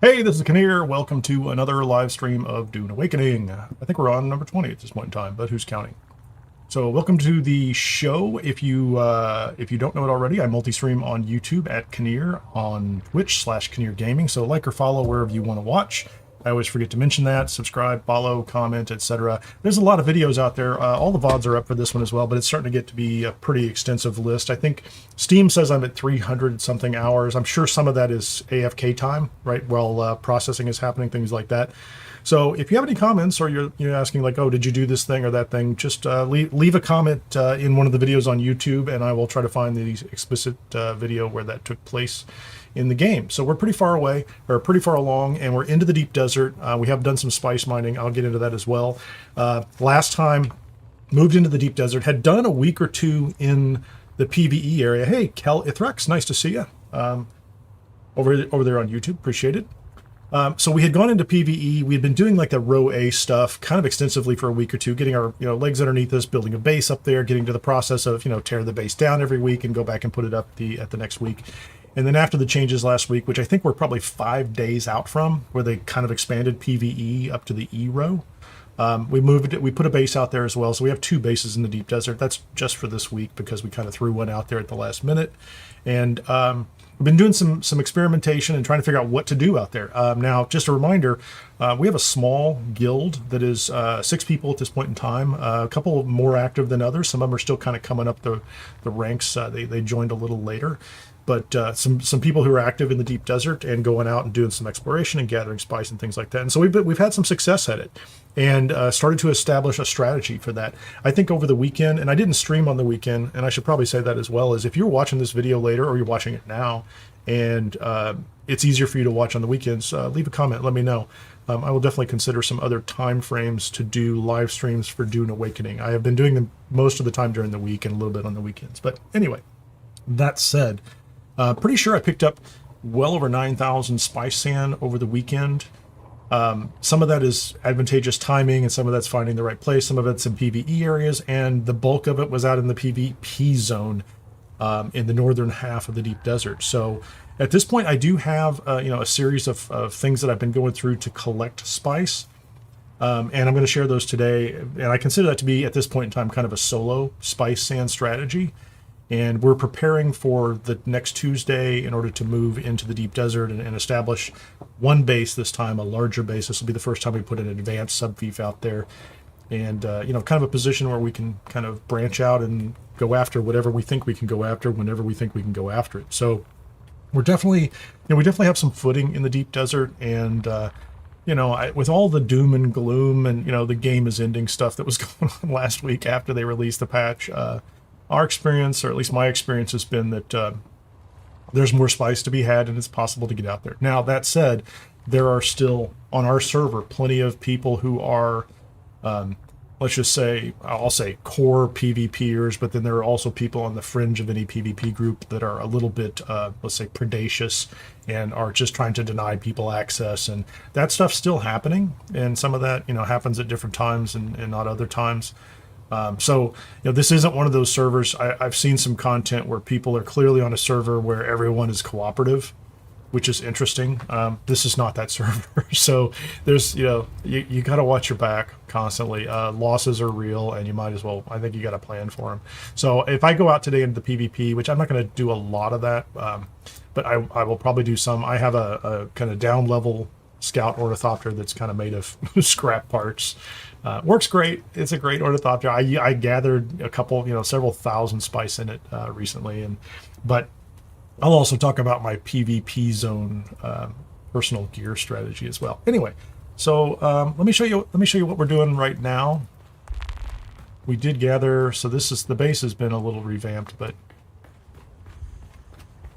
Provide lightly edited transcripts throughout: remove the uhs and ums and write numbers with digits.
Hey, this is Kineer. Welcome to another live stream of Dune Awakening. I think we're on number 20 at this point in time, but who's counting? So, welcome to the show. If you don't know it already, I multi-stream on YouTube at Kineer, on Twitch/Kineer Gaming. So, like or follow wherever you want to watch. I always forget to mention that. Subscribe, follow, comment, etc. There's a lot of videos out there. All the VODs are up for this one as well, but it's starting to get to be a pretty extensive list. I think Steam says I'm at 300 something hours. I'm sure some of that is AFK time, right? While processing is happening, things like that. So if you have any comments, or you're asking like, oh, did you do this thing or that thing, just leave a comment in one of the videos on YouTube, and I will try to find the explicit video where that took place in the game. So we're pretty far away, or pretty far along, and we're into the deep desert. We have done some spice mining. I'll get into that as well. Last time, moved into the deep desert, had done a week or two in the PvE area. Hey, Kel Ithrex, nice to see you over there on YouTube. Appreciate it. So we had gone into PvE. We had been doing like the row A stuff kind of extensively for a week or two, getting our legs underneath us, building a base up there, getting to the process of tear the base down every week and go back and put it up at the next week. And then after the changes last week, which I think we're probably 5 days out from, where they kind of expanded PvE up to the E row, we put a base out there as well. So we have 2 bases in the deep desert. That's just for this week because we kind of threw one out there at the last minute. And we've been doing some experimentation and trying to figure out what to do out there. Now, just a reminder, we have a small guild that is 6 people at this point in time. A couple more active than others. Some of them are still kind of coming up the ranks. They joined a little later. But some people who are active in the deep desert and going out and doing some exploration and gathering spice and things like that. And so we've had some success at it, and started to establish a strategy for that. I think over the weekend, and I didn't stream on the weekend, and I should probably say that as well, is if you're watching this video later or you're watching it now, and it's easier for you to watch on the weekends, leave a comment, let me know. I will definitely consider some other time frames to do live streams for Dune Awakening. I have been doing them most of the time during the week and a little bit on the weekends. But anyway, that said, pretty sure I picked up well over 9,000 spice sand over the weekend. Some of that is advantageous timing, and some of that's finding the right place. Some of it's in PvE areas, and the bulk of it was out in the PvP zone in the northern half of the deep desert. So at this point, I do have a series of things that I've been going through to collect spice, and I'm going to share those today. And I consider that to be, at this point in time, kind of a solo spice sand strategy. And we're preparing for the next Tuesday in order to move into the deep desert and establish one base this time, a larger base. This will be the first time we put an advanced subfief out there. And, kind of a position where we can kind of branch out and go after whatever we think we can go after whenever we think we can go after it. So we're definitely, we definitely have some footing in the deep desert. And, with all the doom and gloom and, the game is ending stuff that was going on last week after they released the patch, our experience, or at least my experience, has been that there's more spice to be had, and it's possible to get out there. Now, that said, there are still, on our server, plenty of people who are, let's just say, I'll say core PvPers, but then there are also people on the fringe of any PvP group that are a little bit, let's say, predacious, and are just trying to deny people access. And that stuff's still happening, and some of that, happens at different times and not other times. So this isn't one of those servers. I've seen some content where people are clearly on a server where everyone is cooperative, which is interesting. This is not that server. So there's, you got to watch your back constantly. Losses are real, and you might as well, I think you got to plan for them. So if I go out today into the PvP, which I'm not going to do a lot of that, but I will probably do some. I have a kind of down level scout ornithopter that's kind of made of scrap parts. Works great. It's a great ornithopter. I gathered a couple, several thousand spice in it recently, but I'll also talk about my PvP zone personal gear strategy as well. Anyway, so let me show you what we're doing right now. We did gather. So the base has been a little revamped, but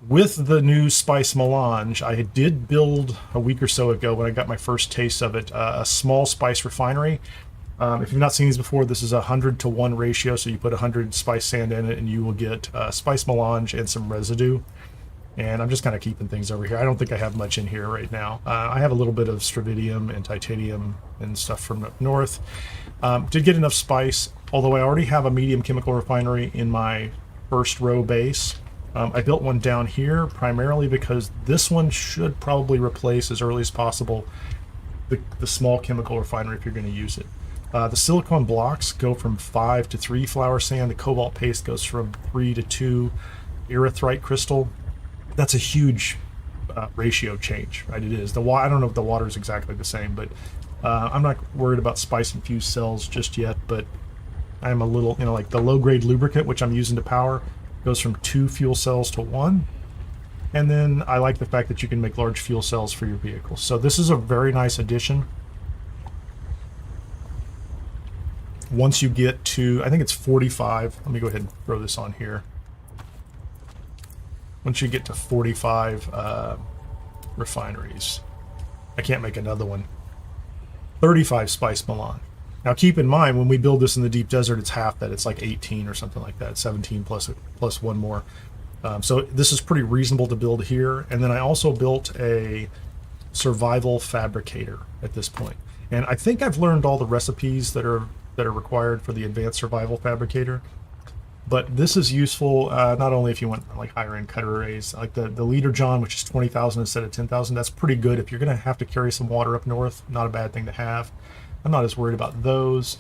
with the new spice melange, I did build a week or so ago when I got my first taste of it, a small spice refinery. If you've not seen these before, this is a 100-to-1 ratio. So you put 100 spice sand in it, and you will get spice melange and some residue. And I'm just kind of keeping things over here. I don't think I have much in here right now. I have a little bit of stravidium and titanium and stuff from up north. Did get enough spice, although I already have a medium chemical refinery in my first row base. I built one down here primarily because this one should probably replace as early as possible the small chemical refinery if you're going to use it. The silicone blocks go from 5 to 3 flour sand. The cobalt paste goes from 3 to 2 erythrite crystal. That's a huge ratio change, right? It is. I don't know if the water is exactly the same, but I'm not worried about spice infused cells just yet, but I'm a little, like the low grade lubricant, which I'm using to power, goes from 2 fuel cells to 1. And then I like the fact that you can make large fuel cells for your vehicles. So this is a very nice addition. Once you get to, I think it's 45. Let me go ahead and throw this on here. Once you get to 45 refineries, I can't make another one. 35 spice melange. Now keep in mind, when we build this in the deep desert, it's half that. It's like 18 or something like that, 17 plus one more. So this is pretty reasonable to build here. And then I also built a survival fabricator at this point. And I think I've learned all the recipes that are required for the advanced survival fabricator. But this is useful not only if you want like higher end cutter arrays, like the leader John, which is 20,000 instead of 10,000. That's pretty good if you're going to have to carry some water up north. Not a bad thing to have. I'm not as worried about those.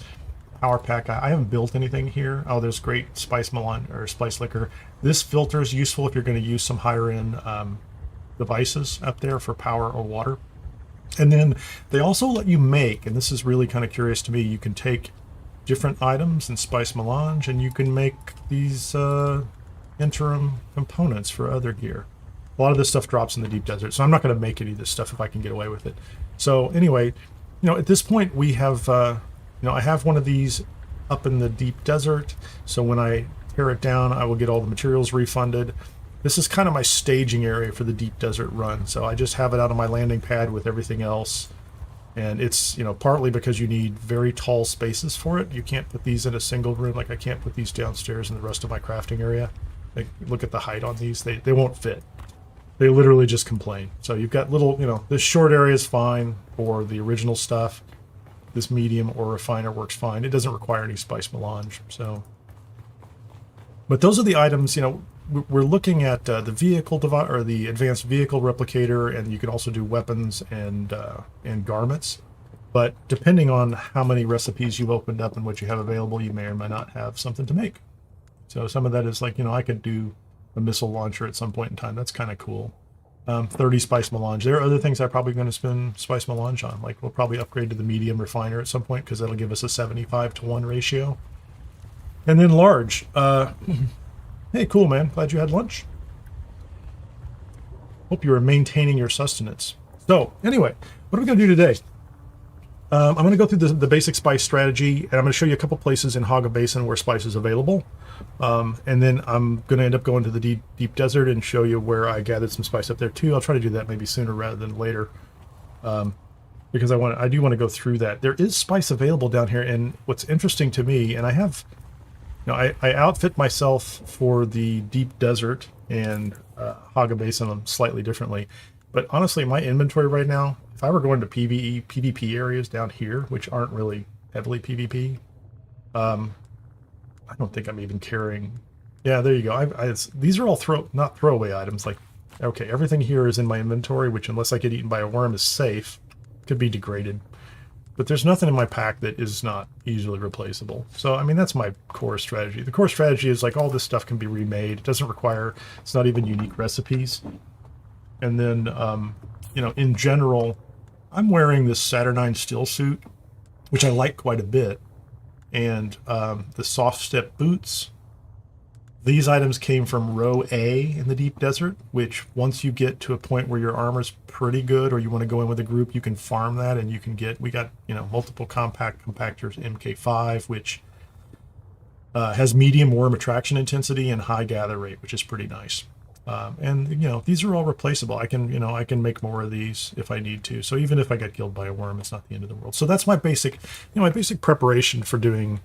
Power pack, I haven't built anything here. Oh, there's great spice melange or spice liquor. This filter is useful if you're going to use some higher end devices up there for power or water. And then they also let you make, and this is really kind of curious to me, you can take different items in spice melange and you can make these interim components for other gear. A lot of this stuff drops in the deep desert, so I'm not going to make any of this stuff if I can get away with it. So anyway, at this point we have, I have one of these up in the deep desert, so when I tear it down, I will get all the materials refunded. This is kind of my staging area for the deep desert run, so I just have it out on my landing pad with everything else. And it's, partly because you need very tall spaces for it. You can't put these in a single room. Like I can't put these downstairs in the rest of my crafting area. Like, look at the height on these. They won't fit. They literally just complain. So you've got little, this short area is fine for the original stuff. This medium or refiner works fine. It doesn't require any spice melange. So, but those are the items, we're looking at the vehicle or the advanced vehicle replicator, and you can also do weapons and garments. But depending on how many recipes you've opened up and what you have available, you may or may not have something to make. So some of that is like, I could do a missile launcher at some point in time. That's kind of cool. 30 spice melange. There are other things I'm probably going to spend spice melange on. Like we'll probably upgrade to the medium refiner at some point because that'll give us a 75-to-1 ratio. And then large. Hey, cool, man. Glad you had lunch. Hope you are maintaining your sustenance. So, anyway, what are we going to do today? I'm going to go through the basic spice strategy, and I'm going to show you a couple places in Haga Basin where spice is available. And then I'm going to end up going to the deep desert and show you where I gathered some spice up there, too. I'll try to do that maybe sooner rather than later. Because I do want to go through that. There is spice available down here, and what's interesting to me, and I have... I outfit myself for the deep desert and Haga Basin slightly differently. But honestly, my inventory right now, if I were going to PvP areas down here, which aren't really heavily PvP, I don't think I'm even carrying... Yeah, there you go. These are all not throwaway items. Like, okay, everything here is in my inventory, which unless I get eaten by a worm is safe. Could be degraded. But there's nothing in my pack that is not easily replaceable. So, that's my core strategy. The core strategy is like all this stuff can be remade. It doesn't require, it's not even unique recipes. And then, in general, I'm wearing this Saturnine steel suit, which I like quite a bit. And the soft step boots. These items came from row A in the deep desert, which once you get to a point where your armor's pretty good or you want to go in with a group, you can farm that and you can get, we got, multiple compactors, MK5, which has medium worm attraction intensity and high gather rate, which is pretty nice. And these are all replaceable. I can make more of these if I need to. So even if I get killed by a worm, it's not the end of the world. So that's my basic, my basic preparation for doing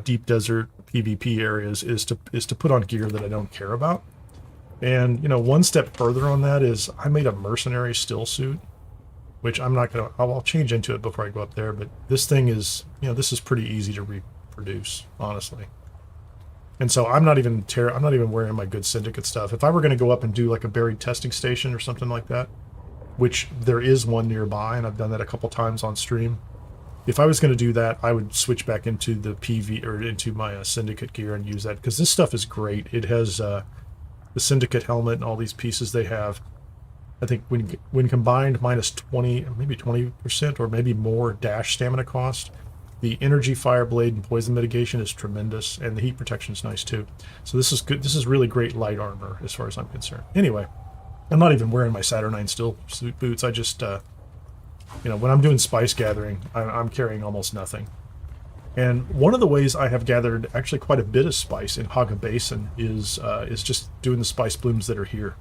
deep desert PvP areas is to put on gear that I don't care about. And one step further on that is I made a mercenary still suit, which I'm not gonna, I'll change into it before I go up there, but this thing is, this is pretty easy to reproduce, honestly. And so I'm not even wearing my good syndicate stuff. If I were going to go up and do like a buried testing station or something like that, which there is one nearby, and I've done that a couple times on stream. If I was going to do that, I would switch back into the PV or into my syndicate gear and use that, because this stuff is great. It has the syndicate helmet and all these pieces they have. I think when combined, minus 20, maybe 20% or maybe more dash stamina cost. The energy, fire blade, and poison mitigation is tremendous, and the heat protection is nice too. So this is good. This is really great light armor as far as I'm concerned. Anyway, I'm not even wearing my Saturnine steel suit boots. I just, when I'm doing spice gathering, I'm carrying almost nothing. And one of the ways I have gathered actually quite a bit of spice in Haga Basin is just doing the spice blooms that are here.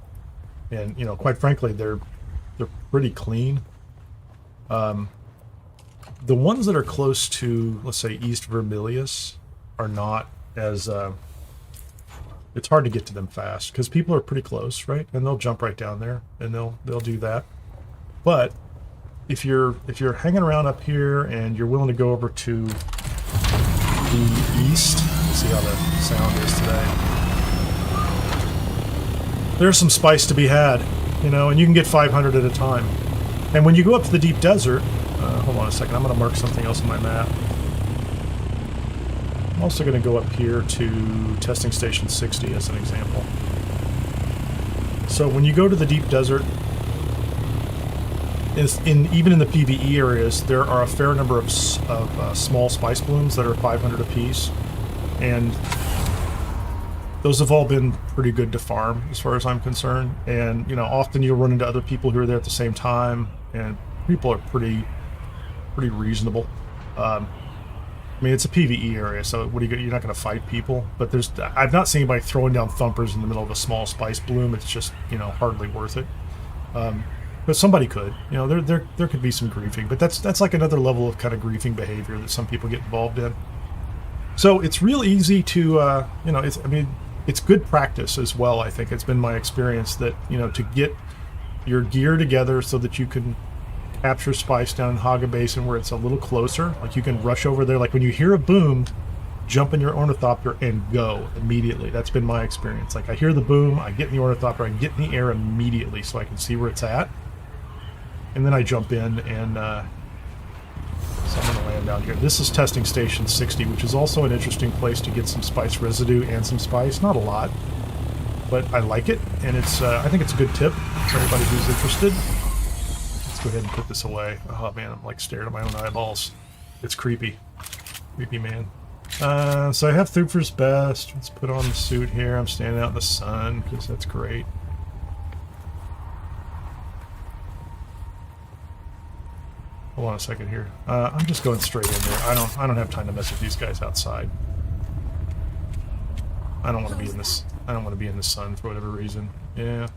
And quite frankly, they're pretty clean. The ones that are close to, let's say, East Vermilius are not as... it's hard to get to them fast, because people are pretty close, right? And they'll jump right down there, and they'll do that. But if you're hanging around up here, and you're willing to go over to the east... Let's see how the sound is today. There's some spice to be had, and you can get 500 at a time. And when you go up to the deep desert... hold on a second, I'm going to mark something else on my map. I'm also going to go up here to testing station 60 as an example. So when you go to the deep desert, even in the PvE areas, there are a fair number of small spice blooms that are 500 apiece, and those have all been pretty good to farm as far as I'm concerned. And often you'll run into other people who are there at the same time, and people are pretty reasonable. I mean, it's a PvE area, so what do you? You're not going to fight people. But I've not seen anybody throwing down thumpers in the middle of a small spice bloom. It's just hardly worth it. But somebody could. There could be some griefing, but that's like another level of kind of griefing behavior that some people get involved in. So it's real easy to it's good practice as well. I think it's been my experience that to get your gear together so that you can capture spice down in Haga Basin where it's a little closer. Like you can rush over there. Like when you hear a boom, jump in your ornithopter and go immediately. That's been my experience. Like I hear the boom, I get in the ornithopter, I get in the air immediately so I can see where it's at. And then I jump in and so I'm going to land down here. This is testing station 60, which is also an interesting place to get some spice residue and some spice. Not a lot, but I like it. And it's I think it's a good tip for anybody who's interested. Go ahead and put this away. Oh man, I'm like staring at my own eyeballs. It's creepy. Creepy, man. So I have Thupher's Best. Let's put on the suit here. I'm standing out in the sun because that's great. Hold on a second here. I'm just going straight in there. I don't have time to mess with these guys outside. I don't want to be in this. I don't want to be in the sun for whatever reason. Yeah.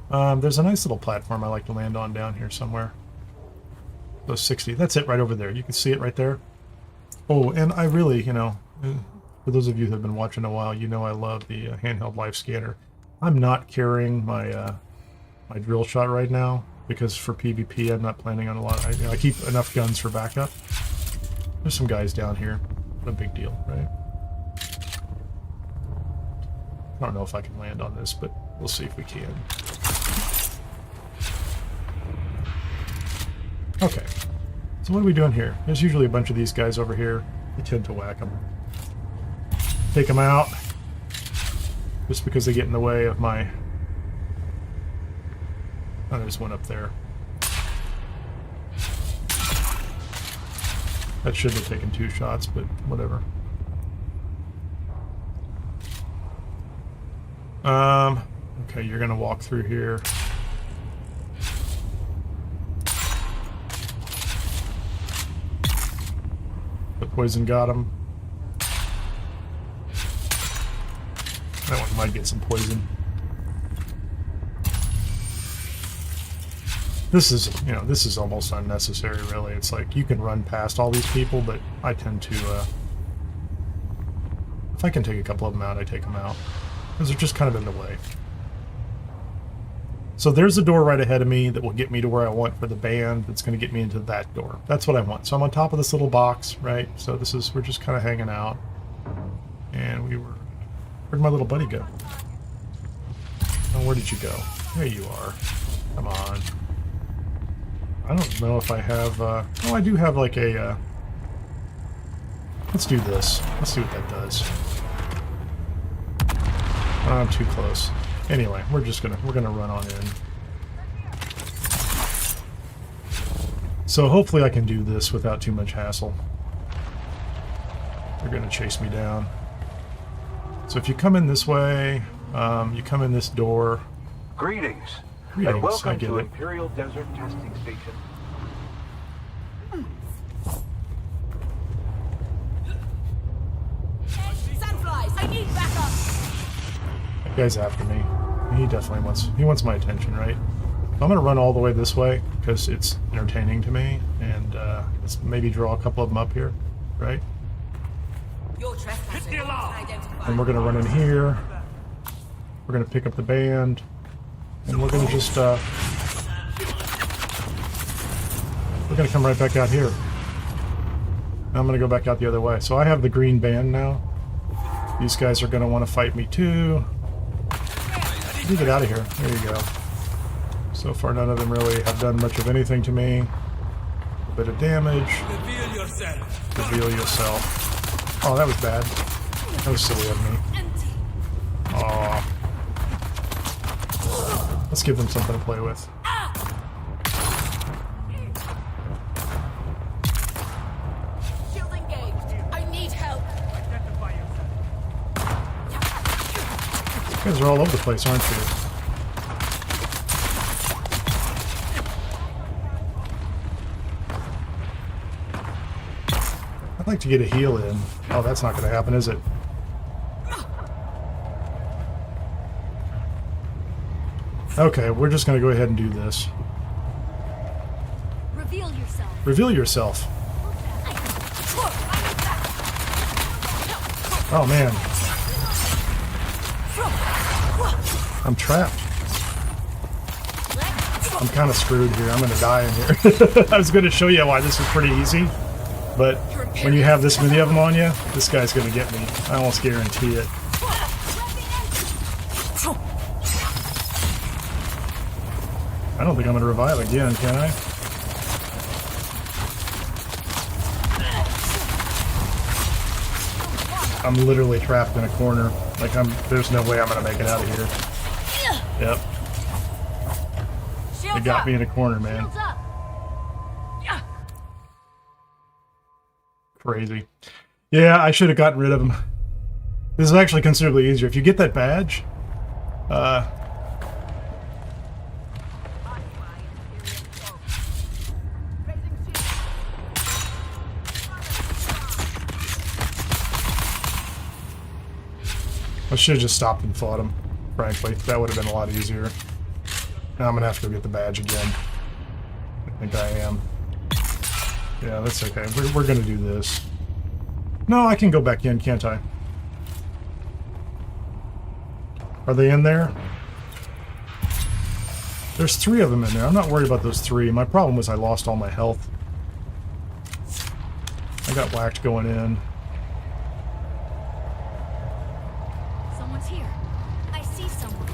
There's a nice little platform I like to land on down here somewhere. Those 60. That's it right over there. You can see it right there. Oh, and I really, for those of you who have been watching a while, I love the handheld life scanner. I'm not carrying my my drill shot right now because for PvP I'm not planning on a lot. I keep enough guns for backup. There's some guys down here. No big deal, right? I don't know if I can land on this, but we'll see if we can. Okay, so what are we doing here? There's usually a bunch of these guys over here. I tend to whack them. Take them out. Just because they get in the way of my... Oh, there's one up there. That should have taken 2 shots, but whatever. Okay, you're gonna walk through here. The poison got him. That one might get some poison. This is, this is almost unnecessary, really. It's like, you can run past all these people, but I tend to, if I can take a couple of them out, I take them out. Because they're just kind of in the way. So there's a door right ahead of me that will get me to where I want for the band. That's going to get me into that door. That's what I want. So I'm on top of this little box, right? So we're just kind of hanging out. And we were... Where'd my little buddy go? Oh, where did you go? There you are. Come on. I don't know if I have... oh, I do have like a... Let's do this. Let's see what that does. I'm too close. Anyway, we're gonna run on in. So hopefully I can do this without too much hassle. They're gonna chase me down. So if you come in this way, you come in this door. Greetings. Greetings, And welcome I get to it. Imperial Desert Testing Station. Sandflies, I need backup. That guy's after me. He definitely wants my attention, right? I'm gonna run all the way this way because it's entertaining to me, and let's maybe draw a couple of them up here, right? Your trespassing is identified. And we're gonna run in here. We're gonna pick up the band, and we're gonna just we're gonna come right back out here. I'm gonna go back out the other way. So I have the green band now. These guys are gonna want to fight me too. You get out of here. There you go. So far, none of them really have done much of anything to me. A bit of damage. Reveal yourself. Reveal yourself. Oh, that was bad. That was silly of me. Aw. Let's give them something to play with. Shield engaged. I need help. Identify yourself. You guys are all over the place, aren't you? I'd like to get a heal in. Oh, that's not going to happen, is it? Okay, we're just going to go ahead and do this. Reveal yourself. Reveal yourself. Oh, man. I'm trapped. I'm kind of screwed here. I'm going to die in here. I was going to show you why this is pretty easy, but when you have this many of them on you, this guy's going to get me. I almost guarantee it. I don't think I'm going to revive again, can I? I'm literally trapped in a corner. Like, there's no way I'm going to make it out of here. Yep. They got me in a corner, man. Crazy. Yeah, I should have gotten rid of him. This is actually considerably easier. If you get that badge, I should have just stopped and fought him, frankly. That would have been a lot easier. Now I'm going to have to go get the badge again. I think I am. Yeah, that's okay. We're going to do this. No, I can go back in, can't I? Are they in there? There's 3 of them in there. I'm not worried about those 3. My problem was I lost all my health. I got whacked going in. Someone's here. I see someone.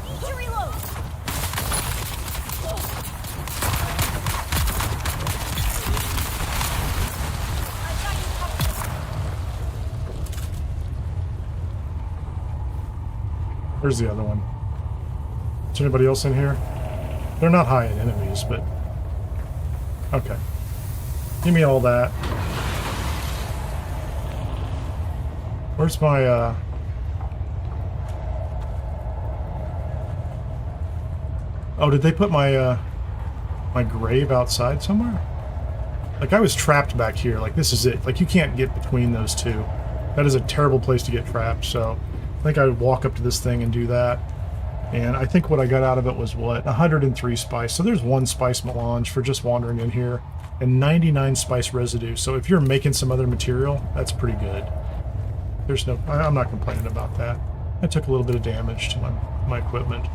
Need to reload. Where's the other one? Is anybody else in here? They're not high in enemies, but... Okay. Give me all that. Where's my, Oh, did they put my, my grave outside somewhere? Like, I was trapped back here. Like, this is it. Like, you can't get between those two. That is a terrible place to get trapped, so... I think I would walk up to this thing and do that. And I think what I got out of it was, what, 103 spice. So there's 1 spice melange for just wandering in here, and 99 spice residue. So if you're making some other material, that's pretty good. There's no... I'm not complaining about that. I took a little bit of damage to my equipment.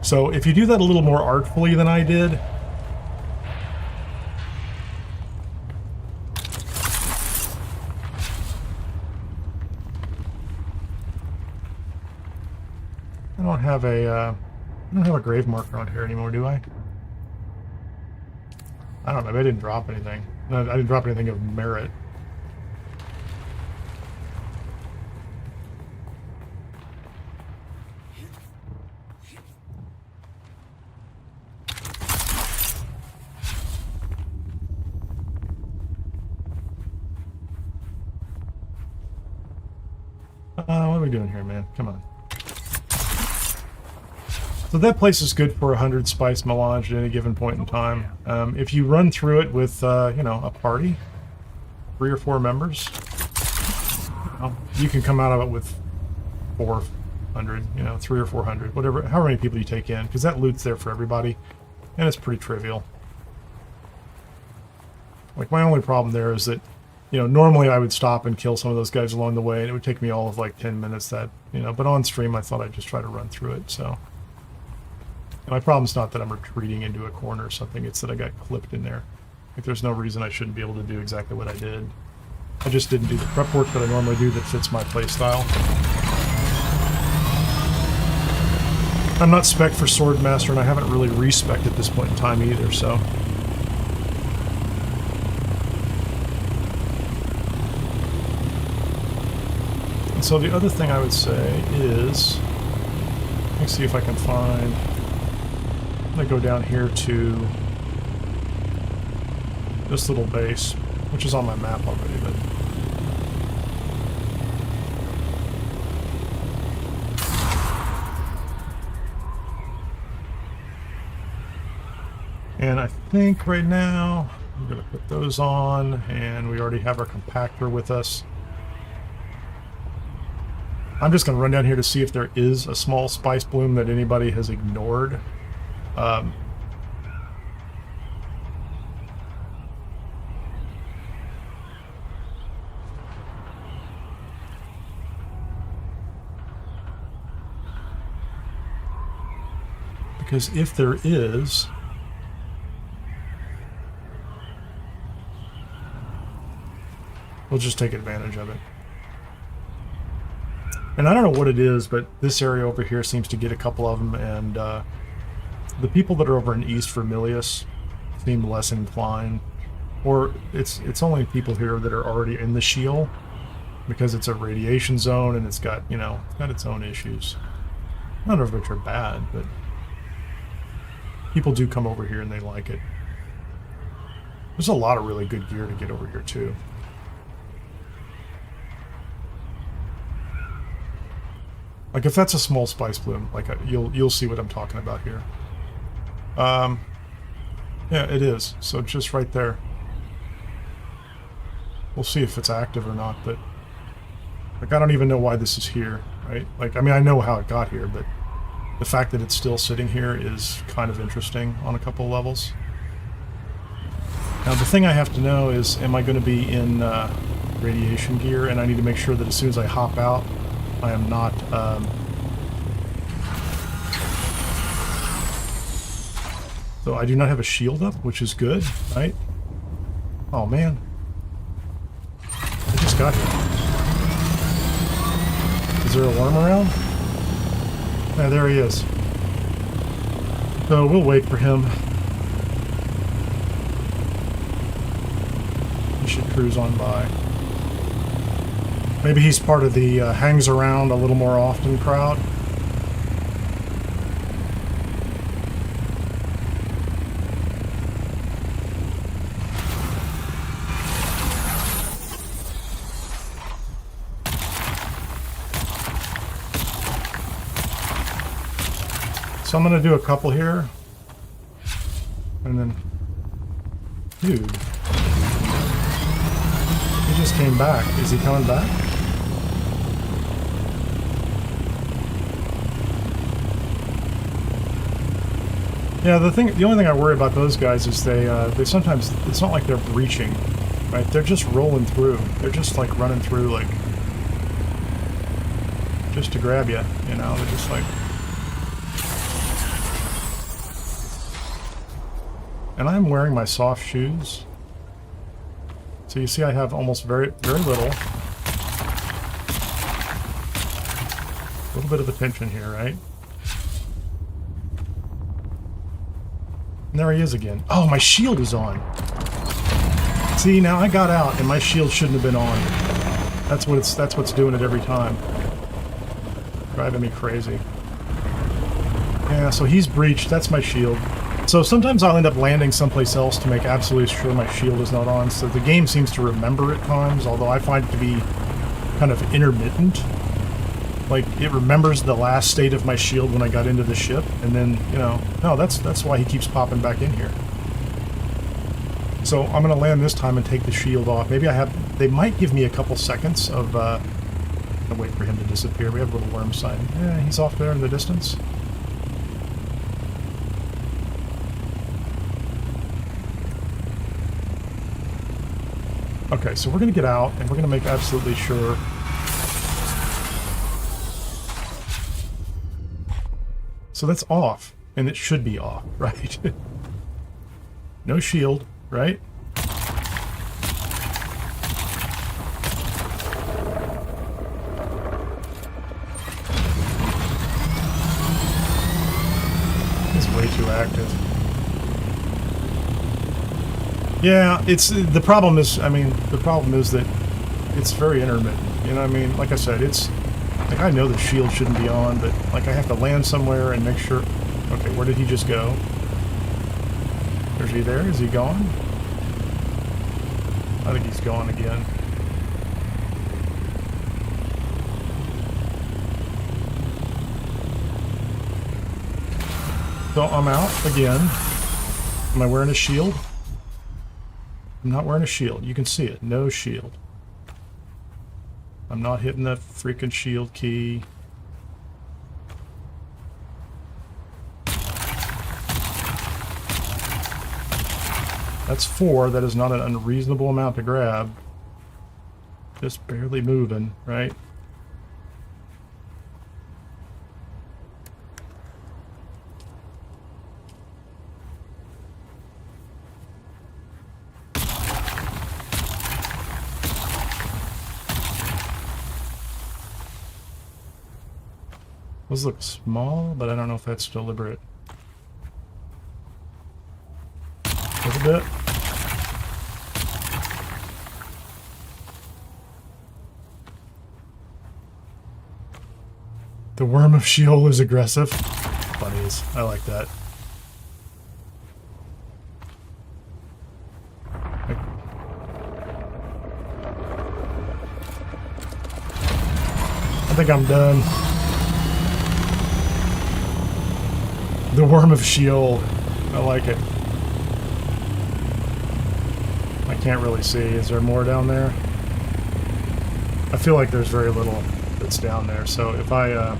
So if you do that a little more artfully than I did, I don't have a grave marker on here anymore, do I? I don't know. I didn't drop anything. No, I didn't drop anything of merit. What are we doing here, man? Come on. So that place is good for 100 spice melange at any given point in time. If you run through it with, you know, a party, 3 or 4 members, you can come out of it with 400, you know, 300 or 400, whatever, however many people you take in, because that loot's there for everybody, and it's pretty trivial. Like, my only problem there is that, you know, normally I would stop and kill some of those guys along the way, and it would take me all of like 10 minutes that, you know, but on stream I thought I'd just try to run through it, so. And my problem's not that I'm retreating into a corner or something, it's that I got clipped in there. Like, there's no reason I shouldn't be able to do exactly what I did. I just didn't do the prep work that I normally do that fits my playstyle. I'm not spec'd for Swordmaster, and I haven't really respec'd at this point in time either, so. And so the other thing I would say is, let me see if I can find, I'm going to go down here to this little base, which is on my map already, but and I think right now I'm going to put those on, and we already have our compactor with us. I'm just going to run down here to see if there is a small spice bloom that anybody has ignored. Because if there is, we'll just take advantage of it. And I don't know what it is, but this area over here seems to get a couple of them, and the people that are over in East Vermilius seem less inclined. Or it's only people here that are already in the shield, because it's a radiation zone and it's got, you know, it's got its own issues. None of which are bad, but people do come over here and they like it. There's a lot of really good gear to get over here too. Like, if that's a small spice bloom, like, you'll see what I'm talking about here. Yeah, it is. So just right there. We'll see if it's active or not, but like, I don't even know why this is here, right? Like, I mean, I know how it got here, but the fact that it's still sitting here is kind of interesting on a couple of levels. Now, the thing I have to know is, am I going to be in radiation gear? And I need to make sure that as soon as I hop out, I am not, so I do not have a shield up, which is good, right? Oh man. I just got here. Is there a worm around? Yeah, there he is. So we'll wait for him. He should cruise on by. Maybe he's part of the hangs around a little more often crowd. So I'm going to do a couple here. And then... Dude. He just came back. Is he coming back? Yeah, the only thing I worry about those guys is they sometimes, it's not like they're breaching, right? They're just rolling through. They're just like running through, like, just to grab you, you know? They're just like... And I'm wearing my soft shoes. So you see I have almost very little. A little bit of attention here, right? And there he is again. Oh, my shield is on. See, now I got out and my shield shouldn't have been on. That's what's doing it every time. Driving me crazy. Yeah, so he's breached. That's my shield. So sometimes I'll end up landing someplace else to make absolutely sure my shield is not on. So the game seems to remember at times, although I find it to be kind of intermittent. Like, it remembers the last state of my shield when I got into the ship, and then, you know, no, that's why he keeps popping back in here. So I'm going to land this time and take the shield off. Maybe they might give me a couple seconds of, I'll wait for him to disappear. We have a little worm sign. Yeah, he's off there in the distance. Okay, so we're going to get out, and we're going to make absolutely sure. So that's off, and it should be off, right? No shield, right? It's way too active. Yeah, the problem is that it's very intermittent. You know what I mean? Like I said, it's like I know the shield shouldn't be on, but like I have to land somewhere and make sure. Okay, where did he just go? Is he there? Is he gone? I think he's gone again. So I'm out again. Am I wearing a shield? I'm not wearing a shield. You can see it. No shield. I'm not hitting that freaking shield key. That's 4. That is not an unreasonable amount to grab. Just barely moving, right? Those look small, but I don't know if that's deliberate. A little bit. The worm of Sheol is aggressive. Bunnies. I like that. I think I'm done. The worm of Sheol. I like it. I can't really see. Is there more down there? I feel like there's very little that's down there. So if I...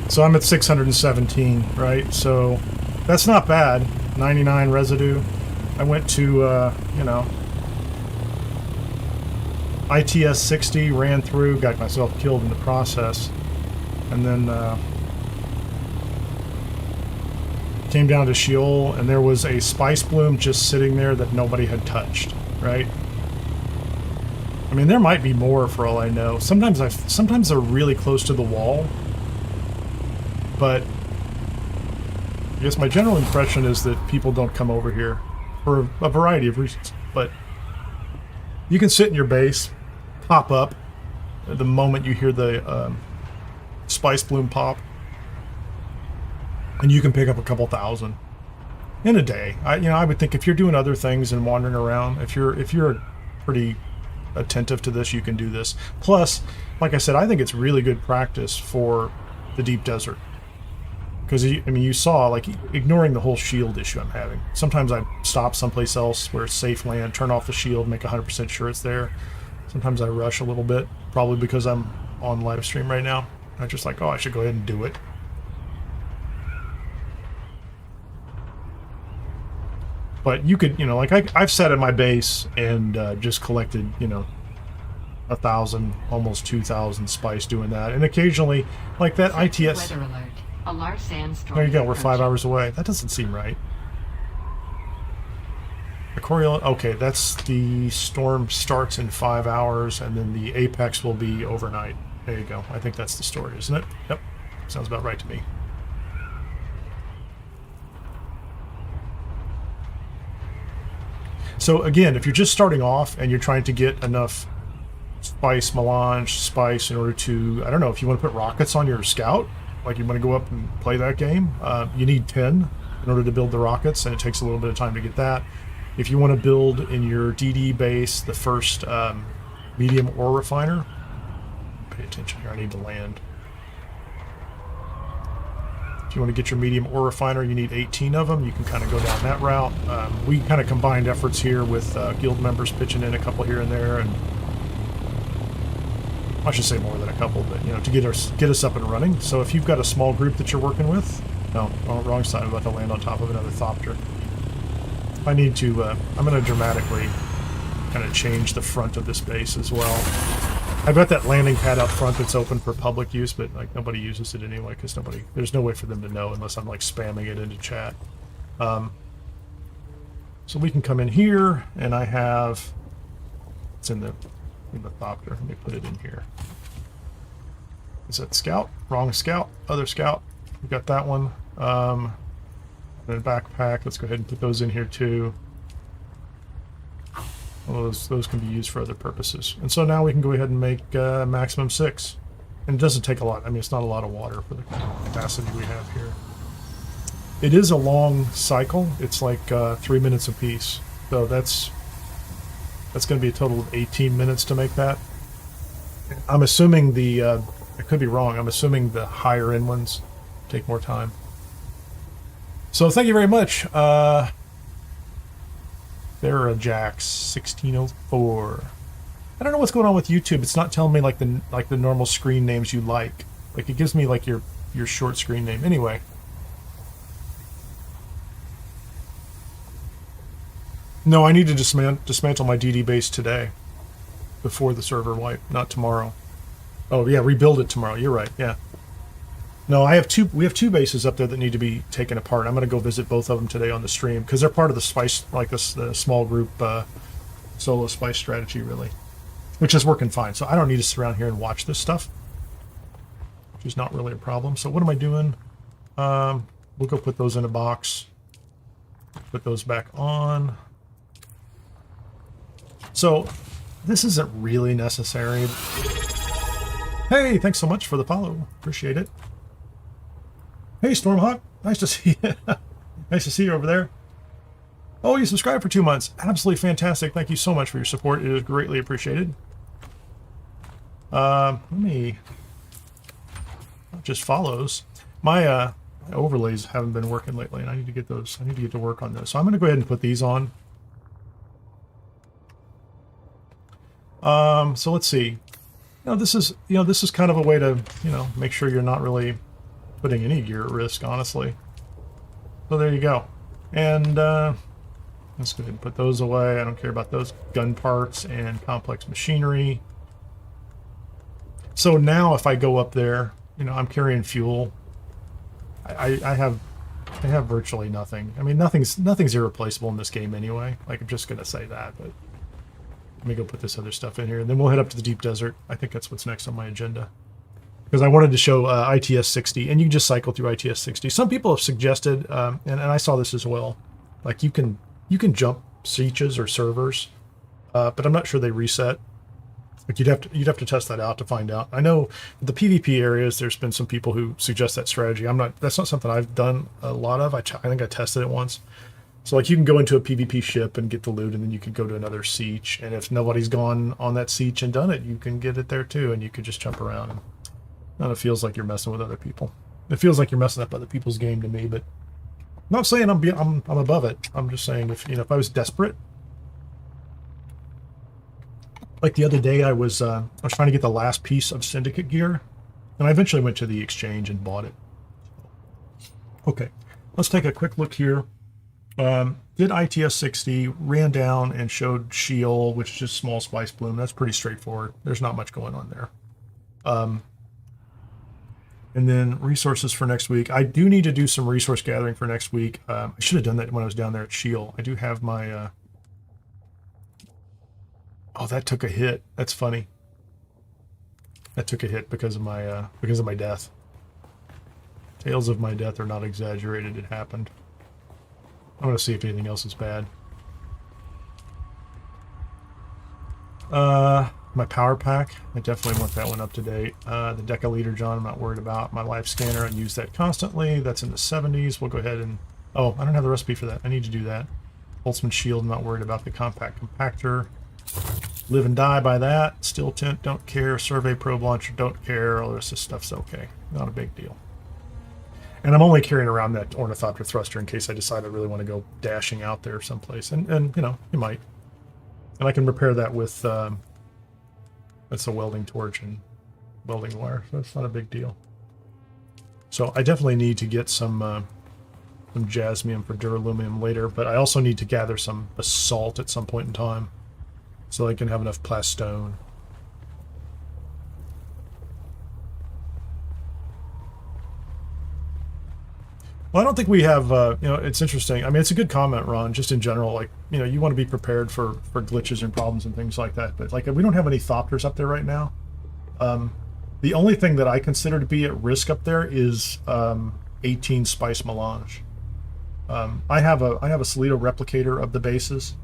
So I'm at 617, right? So that's not bad. 99 residue. I went to, you know... ITS 60, ran through, got myself killed in the process, and then came down to Sheol, and there was a spice bloom just sitting there that nobody had touched, right? I mean, there might be more for all I know. Sometimes they're really close to the wall, but I guess my general impression is that people don't come over here for a variety of reasons, but you can sit in your base, pop up the moment you hear the spice bloom pop, and you can pick up a couple thousand in a day. I would think if you're doing other things and wandering around, if you're pretty attentive to this, you can do this. Plus, like I said, I think it's really good practice for the deep desert. Because, I mean, you saw, like, ignoring the whole shield issue I'm having. Sometimes I stop someplace else where it's safe land, turn off the shield, make 100% sure it's there. Sometimes I rush a little bit, probably because I'm on live stream right now. I'm just like, oh, I should go ahead and do it. But you could, like I've sat at my base and just collected, 1,000, almost 2,000 spice doing that. And occasionally, like that ITS... Weather alert. A large sandstorm. There you go, we're 5 hours away. That doesn't seem right. The Coriolis, okay, that's the storm starts in 5 hours, and then the apex will be overnight. There you go. I think that's the story, isn't it? Yep. Sounds about right to me. So again, if you're just starting off and you're trying to get enough spice, melange, spice in order to, I don't know, if you want to put rockets on your scout, like you want to go up and play that game, you need 10 in order to build the rockets, and it takes a little bit of time to get that. If you want to build in your DD base the first medium ore refiner, pay attention here, I need to land. If you want to get your medium ore refiner, you need 18 of them. You can kind of go down that route. We kind of combined efforts here with guild members pitching in a couple here and there, and I should say more than a couple, but you know, to get us up and running. So if you've got a small group that you're working with, no, wrong side. I'm about to land on top of another thopter. I need to. I'm going to dramatically kind of change the front of this base as well. I've got that landing pad up front that's open for public use, but like nobody uses it anyway because there's no way for them to know unless I'm like spamming it into chat. So we can come in here, and I have it's in the thopter. Let me put it in here. Is that scout? Wrong scout. Other scout. We got that one. And then backpack. Let's go ahead and put those in here too. Well, those can be used for other purposes. And so now we can go ahead and make maximum 6. And it doesn't take a lot. I mean, it's not a lot of water for the capacity we have here. It is a long cycle. It's like 3 minutes apiece. So that's going to be a total of 18 minutes to make that. I'm assuming I could be wrong. I'm assuming the higher end ones take more time. So thank you very much. There are Jax 1604. I don't know what's going on with YouTube. It's not telling me like the normal screen names you like. Like it gives me like your short screen name. Anyway. No, I need to dismantle my DD base today before the server wipe, not tomorrow. Oh yeah, rebuild it tomorrow. You're right. Yeah. No, we have two bases up there that need to be taken apart. I'm going to go visit both of them today on the stream because they're part of the spice, like the small group solo spice strategy, really, which is working fine. So I don't need to sit around here and watch this stuff, which is not really a problem. So what am I doing? We'll go put those in a box. Put those back on. So this isn't really necessary. Hey, thanks so much for the follow. Appreciate it. Hey, Stormhawk. Nice to see you. Nice to see you over there. Oh, you subscribed for 2 months. Absolutely fantastic. Thank you so much for your support. It is greatly appreciated. Let me... Just follows. My overlays haven't been working lately, and I need to get those. I need to get to work on those. So I'm going to go ahead and put these on. So let's see. This is kind of a way to, make sure you're not really putting any gear at risk, honestly. So there you go. And let's go ahead and put those away. I don't care about those gun parts and complex machinery. So now if I go up there, I'm carrying fuel. I have virtually nothing. I mean, nothing's irreplaceable in this game anyway. Like, I'm just gonna say that, but let me go put this other stuff in here, and then we'll head up to the deep desert. I think that's what's next on my agenda. Because I wanted to show ITS 60, and you can just cycle through ITS 60. Some people have suggested, and I saw this as well, like you can jump sieges or servers, but I'm not sure they reset. Like you'd have to test that out to find out. I know the PvP areas, there's been some people who suggest that strategy. That's not something I've done a lot of. I think I tested it once. So like you can go into a PvP ship and get the loot, and then you can go to another siege. And if nobody's gone on that siege and done it, you can get it there too, and you could just jump around. And it feels like you're messing with other people. It feels like you're messing up other people's game to me, but I'm not saying I'm above it. I'm just saying if I was desperate. Like the other day, I was trying to get the last piece of Syndicate gear, and I eventually went to the exchange and bought it. Okay, let's take a quick look here. Did ITS 60, ran down and showed Sheol, which is just small spice bloom. That's pretty straightforward. There's not much going on there. And then resources for next week. I do need to do some resource gathering for next week. I should have done that when I was down there at Sheol. I do have my Oh, that took a hit. That's funny. That took a hit because of my death. Tales of my death are not exaggerated. It happened. I'm going to see if anything else is bad. My power pack. I definitely want that one up to date. The decaliter John, I'm not worried about. My life scanner, I use that constantly. That's in the 70s. We'll go ahead and... Oh, I don't have the recipe for that. I need to do that. Boltzmann shield, I'm not worried about. The compact compactor. Live and die by that. Steel tent, don't care. Survey probe launcher, don't care. All the rest of this stuff's okay. Not a big deal. And I'm only carrying around that ornithopter thruster in case I decide I really want to go dashing out there someplace. And you know, you might. And I can repair that with that's a welding torch and welding wire. So that's not a big deal. So I definitely need to get some jasmium for duralumium later, but I also need to gather some basalt at some point in time so I can have enough plastone. Well, I don't think we have, you know, it's interesting. I mean, it's a good comment, Ron, just in general. Like, you know, you want to be prepared for glitches and problems and things like that. But, like, we don't have any thopters up there right now. The only thing that I consider to be at risk up there is 18 spice melange. I have a Solido replicator of the bases.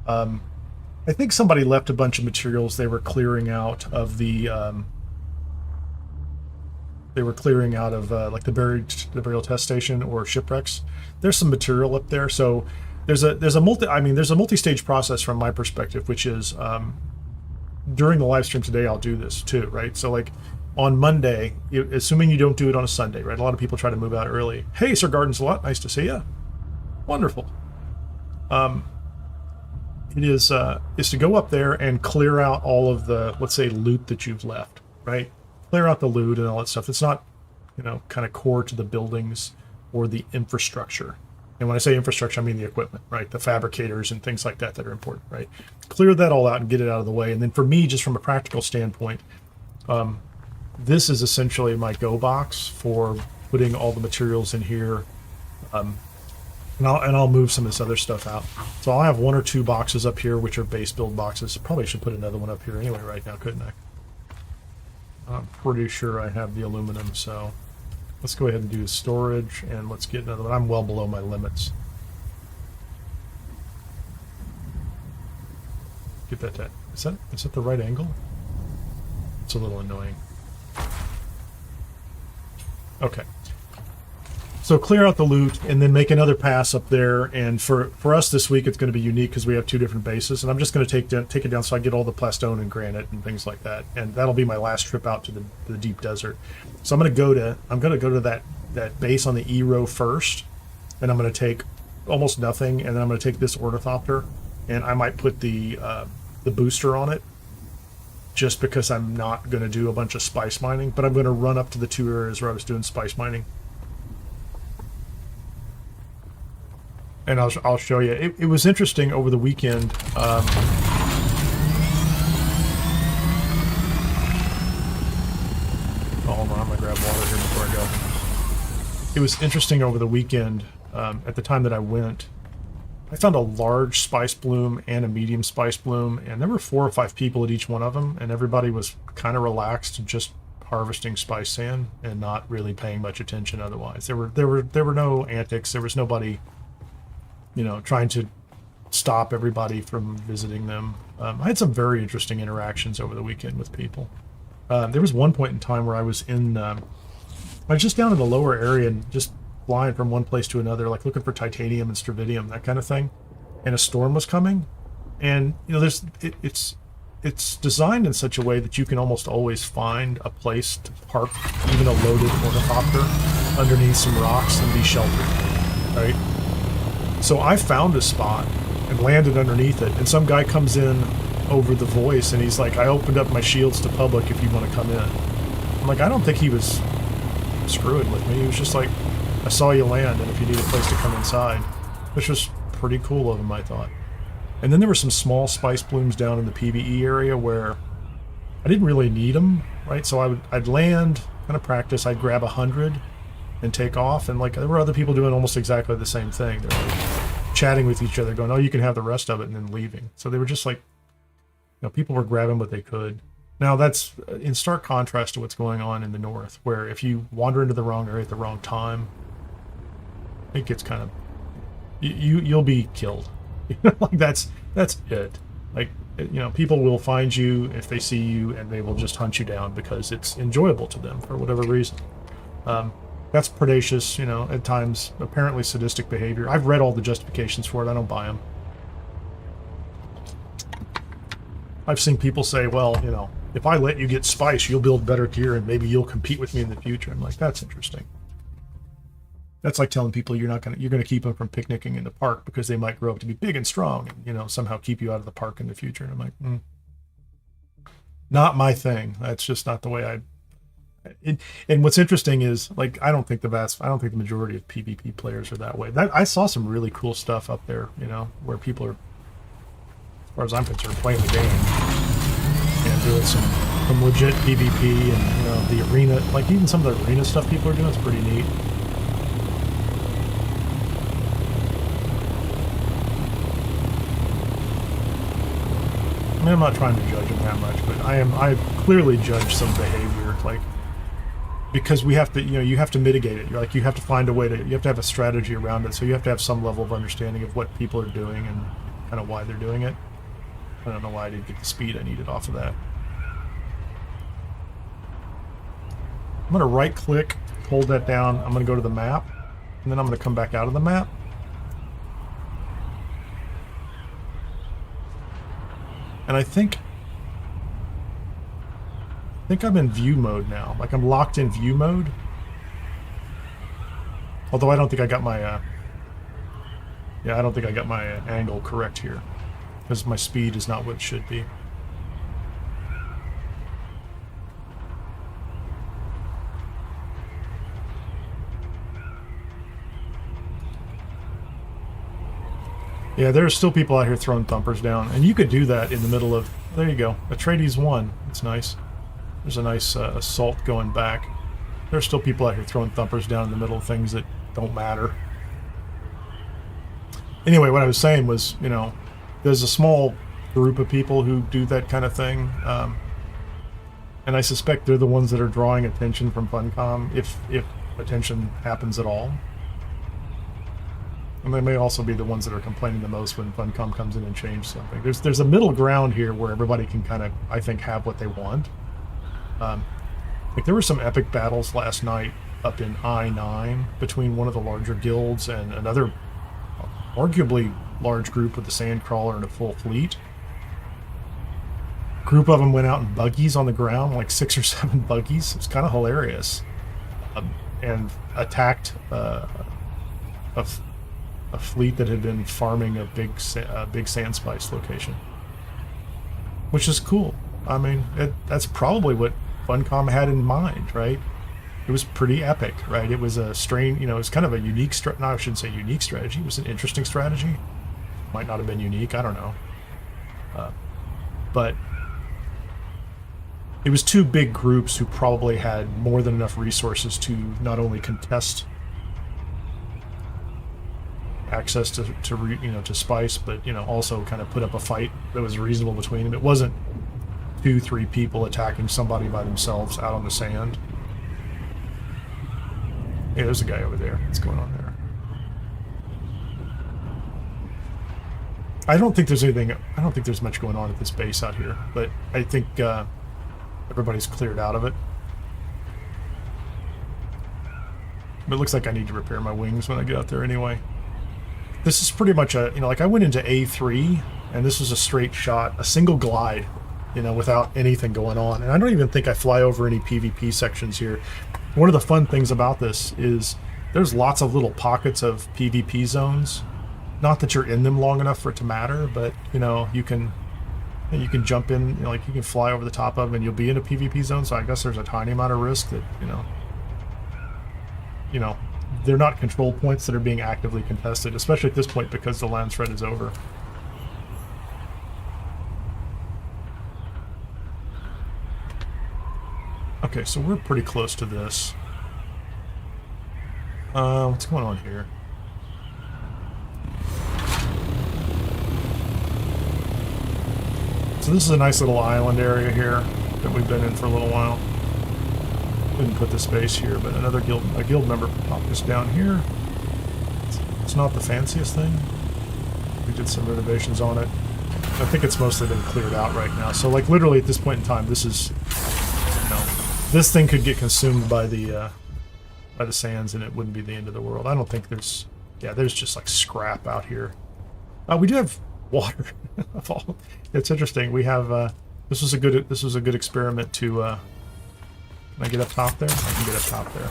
I think somebody left a bunch of materials they were clearing out of the... They were clearing out of like the burial test station or shipwrecks. There's some material up there, so there's a multi-stage process from my perspective, which is during the live stream today I'll do this too, right? So like on Monday, assuming you don't do it on a Sunday, right? A lot of people try to move out early. Hey, Sir Garden's a lot, nice to see you. Wonderful. It is to go up there and clear out all of the, let's say, loot that you've left, right? Clear out the loot and all that stuff. It's not, you know, kind of core to the buildings or the infrastructure. And when I say infrastructure, I mean the equipment, right? The fabricators and things like that that are important, right? Clear that all out and get it out of the way. And then for me, just from a practical standpoint, this is essentially my go box for putting all the materials in here. And I'll move some of this other stuff out. So I'll have 1 or 2 boxes up here, which are base build boxes. Probably should put another one up here anyway right now, couldn't I? I'm pretty sure I have the aluminum, so let's go ahead and do storage, and let's get another one. I'm well below my limits. Get that to, is that the right angle? It's a little annoying. Okay. So clear out the loot and then make another pass up there. And for us this week, it's going to be unique because we have 2 different bases. And I'm just going to take it down so I get all the plastone and granite and things like that. And that'll be my last trip out to the deep desert. So I'm going to go to that base on the E row first, and I'm going to take almost nothing, and then I'm going to take this ornithopter, and I might put the booster on it, just because I'm not going to do a bunch of spice mining. But I'm going to run up to the 2 areas where I was doing spice mining. And I'll show you. It was interesting over the weekend. Oh, hold on, I'm gonna grab water here before I go. It was interesting over the weekend. At the time that I went, I found a large spice bloom and a medium spice bloom, and there were 4 or 5 people at each one of them, and everybody was kind of relaxed, just harvesting spice sand and not really paying much attention. Otherwise, there were no antics. There was nobody, you know, trying to stop everybody from visiting them. I had some very interesting interactions over the weekend with people. There was one point in time where I was I was just down in the lower area and just flying from one place to another, like looking for titanium and stravidium, that kind of thing. And a storm was coming. And, you know, it's designed in such a way that you can almost always find a place to park even a loaded ornithopter underneath some rocks and be sheltered, right? So I found a spot and landed underneath it, and some guy comes in over the voice, and he's like, I opened up my shields to public if you want to come in. I'm like, I don't think he was screwing with me. He was just like, I saw you land, and if you need a place to come inside, which was pretty cool of him, I thought. And then there were some small spice blooms down in the PvE area where I didn't really need them, right? So I'd land, kind of practice, I'd grab 100 and take off, and like there were other people doing almost exactly the same thing. They're like chatting with each other, going, "Oh, you can have the rest of it," and then leaving. So they were just like know, people were grabbing what they could. Now that's in stark contrast to what's going on in the north, where if you wander into the wrong area at the wrong time, it gets kind of you'll be killed. Like that's it. Like, you know, people will find you if they see you, and they will just hunt you down because it's enjoyable to them for whatever reason. That's predacious, you know, at times apparently sadistic behavior. I've read all the justifications for it. I don't buy them. I've seen people say, well, you know, if I let you get spice, you'll build better gear and maybe you'll compete with me in the future. I'm like, that's interesting. That's like telling people you're going to keep them from picnicking in the park because they might grow up to be big and strong and, you know, somehow keep you out of the park in the future. And I'm like, not my thing. That's just not the way and what's interesting is, like, I don't think the majority of PvP players are that way. I saw some really cool stuff up there, you know, where people are, as far as I'm concerned, playing the game and doing some legit PvP, and, you know, the arena, like even some of the arena stuff people are doing is pretty neat. I mean, I'm not trying to judge them that much, but I clearly judge some behavior, like, because we have to, you know, you have to mitigate it. You have to find a way you have to have a strategy around it, so you have to have some level of understanding of what people are doing and kind of why they're doing it. I don't know why I didn't get the speed I needed off of that. I'm going to right click, hold that down, I'm going to go to the map, and then I'm going to come back out of the map. And I think I'm in view mode now. Like, I'm locked in view mode. Although I don't think I got my I don't think I got my angle correct here, because my speed is not what it should be. Yeah, there are still people out here throwing thumpers down, and you could do that in the middle of... There you go. Atreides won. It's nice. There's a nice assault going back. There are still people out here throwing thumpers down in the middle of things that don't matter. Anyway, what I was saying was, you know, there's a small group of people who do that kind of thing, and I suspect they're the ones that are drawing attention from Funcom, if attention happens at all. And they may also be the ones that are complaining the most when Funcom comes in and changes something. There's a middle ground here where everybody can kind of, I think, have what they want. Like, there were some epic battles last night up in I-9 between one of the larger guilds and another arguably large group with the Sandcrawler and a full fleet. A group of them went out in buggies on the ground, like 6 or 7 buggies. It's kind of hilarious. And attacked a fleet that had been farming a big sand spice location, which is cool. I mean, that's probably what Funcom had in mind, right? It was pretty epic, right? It was a strain, you know, it was kind of a unique, no, I shouldn't say unique strategy. It was an interesting strategy. Might not have been unique, I don't know. But it was 2 big groups who probably had more than enough resources to not only contest access to spice, but, you know, also kind of put up a fight that was reasonable between them. It wasn't 2-3 people attacking somebody by themselves out on the sand. Yeah, there's a guy over there. What's going on there? I don't think there's much going on at this base out here, but I think everybody's cleared out of it. But it looks like I need to repair my wings when I get out there anyway. This is pretty much a, you know, like, I went into A3, and this was a straight shot, a single glide, you know, without anything going on. And I don't even think I fly over any PvP sections here. One of the fun things about this is there's lots of little pockets of PvP zones. Not that you're in them long enough for it to matter, but, you know, you can jump in, you know, like, you can fly over the top of them and you'll be in a PvP zone. So I guess there's a tiny amount of risk that, you know, they're not control points that are being actively contested, especially at this point because the land threat is over. Okay, so we're pretty close to this. What's going on here? So this is a nice little island area here that we've been in for a little while. Didn't put the space here, but a guild member popped us down here. It's not the fanciest thing. We did some renovations on it. I think it's mostly been cleared out right now. So like literally at this point in time, this is, you know, this thing could get consumed by the sands and it wouldn't be the end of the world. I don't think there's, yeah, there's just like scrap out here. We do have water. It's interesting. We have this was a good experiment to. Can I get up top there? I can get up top there.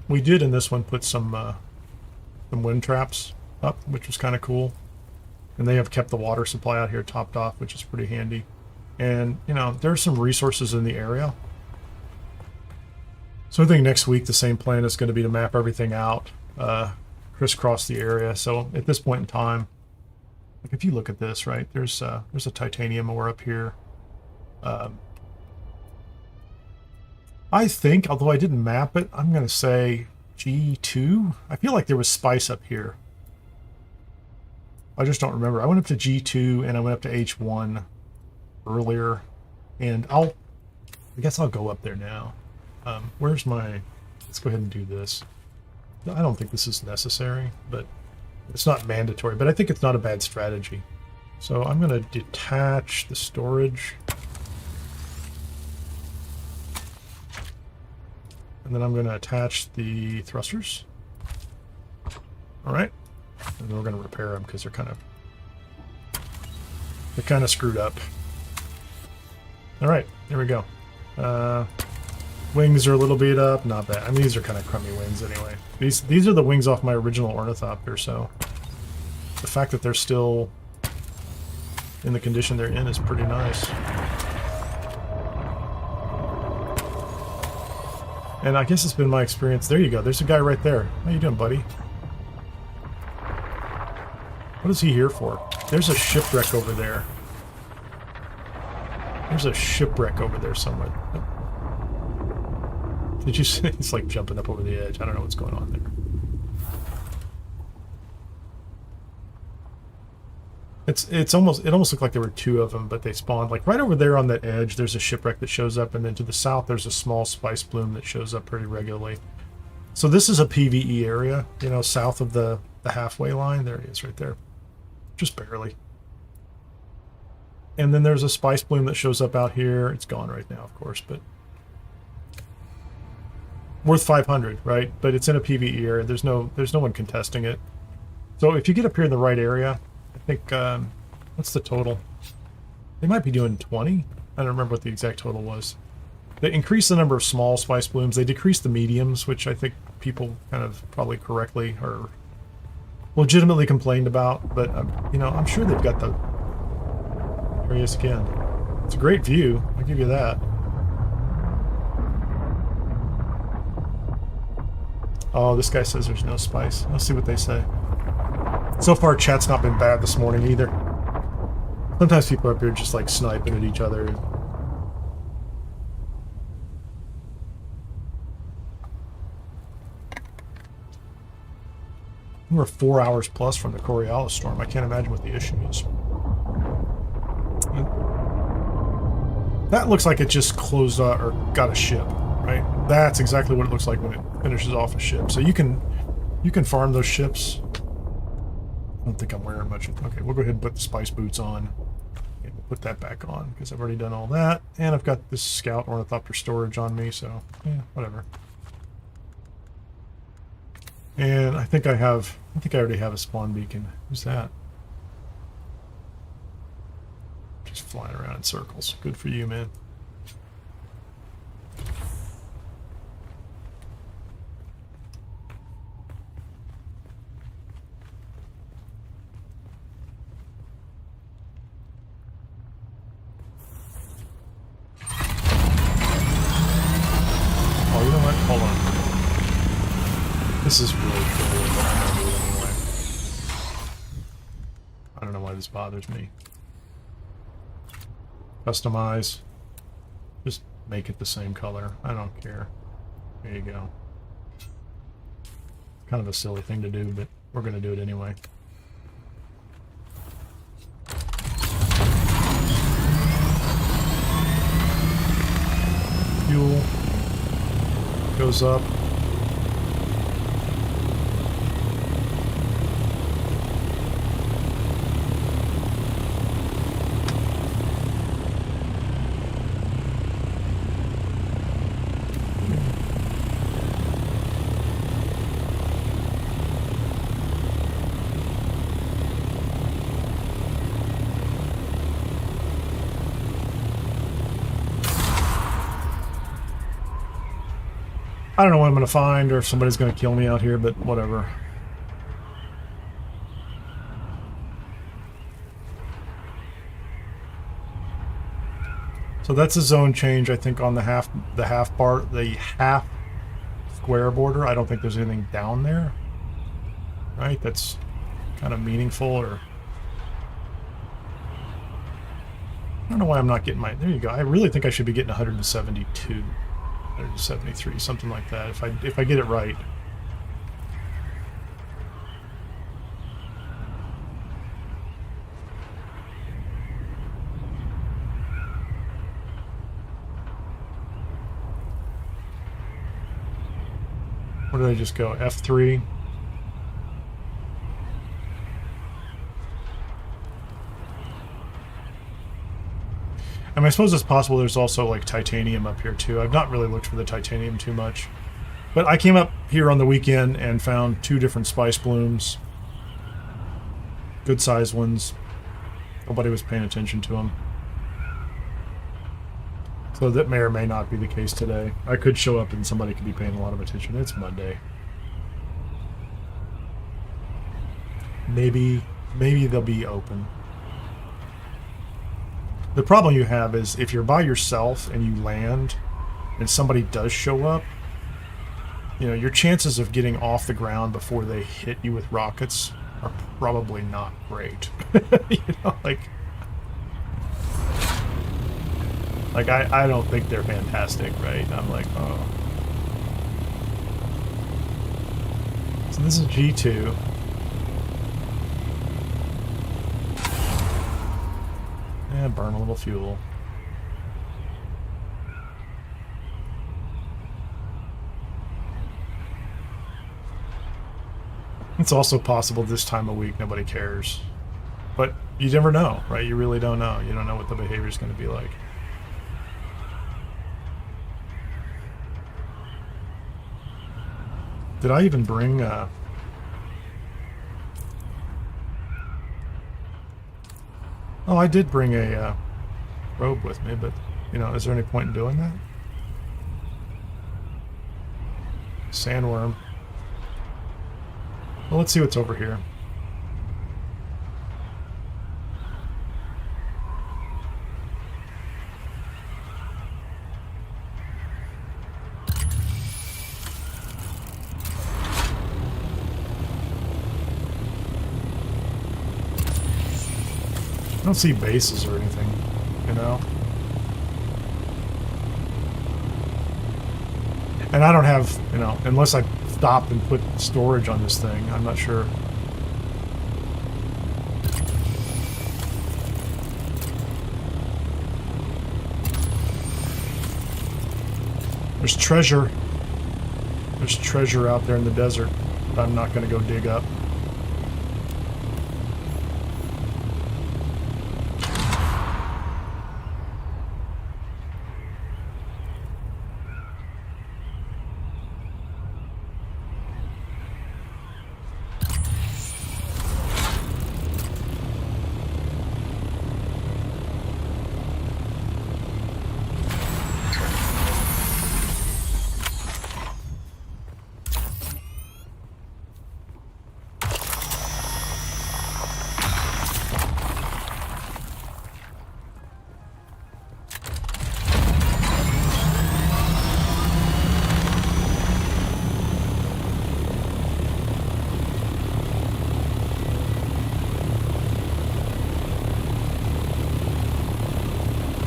We did in this one put some wind traps up, which was kind of cool, and they have kept the water supply out here topped off, which is pretty handy. And you know, there's some resources in the area. So I think next week the same plan is going to be to map everything out, crisscross the area. So at this point in time, like if you look at this, right, there's a titanium ore up here. I think, although I didn't map it, I'm going to say G2. I feel like there was spice up here. I just don't remember. I went up to G2 and I went up to H1 earlier, and I guess I'll go up there now. Where's my... Let's go ahead and do this. I don't think this is necessary, but it's not mandatory, but I think it's not a bad strategy. So I'm going to detach the storage. And then I'm going to attach the thrusters. All right. And then we're going to repair them because they're kind of screwed up. All right, there we go. Wings are a little beat up, not bad. I mean, these are kind of crummy wings anyway. These are the wings off my original ornithopter, so the fact that they're still in the condition they're in is pretty nice. And I guess it's been my experience. There you go. There's a guy right there. How you doing, buddy? What is he here for? There's a shipwreck over there. There's a shipwreck over there somewhere. Did you see? It's like jumping up over the edge. I don't know what's going on there. It almost looked like there were two of them, but they spawned like right over there on that edge. There's a shipwreck that shows up, and then to the south there's a small spice bloom that shows up pretty regularly. So this is a PvE area, you know, south of the halfway line. There he is, right there, just barely. And then there's a spice bloom that shows up out here. It's gone right now, of course, but worth 500, right? But it's in a PvE area. There's no one contesting it. So if you get up here in the right area. I think, what's the total? They might be doing 20? I don't remember what the exact total was. They increased the number of small spice blooms. They decreased the mediums, which I think people kind of probably correctly or legitimately complained about. But, you know, I'm sure they've got the... There he is again. It's a great view. I'll give you that. Oh, this guy says there's no spice. Let's see what they say. So far, chat's not been bad this morning either. Sometimes people are up here just like sniping at each other. We're 4 hours plus from the Coriolis storm. I can't imagine what the issue is. That looks like it just closed or got a ship, right? That's exactly what it looks like when it finishes off a ship. So you can farm those ships. I don't think I'm wearing much. Okay, we'll go ahead and put the spice boots on. And we'll put that back on because I've already done all that. And I've got this scout ornithopter storage on me, so yeah, whatever. And I think I already have a spawn beacon. Who's that? Just flying around in circles. Good for you, man. This is really cool, but I'm gonna do it anyway. I don't know why this bothers me. Customize. Just make it the same color. I don't care. There you go. Kind of a silly thing to do, but we're gonna do it anyway. shows up. I don't know what I'm going to find or if somebody's going to kill me out here, but whatever. So that's a zone change, I think, on the half part, the half square border. I don't think there's anything down there, right? That's kind of meaningful, or I don't know why I'm not getting my. There you go. I really think I should be getting 172. 173, something like that, if I get it right. Where did I just go? F3. I mean, I suppose it's possible there's also like titanium up here too. I've not really looked for the titanium too much. But I came up here on the weekend and found 2 different spice blooms. Good sized ones. Nobody was paying attention to them. So that may or may not be the case today. I could show up and somebody could be paying a lot of attention. It's Monday. Maybe they'll be open. The problem you have is if you're by yourself and you land and somebody does show up, you know, your chances of getting off the ground before they hit you with rockets are probably not great. You know, like I don't think they're fantastic, right? I'm like, oh. So this is G2. And burn a little fuel. It's also possible this time of week nobody cares. But you never know, right? You really don't know. You don't know what the behavior is going to be like. Did I even bring... Oh, I did bring a robe with me, but, you know, is there any point in doing that? Sandworm. Well, let's see what's over here. I don't see bases or anything, you know? And I don't have, you know, unless I stop and put storage on this thing, I'm not sure. There's treasure. There's treasure out there in the desert that I'm not going to go dig up.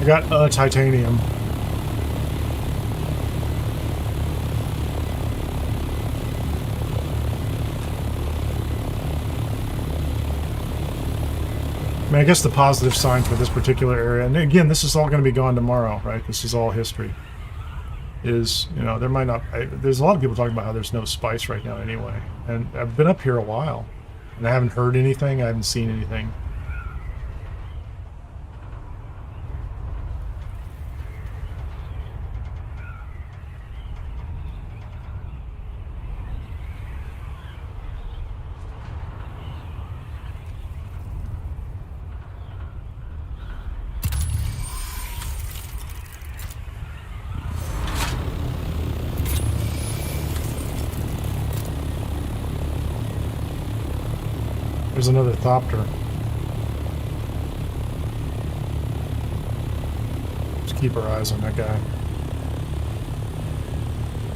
I got titanium. I mean, I guess the positive sign for this particular area, and again, this is all going to be gone tomorrow, right? This is all history. is, you know, there might not... there's a lot of people talking about how there's no spice right now anyway. And I've been up here a while, and I haven't heard anything. I haven't seen anything. There's another thopter. Just keep our eyes on that guy.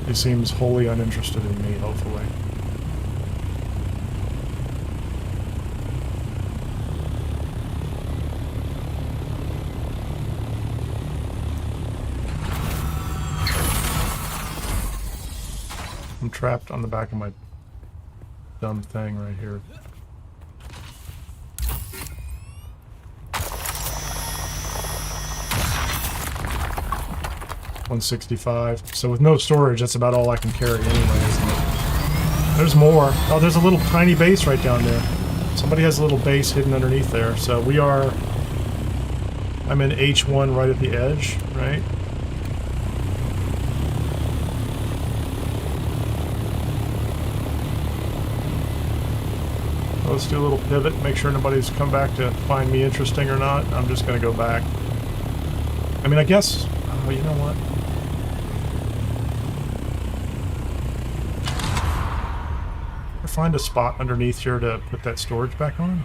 He seems wholly uninterested in me, hopefully. I'm trapped on the back of my dumb thing right here. 165. So with no storage, that's about all I can carry anyways. There's more. Oh, there's a little tiny base right down there. Somebody has a little base hidden underneath there. So we are... I'm in H1 right at the edge, right? So let's do a little pivot, make sure nobody's come back to find me interesting or not. I'm just going to go back. I mean, I guess... Oh, you know what? Find a spot underneath here to put that storage back on.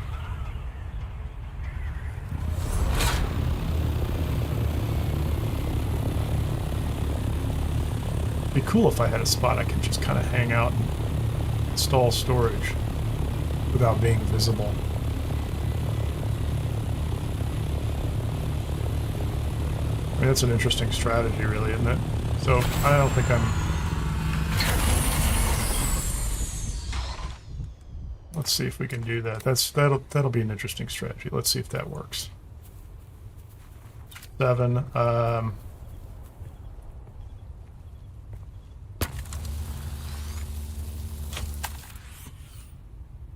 It'd be cool if I had a spot I could just kind of hang out and install storage without being visible. I mean, that's an interesting strategy, really, isn't it? So I don't think I'm... Let's see if we can do that. That'll be an interesting strategy. Let's see if that works. 7.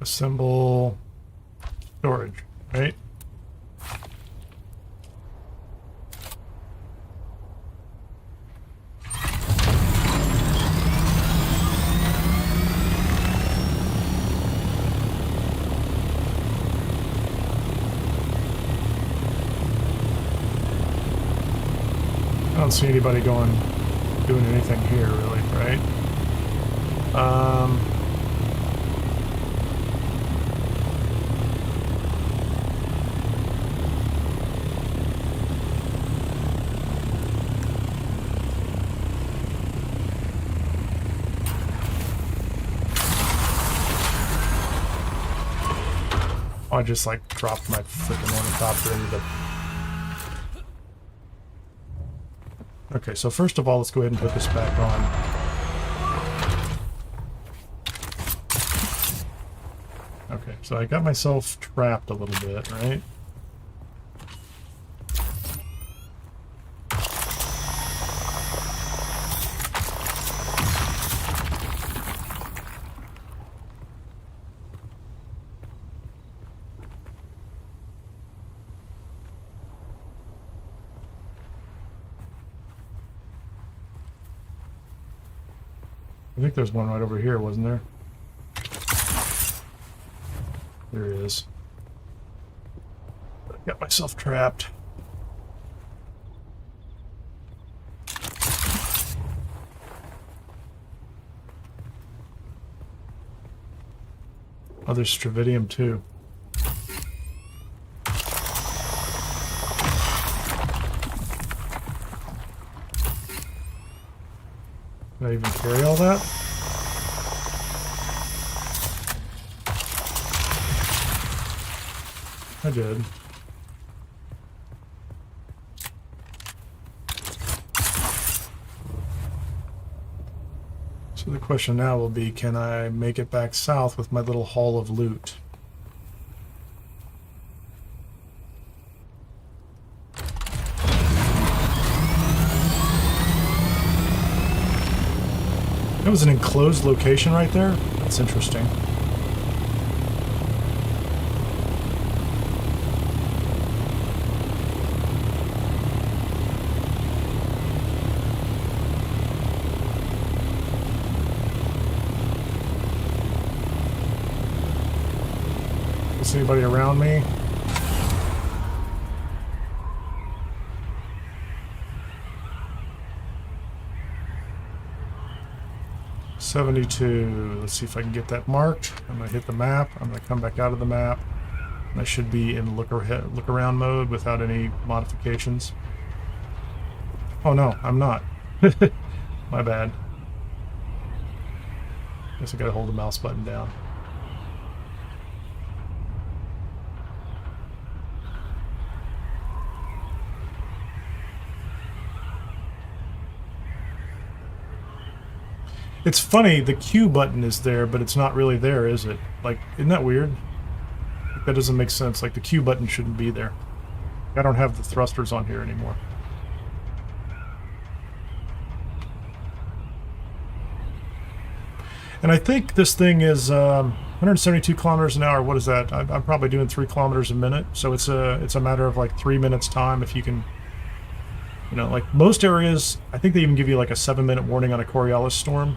Assemble storage, right? I don't see anybody doing anything here, really, right? I just like dropped my freaking ornithopter into the... Okay, so first of all, let's go ahead and put this back on. Okay, so I got myself trapped a little bit, right? I think there's one right over here, wasn't there? There is. I got myself trapped. Oh, there's Stravidium too. Did I even carry all that? I did. So the question now will be, can I make it back south with my little haul of loot? That was an enclosed location right there? That's interesting. Is anybody around me? $72. Let's see if I can get that marked. I'm gonna hit the map. I'm gonna come back out of the map. And I should be in look around mode without any modifications. Oh no, I'm not. My bad. Guess I gotta hold the mouse button down. It's funny, the Q button is there, but it's not really there, is it? Like, isn't that weird? That doesn't make sense. Like, the Q button shouldn't be there. I don't have the thrusters on here anymore. And I think this thing is 172 kilometers an hour. What is that? I'm probably doing 3 kilometers a minute. So it's a matter of like 3 minutes time if you can, you know, like most areas, I think they even give you like a 7-minute warning on a Coriolis storm.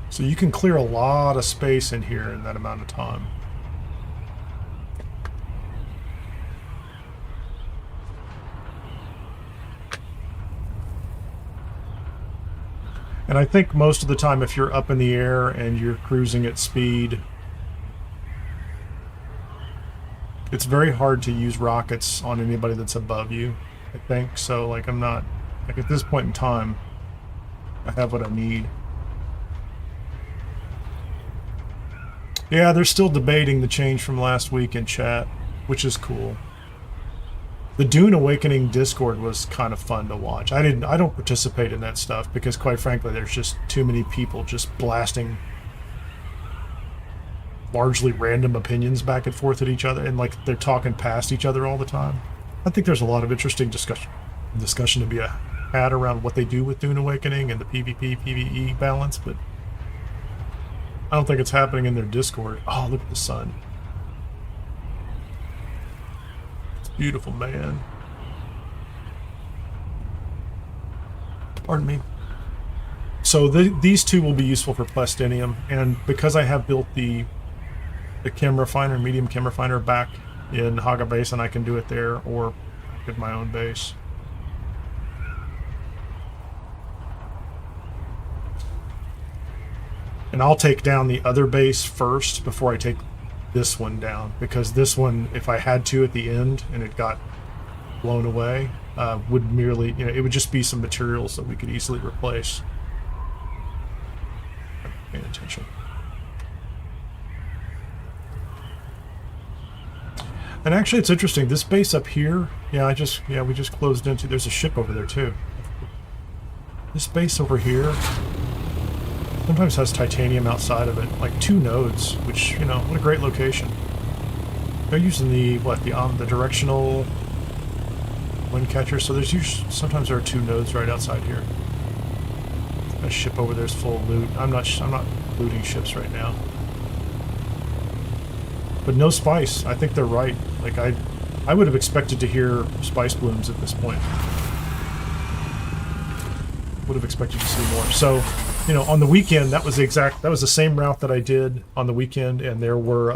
So you can clear a lot of space in here in that amount of time. And I think most of the time if you're up in the air and you're cruising at speed, it's very hard to use rockets on anybody that's above you, I think. So, like, I'm not, like, at this point in time, I have what I need. Yeah, they're still debating the change from last week in chat, which is cool. The Dune Awakening Discord was kind of fun to watch. I don't participate in that stuff because, quite frankly, there's just too many people just blasting largely random opinions back and forth at each other, and like they're talking past each other all the time. I think there's a lot of interesting discussion to be had around what they do with Dune Awakening and the PvP PvE balance, but I don't think it's happening in their Discord. Oh, look at the sun. It's beautiful, man. Pardon me. So these two will be useful for Plastinium, and because I have built the chem refiner, medium chem refiner back in Haga Base, and I can do it there or at my own base. And I'll take down the other base first before I take this one down, because this one, if I had to at the end and it got blown away, would merely, you know, it would just be some materials that we could easily replace. Paying attention. And actually, it's interesting. This base up here, we just closed into. There's a ship over there too. This base over here sometimes has titanium outside of it, like 2 nodes, which, you know, what a great location. They're using the directional wind catcher, so there's usually sometimes there are 2 nodes right outside here. A ship over there is full of loot. I'm not looting ships right now. But no spice. I think they're right. Like I would have expected to hear spice blooms at this point. Would have expected to see more. So, you know, on the weekend, that was the same route that I did on the weekend, and there were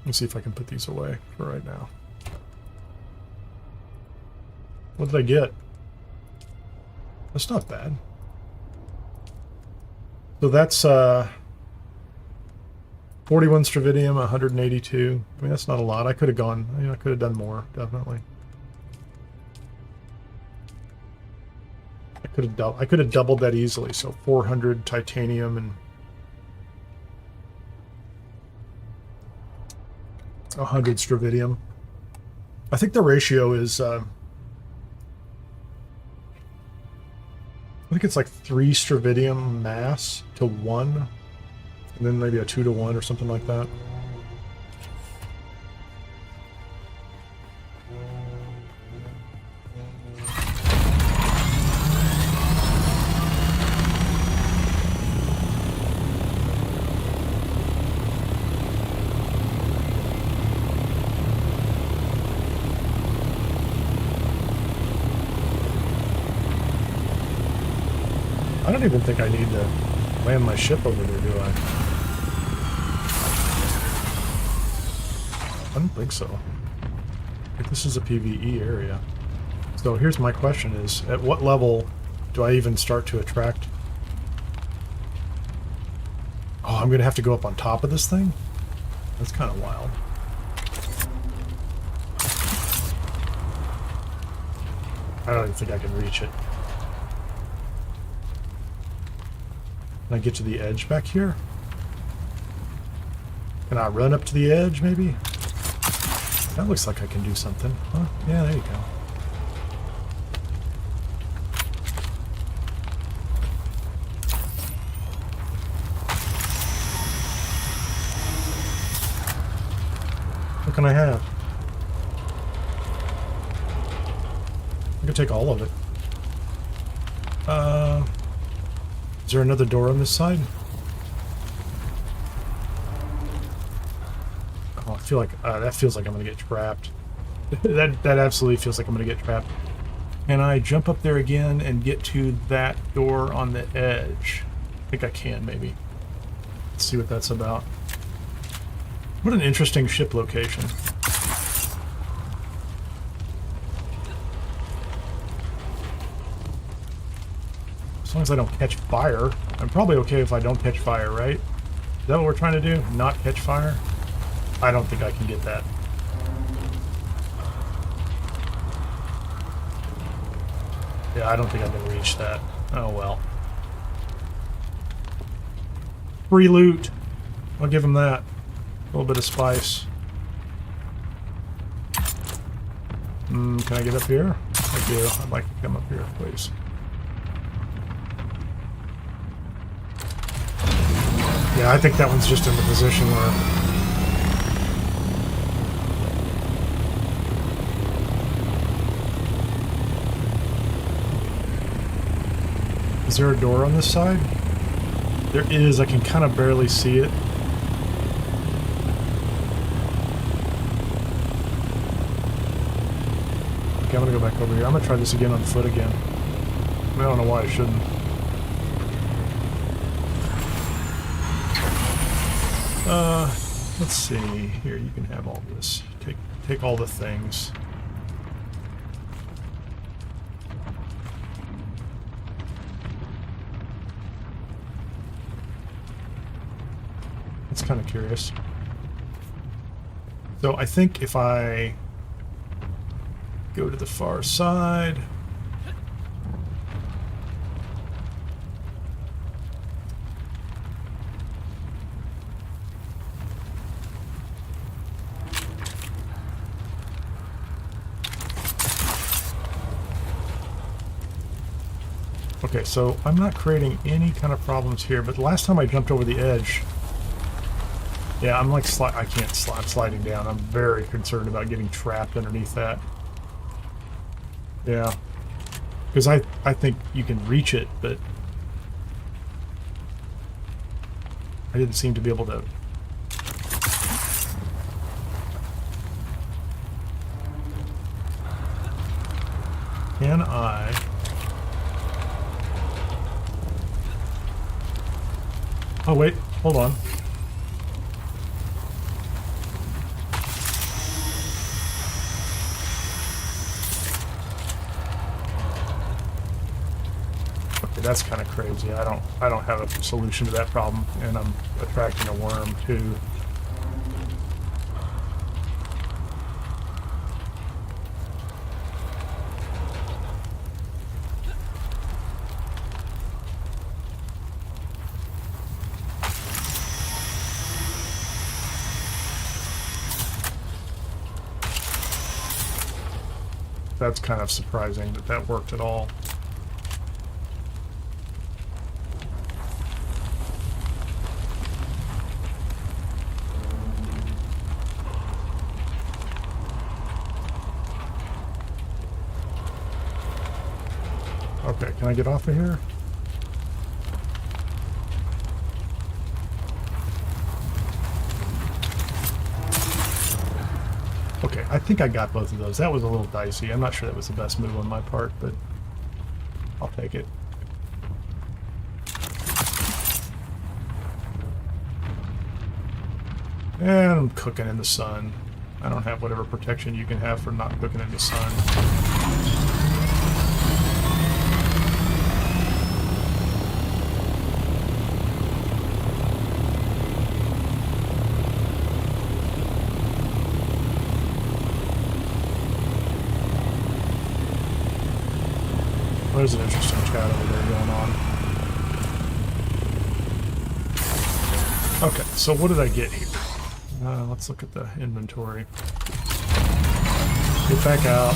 let's see if I can put these away for right now. What did I get? That's not bad. So that's 41 stravidium, 182. I mean, that's not a lot. I could have gone, you know, I could have done more, definitely. I could have doubled that easily. So 400 titanium and 100 stravidium. I think the ratio is I think it's like 3 stravidium mass to 1 And then maybe a 2-to-1 or something like that. I don't even think I need to land my ship over there, do I? I don't think so. I think this is a PvE area. So here's my question is, at what level do I even start to attract? Oh, I'm going to have to go up on top of this thing? That's kind of wild. I don't even think I can reach it. Can I get to the edge back here? Can I run up to the edge, maybe? That looks like I can do something. Huh? Yeah, there you go. What can I have? I could take all of it. Is there another door on this side? Oh, I feel like that feels like I'm gonna get trapped. that absolutely feels like I'm gonna get trapped. And I jump up there again and get to that door on the edge. I think I can, maybe. Let's see what that's about. What an interesting ship location. As long as I don't catch fire. I'm probably okay if I don't catch fire, right? Is that what we're trying to do? Not catch fire? I don't think I can get that. Yeah, I don't think I can reach that. Oh well. Free loot. I'll give him that. A little bit of spice. Can I get up here? I do. I'd like to come up here, please. Yeah, I think that one's just in the position where... Is there a door on this side? There is. I can kind of barely see it. Okay, I'm gonna go back over here. I'm gonna try this again on foot again. I don't know why I shouldn't. Let's see. Here, you can have all this. Take all the things. That's kind of curious. So I think if I go to the far side... Okay, so I'm not creating any kind of problems here, but the last time I jumped over the edge, yeah, I'm like, I can't slide, I'm sliding down. I'm very concerned about getting trapped underneath that. Yeah, because I think you can reach it, but I didn't seem to be able to. Can I? Oh wait, hold on. Okay, that's kind of crazy. I don't have a solution to that problem, and I'm attracting a worm too. That's kind of surprising that that worked at all. Okay, can I get off of here? Okay, I think I got both of those. That was a little dicey. I'm not sure that was the best move on my part, but I'll take it. And I'm cooking in the sun. I don't have whatever protection you can have for not cooking in the sun. There's an interesting chat over there going on. Okay, so what did I get here? Let's look at the inventory. Get back out.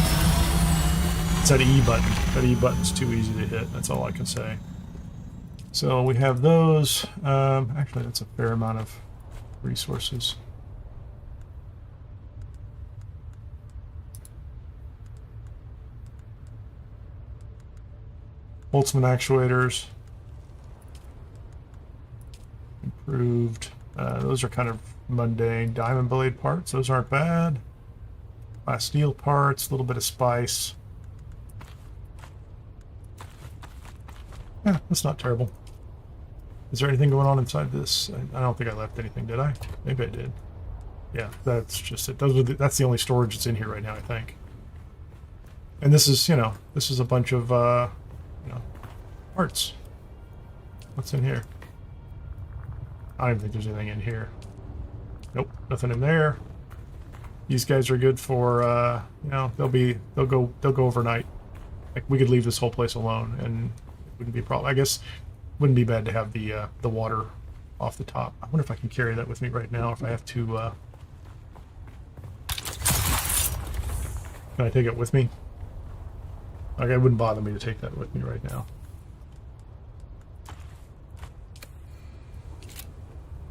It's that E button. That E button's too easy to hit. That's all I can say. So we have those. Actually, that's a fair amount of resources. Boltzmann actuators. Improved. Those are kind of mundane. Diamond blade parts. Those aren't bad. Steel parts. A little bit of spice. Yeah, that's not terrible. Is there anything going on inside this? I don't think I left anything, did I? Maybe I did. Yeah, that's just it. That's the only storage that's in here right now, I think. And this is, this is a bunch of, parts. What's in here? I don't even think there's anything in here. Nope, nothing in there. These guys are good for, they'll go overnight. Like we could leave this whole place alone, and it wouldn't be a problem. I guess wouldn't be bad to have the water off the top. I wonder if I can carry that with me right now. If I have to, can I take it with me? Like it wouldn't bother me to take that with me right now.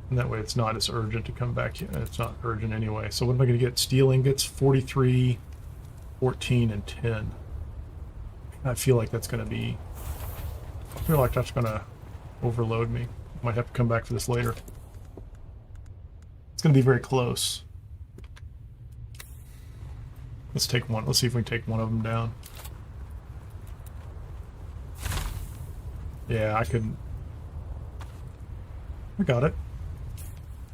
And that way it's not as urgent to come back here. It's not urgent anyway. So what am I going to get? Steel ingots, 43, 14, and 10. I feel like that's going to be... I feel like that's going to overload me. Might have to come back for this later. It's going to be very close. Let's take one. Let's see if we can take one of them down. Yeah, I couldn't... I got it.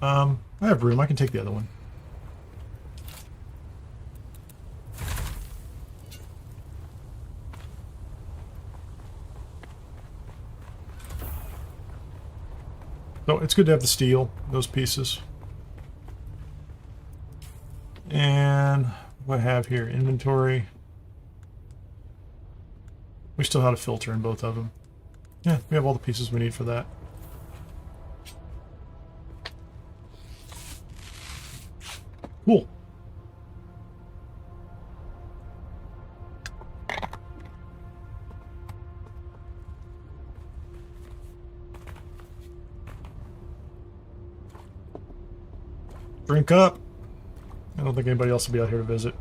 I have room. I can take the other one. So it's good to have the steel, those pieces. And what I have here, inventory. We still have a filter in both of them. Yeah, we have all the pieces we need for that. Cool. Drink up. I don't think anybody else will be out here to visit.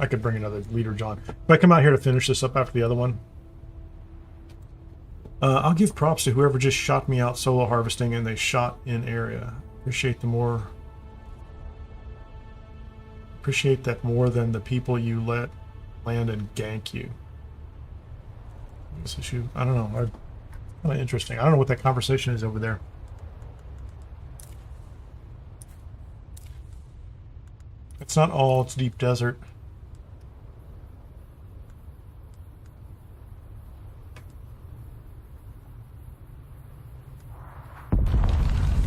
I could bring another leader, John. If I come out here to finish this up after the other one, I'll give props to whoever just shot me out solo harvesting and they shot in area. Appreciate that more than the people you let land and gank you. This issue, I don't know. Kind of interesting. I don't know what that conversation is over there. It's not all, it's deep desert.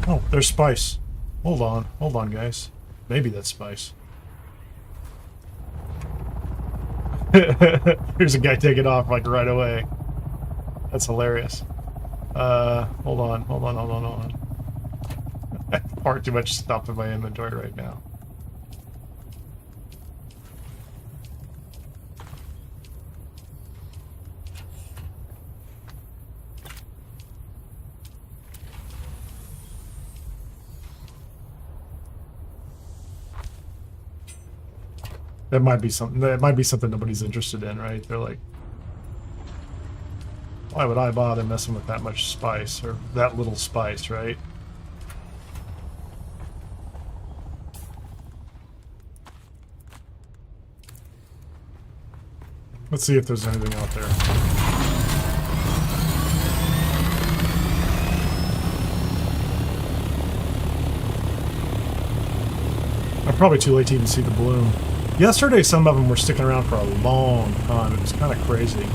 Oh, there's spice. Hold on, guys. Maybe that's spice. Here's a guy taking off like right away. That's hilarious. Hold on. I have far too much stuff in my inventory right now. That might be something. That might be something nobody's interested in, right? They're like, why would I bother messing with that much spice or that little spice, right? Let's see if there's anything out there. I'm probably too late to even see the bloom. Yesterday, some of them were sticking around for a long time. It was kind of crazy.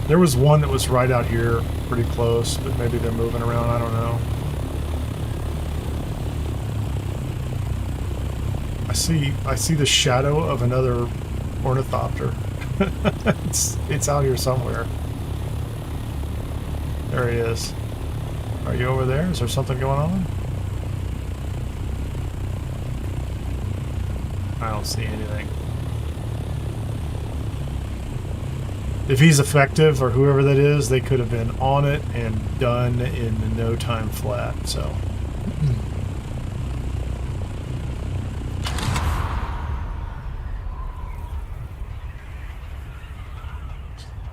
There was one that was right out here, pretty close, but maybe they're moving around. I don't know. I see the shadow of another ornithopter. It's out here somewhere. There he is. Are you over there? Is there something going on? I don't see anything. If he's effective, or whoever that is, they could have been on it and done in no time flat, so.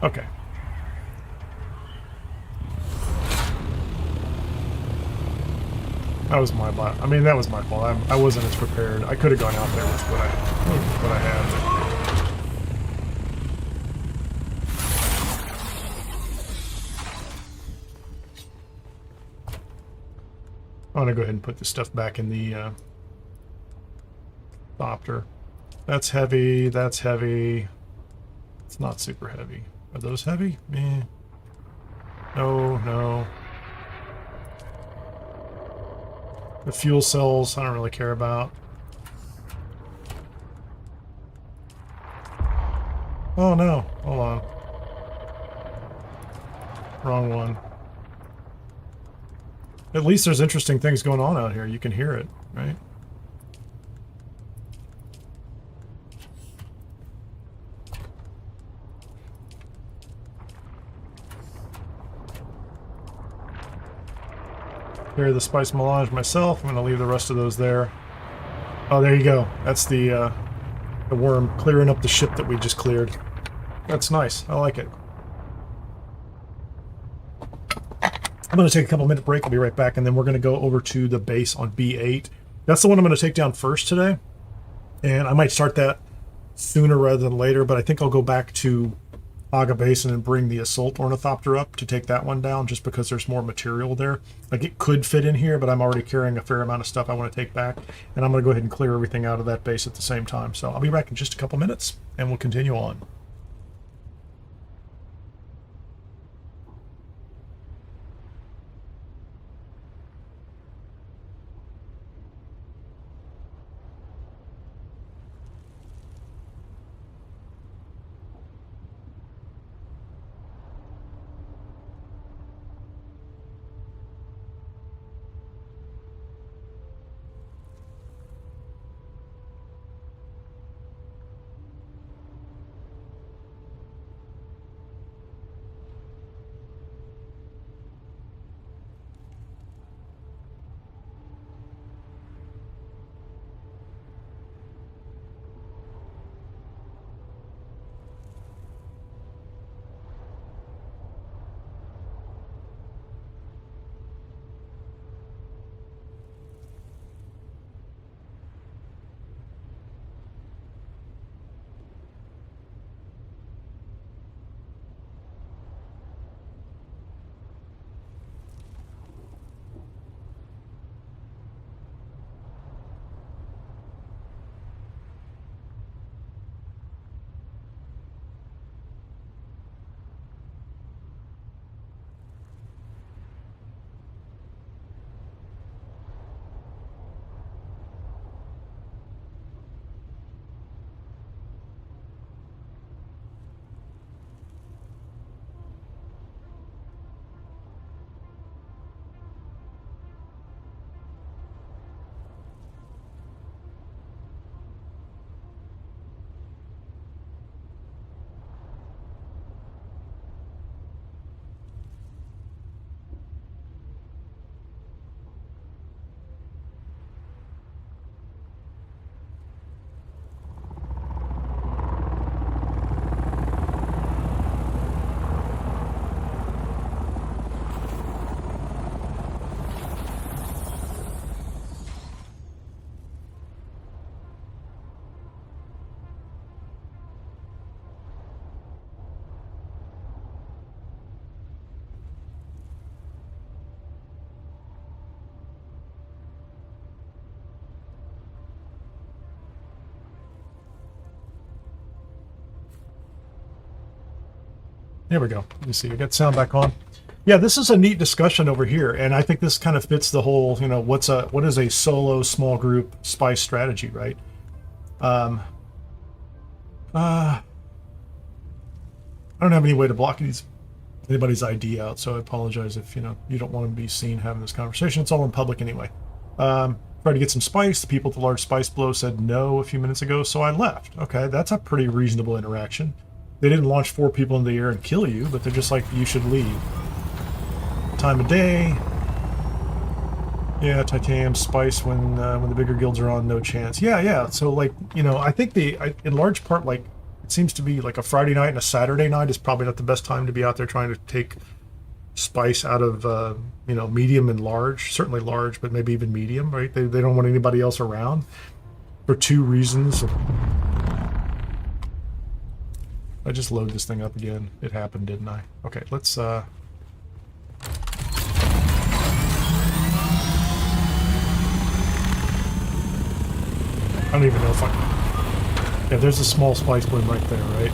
Okay. That was my fault. I mean, that was my fault. I wasn't as prepared. I could have gone out there with what I had. I'm gonna go ahead and put this stuff back in the Thopter. That's heavy. That's heavy. It's not super heavy. Are those heavy? Eh. No, no. The fuel cells, I don't really care about. Oh no, hold on. Wrong one. At least there's interesting things going on out here. You can hear it, right? Carry the spice melange myself. I'm going to leave the rest of those there. Oh, there you go. That's the worm clearing up the ship that we just cleared. That's nice. I like it. I'm going to take a couple minute break. I'll be right back, and then we're going to go over to the base on B8. That's the one I'm going to take down first today, and I might start that sooner rather than later, but I think I'll go back to Aga Basin and bring the Assault Ornithopter up to take that one down, just because there's more material there. Like, it could fit in here, but I'm already carrying a fair amount of stuff I want to take back, and I'm going to go ahead and clear everything out of that base at the same time. So I'll be back in just a couple minutes, and we'll continue on. There we go. Let me see. I got sound back on. Yeah, this is a neat discussion over here, and I think this kind of fits the whole, you know, what is a solo small group spice strategy, right? I don't have any way to block anybody's ID out, so I apologize if, you know, you don't want to be seen having this conversation. It's all in public anyway. Tried to get some spice. The people at the large spice blow said no a few minutes ago, so I left. Okay, that's a pretty reasonable interaction. They didn't launch 4 people in the air and kill you, but they're just like, you should leave. Time of day. Yeah, titanium, spice when the bigger guilds are on, no chance. Yeah. So, like, you know, I think in large part, like, it seems to be like a Friday night and a Saturday night is probably not the best time to be out there trying to take spice out of, you know, medium and large. Certainly large, but maybe even medium, right? They don't want anybody else around for 2 reasons. I just load this thing up again. It happened, didn't I? Okay, let's, I don't even know if I... Yeah, there's a small spice bloom right there, right?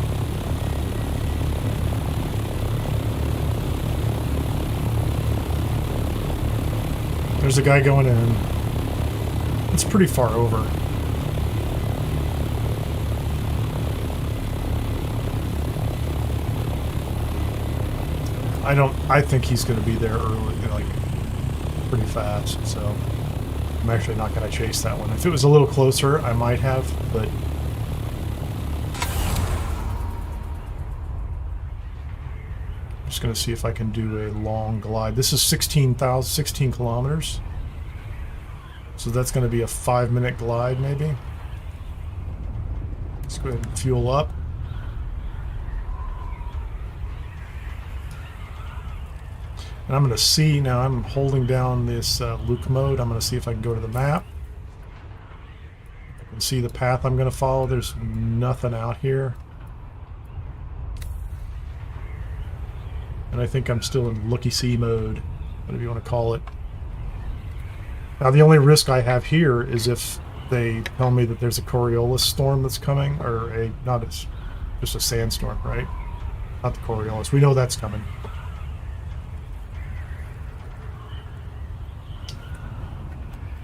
There's a guy going in. It's pretty far over. I think he's going to be there early, like, pretty fast, so I'm actually not going to chase that one. If it was a little closer, I might have, but I'm just going to see if I can do a long glide. This is 16 kilometers, so that's going to be a 5-minute glide, maybe. Let's go ahead and fuel up. And I'm going to see, now I'm holding down this Luke mode. I'm going to see if I can go to the map. I can see the path I'm going to follow. There's nothing out here. And I think I'm still in looky-see mode, whatever you want to call it. Now the only risk I have here is if they tell me that there's a Coriolis storm that's coming, or just a sandstorm, right? Not the Coriolis. We know that's coming.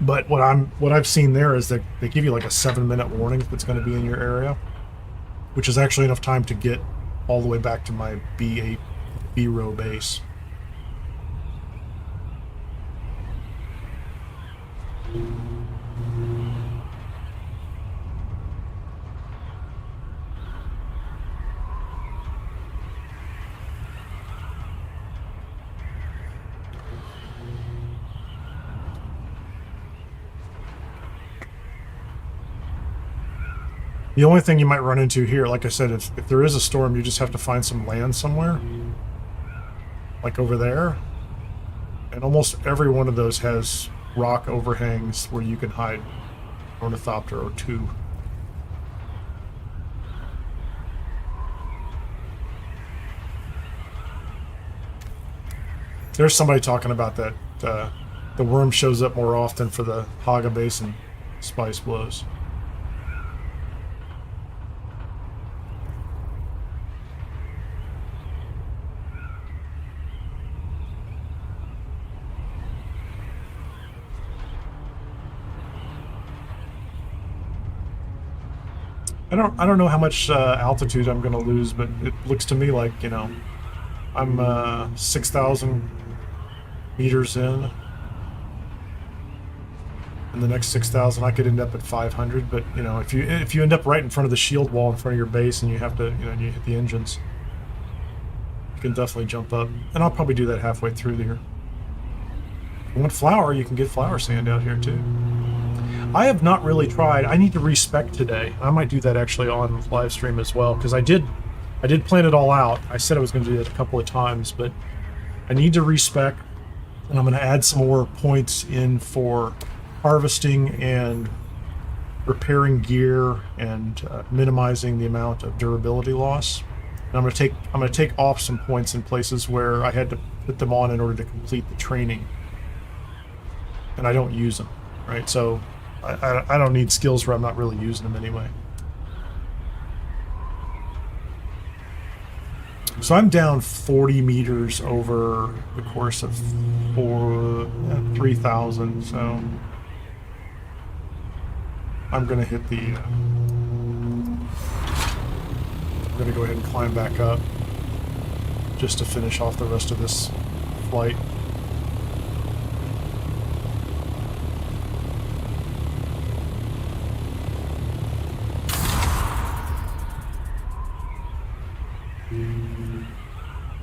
But what I've seen there is that they give you like a 7-minute warning if it's going to be in your area, which is actually enough time to get all the way back to my B8 B-row base. The only thing you might run into here, like I said, if there is a storm, you just have to find some land somewhere. Like over there. And almost every one of those has rock overhangs where you can hide ornithopter or 2. There's somebody talking about that the worm shows up more often for the Haga Basin spice blows. I don't know how much altitude I'm going to lose, but it looks to me like, you know, I'm 6,000 meters in. And the next 6,000 I could end up at 500, but you know, if you end up right in front of the shield wall in front of your base and you have to, you know, you hit the engines, you can definitely jump up. And I'll probably do that halfway through here. If you want flour, you can get flour sand out here too. I have not really tried. I need to respec today. I might do that actually on live stream as well, because I did plan it all out. I said I was going to do that a couple of times, but I need to respec, and I'm going to add some more points in for harvesting and repairing gear and minimizing the amount of durability loss. And I'm going to take off some points in places where I had to put them on in order to complete the training, and I don't use them, right? So I don't need skills where I'm not really using them anyway. So I'm down 40 meters over the course of 3,000, so I'm going to hit the... I'm going to go ahead and climb back up just to finish off the rest of this flight.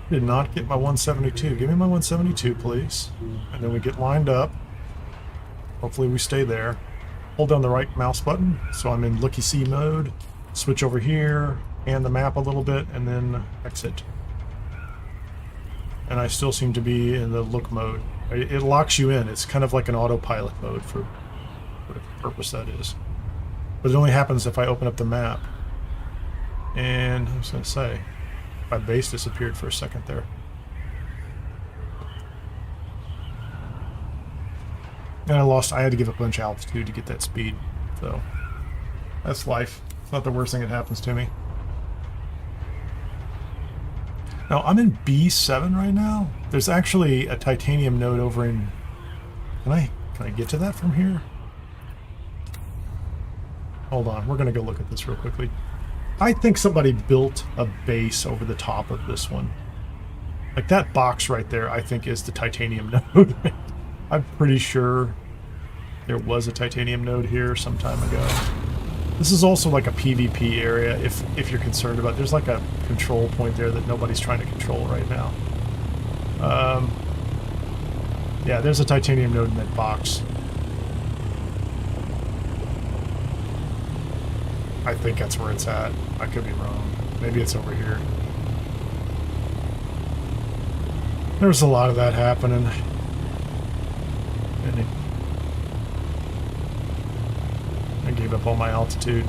Did not get my 172. Give me my 172, please. And then we get lined up. Hopefully we stay there. Hold down the right mouse button, so I'm in looky-see mode. Switch over here, and the map a little bit, and then exit. And I still seem to be in the look mode. It locks you in. It's kind of like an autopilot mode for whatever purpose that is. But it only happens if I open up the map. And I was going to say, my base disappeared for a second there. And I had to give up a bunch of altitude to get that speed. So, that's life. It's not the worst thing that happens to me. Now, I'm in B7 right now. There's actually a titanium node over in... Can I get to that from here? Hold on, we're going to go look at this real quickly. I think somebody built a base over the top of this one. Like that box right there, I think is the titanium node. I'm pretty sure there was a titanium node here some time ago. This is also like a PvP area if you're concerned about. There's like a control point there that nobody's trying to control right now. Yeah, there's a titanium node in that box. I think that's where it's at. I could be wrong. Maybe it's over here. There's a lot of that happening. And I gave up all my altitude.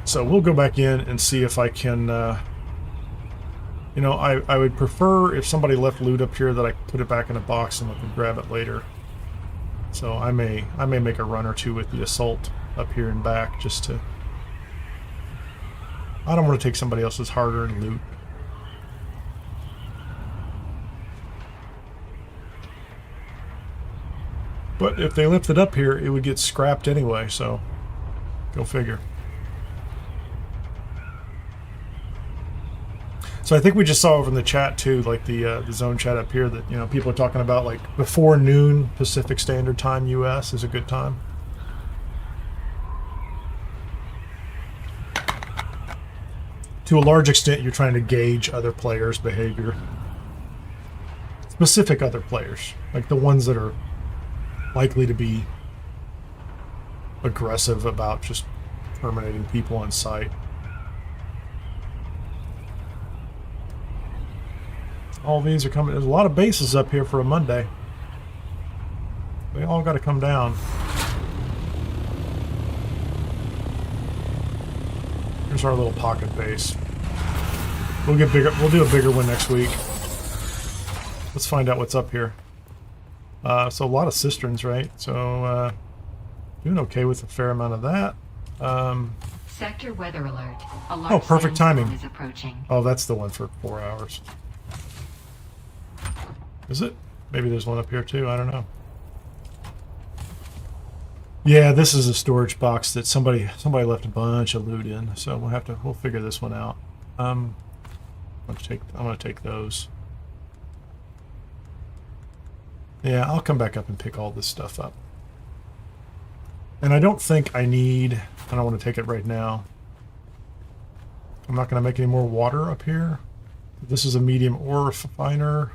So we'll go back in and see if I can, you know, I would prefer if somebody left loot up here that I put it back in a box and I can grab it later. So I may make a run or two with the assault up here and back just to... I don't want to take somebody else's hard-earned loot. But if they left it up here, it would get scrapped anyway, so go figure. So I think we just saw over in the chat too, like the zone chat up here, that, you know, people are talking about like before noon Pacific Standard Time US is a good time. To a large extent, you're trying to gauge other players' behavior. Specific other players, like the ones that are likely to be aggressive about just terminating people on sight. All these are coming. There's a lot of bases up here for a Monday. They all got to come down. Here's our little pocket base. We'll get bigger. We'll do a bigger one next week. Let's find out what's up here. So a lot of cisterns, right? So doing okay with a fair amount of that. Sector weather alert. A large perfect timing. is approaching. Oh, that's the one for 4 hours. Is it? Maybe there's one up here too. I don't know. Yeah, this is a storage box that somebody left a bunch of loot in, so we'll figure this one out. I'm gonna take those. Yeah, I'll come back up and pick all this stuff up. And I don't think I don't want to take it right now. I'm not going to make any more water up here. This is a medium ore refiner,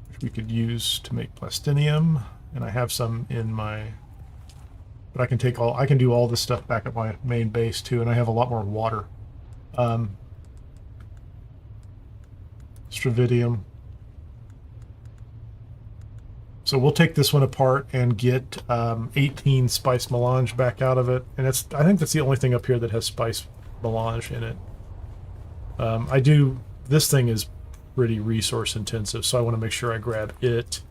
which we could use to make plastinium. And I have some in my... But I can do all this stuff back at my main base too, and I have a lot more water. Stravidium. So we'll take this one apart and get 18 spice melange back out of it. And I think that's the only thing up here that has spice melange in it. I do. This thing is pretty resource intensive, so I want to make sure I grab it.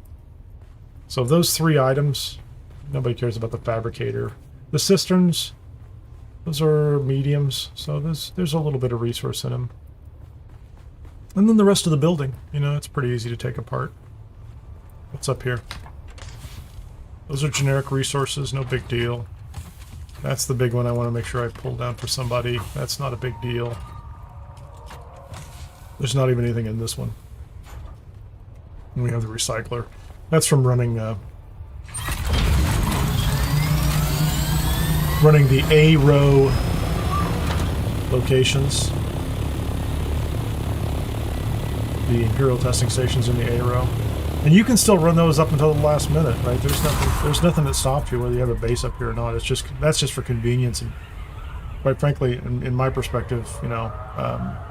So those 3 items, nobody cares about the fabricator. The cisterns, those are mediums, so there's a little bit of resource in them. And then the rest of the building, you know, it's pretty easy to take apart. What's up here? Those are generic resources, no big deal. That's the big one I want to make sure I pull down for somebody. That's not a big deal. There's not even anything in this one. And we have the recycler. That's from running the A row locations. The Imperial testing stations in the A row. And you can still run those up until the last minute, right? There's nothing that stops you whether you have a base up here or not. That's just for convenience, and quite frankly, in my perspective, you know,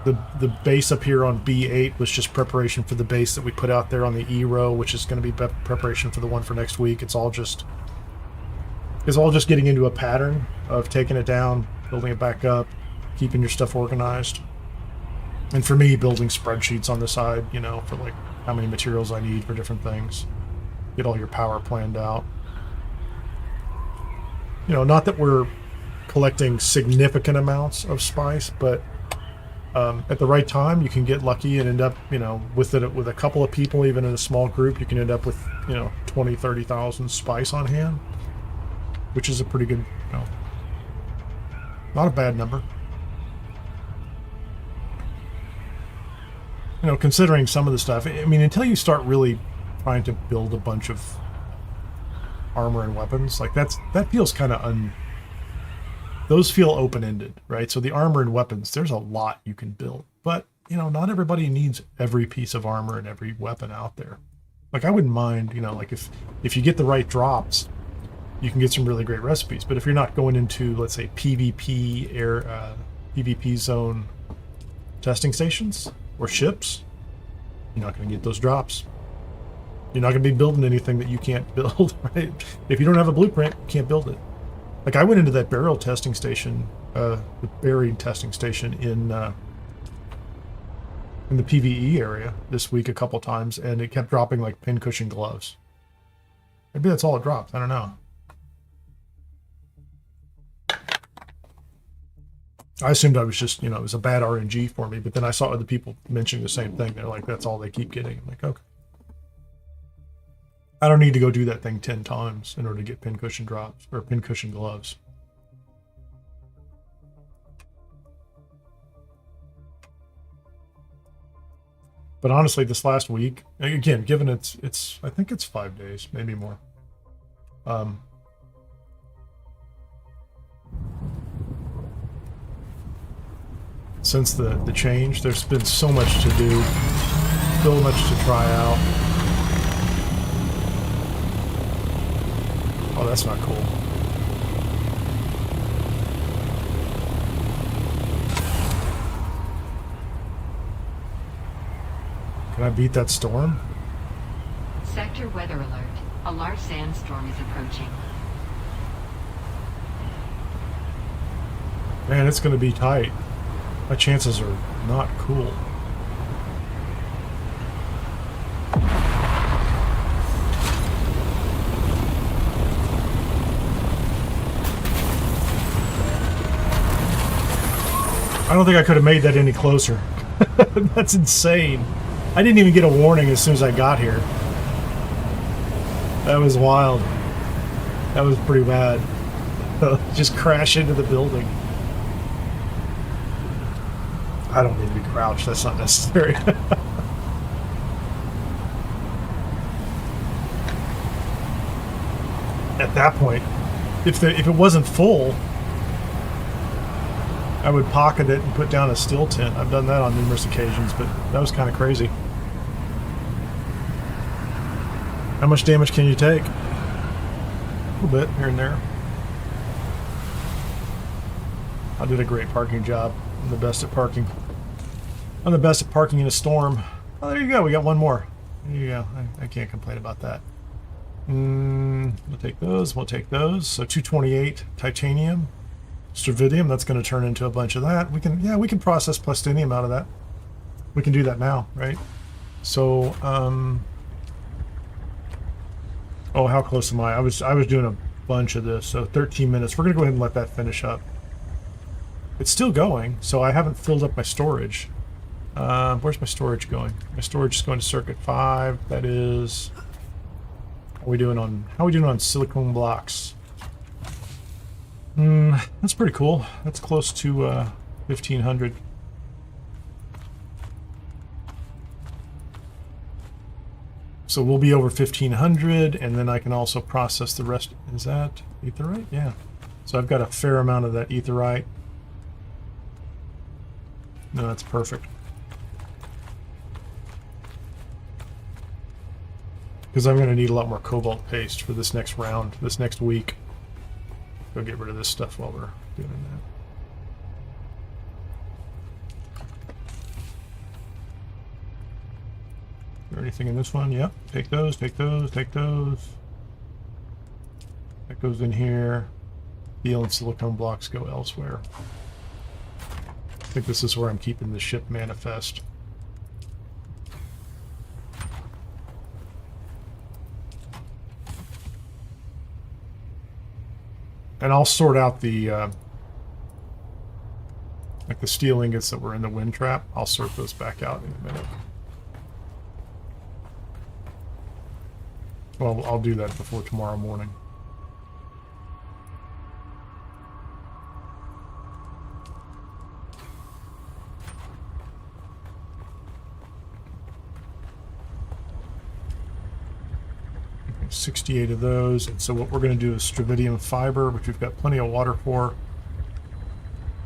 the base up here on B8 was just preparation for the base that we put out there on the E row, which is going to be preparation for the one for next week. It's all just getting into a pattern of taking it down, building it back up, keeping your stuff organized. And for me, building spreadsheets on the side, you know, for like how many materials I need for different things. Get all your power planned out. You know, not that we're collecting significant amounts of spice, but at the right time, you can get lucky and end up, you know, with a couple of people, even in a small group, you can end up with, you know, 20, 30,000 spice on hand, which is a pretty good, you know, not a bad number. You know, considering some of the stuff, I mean, until you start really trying to build a bunch of armor and weapons, like that feels kind of those feel open-ended, right? So the armor and weapons, there's a lot you can build, but you know, not everybody needs every piece of armor and every weapon out there. Like I wouldn't mind, you know, like if you get the right drops, you can get some really great recipes. But if you're not going into, let's say, PvP PvP zone testing stations or ships, you're not going to get those drops. You're not going to be building anything that you can't build, right? If you don't have a blueprint, you can't build it. Like I went into that burial testing station, the buried testing station in the PvE area this week a couple times, and it kept dropping like pincushion gloves. Maybe that's all it dropped. I don't know. I assumed I was just, you know, it was a bad RNG for me, but then I saw other people mentioning the same thing. They're like, that's all they keep getting. I'm like, okay. I don't need to go do that thing 10 times in order to get pincushion drops or pincushion gloves. But honestly, this last week, again, given it's I think it's 5 days, maybe more. Since the change, there's been so much to do, so much to try out. Oh, that's not cool. Can I beat that storm? Sector weather alert. A large sandstorm is approaching. Man, it's going to be tight. My chances are not cool. I don't think I could have made that any closer. That's insane. I didn't even get a warning as soon as I got here. That was wild. That was pretty bad. Just crash into the building. I don't need to be crouched. That's not necessary. At that point, if it wasn't full, I would pocket it and put down a steel tent. I've done that on numerous occasions, but that was kind of crazy. How much damage can you take? A little bit here and there. I did a great parking job. I'm the best at parking. I'm the best at parking in a storm. Oh, there you go. We got one more. There you go. I can't complain about that. We'll take those. We'll take those. So 228 titanium. Stravidium, that's going to turn into a bunch of that. We can process plastinium out of that. We can do that now, right? So, oh, how close am I? I was doing a bunch of this, so 13 minutes. We're going to go ahead and let that finish up. It's still going, so I haven't filled up my storage. Where's my storage going? My storage is going to circuit 5. That is... how are we doing on silicone blocks? That's pretty cool. That's close to 1,500. So we'll be over 1,500, and then I can also process the rest. Is that aetherite? Yeah. So I've got a fair amount of that aetherite. No, that's perfect. Because I'm going to need a lot more cobalt paste for this next round, this next week. Go get rid of this stuff while we're doing that. Is there anything in this one? Yep. Take those, take those, take those. That goes in here. Steel and silicone blocks go elsewhere. I think this is where I'm keeping the ship manifest. And I'll sort out the like the steel ingots that were in the wind trap. I'll sort those back out in a minute. Well, I'll do that before tomorrow morning. Okay, 68 of those. And so what we're going to do is stravidium fiber, which we've got plenty of water for.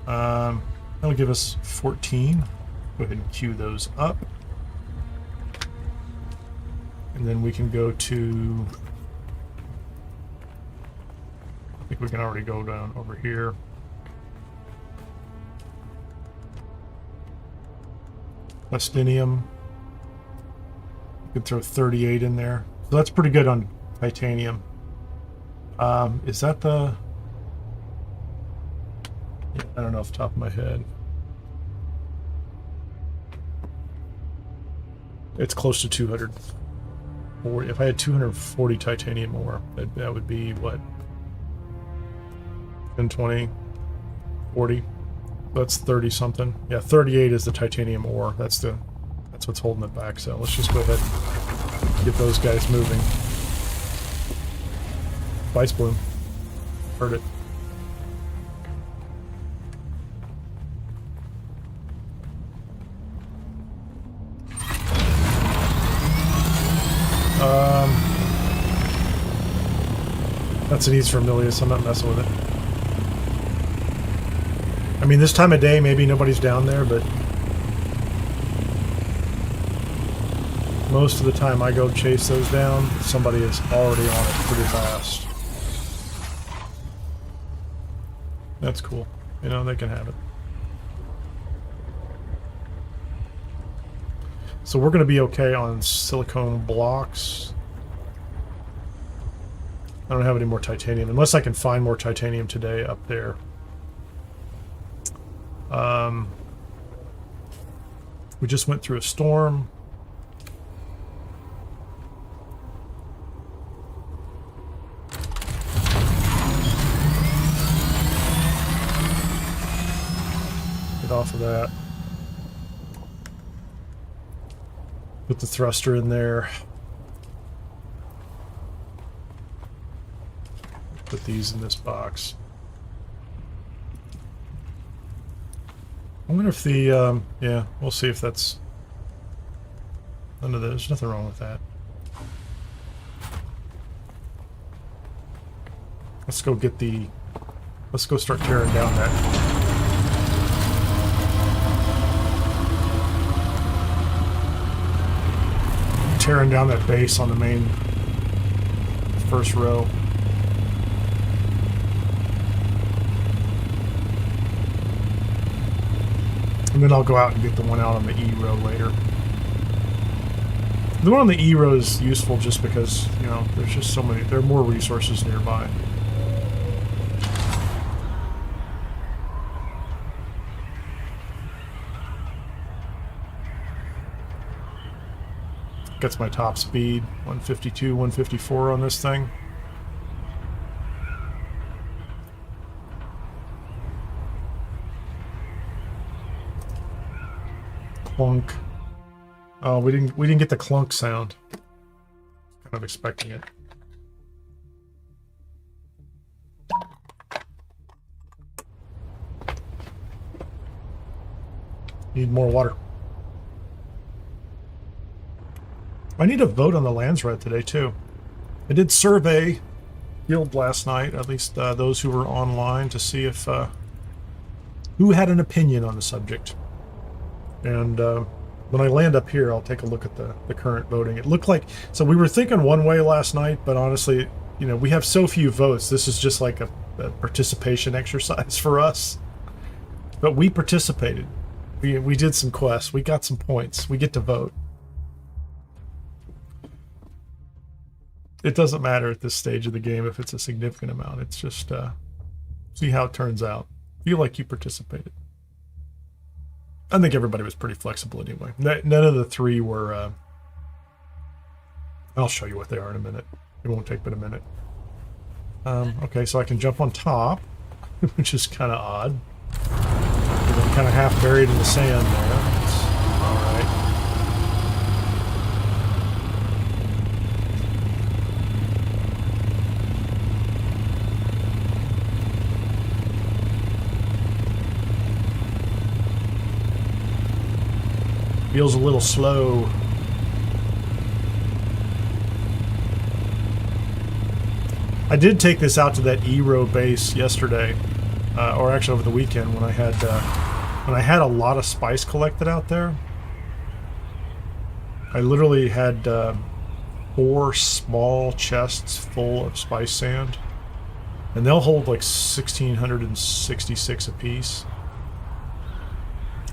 That'll give us 14. Go ahead and queue those up. And then we can go to... I think we can already go down over here. Plastinium. You could throw 38 in there. So that's pretty good on titanium. Is that the... Yeah, I don't know off the top of my head. It's close to 200. If I had 240 titanium ore, that would be what? 10, 20, 40. That's 30 something. Yeah, 38 is the titanium ore. That's what's holding it back. So let's just go ahead and get those guys moving. Vice bloom. Heard it. That's an East Vermilius, I'm not messing with it. I mean, this time of day, maybe nobody's down there, but most of the time I go chase those down, somebody is already on it pretty fast. That's cool. You know, they can have it. So we're going to be okay on silicone blocks. I don't have any more titanium, unless I can find more titanium today up there. We just went through a storm. Get off of that. Put the thruster in there. Put these in this box. I wonder if the, yeah, we'll see if that's... There's nothing wrong with that. Let's go get the... Let's go start tearing down that. Tearing down that base on the main first row. And then I'll go out and get the one out on the E row later. The one on the E row is useful just because, you know, there's just so many, there are more resources nearby. Gets my top speed, 152, 154 on this thing. Clunk. Oh, we didn't get the clunk sound. Kind of expecting it. Need more water. I need a vote on the lands red today too. I did survey Guild last night, at least those who were online, to see if who had an opinion on the subject. And when I land up here, I'll take a look at the current voting. It looked like, so we were thinking one way last night, but honestly, you know, we have so few votes. This is just like a participation exercise for us. But we participated. We did some quests. We got some points. We get to vote. It doesn't matter at this stage of the game if it's a significant amount. It's just see how it turns out. Feel like you participated. I think everybody was pretty flexible anyway. None of the three were... I'll show you what they are in a minute. It won't take but a minute. Okay, so I can jump on top, which is kind of odd. I'm kind of half buried in the sand there. It's all right. Feels a little slow. I did take this out to that Eero base yesterday, or actually over the weekend when I had a lot of spice collected out there. I literally had 4 small chests full of spice sand, and they'll hold like 1,666 apiece.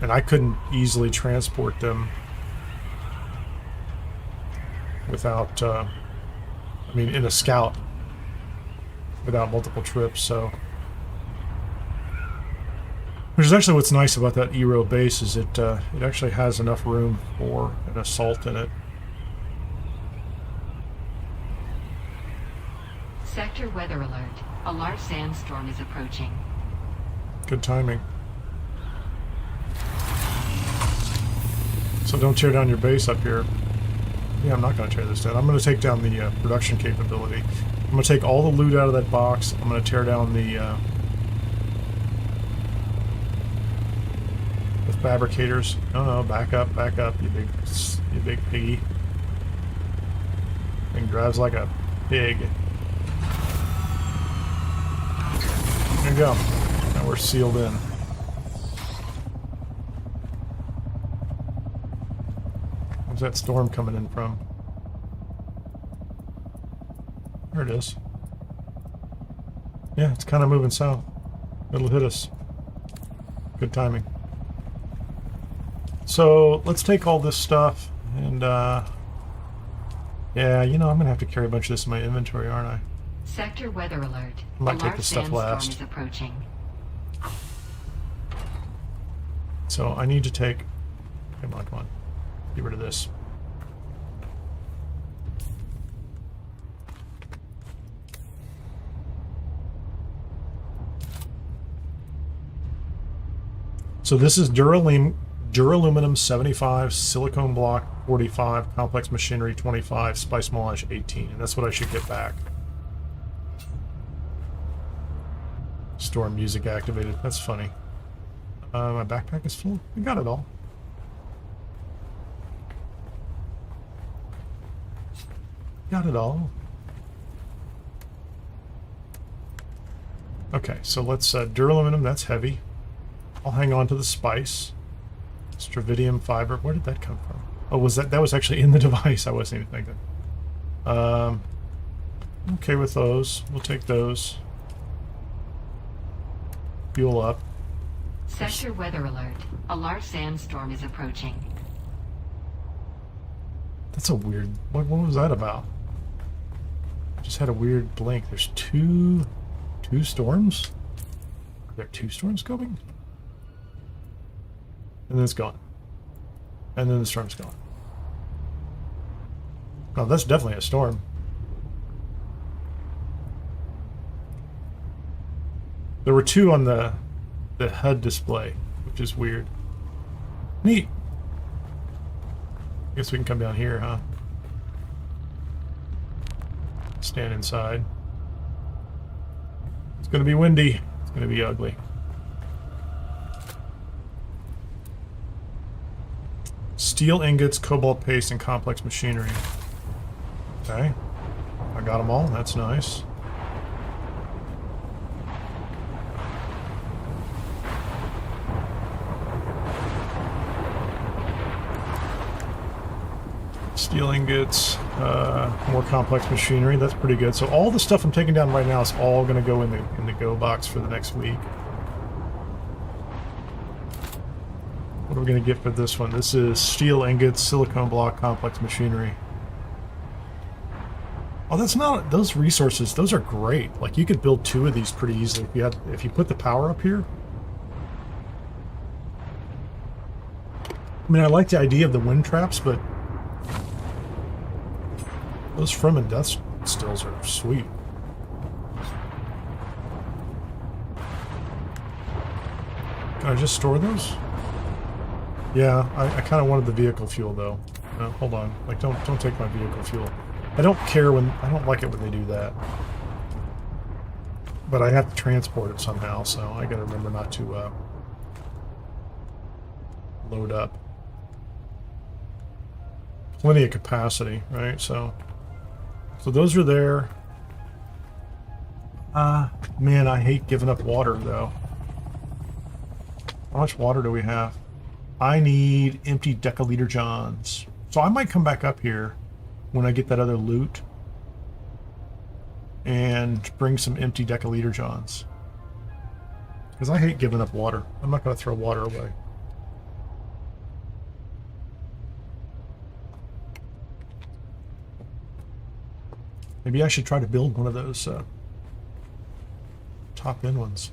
And I couldn't easily transport them without, I mean, in a scout, without multiple trips, so. Which is actually what's nice about that Eero base, is it actually has enough room for an assault in it. Sector weather alert. A large sandstorm is approaching. Good timing. So don't tear down your base up here. Yeah, I'm not going to tear this down. I'm going to take down the production capability. I'm going to take all the loot out of that box. I'm going to tear down the fabricators. No, back up, you big piggy. Thing drives like a pig. There you go. Now we're sealed in. Where's that storm coming in from? There it is. Yeah, it's kind of moving south. It'll hit us. Good timing. So let's take all this stuff and yeah, you know, I'm gonna have to carry a bunch of this in my inventory, aren't I? Sector weather alert. I might A take large this stuff sandstorm last. is approaching. So I need to take, come on, get rid of this. So this is Duraluminum 75, silicone block 45, complex machinery 25, spice melange 18, and that's what I should get back. Storm music activated. That's funny. My backpack is full. We got it all. Got it all. Okay, so let's duraluminum. That's heavy. I'll hang on to the spice. Stravidium fiber. Where did that come from? Oh, was that was actually in the device? I wasn't even thinking. Okay with those. We'll take those. Fuel up. Sector weather alert. A large sandstorm is approaching. That's a weird... What was that about? Just had a weird blink. There's two storms? Are there 2 storms coming? And then it's gone. And then the storm's gone. Oh, that's definitely a storm. There were two on the HUD display, which is weird. Neat. Guess we can come down here, huh? Stand inside. It's gonna be windy. It's gonna be ugly. Steel ingots, cobalt paste, and complex machinery. Okay. I got them all. That's nice. Steel ingots, more complex machinery. That's pretty good. So all the stuff I'm taking down right now is all going to go in the go box for the next week. What are we going to get for this one? This is steel ingots, silicone block, complex machinery. Oh, that's not those resources. Those are great. Like you could build 2 of these pretty easily if you put the power up here. I mean, I like the idea of the wind traps, but those Fremen death stills are sweet. Can I just store those? Yeah, I kind of wanted the vehicle fuel though. No, hold on. Like, don't take my vehicle fuel. I don't care when I don't like it when they do that. But I have to transport it somehow, so I got to remember not to load up. Plenty of capacity, right? So those are there. Man, I hate giving up water though. How much water do we have? I need empty deciliter johns. So I might come back up here when I get that other loot and bring some empty deciliter johns. Because I hate giving up water. I'm not going to throw water away. Maybe I should try to build one of those top-end ones.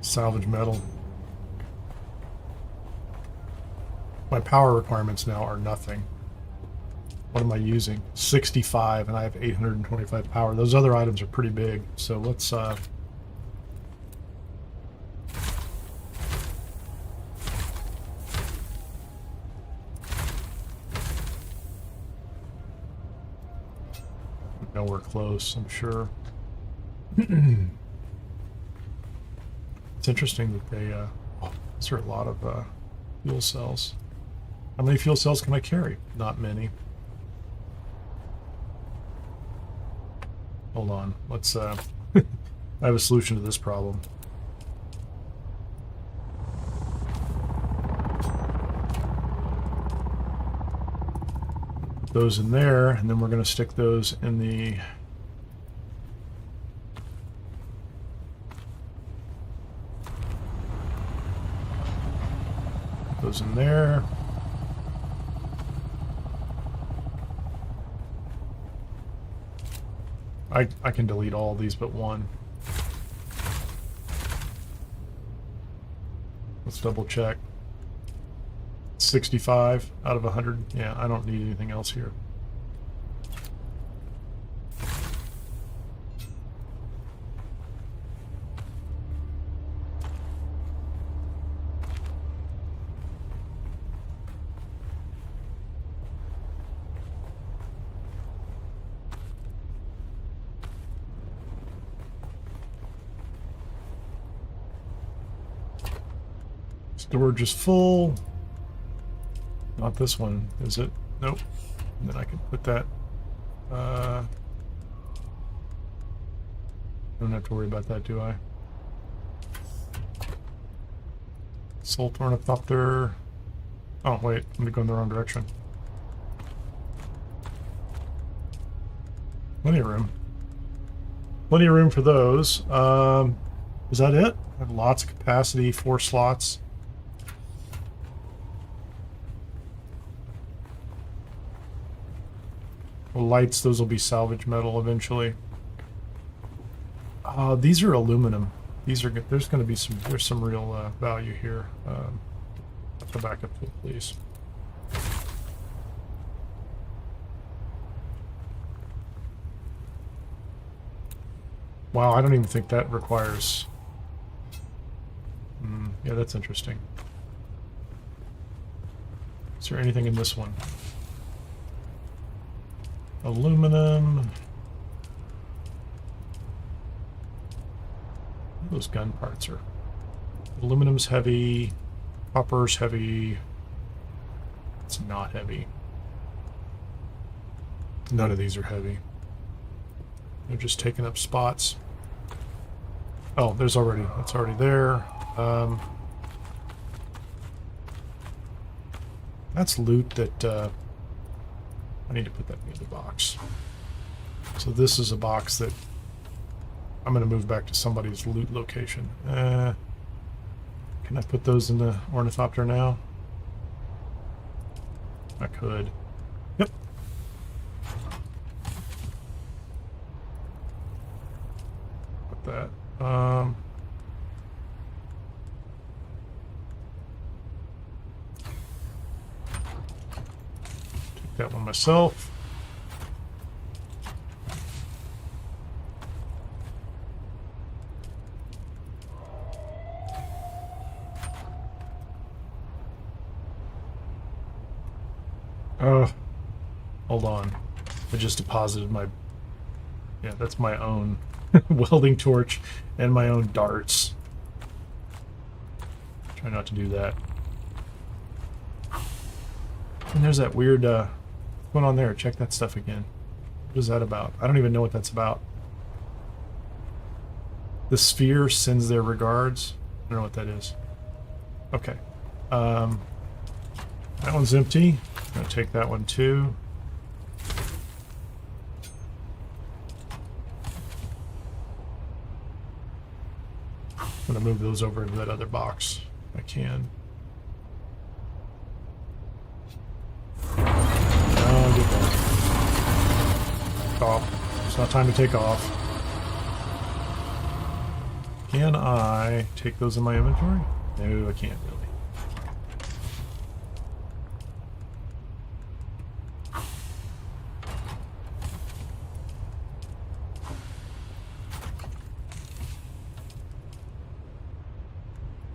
Salvage metal. My power requirements now are nothing. What am I using? 65, and I have 825 power. Those other items are pretty big, so let's nowhere close, I'm sure. It's interesting that they these are a lot of fuel cells. How many fuel cells can I carry? Not many. Hold on, let's I have a solution to this problem. Put those in there, and then we're going to stick those in the those in there. I can delete all these but one. Let's double check. 65 out of 100. Yeah, I don't need anything else here. Storage is full. Not this one, is it? Nope. And then I can put that. Don't have to worry about that, do I? Salt ornithopter. Oh, wait. I'm going to go in the wrong direction. Plenty of room. Plenty of room for those. Is that it? I have lots of capacity, 4 slots. Lights, those will be salvage metal eventually. These are aluminum. These are good. There's going to be some real value here. Let's go back up to it, please. Wow, I don't even think that requires... yeah, that's interesting. Is there anything in this one? Aluminum. Those gun parts are... Aluminum's heavy. Copper's heavy. It's not heavy. None of these are heavy. They're just taking up spots. Oh, that's already there. That's loot that I need to put that in the other box. So this is a box that I'm going to move back to somebody's loot location. Can I put those in the ornithopter now? I could. Yep. Put that. Take that one myself. Hold on. I just deposited my... Yeah, that's my own welding torch and my own darts. Try not to do that. And there's that weird... what's going on there? Check that stuff again. What is that about? I don't even know what that's about. The sphere sends their regards. I don't know what that is. Okay. That one's empty. I'm going to take that one too. I'm going to move those over into that other box if I can. Oh, get that. Off. It's not time to take off. Can I take those in my inventory? No, I can't really.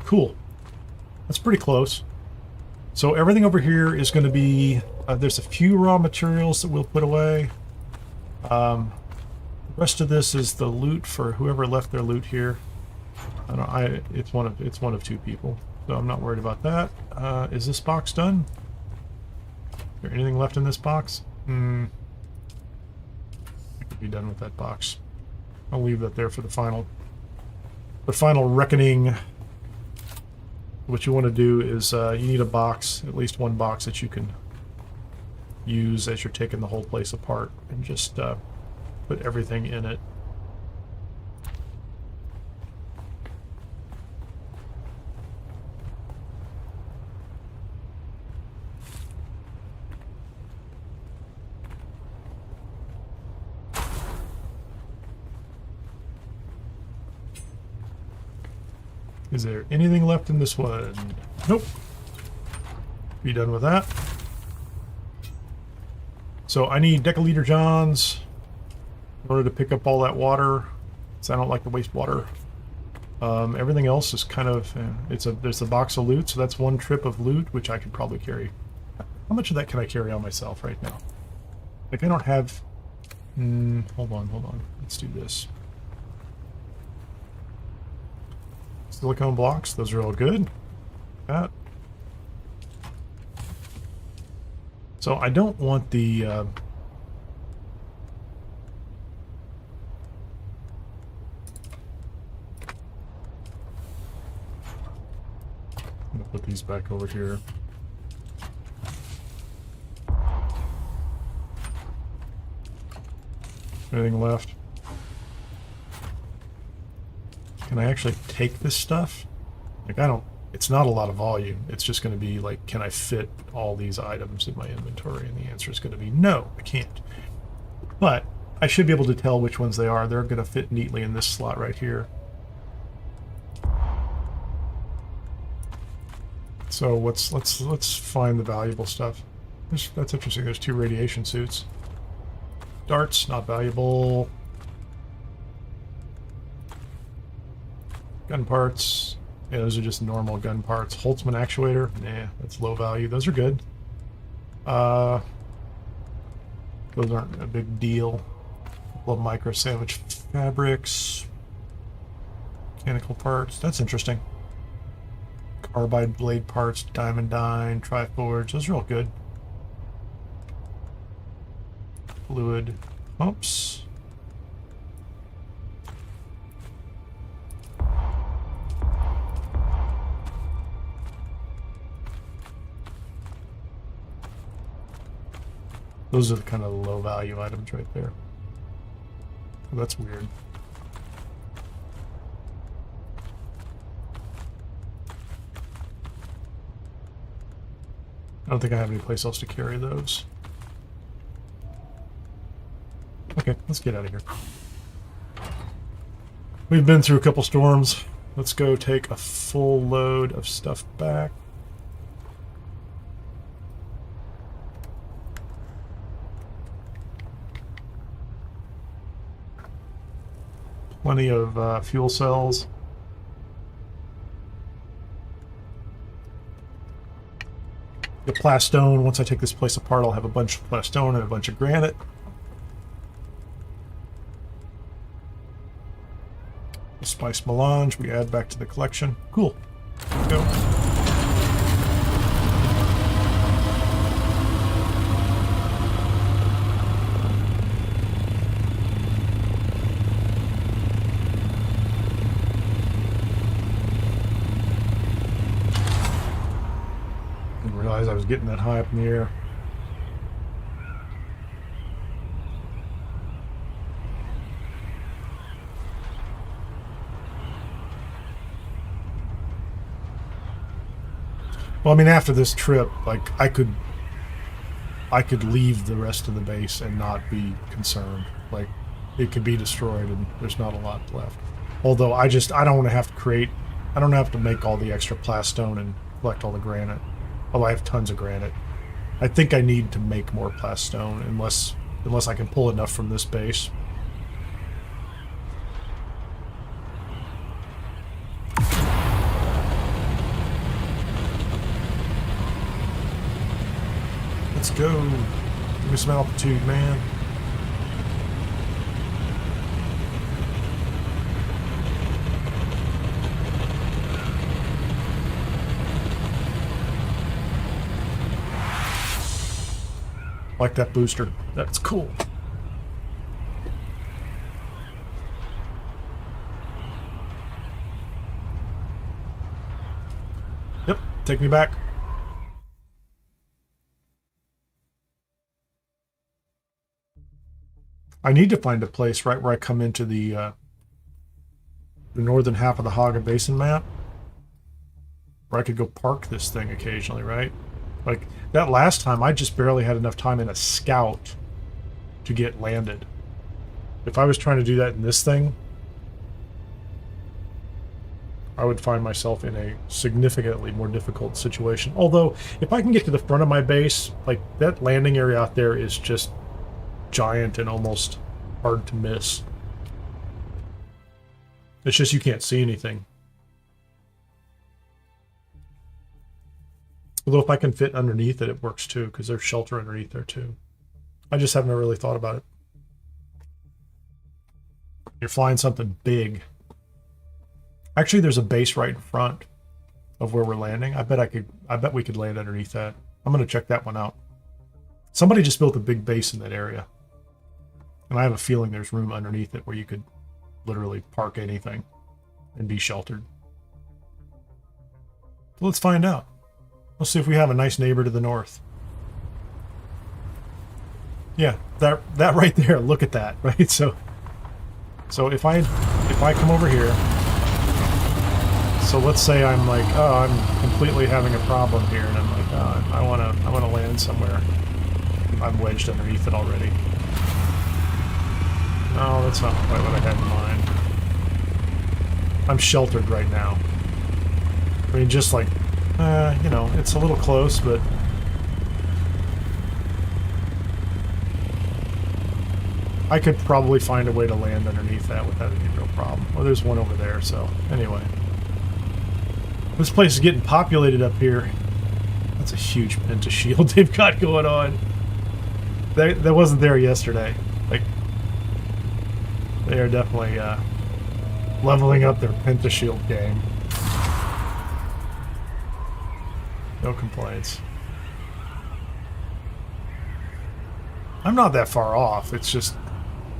Cool. That's pretty close. So everything over here is going to be... there's a few raw materials that we'll put away. The rest of this is the loot for whoever left their loot here. It's one of two people, so I'm not worried about that. Is this box done? Is there anything left in this box? I could be done with that box. I'll leave that there for the final reckoning. What you want to do is you need a box, at least one box that you can use as you're taking the whole place apart, and just put everything in it. Is there anything left in this one? Nope. Be done with that. So I need deciliter johns in order to pick up all that water, because I don't like to waste water. Everything else is kind of... there's a box of loot, so that's one trip of loot, which I could probably carry. How much of that can I carry on myself right now? Like, I don't have... hold on. Let's do this. Silicone blocks, those are all good. That. So I don't want the I'm gonna put these back over here. Anything left? Can I actually take this stuff? Like, it's not a lot of volume. It's just going to be like, can I fit all these items in my inventory? And the answer is going to be no, I can't. But I should be able to tell which ones they are. They're going to fit neatly in this slot right here. So let's find the valuable stuff. That's interesting. There's 2 radiation suits. Darts, not valuable. Gun parts. Yeah, those are just normal gun parts. Holtzman actuator. Nah, that's low value. Those are good. Those aren't a big deal. Couple of micro sandwich fabrics. Mechanical parts. That's interesting. Carbide blade parts, diamondine, triforge. Those are all good. Fluid pumps. Those are the kind of low value items right there. Oh, that's weird. I don't think I have any place else to carry those. Okay, let's get out of here. We've been through a couple storms. Let's go take a full load of stuff back. Plenty of fuel cells. The plastone, once I take this place apart, I'll have a bunch of plastone and a bunch of granite. The spice melange we add back to the collection. Cool. Let's go. I was getting that high up in the air. Well, I mean, after this trip, like I could leave the rest of the base and not be concerned. Like it could be destroyed and there's not a lot left. Although I don't want to have to create, I don't have to make all the extra plastone and collect all the granite. Although I have tons of granite. I think I need to make more plastone unless I can pull enough from this base. Let's go. Give me some altitude, man. Like that booster. That's cool. Yep, take me back. I need to find a place right where I come into the northern half of the Haga Basin map, where I could go park this thing occasionally, right? Like, that last time, I just barely had enough time in a scout to get landed. If I was trying to do that in this thing, I would find myself in a significantly more difficult situation. Although, if I can get to the front of my base, like, that landing area out there is just giant and almost hard to miss. It's just you can't see anything. Although if I can fit underneath it, it works too, because there's shelter underneath there too. I just haven't really thought about it. You're flying something big. Actually, there's a base right in front of where we're landing. I bet we could land underneath that. I'm gonna check that one out. Somebody just built a big base in that area. And I have a feeling there's room underneath it where you could literally park anything and be sheltered. So let's find out. Let's see if we have a nice neighbor to the north. Yeah, that right there. Look at that, right? So if I come over here, so let's say I'm like, oh, I'm completely having a problem here, and I'm like, oh, I wanna land somewhere. I'm wedged underneath it already. No, that's not quite what I had in mind. I'm sheltered right now. I mean, just like You know, it's a little close, but I could probably find a way to land underneath that without any real problem. Well, there's one over there, so anyway. This place is getting populated up here. That's a huge penta shield they've got going on. That wasn't there yesterday. Like, they are definitely leveling up their penta shield game. No complaints. I'm not that far off. It's just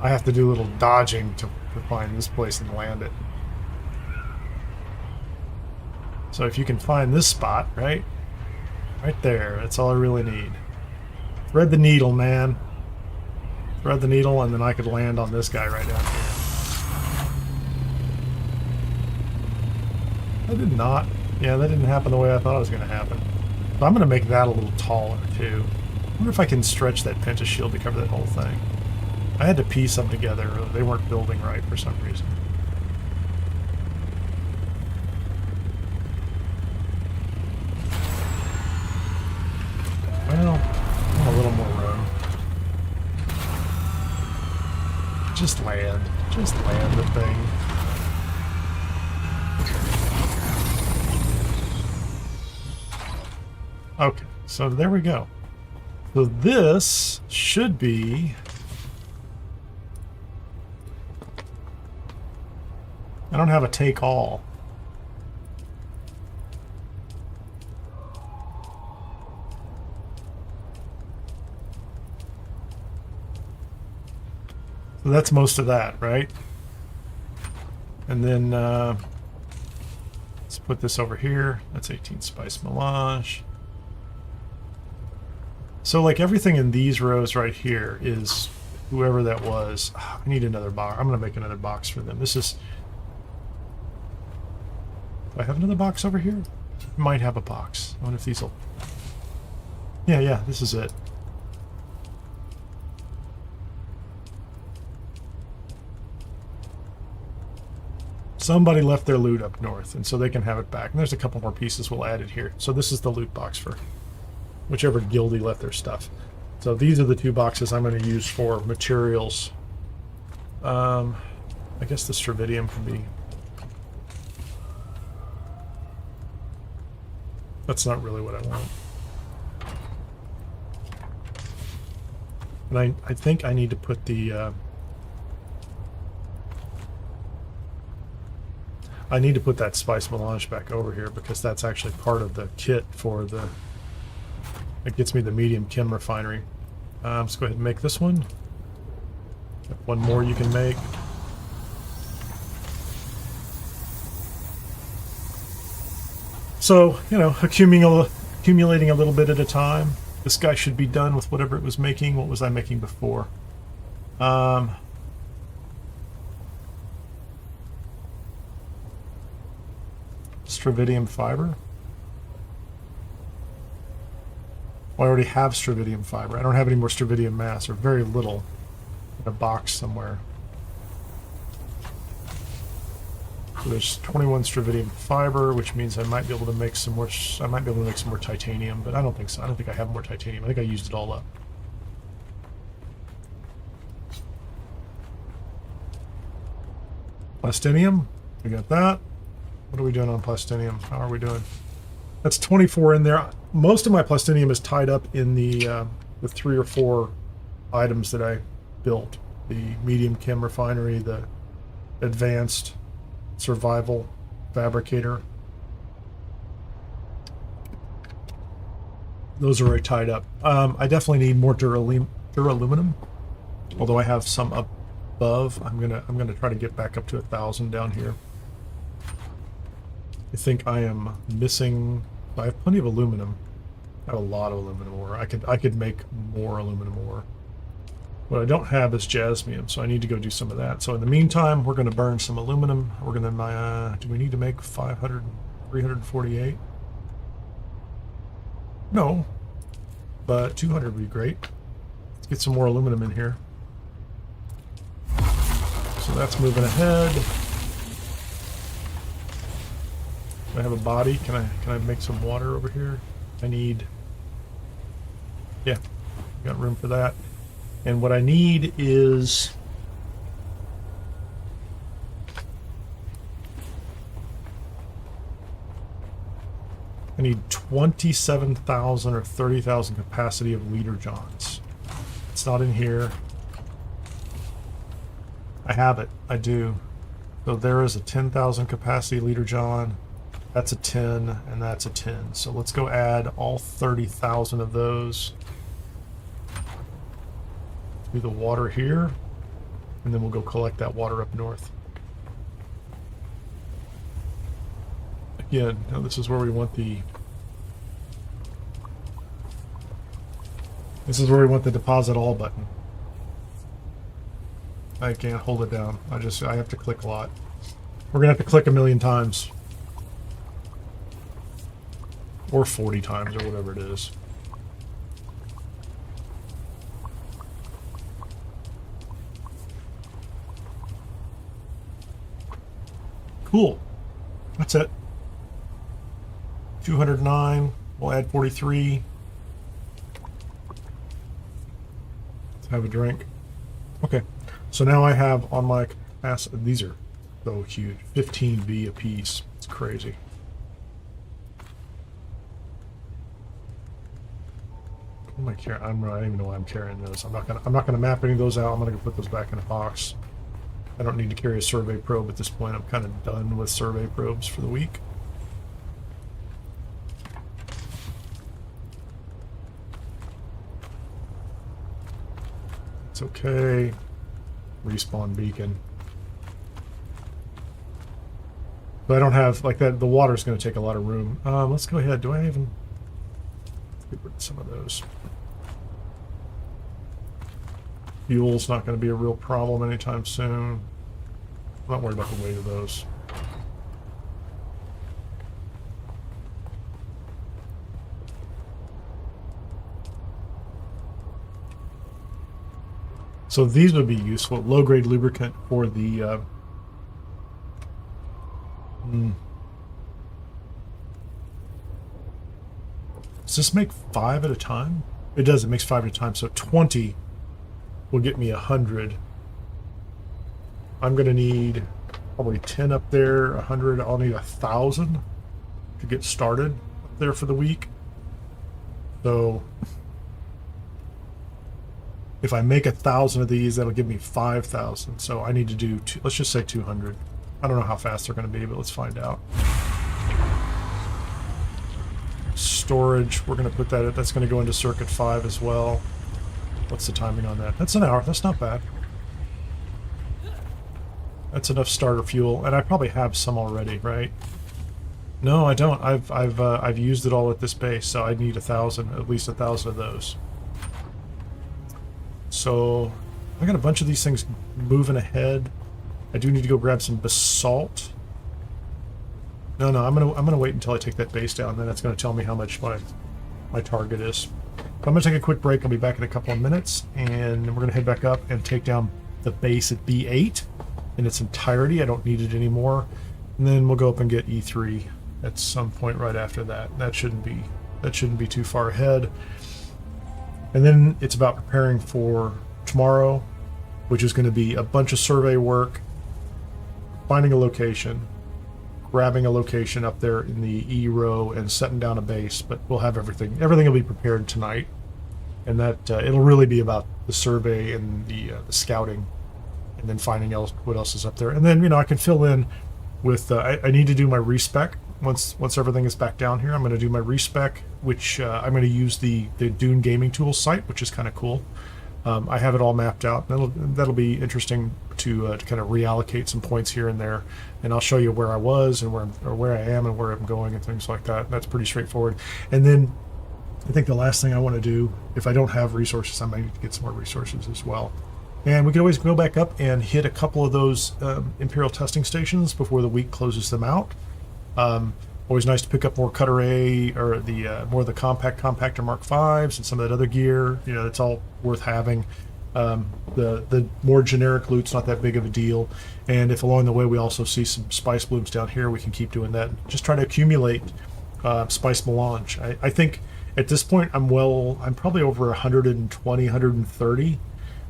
I have to do a little dodging to find this place and land it. So if you can find this spot, right? Right there. That's all I really need. Thread the needle, man. Thread the needle, and then I could land on this guy right down here. That did not. Yeah, that didn't happen the way I thought it was going to happen. So I'm going to make that a little taller, too. I wonder if I can stretch that penta shield to cover that whole thing. I had to piece them together. They weren't building right for some reason. Well, I want a little more room. Just land. Just land the thing. Okay, so there we go. So this should be... I don't have a take all. So that's most of that, right? And then let's put this over here. That's 18 Spice Melange. So like everything in these rows right here is whoever that was. I need another box. I'm going to make another box for them. This is... Do I have another box over here? I might have a box. I wonder if these will... Yeah, this is it. Somebody left their loot up north, and so they can have it back. And there's a couple more pieces we'll add it here. So this is the loot box for whichever guildie left their stuff. So these are the two boxes I'm going to use for materials. I guess the Stravidium can be... That's not really what I want. And I think I need to put the... I need to put that Spice Melange back over here because that's actually part of the kit for the... It gets me the medium chem refinery. Let's go ahead and make this one. Got one more you can make. So, you know, accumulating a little bit at a time. This guy should be done with whatever it was making. What was I making before? Stravidium fiber. Well, I already have Stravidium fiber. I don't have any more Stravidium mass, or very little, in a box somewhere. So there's 21 Stravidium fiber, which means I might be able to make some more. I might be able to make some more titanium, but I don't think so. I don't think I have more titanium. I think I used it all up. Plastinium, we got that. What are we doing on plastinium? How are we doing? That's 24 in there. Most of my plastinium is tied up in the 3 or 4 items that I built. The medium chem refinery, the advanced survival fabricator. Those are already tied up. I definitely need more duraluminum. Although I have some up above, I'm gonna try to get back up to 1,000 down here. I think I am missing. I have plenty of aluminum. I have a lot of aluminum ore. I could make more aluminum ore. What I don't have is jasmium, so I need to go do some of that. So in the meantime, we're going to burn some aluminum. We're going to. Do we need to make 348? No, but 200 would be great. Let's get some more aluminum in here. So that's moving ahead. I have a body? Can I make some water over here? I need... Yeah, got room for that. And what I need is... I need 27,000 or 30,000 capacity of leader johns. It's not in here. I have it. I do. So there is a 10,000 capacity leader john. That's a 10, and that's a 10. So let's go add all 30,000 of those to the water here, and then we'll go collect that water up north. Again, now this is where we want the... This is where we want the deposit all button. I can't hold it down. I have to click a lot. We're gonna have to click a million times. Or 40 times, or whatever it is. Cool. That's it. 209. We'll add 43. Let's have a drink. Okay. So now I have on my capacity, these are so huge. 15V a piece. It's crazy. What am I carrying? I don't even know why I'm carrying those. I'm not gonna map any of those out. I'm gonna put those back in a box. I don't need to carry a survey probe at this point. I'm kind of done with survey probes for the week. It's okay. Respawn beacon. But I don't have, like, that. The water's going to take a lot of room. Let's go ahead. Do I even... Let's get rid of some of those. Fuel's not going to be a real problem anytime soon. I'm not worried about the weight of those. So these would be useful. Low-grade lubricant for the... Does this make 5 at a time? It does. It makes 5 at a time. So 20 will get me 100. I'm going to need probably 10 up there, 100. I'll need 1,000 to get started up there for the week. So... if I make 1,000 of these, that'll give me 5,000. So I need to do, let's just say 200. I don't know how fast they're going to be, but let's find out. Storage, we're going to put that, that's going to go into circuit 5 as well. What's the timing on that? That's an hour. That's not bad. That's enough starter fuel, and I probably have some already, right? No, I don't. I've used it all at this base, so I need 1,000, at least 1,000 of those. So I got a bunch of these things moving ahead. I do need to go grab some basalt. No, I'm gonna wait until I take that base down. Then that's gonna tell me how much my target is. But I'm gonna take a quick break. I'll be back in a couple of minutes, and we're gonna head back up and take down the base at B8 in its entirety. I don't need it anymore. And then we'll go up and get E3 at some point right after that. That shouldn't be too far ahead. And then it's about preparing for tomorrow, which is going to be a bunch of survey work, finding a location, grabbing a location up there in the E row, and setting down a base. But we'll have everything. Everything will be prepared tonight, and that it'll really be about the survey and the scouting, and then finding what else is up there. And then I can fill in with. I need to do my respec. Once everything is back down here, I'm going to do my respec, which I'm going to use the Dune Gaming Tools site, which is kind of cool. I have it all mapped out. That'll be interesting to kind of reallocate some points here and there, and I'll show you where I was and where I am and where I'm going and things like that. That's pretty straightforward. And then I think the last thing I want to do, if I don't have resources, I might need to get some more resources as well. And we can always go back up and hit a couple of those Imperial testing stations before the week closes them out. Always nice to pick up more Cutter A, or the more of the compactor Mark V's and some of that other gear. It's all worth having. The more generic loot's not that big of a deal, and if along the way we also see some spice blooms down here, we can keep doing that. Just try to accumulate spice melange. I think at this point I'm probably over 120, 130,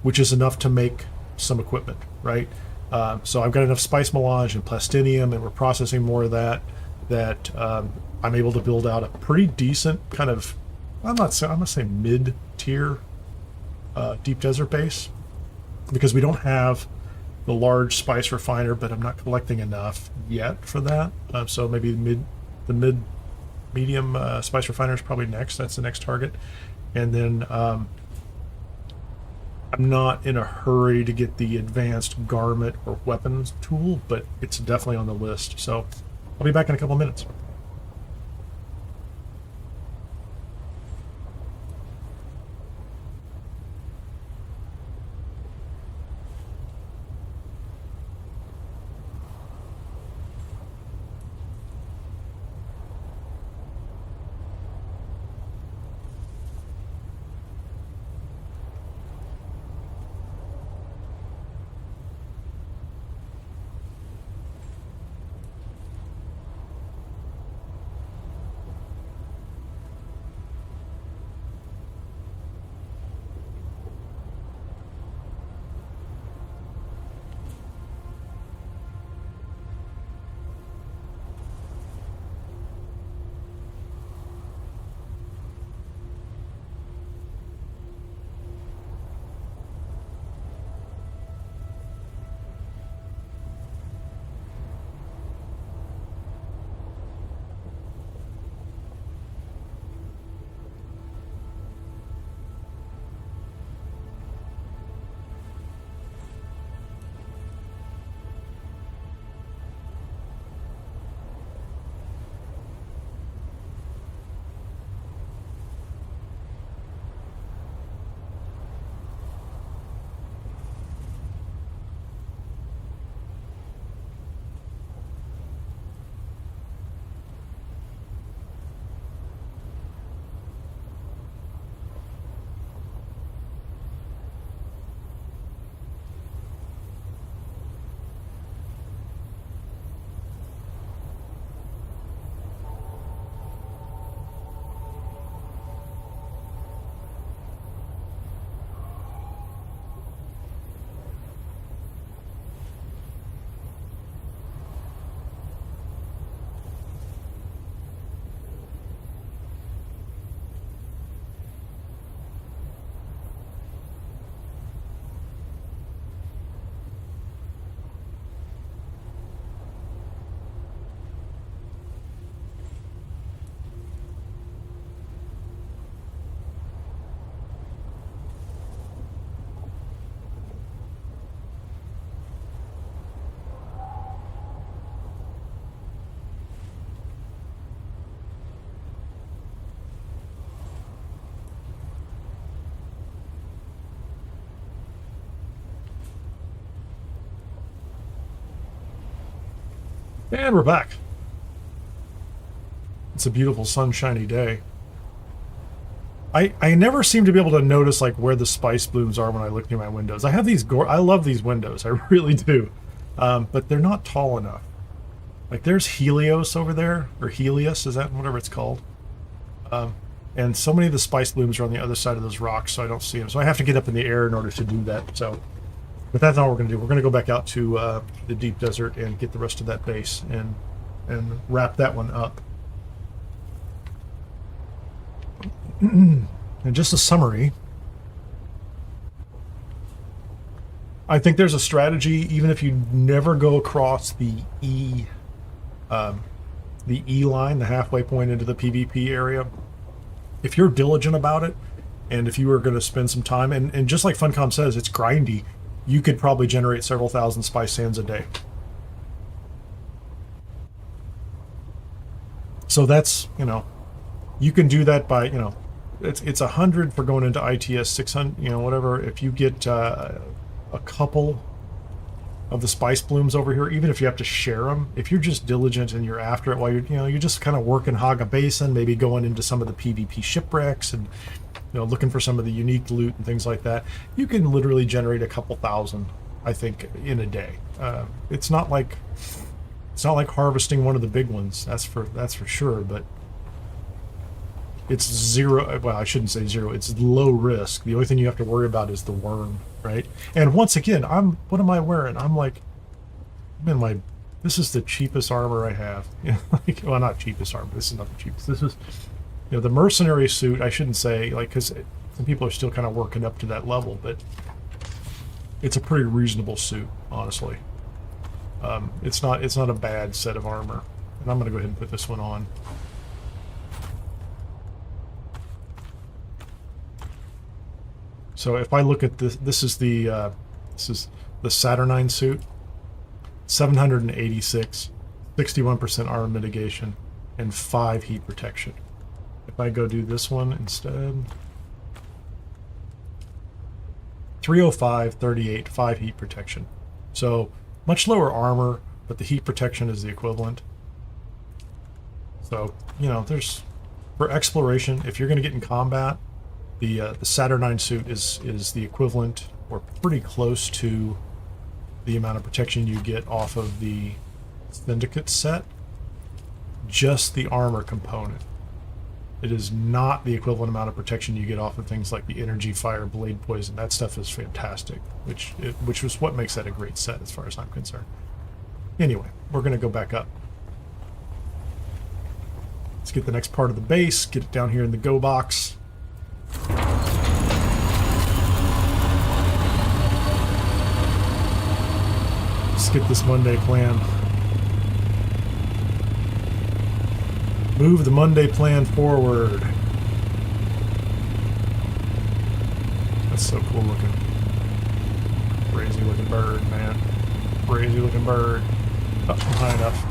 which is enough to make some equipment, right? So I've got enough spice melange and plastinium, and we're processing more of that I'm able to build out a pretty decent kind of, I'm gonna say mid-tier deep desert base, because we don't have the large spice refiner, but I'm not collecting enough yet for that. So maybe the medium spice refiner is probably next. That's the next target. And then I'm not in a hurry to get the advanced garment or weapons tool, but it's definitely on the list. So I'll be back in a couple minutes. And we're back. It's a beautiful sunshiny day. I never seem to be able to notice like where the spice blooms are when I look through my windows. I have these I love these windows, I really do. But they're not tall enough. Like there's Helios over there, or Helios, is that whatever it's called? And so many of the spice blooms are on the other side of those rocks, so I don't see them. So I have to get up in the air in order to do that. So, but that's not what we're going to do. We're going to go back out to the deep desert and get the rest of that base and wrap that one up. And just a summary, I think there's a strategy, even if you never go across the E line, the halfway point into the PvP area. If you're diligent about it, and if you were going to spend some time, and just like Funcom says, it's grindy, you could probably generate several thousand spice sands a day. So that's, you know, you can do that by, you know, it's 100 for going into ITS, 600, you know, whatever. If you get a couple of the spice blooms over here, even if you have to share them, if you're just diligent and you're after it while you're, you know, you're just kind of working Haga Basin, maybe going into some of the PvP shipwrecks and looking for some of the unique loot and things like that, you can literally generate a couple thousand, I think, in a day. It's not like harvesting one of the big ones. That's for sure. But it's zero. Well, I shouldn't say zero. It's low risk. The only thing you have to worry about is the worm, right? And once again, what am I wearing? I'm like, I'm in my. This is the cheapest armor I have. Well, not cheapest armor. This is not the cheapest. This is, the mercenary suit. I shouldn't say, because some people are still kind of working up to that level, but it's a pretty reasonable suit, honestly. It's not a bad set of armor. And I'm going to go ahead and put this one on. So if I look at this, this is the Saturnine suit. 786, 61% armor mitigation, and 5 heat protection. If I go do this one instead, 305, 38, 5 heat protection. So much lower armor, but the heat protection is the equivalent. So, there's, for exploration, if you're going to get in combat, the Saturnine suit is the equivalent, or pretty close to, the amount of protection you get off of the Syndicate set. Just the armor component. It is not the equivalent amount of protection you get off of things like the energy, fire, blade poison. That stuff is fantastic, which was what makes that a great set as far as I'm concerned. Anyway, we're going to go back up. Let's get the next part of the base, get it down here in the go box. Let's get this Monday plan. Move the Monday plan forward. That's so cool looking. Crazy looking bird, man. Crazy looking bird. Oh, I'm high enough.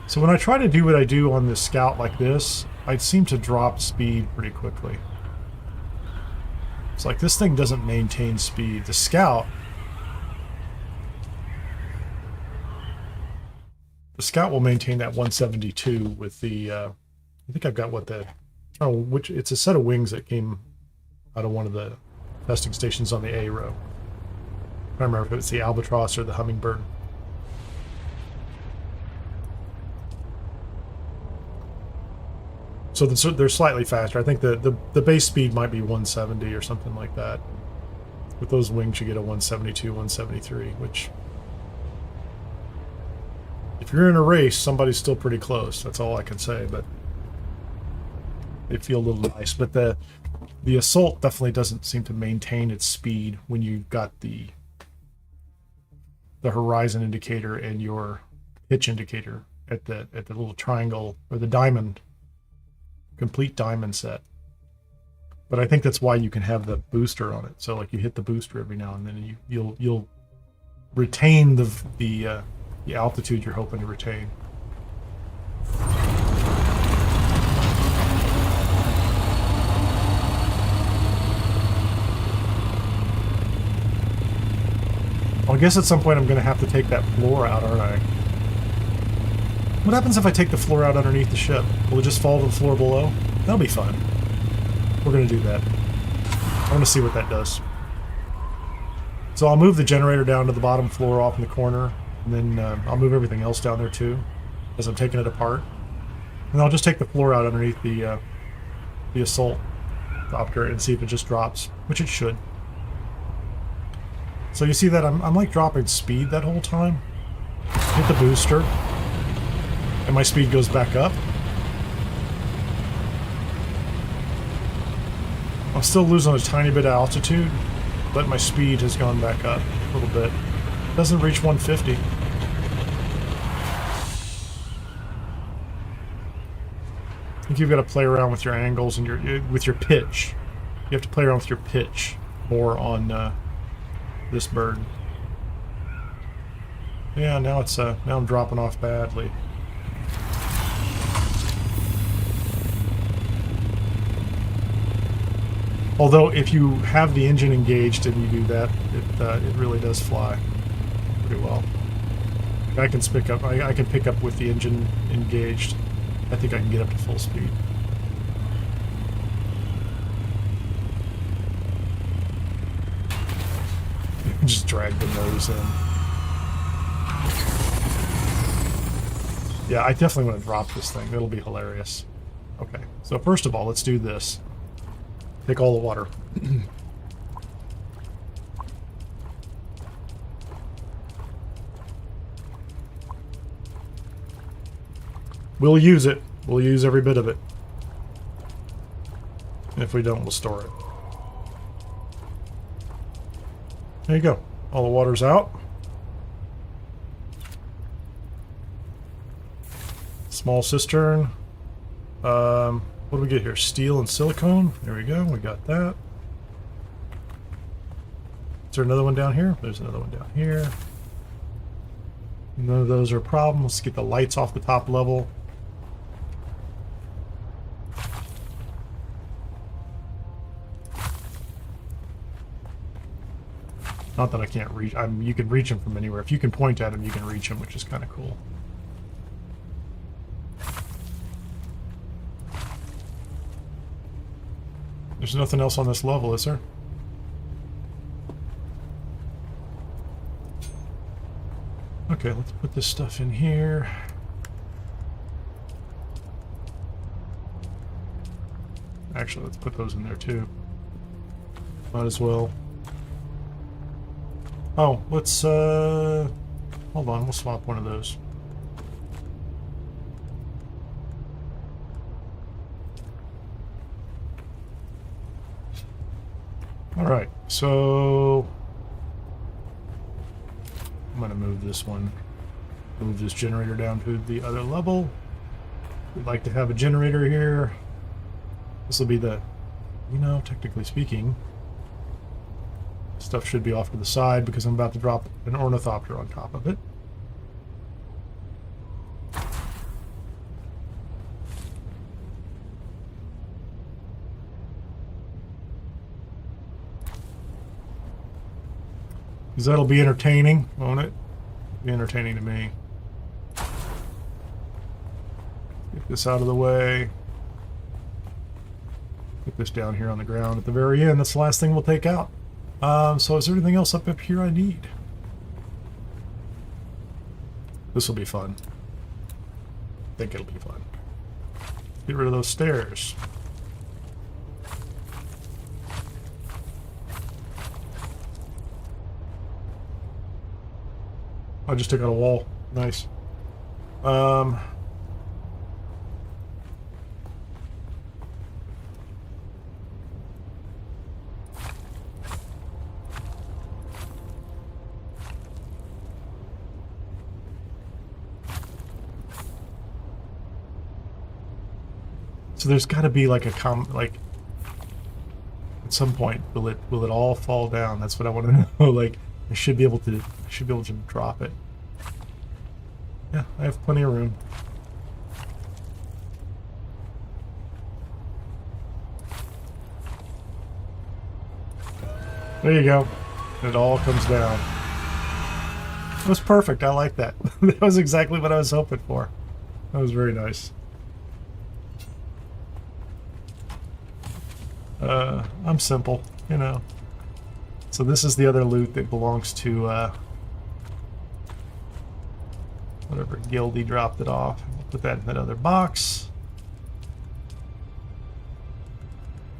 So when I try to do what I do on this scout like this, I seem to drop speed pretty quickly. It's like this thing doesn't maintain speed. The scout will maintain that 172 with the I think I've got it's a set of wings that came out of one of the testing stations on the A row. I don't remember if it's the albatross or the hummingbird. So they're slightly faster. I think the base speed might be 170 or something like that. With those wings, you get a 172, 173, which, if you're in a race, somebody's still pretty close. That's all I can say, but they feel a little nice. But the assault definitely doesn't seem to maintain its speed when you've got the horizon indicator and your pitch indicator at the little triangle or the diamond. Complete diamond set. But I think that's why you can have the booster on it. So like you hit the booster every now and then, and you'll retain the altitude you're hoping to retain. Well, I guess at some point I'm going to have to take that floor out, aren't I? What happens if I take the floor out underneath the ship? Will it just fall to the floor below? That'll be fun. We're going to do that. I want to see what that does. So I'll move the generator down to the bottom floor off in the corner, and then I'll move everything else down there too, as I'm taking it apart. And I'll just take the floor out underneath the assault copter and see if it just drops, which it should. So you see that I'm like dropping speed that whole time. Hit the booster. And my speed goes back up. I'm still losing a tiny bit of altitude, but my speed has gone back up a little bit. Doesn't reach 150. I think you've got to play around with your angles and with your pitch. You have to play around with your pitch more on this bird. Yeah, now I'm dropping off badly. Although, if you have the engine engaged and you do that, it really does fly pretty well. I can pick up. I can pick up with the engine engaged. I think I can get up to full speed. Just drag the nose in. Yeah, I definitely want to drop this thing. It'll be hilarious. Okay, so first of all, let's do this. Take all the water. We'll use it. We'll use every bit of it. And if we don't, we'll store it. There you go. All the water's out. Small cistern. What do we get here? Steel and silicone. There we go. We got that. Is there another one down here? There's another one down here. None of those are a problem. Let's get the lights off the top level. Not that I can't reach. You can reach them from anywhere. If you can point at them, you can reach them, which is kind of cool. There's nothing else on this level, is there? Okay, let's put this stuff in here. Actually, let's put those in there too. Might as well. Oh, let's, hold on, we'll swap one of those. Alright, so I'm gonna move this one. Move this generator down to the other level. We'd like to have a generator here. This will be the, you know, technically speaking, stuff should be off to the side because I'm about to drop an ornithopter on top of it. Because that'll be entertaining, won't it? Be entertaining to me. Get this out of the way. Put this down here on the ground at the very end. That's the last thing we'll take out. So is there anything else up here I need? This will be fun. I think it'll be fun. Get rid of those stairs. I just took out a wall. Nice. So there's got to be like a like at some point will it all fall down? That's what I want to know. Like I should be able to drop it. Yeah, I have plenty of room. There you go. It all comes down. It was perfect. I like that. That was exactly what I was hoping for. That was very nice. I'm simple, you know. So this is the other loot that belongs to whatever guild he dropped it off. We'll put that in that other box.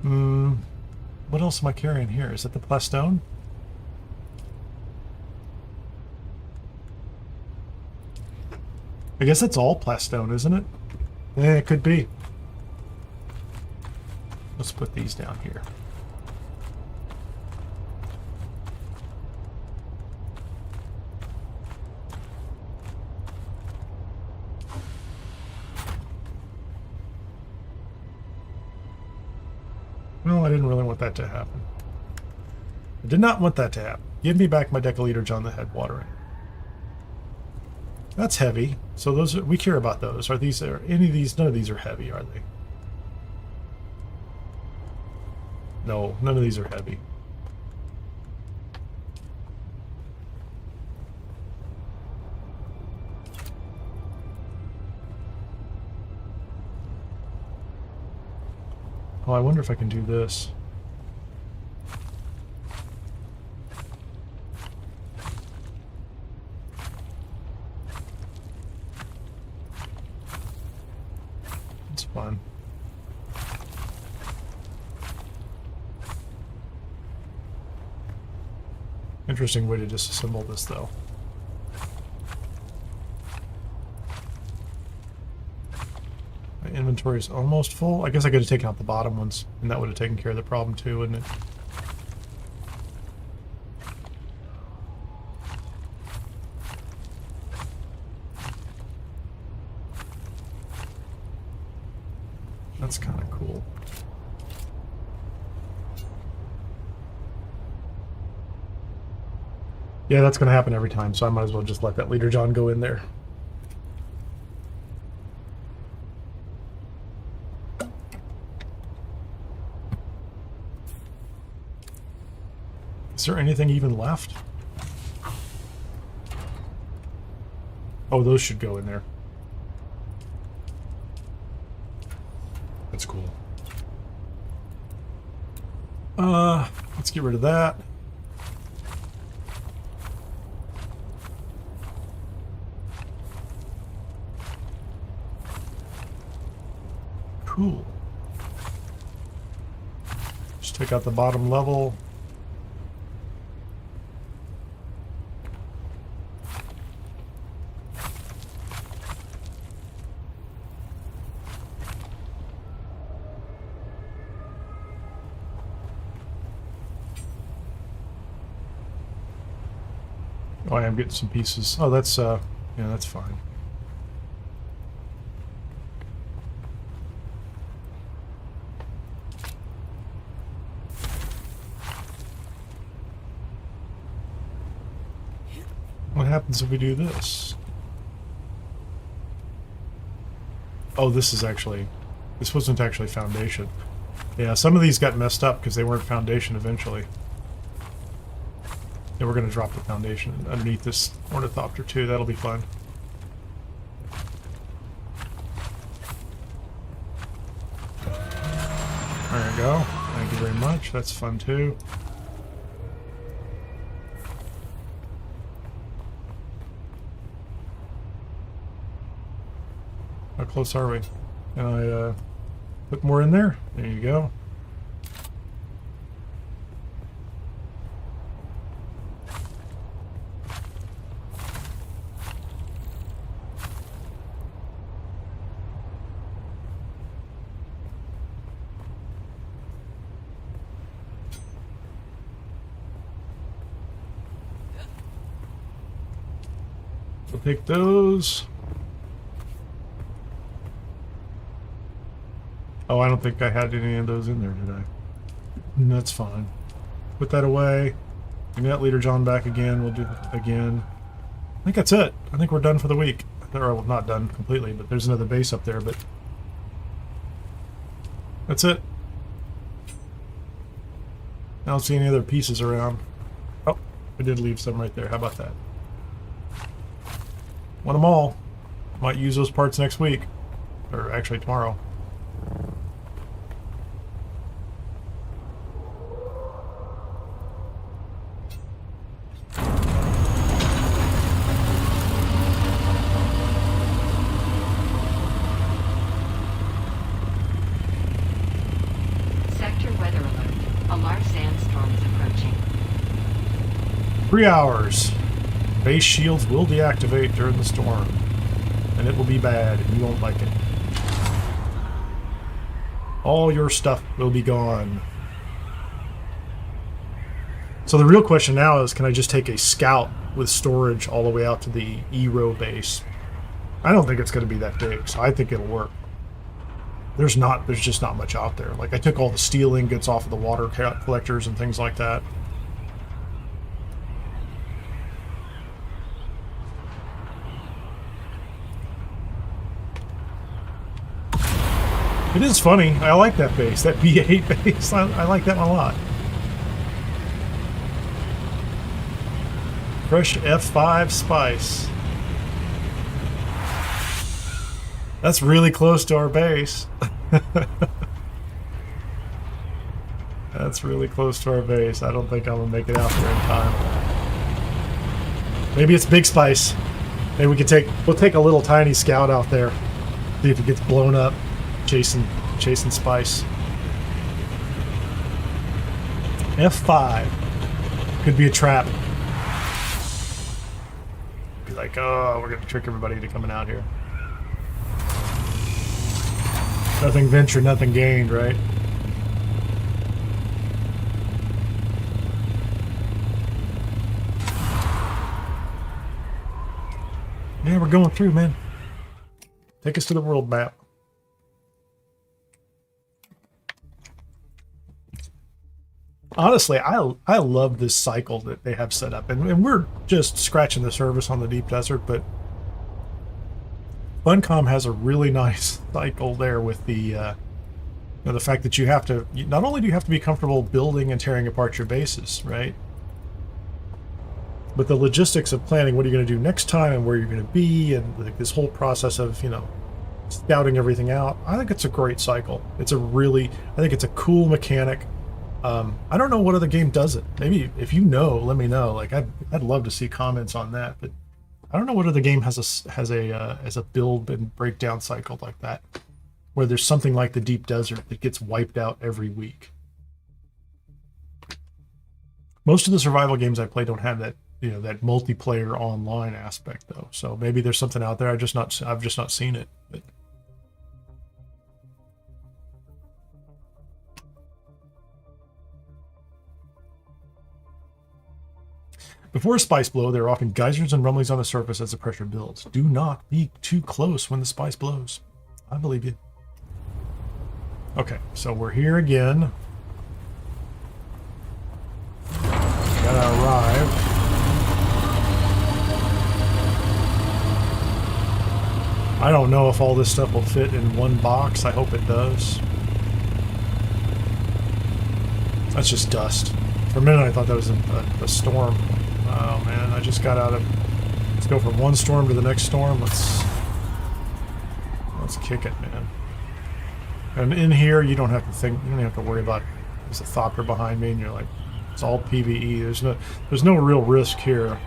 What else am I carrying here? Is it the plastone? I guess it's all plastone, isn't it? Yeah, it could be. Let's put these down here. No, I didn't really want that to happen. I did not want that to happen. Give me back my deciliter John the Head watering. That's heavy. So those are, we care about those. Are these any of these? None of these are heavy, are they? No, none of these are heavy. Oh, I wonder if I can do this. It's fun. Interesting way to disassemble this, though. My inventory is almost full. I guess I could have taken out the bottom ones, and that would have taken care of the problem too, wouldn't it? That's kind of cool. Yeah, that's going to happen every time, so I might as well just let that Leader John go in there. Is there anything even left? Oh, those should go in there. That's cool. Let's get rid of that. Cool. Just take out the bottom level. Oh, I am getting some pieces. Oh, that's, yeah, that's fine. What happens if we do this? Oh, this is actually... This wasn't actually foundation. Yeah, some of these got messed up because they weren't foundation eventually. Yeah, we're going to drop the foundation underneath this ornithopter too. That'll be fun. There you go. Thank you very much. That's fun too. How close are we? Can I put more in there? There you go. We'll take those. Oh, I don't think I had any of those in there, did I? That's fine. Put that away. Bring that Leader John back again. We'll do it again. I think that's it. I think we're done for the week. Or, well, not done completely, but there's another base up there, but... That's it. I don't see any other pieces around. Oh, I did leave some right there. How about that? Want them all. Might use those parts next week. Or actually tomorrow. Sector weather alert. A large sandstorm is approaching. 3 hours. Base shields will deactivate during the storm. And it will be bad, and you won't like it. All your stuff will be gone. So the real question now is, can I just take a scout with storage all the way out to the E-row base? I don't think it's going to be that big, so I think it'll work. There's just not much out there. Like, I took all the steel ingots off of the water collectors and things like that. It is funny. I like that base, that B8 base. I like that one a lot. Fresh F5 spice. That's really close to our base. That's really close to our base. I don't think I'm gonna make it out there in time. Maybe it's Big Spice. Maybe we can we'll take a little tiny scout out there. See if it gets blown up. Chasing Spice. F5. Could be a trap. Be like, oh, we're gonna trick everybody into coming out here. Nothing ventured, nothing gained, right? Yeah, we're going through, man. Take us to the world map. Honestly, I love this cycle that they have set up. And we're just scratching the surface on the deep desert, but Funcom has a really nice cycle there with the you know, the fact that you have to, not only do you have to be comfortable building and tearing apart your bases, right? But the logistics of planning what are you going to do next time and where you're going to be, and like this whole process of, you know, scouting everything out. I think it's a great cycle. I think it's a cool mechanic. I don't know what other game does it. Maybe if you know, let me know. Like I'd love to see comments on that. But I don't know what other game has a build and breakdown cycle like that, where there's something like the Deep Desert that gets wiped out every week. Most of the survival games I play don't have that, you know, that multiplayer online aspect though. So maybe there's something out there I've just not seen it. But before a spice blow, there are often geysers and rumblings on the surface as the pressure builds. Do not be too close when the spice blows. I believe you. Okay, so we're here again. Gotta arrive. I don't know if all this stuff will fit in one box. I hope it does. That's just dust. For a minute I thought that was a storm. Oh man, I just got out of... Let's go from one storm to the next storm. Let's kick it, man. And in here, you don't have to think, you don't have to worry about there's a thopter behind me, and you're like, it's all PvE. There's no real risk here.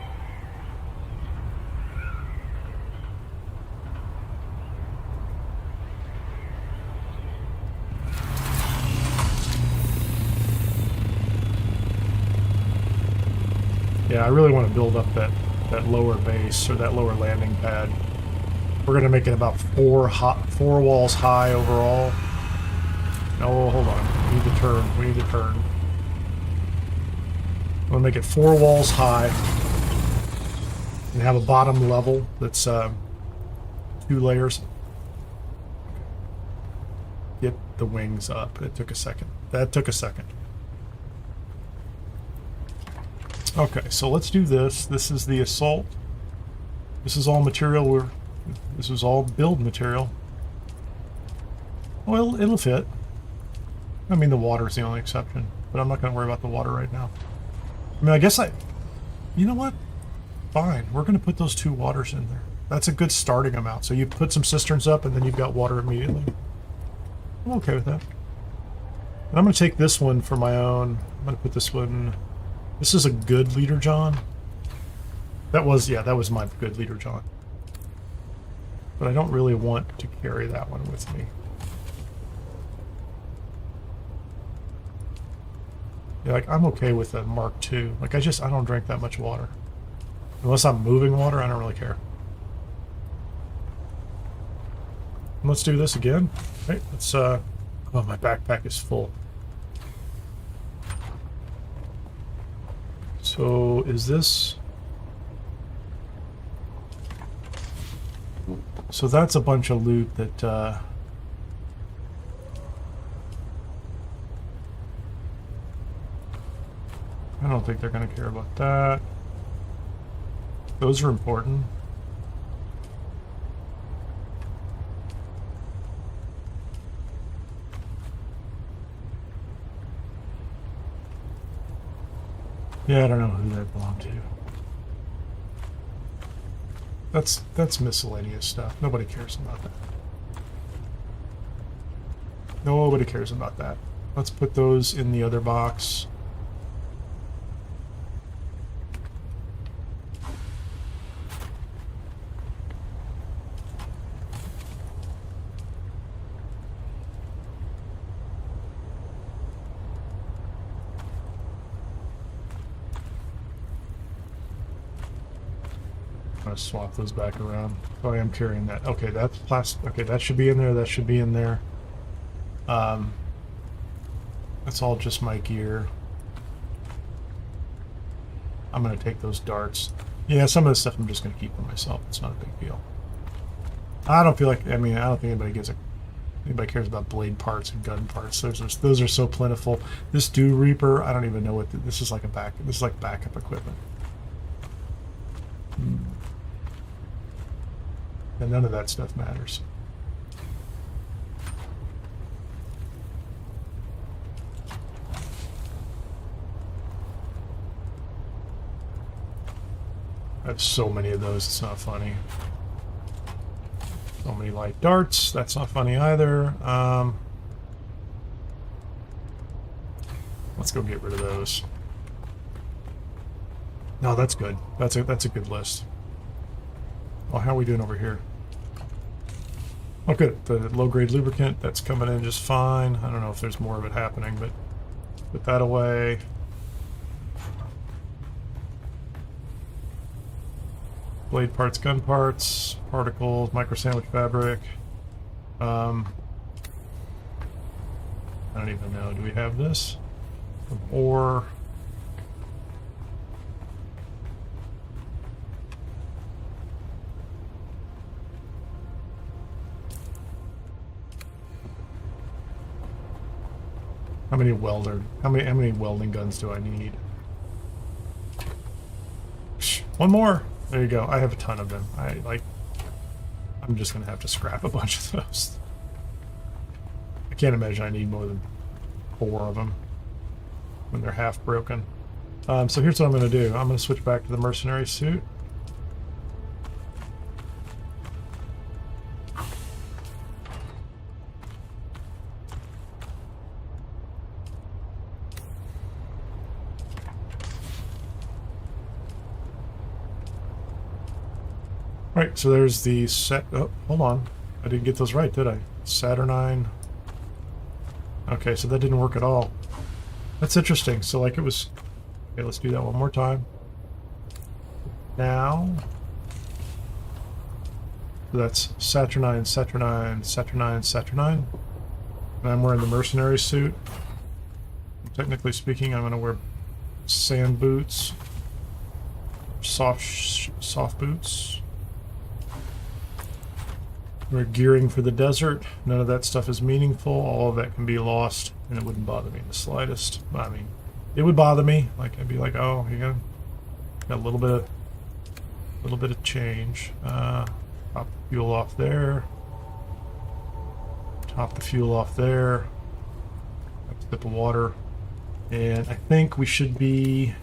Yeah, I really want to build up that lower base, or that lower landing pad. We're going to make it about four walls high overall. No, hold on. We need to turn. We need to turn. I'm going to make it 4 walls high. And have a bottom level that's 2 layers. Get the wings up. It took a second. That took a second. Okay, so let's do this. This is the assault. This is all material this is all build material. Well, it'll fit. I mean, the water's the only exception, but I'm not going to worry about the water right now. I mean, I guess you know what? Fine, we're going to put those 2 waters in there. That's a good starting amount. So you put some cisterns up, and then you've got water immediately. I'm okay with that. And I'm going to take this one for my own. I'm going to put this one... This is a good leader, John. That was my good leader, John. But I don't really want to carry that one with me. Yeah, like, I'm okay with a Mark II. Like, I don't drink that much water. Unless I'm moving water, I don't really care. And let's do this again. Right, let's, oh, my backpack is full. So, is this... So that's a bunch of loot that, I don't think they're going to care about that. Those are important. Yeah, I don't know who that belonged to. That's miscellaneous stuff. Nobody cares about that. Nobody cares about that. Let's put those in the other box. I'm gonna swap those back around. Oh, I am carrying that. Okay, that's plastic. Okay, that should be in there. That should be in there. That's all just my gear. I'm gonna take those darts. Yeah, some of this stuff I'm just gonna keep for myself. It's not a big deal. I don't feel like. I mean, I don't think anybody cares about blade parts and gun parts. Those are so plentiful. This Dew Reaper, I don't even know what this is like. This is like backup equipment. And none of that stuff matters. I have so many of those, it's not funny. So many light darts, that's not funny either. Let's go get rid of those. No, that's good. That's a good list. Oh, how are we doing over here? Oh, good. The low-grade lubricant, that's coming in just fine. I don't know if there's more of it happening, but put that away. Blade parts, gun parts, particles, micro sandwich fabric. I don't even know. Do we have this? Ore. How many welding guns do I need? One more. There you go. I have a ton of them. I'm just gonna have to scrap a bunch of those. I can't imagine I need more than 4 of them when they're half broken. So here's what I'm gonna do. I'm gonna switch back to the mercenary suit. Right, so there's the oh, hold on. I didn't get those right, did I? Saturnine. Okay, so that didn't work at all. That's interesting. So like it was... Okay, let's do that one more time. Now... So that's Saturnine, Saturnine, Saturnine, Saturnine. And I'm wearing the mercenary suit. Technically speaking, I'm going to wear sand boots. Soft boots. We're gearing for the desert. None of that stuff is meaningful. All of that can be lost, and it wouldn't bother me in the slightest. I mean, it would bother me. Like I'd be like, "Oh, you got a little bit of change." Top the fuel off there. Top the fuel off there. Have a sip of water, and I think we should be.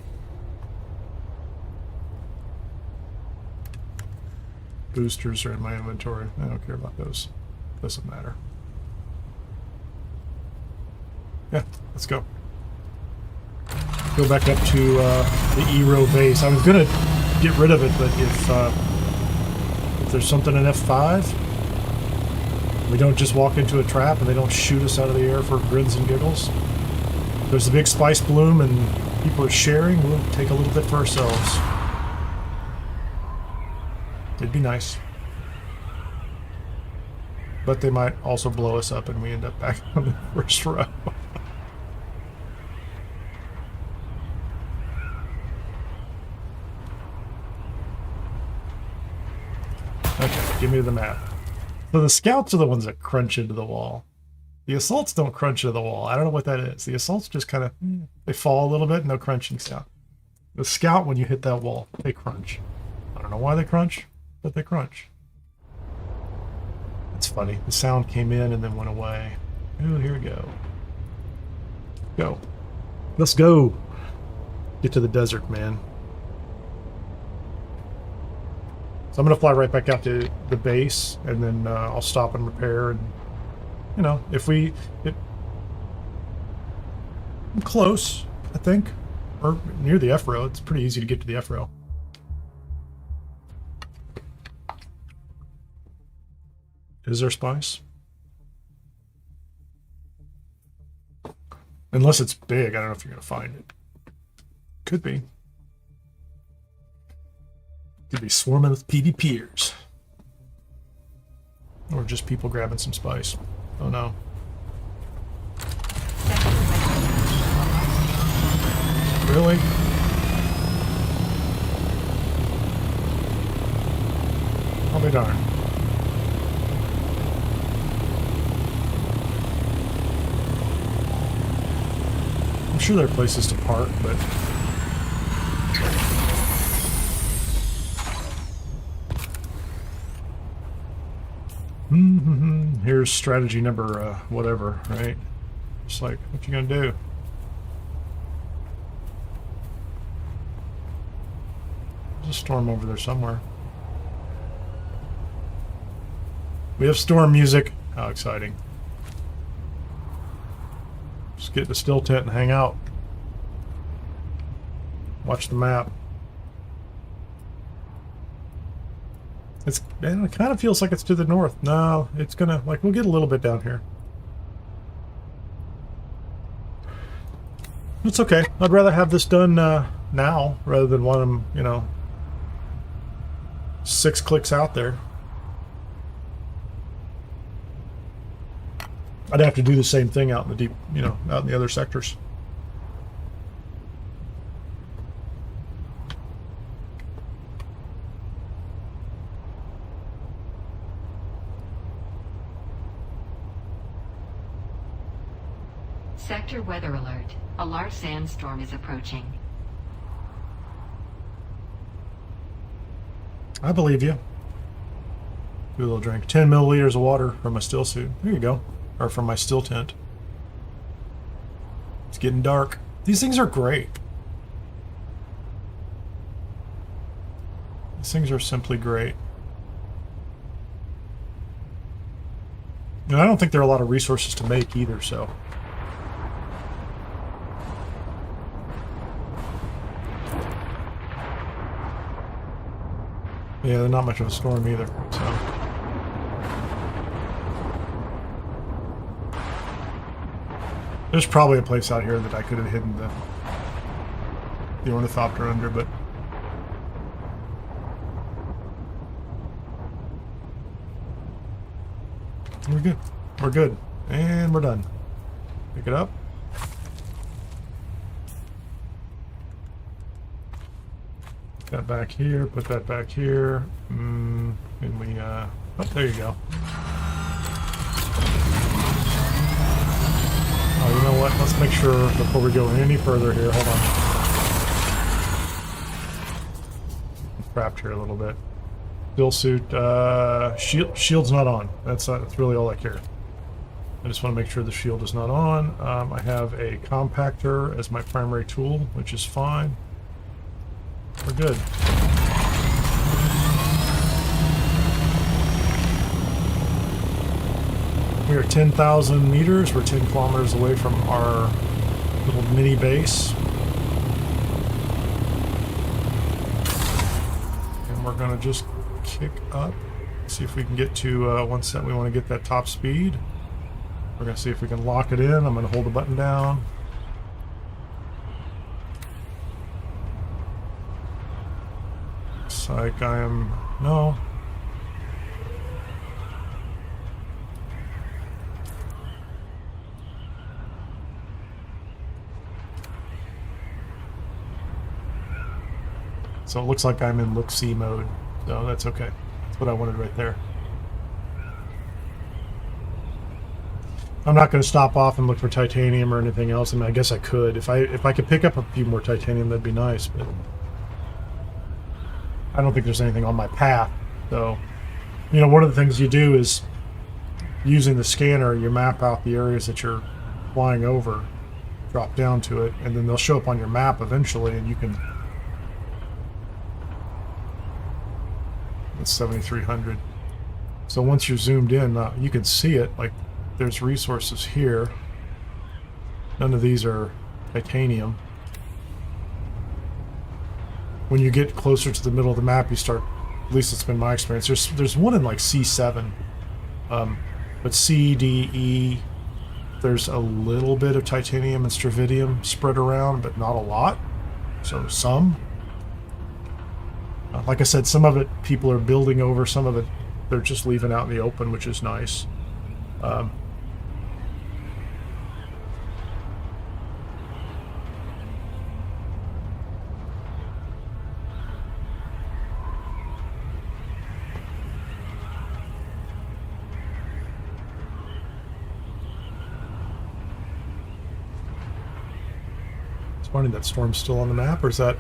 Boosters are in my inventory. I don't care about those. Doesn't matter. Yeah, let's go. Go back up to the E-row base. I was gonna get rid of it, but if there's something in F5, we don't just walk into a trap and they don't shoot us out of the air for grins and giggles. If there's a big spice bloom and people are sharing, we'll take a little bit for ourselves. It'd be nice. But they might also blow us up and we end up back on the first row. Okay, give me the map. So the scouts are the ones that crunch into the wall. The assaults don't crunch into the wall. I don't know what that is. The assaults just kind of, they fall a little bit, no crunching sound. The scout, when you hit that wall, they crunch. I don't know why they crunch, but they crunch. It's funny. The sound came in and then went away. Ooh, here we go. Go. Let's go. Get to the desert, man. So I'm going to fly right back out to the base, and then I'll stop and repair. And, you know, if I'm close, I think. Or near the F row. It's pretty easy to get to the F row. Is there spice? Unless it's big, I don't know if you're going to find it. Could be. Could be swarming with PvPers. Or just people grabbing some spice. Oh no. Really? I'll be darned. I'm sure there are places to park, but... Here's strategy number whatever, right? Just like, what you gonna do? There's a storm over there somewhere. We have storm music. How exciting. Just get in the still tent and hang out. Watch the map. It kind of feels like it's to the north. No, it's gonna, like, we'll get a little bit down here. It's okay. I'd rather have this done now rather than want them, you know, 6 clicks out there. I'd have to do the same thing out in the deep, you know, out in the other sectors. Sector weather alert. A large sandstorm is approaching. I believe you. Do a little drink. 10 milliliters of water from my still suit. There you go. Or from my still tent. It's getting dark. These things are great. These things are simply great. And I don't think there are a lot of resources to make either, so... Yeah, they're not much of a storm either, so... There's probably a place out here that I could have hidden the ornithopter under, but... We're good. We're good. And we're done. Pick it up. That back here, put that back here, and we, oh, there you go. Oh, you know what, let's make sure before we go any further here, hold on. Crapped here a little bit. Still suit, shield's not on, that's really all I care. I just want to make sure the shield is not on. I have a compactor as my primary tool, which is fine. We're good. We are 10,000 meters. We're 10 kilometers away from our little mini base. And we're going to just kick up. See if we can get to, once that we want to get that top speed. We're going to see if we can lock it in. I'm going to hold the button down. Like I am, no. So it looks like I'm in look-see mode, so that's okay. That's what I wanted right there. I'm not going to stop off and look for titanium or anything else. I mean, I guess I could. If I could pick up a few more titanium, that'd be nice, but I don't think there's anything on my path. So, you know, one of the things you do is using the scanner, you map out the areas that you're flying over, drop down to it, and then they'll show up on your map eventually, and you can... It's 7,300. So once you're zoomed in, you can see it. Like, there's resources here. None of these are titanium. When you get closer to the middle of the map, you start, at least it's been my experience, there's one in like C7, but C, D, E, there's a little bit of titanium and stravidium spread around, but not a lot. So some. Like I said, some of it people are building over, some of it they're just leaving out in the open, which is nice. It's funny that storm's still on the map, or is that...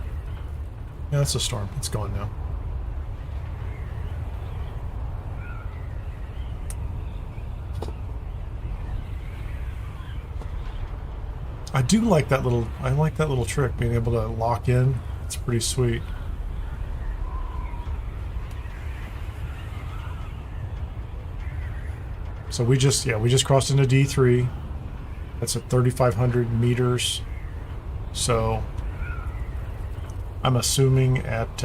Yeah, that's a storm. It's gone now. I do like that little... I like that little trick, being able to lock in. It's pretty sweet. So we just crossed into D3. That's at 3,500 meters. So I'm assuming at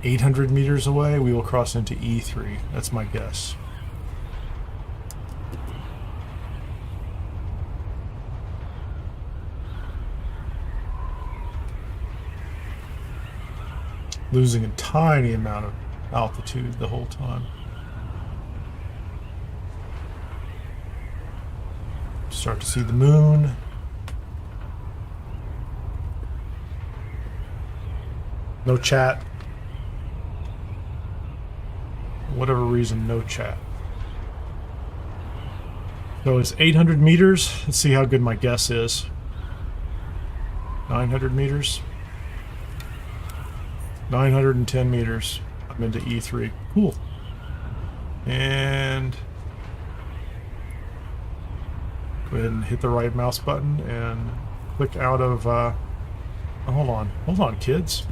800 meters away, we will cross into E3. That's my guess. Losing a tiny amount of altitude the whole time. Start to see the moon. No chat. Whatever reason, no chat. So it's 800 meters. Let's see how good my guess is. 900 meters. 910 meters. I'm into E3. Cool. And go ahead and hit the right mouse button and click out of... oh, hold on. Hold on, kids.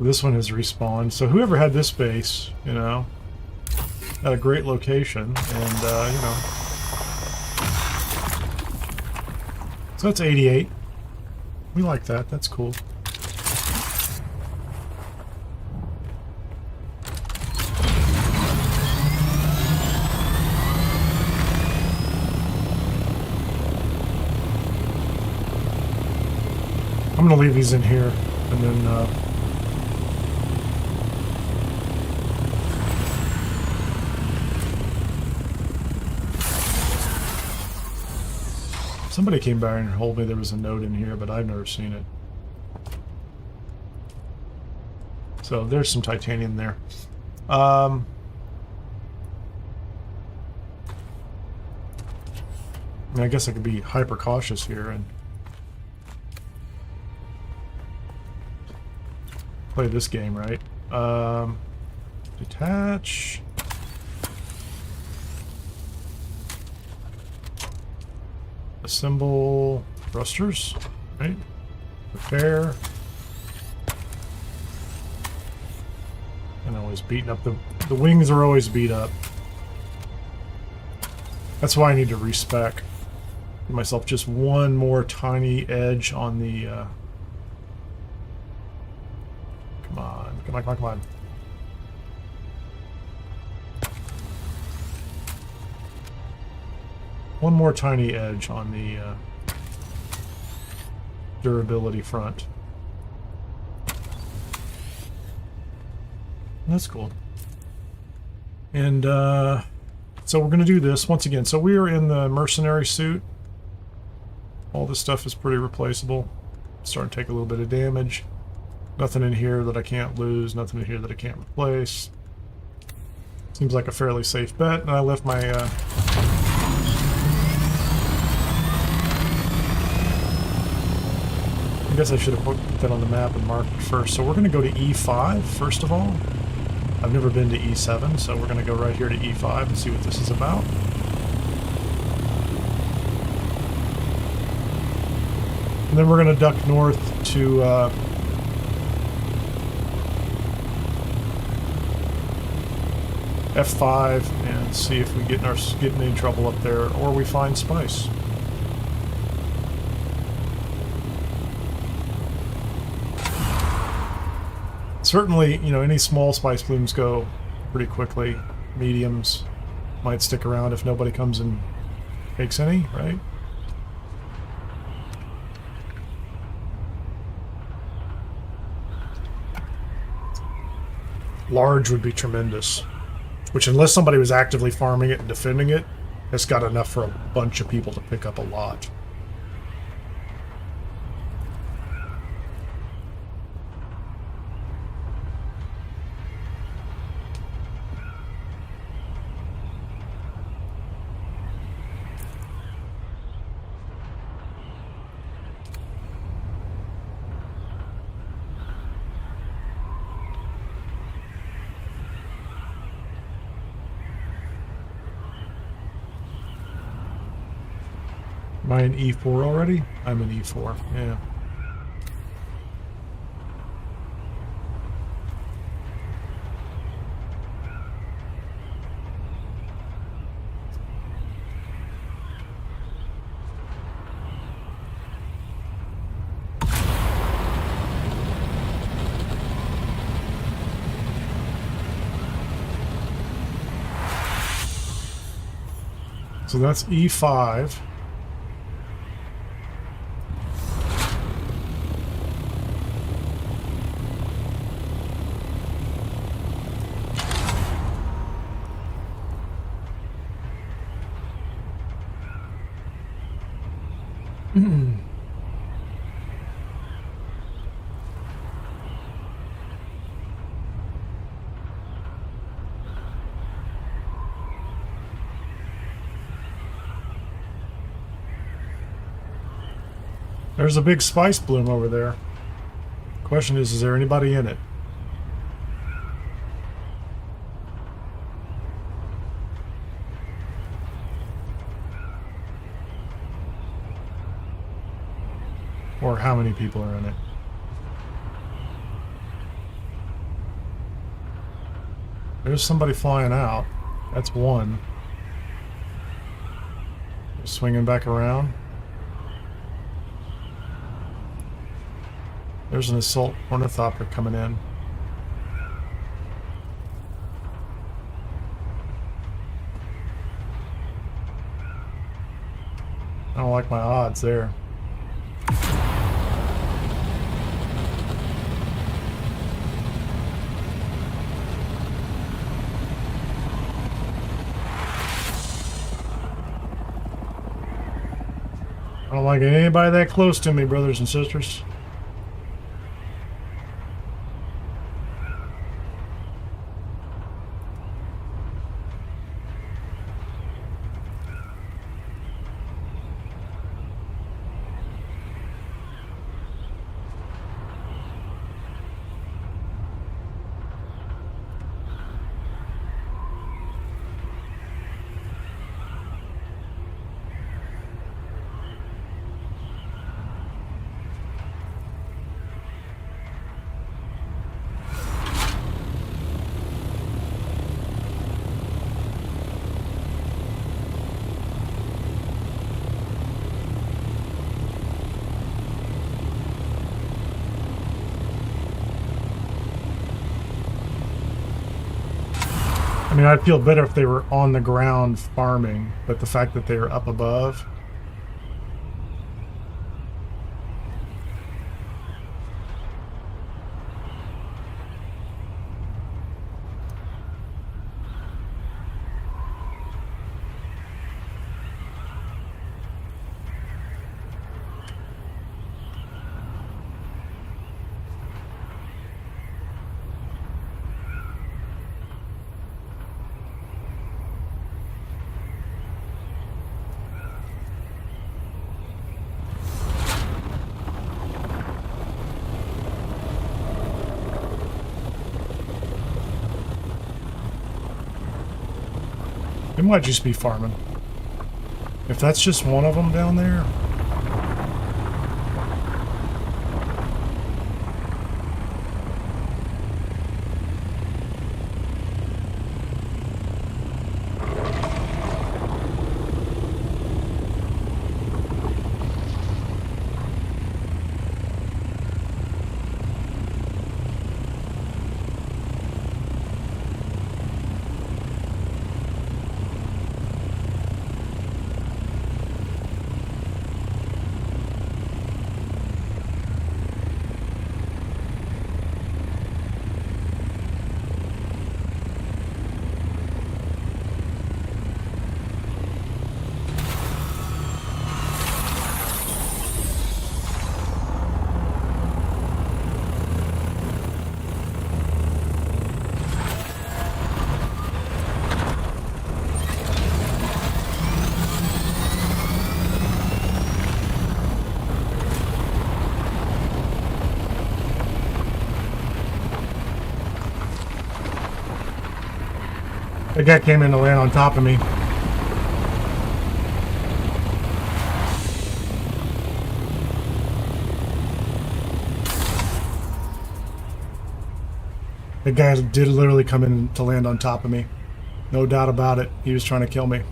This one has respawned, so whoever had this base, you know, at a great location, and, you know. So that's 88. We like that, that's cool. I'm gonna leave these in here, and then, somebody came by and told me there was a note in here, but I've never seen it. So there's some titanium there. I mean, I guess I could be hyper cautious here and play this game, right? Detach. Assemble thrusters, right? Repair. And always beating up the wings are always beat up. That's why I need to respec. Give myself just one more tiny edge on the come on, come on, come on, come on. One more tiny edge on the durability front. That's cool. And so we're going to do this once again. So we are in the mercenary suit. All this stuff is pretty replaceable. Starting to take a little bit of damage. Nothing in here that I can't lose. Nothing in here that I can't replace. Seems like a fairly safe bet, and I left my I guess I should have put that on the map and marked it first. So we're going to go to E5 first of all. I've never been to E7, so we're going to go right here to E5 and see what this is about. And then we're going to duck north to F5 and see if we get in any trouble up there, or we find spice. Certainly, you know, any small spice blooms go pretty quickly. Mediums might stick around if nobody comes and takes any, right? Large would be tremendous. Which, unless somebody was actively farming it and defending it, it's got enough for a bunch of people to pick up a lot. Am I in E4 already? I'm in E4, yeah. So that's E5. There's a big spice bloom over there. Question is there anybody in it? Or how many people are in it? There's somebody flying out. That's one. Swinging back around. There's an assault ornithopter coming in. I don't like my odds there. I don't like anybody that close to me, brothers and sisters. I mean, I'd feel better if they were on the ground farming, but the fact that they are up above. might just be farming. If that's just one of them down there. The guy came in to land on top of me. The guy did literally come in to land on top of me. No doubt about it. He was trying to kill me.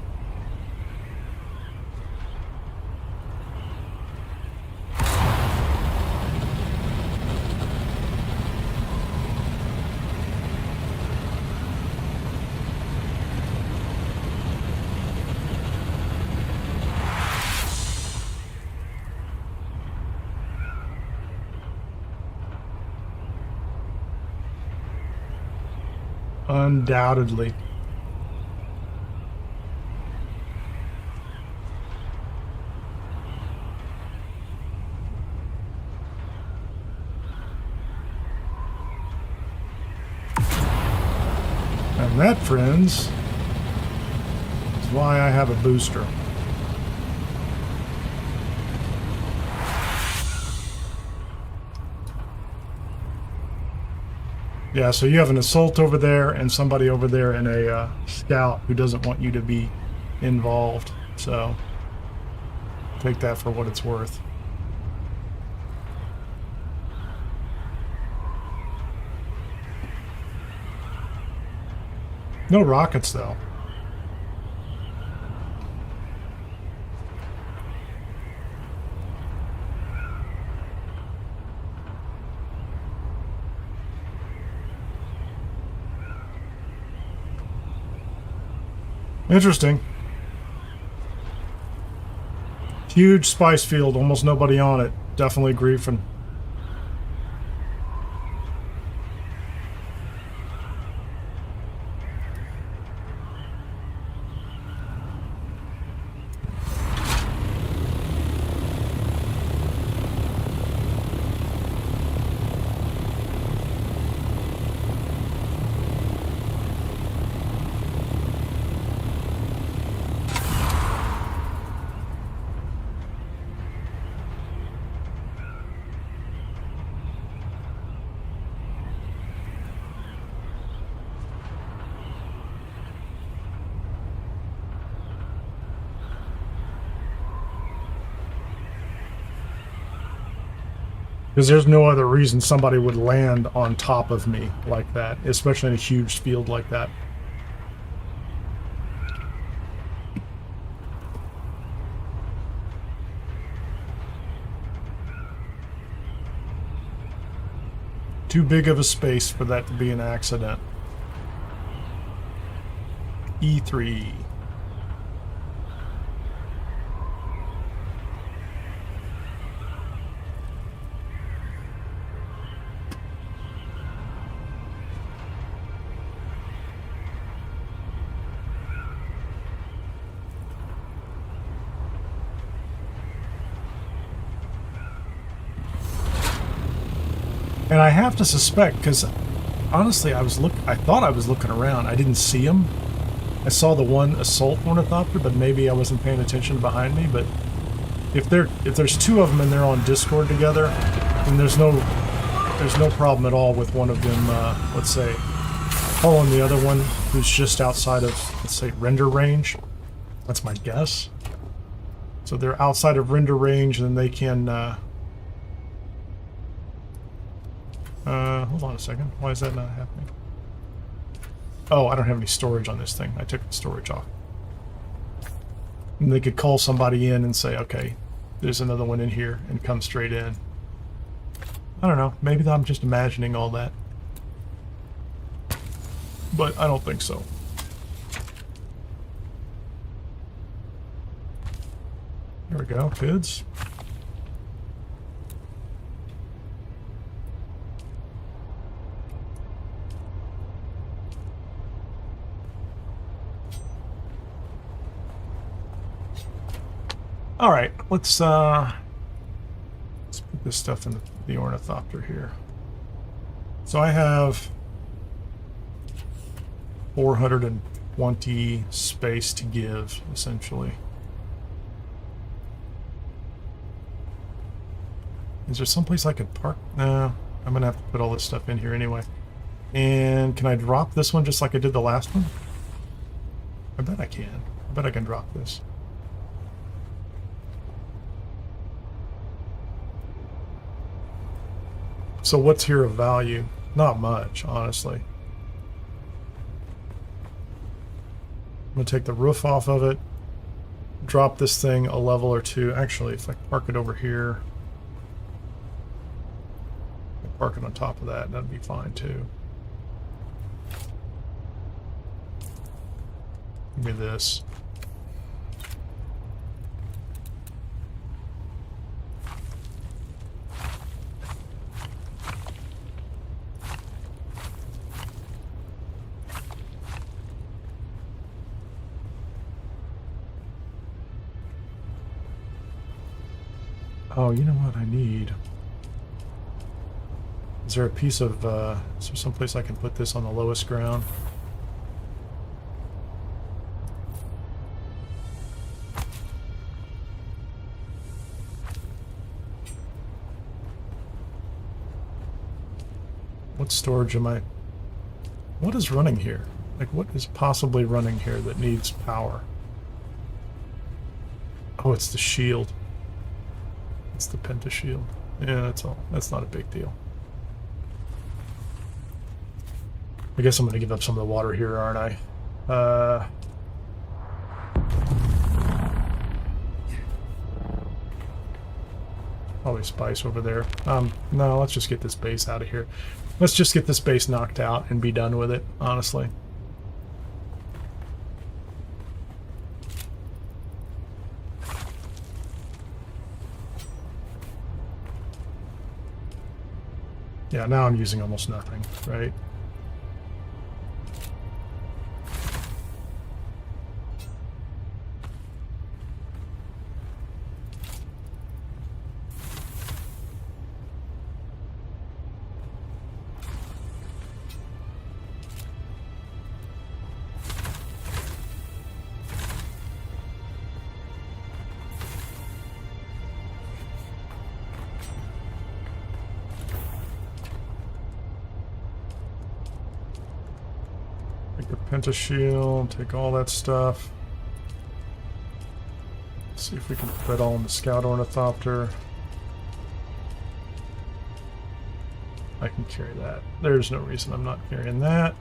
Undoubtedly. And that, friends, is why I have a booster. Yeah, so you have an assault over there and somebody over there in a scout who doesn't want you to be involved. So take that for what it's worth. No rockets, though. Interesting. Huge spice field, almost nobody on it. Definitely griefing. Because there's no other reason somebody would land on top of me like that, especially in a huge field like that. Too big of a space for that to be an accident. E3. And I have to suspect, because honestly, I thought I was looking around. I didn't see him. I saw the one assault ornithopter, but maybe I wasn't paying attention behind me. But if there's two of them and they're on Discord together, then there's no problem at all with one of them, let's say, Calling the other one who's just outside of, let's say, render range. That's my guess. So they're outside of render range, and they can. Hold on a second. Why is that not happening? Oh, I don't have any storage on this thing. I took the storage off. And they could call somebody in and say, okay, there's another one in here, and come straight in. I don't know. Maybe I'm just imagining all that. But I don't think so. There we go, kids. All right, let's put this stuff in the ornithopter here. So I have 420 space to give, essentially. Is there someplace I could park? No, I'm gonna have to put all this stuff in here anyway. And can I drop this one just like I did the last one? I bet I can. I bet I can drop this. So what's here of value? Not much, honestly. I'm going to take the roof off of it, drop this thing a level or two. Actually, if I park it over here, park it on top of that, that'd be fine too. Give me this. Oh, you know what I need? Is there a piece of, is there someplace I can put this on the lowest ground? What storage am I... What is running here? Like, what is possibly running here that needs power? Oh, it's the shield. It's the penta shield. Yeah, that's all. That's not a big deal. I guess I'm going to give up some of the water here, aren't I? Probably spice over there. No, let's just get this base out of here. Let's just get this base knocked out and be done with it, honestly. Yeah, now I'm using almost nothing, right? Penta shield, take all that stuff. Let's see if we can put that all in the scout ornithopter. I can carry that. There's no reason I'm not carrying that.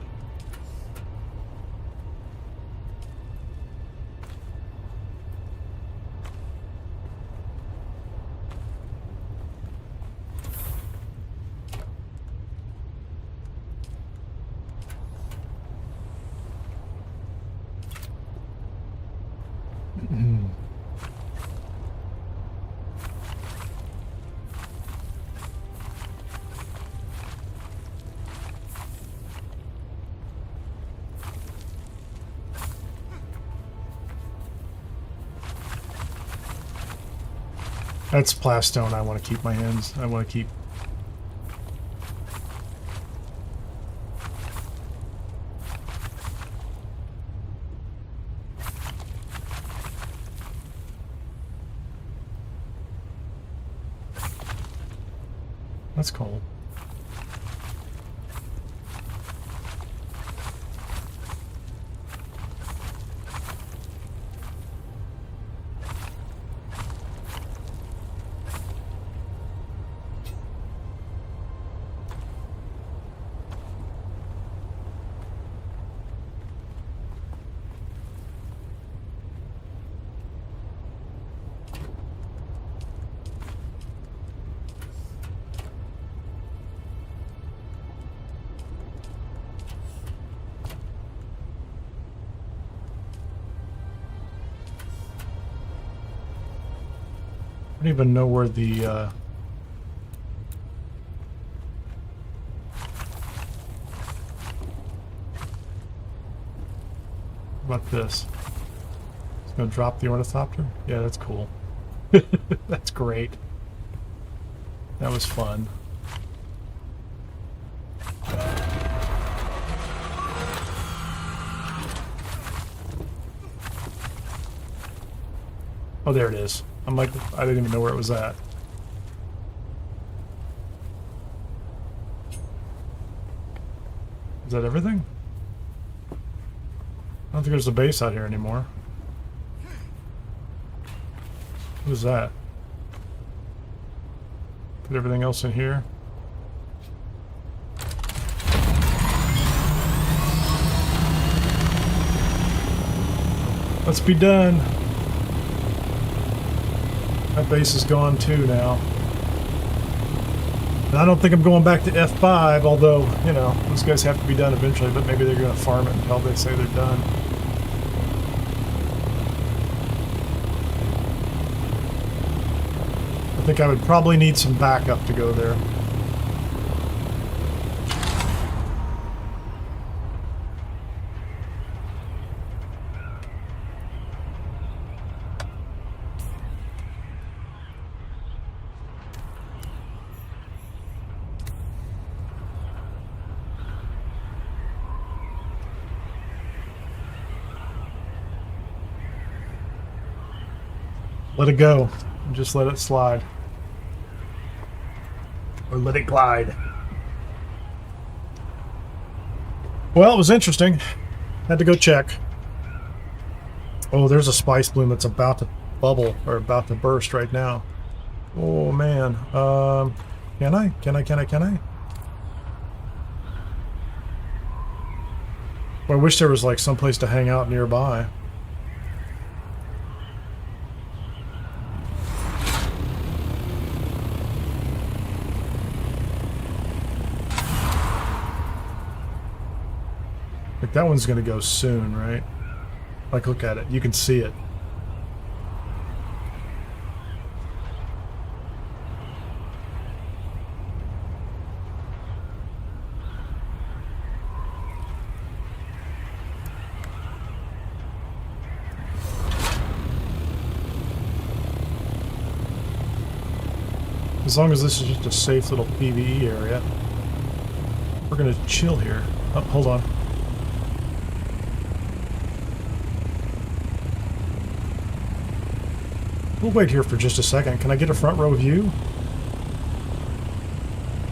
That's plastone. I want to keep my hands. I want to keep. That's cool. don't even know where the What about this? It's gonna drop the ornithopter? Yeah, that's cool. That's great. That was fun. Oh, there it is. I'm like, I didn't even know where it was at. Is that everything? I don't think there's a base out here anymore. Who's that? Put everything else in here. Let's be done. That base is gone too now. And I don't think I'm going back to F5, although, you know, those guys have to be done eventually, but maybe they're going to farm it until they say they're done. I think I would probably need some backup to go there. Let it go. Just let it slide. Or let it glide. Well, it was interesting. Had to go check. Oh, there's a spice bloom that's about to bubble, or about to burst right now. Oh, man. Can I? Can I? Well, I wish there was, like, someplace to hang out nearby. Like, that one's gonna go soon, right? Like, look at it. You can see it. As long as this is just a safe little PvE area, we're gonna chill here. Oh, hold on. We'll wait here for just a second. Can I get a front row view?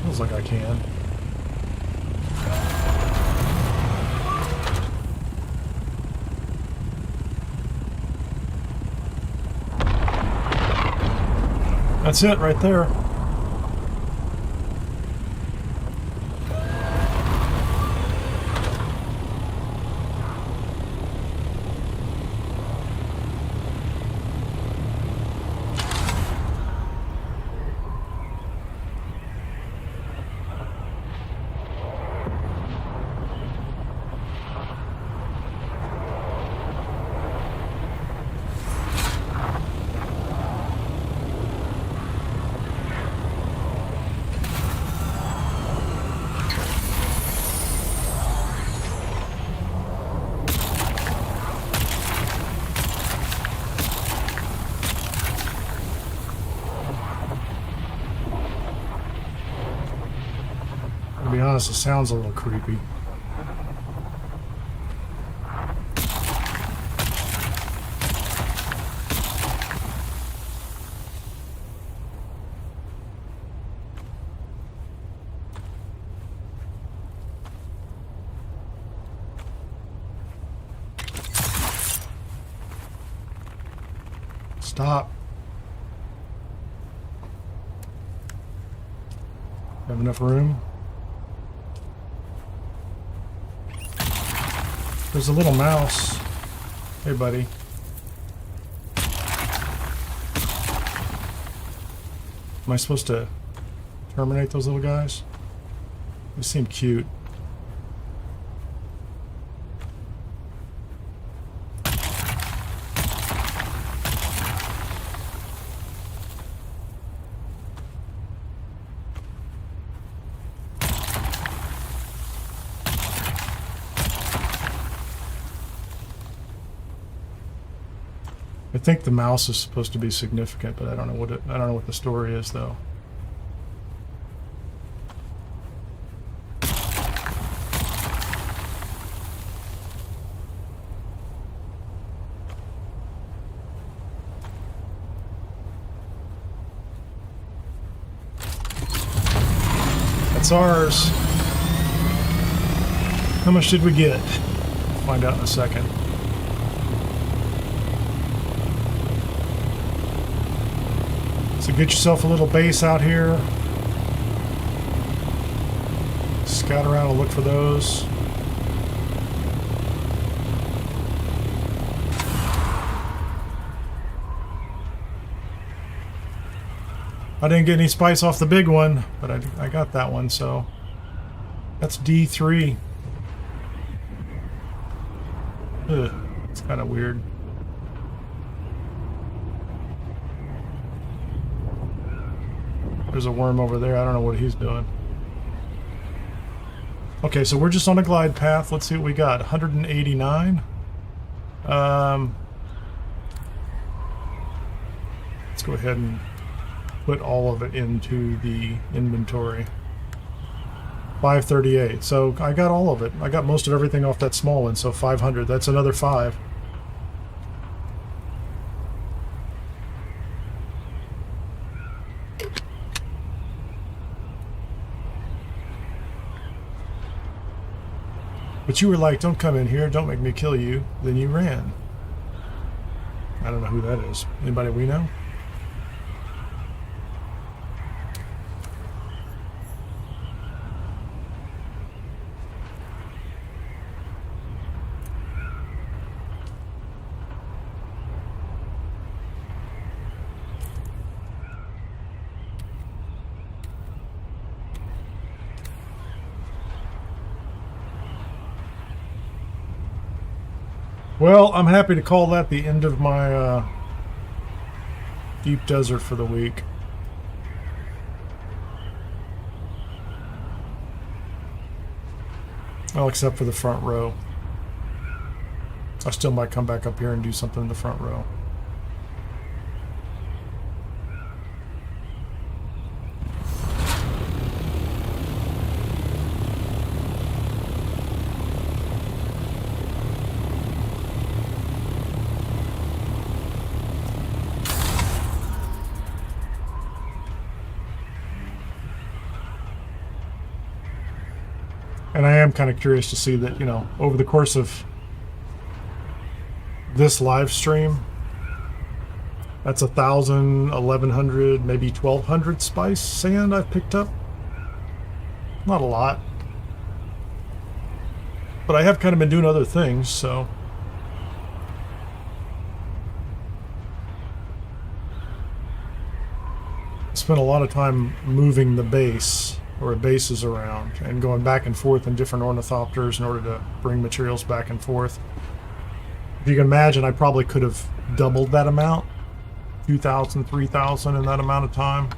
Feels like I can. That's it right there. To be honest, it sounds a little creepy. Stop. Have enough room? There's a little mouse. Hey, buddy. Am I supposed to terminate those little guys? They seem cute. think the mouse is supposed to be significant, but I don't know what the story is though. That's ours. How much did we get? Find out in a second. So get yourself a little base out here. Scout around and look for those. I didn't get any spice off the big one, but I got that one, so that's D3. Ugh, it's kind of weird. There's a worm over there. I don't know what he's doing. Okay, so we're just on a glide path. Let's see what we got. 189. Let's go ahead and put all of it into the inventory. 538. So I got all of it. I got most of everything off that small one, so 500. That's another 5. But you were like, don't come in here, don't make me kill you. Then you ran. I don't know who that is. Anybody we know? Well, I'm happy to call that the end of my deep desert for the week. Well, except for the front row. I still might come back up here and do something in the front row. And I am kind of curious to see that, you know, over the course of this live stream, that's 1,000, 1,100, maybe 1,200 spice sand I've picked up. Not a lot. But I have kind of been doing other things, so. I spent a lot of time moving the base, or bases around, and going back and forth in different ornithopters in order to bring materials back and forth. If you can imagine, I probably could have doubled that amount, 2,000, 3,000 in that amount of time.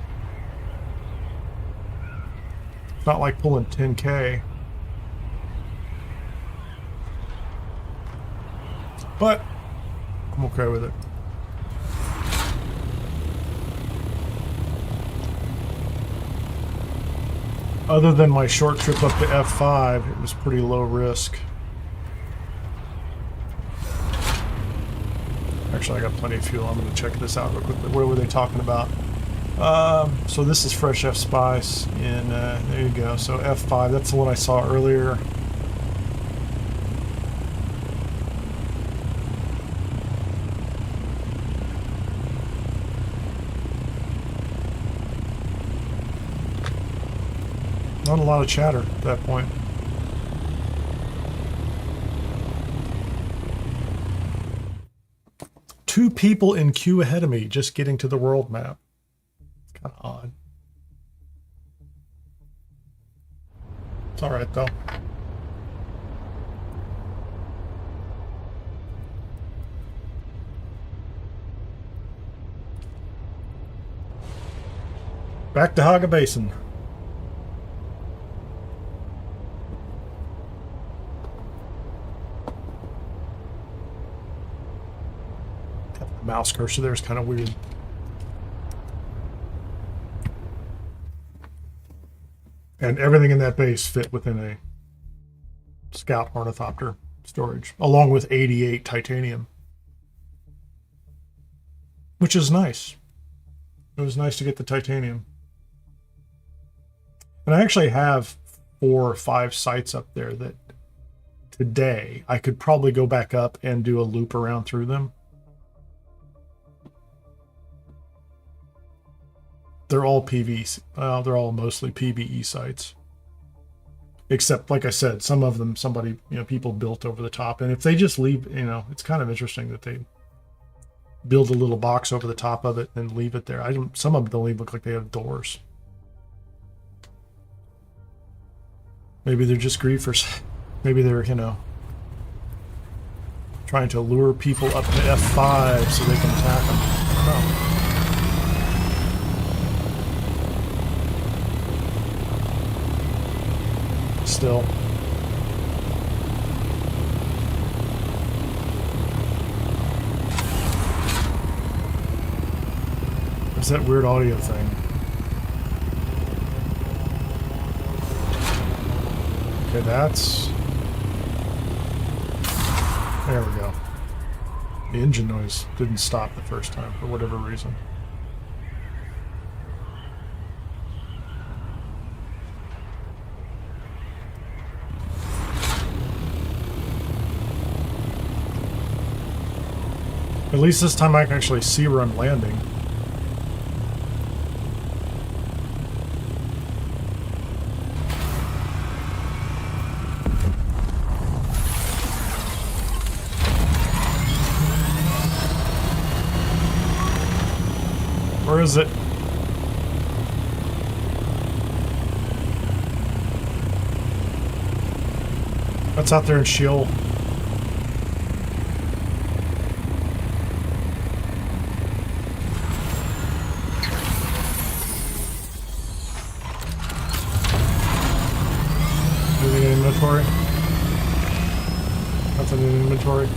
It's not like pulling 10K. But I'm okay with it. Other than my short trip up to F5, it was pretty low risk. Actually, I got plenty of fuel. I'm going to check this out real quick. What were they talking about? So this is fresh F spice in, there you go. So F5, that's the one I saw earlier. Not a lot of chatter at that point. Two people in queue ahead of me just getting to the world map. It's kind of odd. It's all right though. Back to Haga Basin. mouse cursor there is kind of weird. And everything in that base fit within a Scout Ornithopter storage, along with 88 titanium. Which is nice. It was nice to get the titanium. And I actually have 4 or 5 sites up there that today I could probably go back up and do a loop around through them. They're all PVs. They're all mostly PVE sites. Except, like I said, some of them, somebody, people built over the top. And if they just leave, it's kind of interesting that they build a little box over the top of it and leave it there. Some of them don't even look like they have doors. Maybe they're just griefers. Maybe they're, trying to lure people up to F5 so they can attack them. I don't know. Still. There's that weird audio thing. Okay, that's... There we go. The engine noise didn't stop the first time for whatever reason. At least this time I can actually see where I'm landing. Where is it? That's out there in Sheol. Moving in inventory. Nothing in inventory.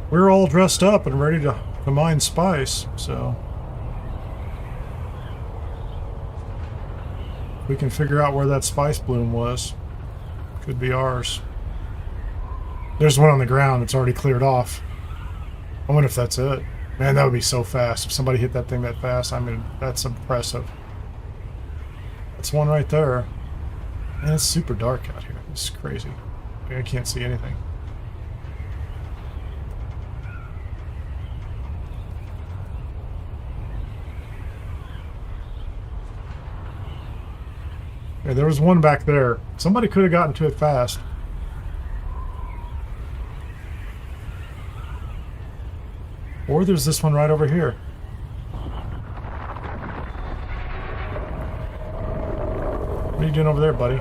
We're all dressed up and ready to mine spice, so we can figure out where that spice bloom was. Could be ours. There's one on the ground. It's already cleared off. I wonder if that's it. Man, that would be so fast. If somebody hit that thing that fast, I mean, that's impressive. That's one right there. Man, it's super dark out here. It's crazy. I can't see anything. Yeah, there was one back there. Somebody could have gotten to it fast. Or there's this one right over here. What are you doing over there, buddy?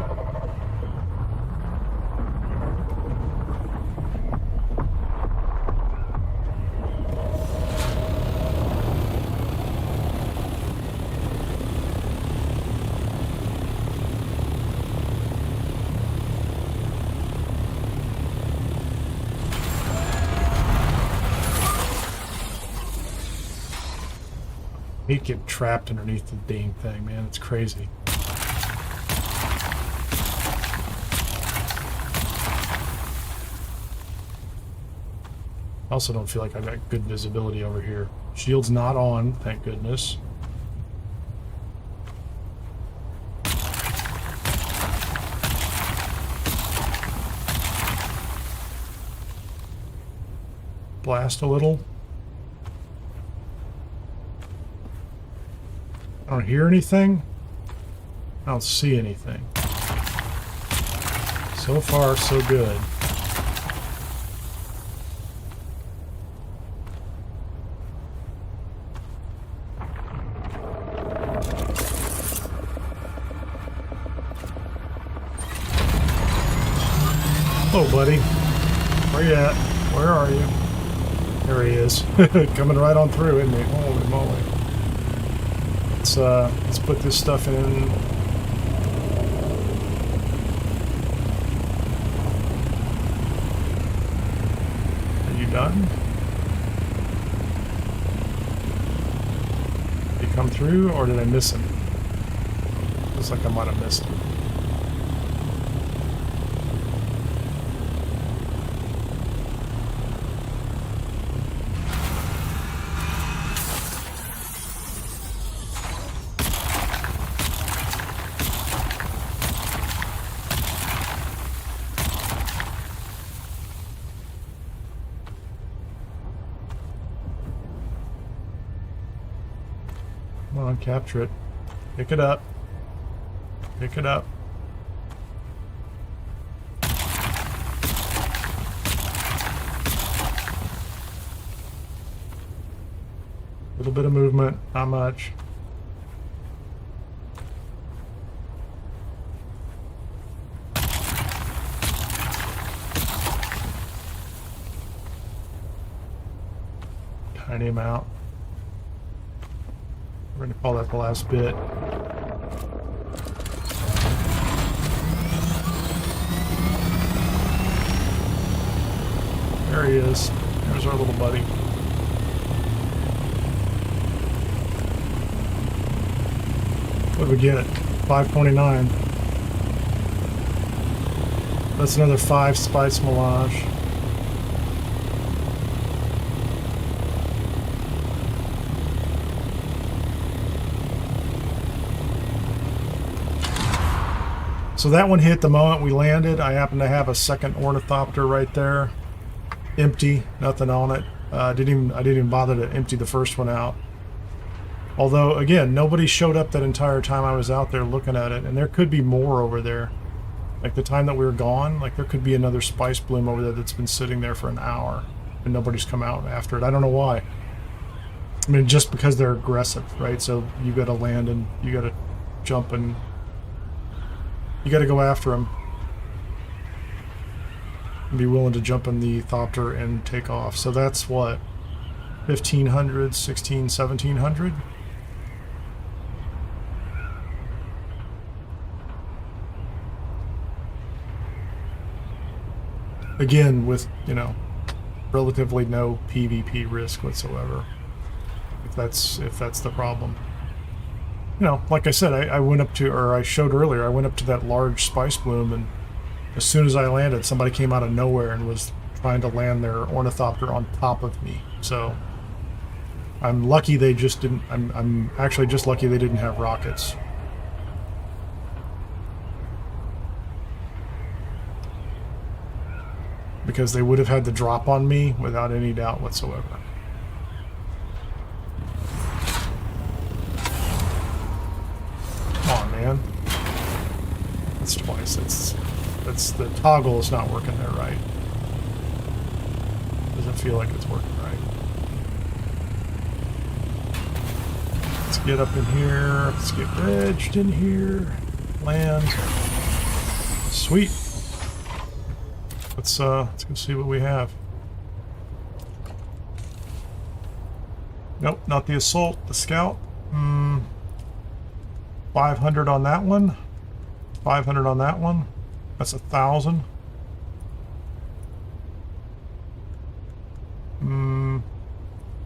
He'd get trapped underneath the dang thing, man. It's crazy. I also don't feel like I've got good visibility over here. Shield's not on, thank goodness. Blast a little. I don't hear anything. I don't see anything. So far, so good. Hello, buddy. Where you at? Where are you? There he is. Coming right on through, isn't he? Holy moly. Let's put this stuff in. Are you done? Did he come through, or did I miss him? Looks like I might have missed him. Come on, capture it. Pick it up. Pick it up. Little bit of movement, not much. Tiny amount. We're going to call that the last bit. There he is. There's our little buddy. What did we get? 529. That's another 5 spice melange. So that one hit the moment we landed. I happen to have a second ornithopter right there. Empty, nothing on it. I didn't even bother to empty the first one out. Although, again, nobody showed up that entire time I was out there looking at it, and there could be more over there. Like the time that we were gone, like there could be another spice bloom over there that's been sitting there for an hour, and nobody's come out after it. I don't know why. I mean, just because they're aggressive, right? So you got to land and you got to jump and you got to go after them. And be willing to jump in the thopter and take off. So that's what? 1,500, 16, 1,700? Again, with, you know, relatively no PvP risk whatsoever. If that's the problem. You know, like I said, I went up to, or I showed earlier, I went up to that large spice bloom, and as soon as I landed, somebody came out of nowhere and was trying to land their ornithopter on top of me. So I'm lucky they just didn't, I'm actually just lucky they didn't have rockets. Because they would have had the drop on me without any doubt whatsoever. Come on, man. That's twice. That's the toggle is not working there right. Doesn't feel like it's working right. Let's get up in here. Let's get wedged in here. Land. Sweet. Let's go see what we have. Nope, not the assault, the scout. 500 on that one. 500 on that one. That's 1,000.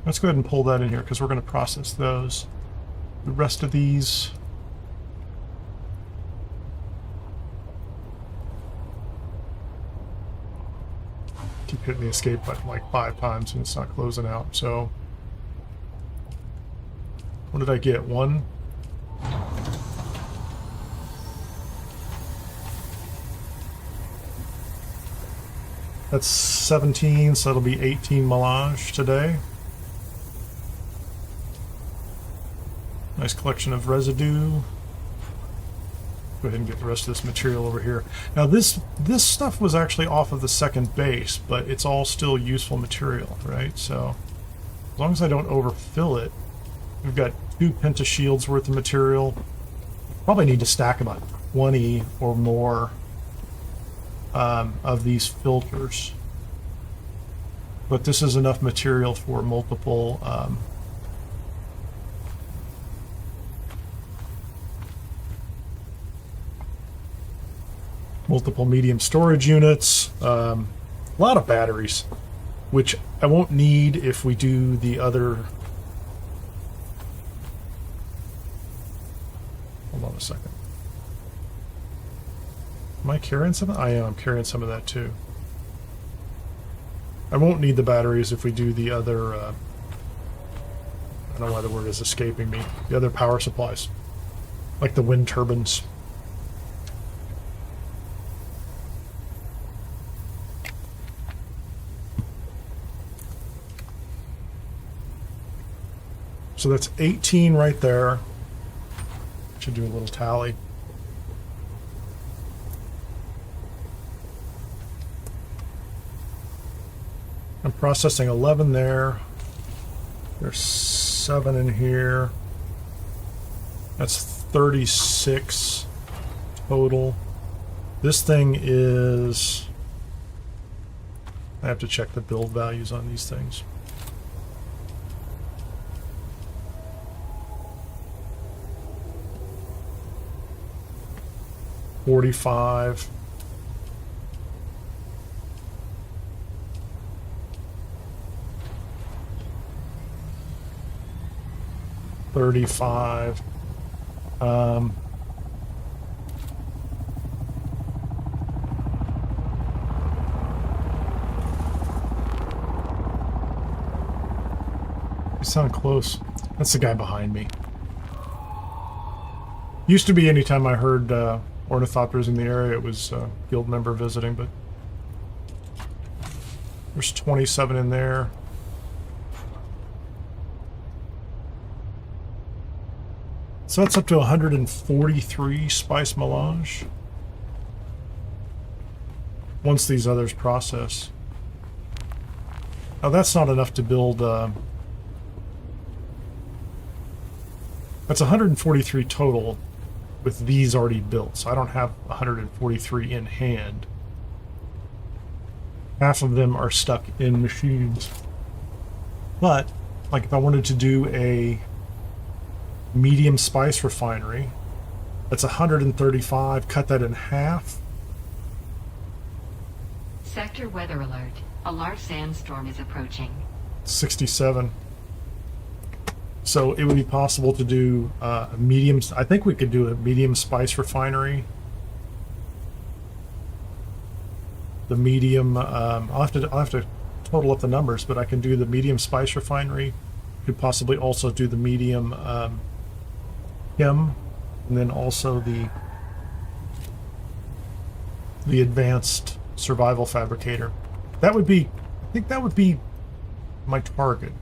Let's go ahead and pull that in here because we're going to process those. The rest of these. Keep hitting the escape button like 5 times and it's not closing out. So, what did I get? 1? That's 17, so that'll be 18 melange today. Nice collection of residue. Go ahead and get the rest of this material over here. Now this stuff was actually off of the second base, but it's all still useful material, right? So as long as I don't overfill it, we've got 2 pentashields worth of material. Probably need to stack about 20 or more of these filters. But this is enough material for multiple multiple medium storage units, a lot of batteries, which I won't need if we do the other. Hold on a second. Am I carrying some? I am. I'm carrying some of that too. I won't need the batteries if we do the other. I don't know why the word is escaping me. The other power supplies, like the wind turbines. So that's 18 right there. Should do a little tally. I'm processing 11 there. There's 7 in here. That's 36 total. This thing is... I have to check the build values on these things. $45. $35. You sound close. That's the guy behind me. Used to be anytime I heard ornithopters in the area, it was a guild member visiting, but there's 27 in there. So that's up to 143 spice melange once these others process. Now that's not enough to build. That's 143 total with these already built, so I don't have 143 in hand. Half of them are stuck in machines. But, like if I wanted to do a medium spice refinery, that's 135, cut that in half. Sector weather alert. A large sandstorm is approaching. 67. So it would be possible to do a medium. I think we could do a medium spice refinery. The medium. I'll have to total up the numbers, but I can do the medium spice refinery. Could possibly also do the medium chem, and then also the advanced survival fabricator. That would be. I think that would be my target.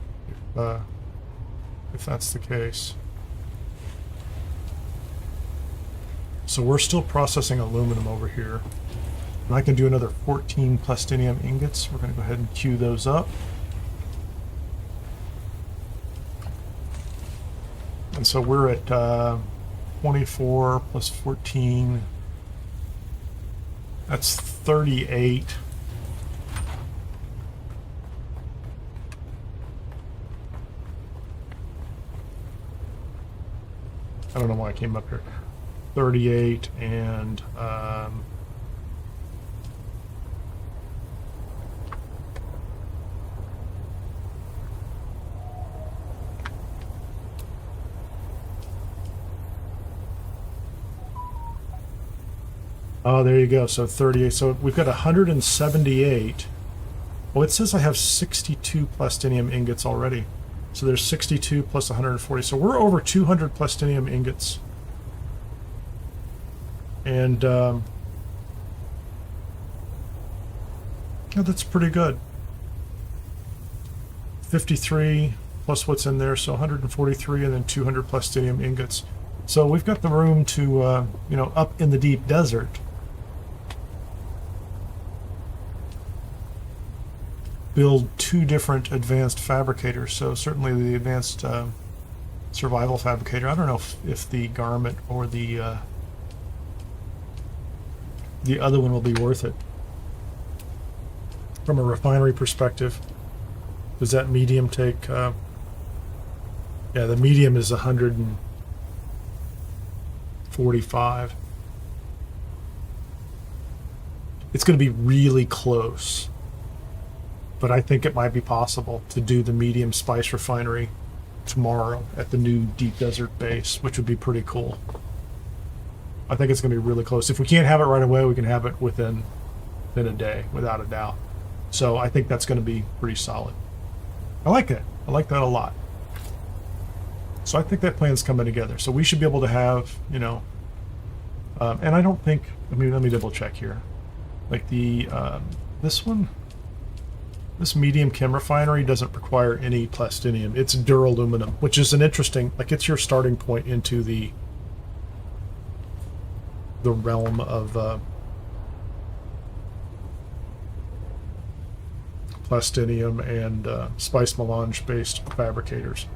If that's the case. So we're still processing aluminum over here. And I can do another 14 plastinium ingots. We're going to go ahead and queue those up. And so we're at 24 plus 14. That's 38. I don't know why I came up here. 38 and oh, there you go. So 38. So we've got 178. Well, it says I have 62 plastinium ingots already. So there's 62 plus 140. So we're over 200 plastinium ingots. And yeah, that's pretty good. 53 plus what's in there, so 143, and then 200 plastinium ingots. So we've got the room to, you know, up in the deep desert, build 2 different advanced fabricators. So certainly the advanced survival fabricator. I don't know if the garment or the other one will be worth it. from a refinery perspective. Does that medium take... yeah, the medium is 145. It's going to be really close. But I think it might be possible to do the medium spice refinery tomorrow at the new deep desert base, which would be pretty cool. I think it's going to be really close. If we can't have it right away, we can have it within a day, without a doubt. So I think that's going to be pretty solid. I like it. I like that a lot. So I think that plan's coming together. So we should be able to have, you know, and I don't think, let me double check here. Like the, this one, this medium chem refinery doesn't require any plastinium. It's duraluminum, which is an interesting, like it's your starting point into the realm of plastinium and spice melange based fabricators.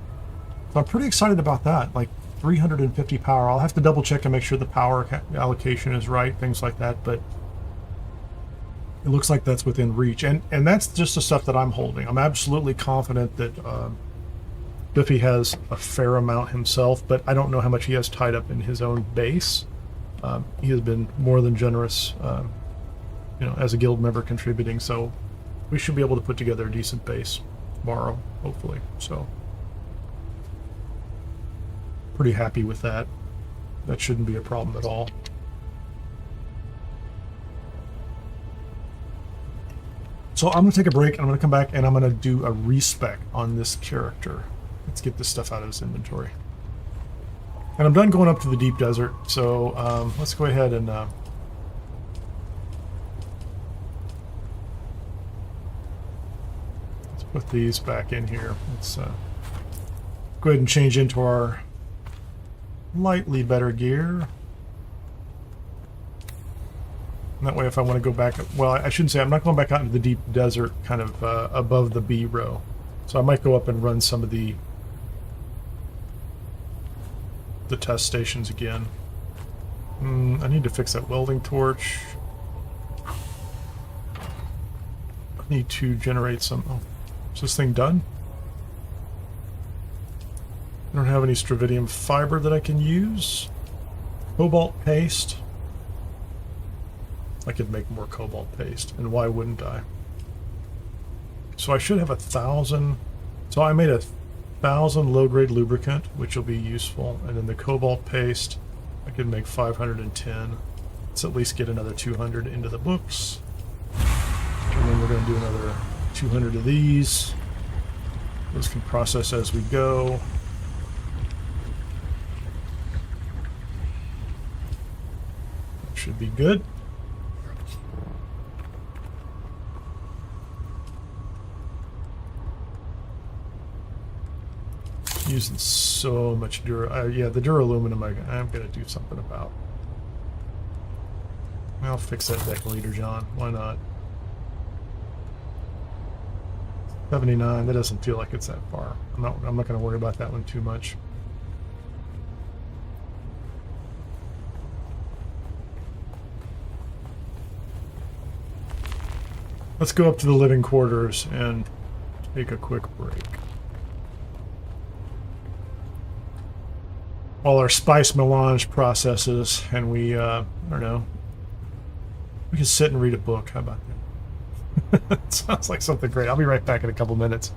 So I'm pretty excited about that. Like 350 power. I'll have to double check and make sure the power allocation is right, things like that, but it looks like that's within reach. And that's just the stuff that I'm holding. I'm absolutely confident that Biffy has a fair amount himself, but I don't know how much he has tied up in his own base. He has been more than generous, you know, as a guild member contributing, so we should be able to put together a decent base tomorrow, hopefully. So, pretty happy with that. That shouldn't be a problem at all. So I'm going to take a break, and I'm going to come back, and I'm going to do a respec on this character. Let's get this stuff out of his inventory. And I'm done going up to the deep desert, so let's go ahead and let's put these back in here. Let's go ahead and change into our lightly better gear. And that way, if I want to go back, well, I shouldn't say, I'm not going back out into the deep desert kind of above the B row. So I might go up and run some of the test stations again. I need to fix that welding torch. I need to generate some... Oh, is this thing done? I don't have any stravidium fiber that I can use. Cobalt paste. I could make more cobalt paste, and why wouldn't I? So I should have 1,000. So I made 1,000 low-grade lubricant, which will be useful, and then the cobalt paste, I could make 510. Let's at least get another 200 into the books, and then we're going to do another 200 of these. Those can process as we go. That should be good. Using so much yeah, the duraluminum I'm going to do something about. I'll fix that deciliter, John. Why not? 79, that doesn't feel like it's that far. I'm not going to worry about that one too much. Let's go up to the living quarters and take a quick break. While our spice melange processes, and we, I don't know, we can sit and read a book. How about that? It sounds like something great. I'll be right back in a couple minutes.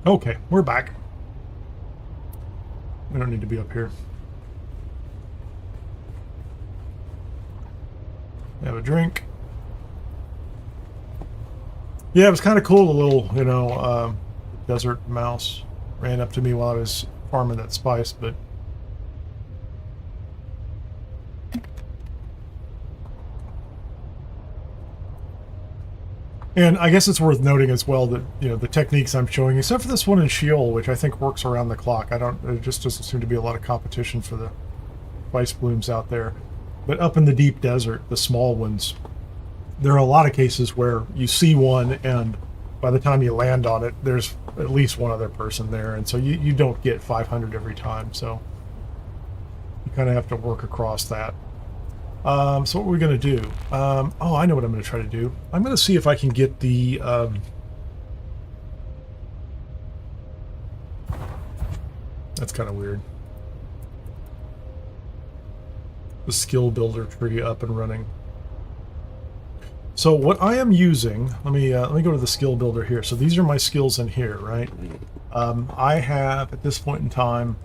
Okay, we're back. We don't need to be up here. Have a drink. Yeah, it was kind of cool. The little, desert mouse ran up to me while I was farming that spice, but and I guess it's worth noting as well that, the techniques I'm showing, except for this one in Sheol, which I think works around the clock. There just doesn't seem to be a lot of competition for the spice blooms out there. But up in the deep desert, the small ones, there are a lot of cases where you see one and by the time you land on it, there's at least one other person there. And so you don't get 500 every time. So you kind of have to work across that. So what we're going to do, oh, I know what I'm going to try to do. I'm going to see if I can get the, that's kind of weird. The skill builder tree up and running. So what I am using, let me go to the skill builder here. So these are my skills in here, right? I have at this point in time,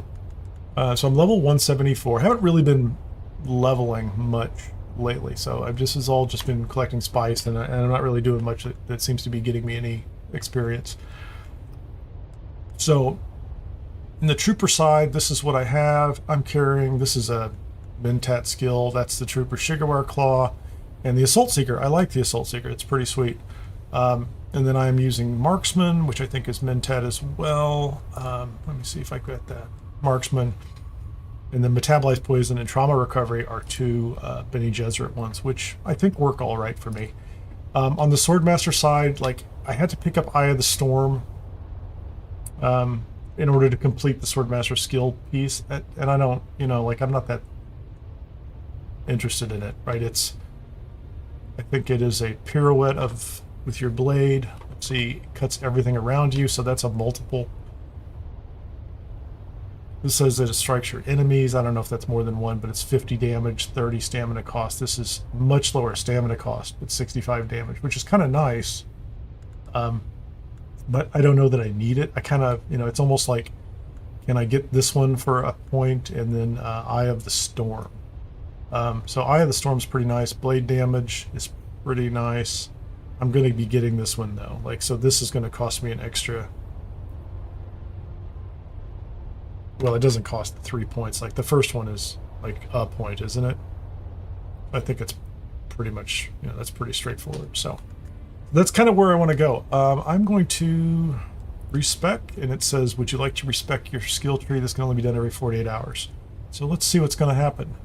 so I'm level 174. I haven't really been leveling much lately, so this has all just been collecting spice, and I'm not really doing much that seems to be getting me any experience. So in the trooper side, this is what I have. I'm carrying, this is a Mentat skill, that's the trooper Shigarware Claw, and the Assault Seeker. I like the Assault Seeker, it's pretty sweet. And then I'm using Marksman, which I think is Mentat as well. Let me see if I got that. Marksman. And then Metabolized Poison and Trauma Recovery are two Bene Gesserit ones, which I think work all right for me. On the Swordmaster side, like, I had to pick up Eye of the Storm in order to complete the Swordmaster skill piece. And I don't, I'm not that interested in it, right? I think it is a pirouette with your blade. Let's see, it cuts everything around you, so that's a multiple. This says that it strikes your enemies. I don't know if that's more than one, but it's 50 damage, 30 stamina cost. This is much lower stamina cost, but 65 damage, which is kind of nice. But I don't know that I need it. I kind of, it's almost like, can I get this one for a point, and then Eye of the Storm. So Eye of the Storm is pretty nice. Blade damage is pretty nice. I'm going to be getting this one, though. So this is going to cost me an extra... Well, it doesn't cost 3 points. Like, the first one is, a point, isn't it? I think it's pretty much, that's pretty straightforward. So that's kind of where I want to go. I'm going to respec, and it says, would you like to respec your skill tree? This can only be done every 48 hours. So let's see what's going to happen.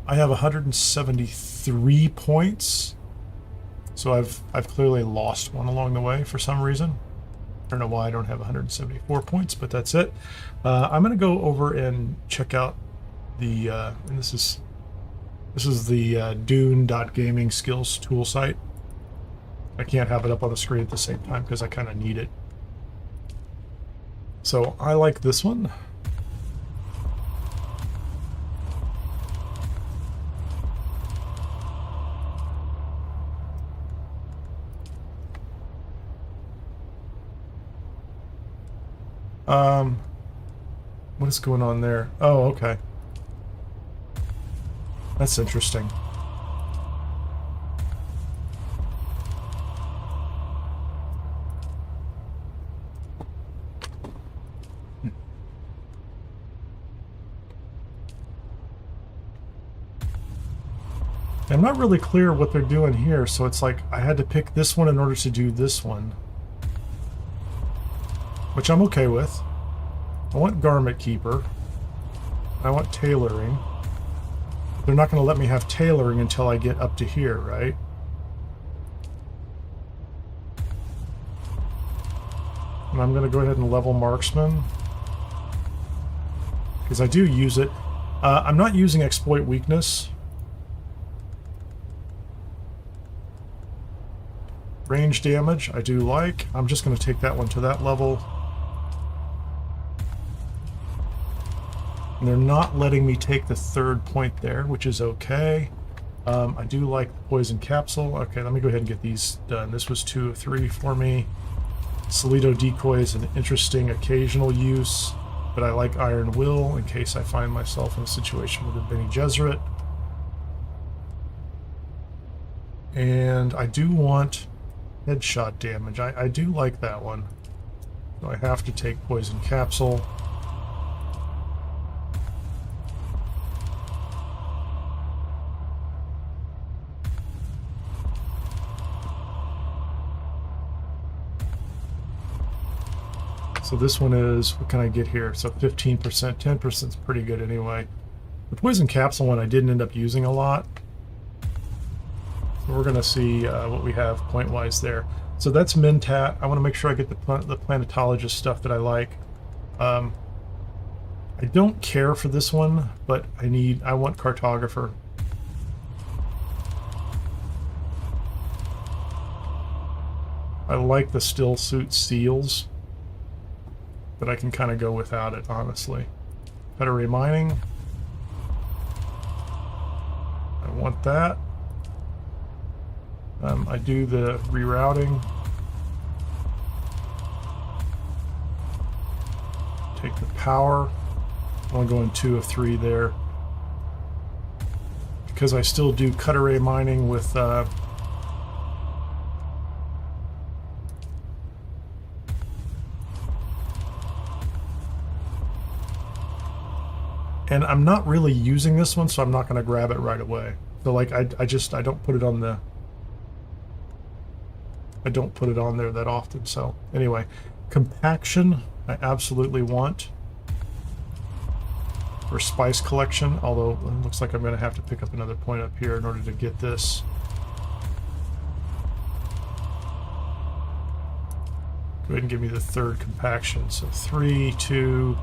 I have 173 points. So I've clearly lost one along the way for some reason. I don't know why I don't have 174 points, but that's it. I'm going to go over and check out the, and this is the Dune.gaming skills tool site. I can't have it up on the screen at the same time because I kind of need it. So I like this one. What is going on there? Oh, okay. That's interesting. I'm not really clear what they're doing here, so it's like I had to pick this one in order to do this one. Which I'm okay with. I want Garment Keeper. I want Tailoring. They're not going to let me have Tailoring until I get up to here, right? And I'm going to go ahead and level Marksman. Because I do use it. I'm not using Exploit Weakness. Range damage, I do like. I'm just going to take that one to that level. And they're not letting me take the third point there, which is okay. I do like the Poison Capsule. Okay, let me go ahead and get these done. This was 2 of 3 for me. Solido decoy is an interesting occasional use, but I like Iron Will in case I find myself in a situation with a Bene Gesserit. And I do want headshot damage. I do like that one. So I have to take Poison Capsule. So this one is, what can I get here? So 15%, 10% is pretty good anyway. The Poison Capsule one I didn't end up using a lot. So we're going to see what we have point-wise there. So that's Mentat. I want to make sure I get the planetologist stuff that I like. I don't care for this one, but I want Cartographer. I like the still suit seals, but I can kind of go without it, honestly. Federate Mining. I want that. I do the rerouting. Take the power. I'm only going 2 of 3 there. Because I still do cut array mining with and I'm not really using this one, so I'm not going to grab it right away. So like I don't put it on the there that often. So anyway, compaction I absolutely want for spice collection, although it looks like I'm going to have to pick up another point up here in order to get this. Go ahead and give me the 3rd compaction. So 3, 2.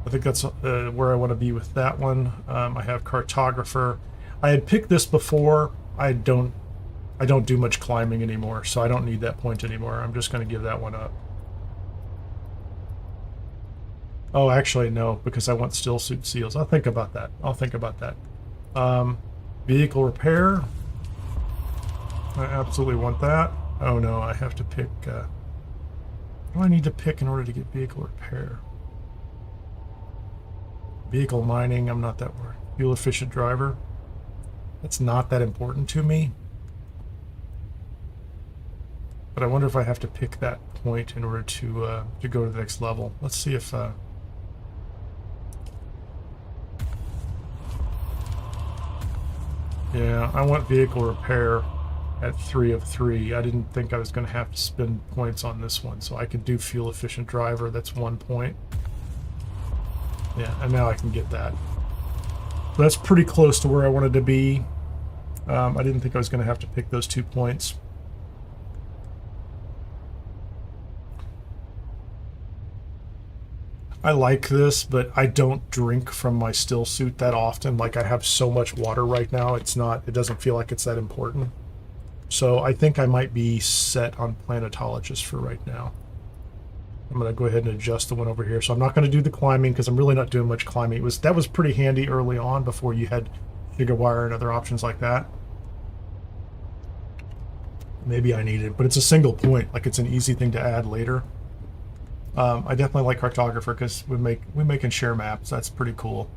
I think that's where I want to be with that one. I have Cartographer. I had picked this before. I don't do much climbing anymore, so I don't need that point anymore. I'm just going to give that one up. Oh, actually, no, because I want still suit seals. I'll think about that. Vehicle repair. I absolutely want that. Oh no, I have to pick. What do I need to pick in order to get vehicle repair? Vehicle mining, I'm not that worried. Fuel efficient driver. That's not that important to me. But I wonder if I have to pick that point in order to go to the next level. Let's see if yeah, I want vehicle repair at 3 of 3. I didn't think I was going to have to spend points on this one, so I could do fuel efficient driver. That's 1 point. Yeah, and now I can get that. That's pretty close to where I wanted to be. I didn't think I was going to have to pick those 2 points. I like this, but I don't drink from my still suit that often. Like, I have so much water right now, it doesn't feel like it's that important. So I think I might be set on planetologist for right now. I'm going to go ahead and adjust the one over here. So I'm not going to do the climbing because I'm really not doing much climbing. That was pretty handy early on before you had Gigawire and other options like that. Maybe I need it, but it's a single point. Like, it's an easy thing to add later. I definitely like Cartographer because we make and share maps. That's pretty cool.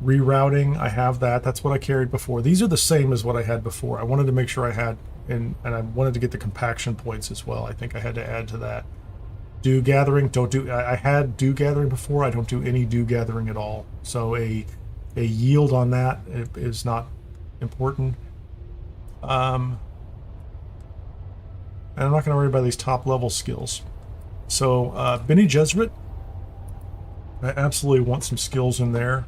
Rerouting, I have that. That's what I carried before. These are the same as what I had before. I wanted to make sure I had, and I wanted to get the compaction points as well. I think I had to add to that. Dew gathering, don't do. I had dew gathering before. I don't do any dew gathering at all. So a yield on that is not important. And I'm not going to worry about these top level skills. So Bene Gesserit, I absolutely want some skills in there.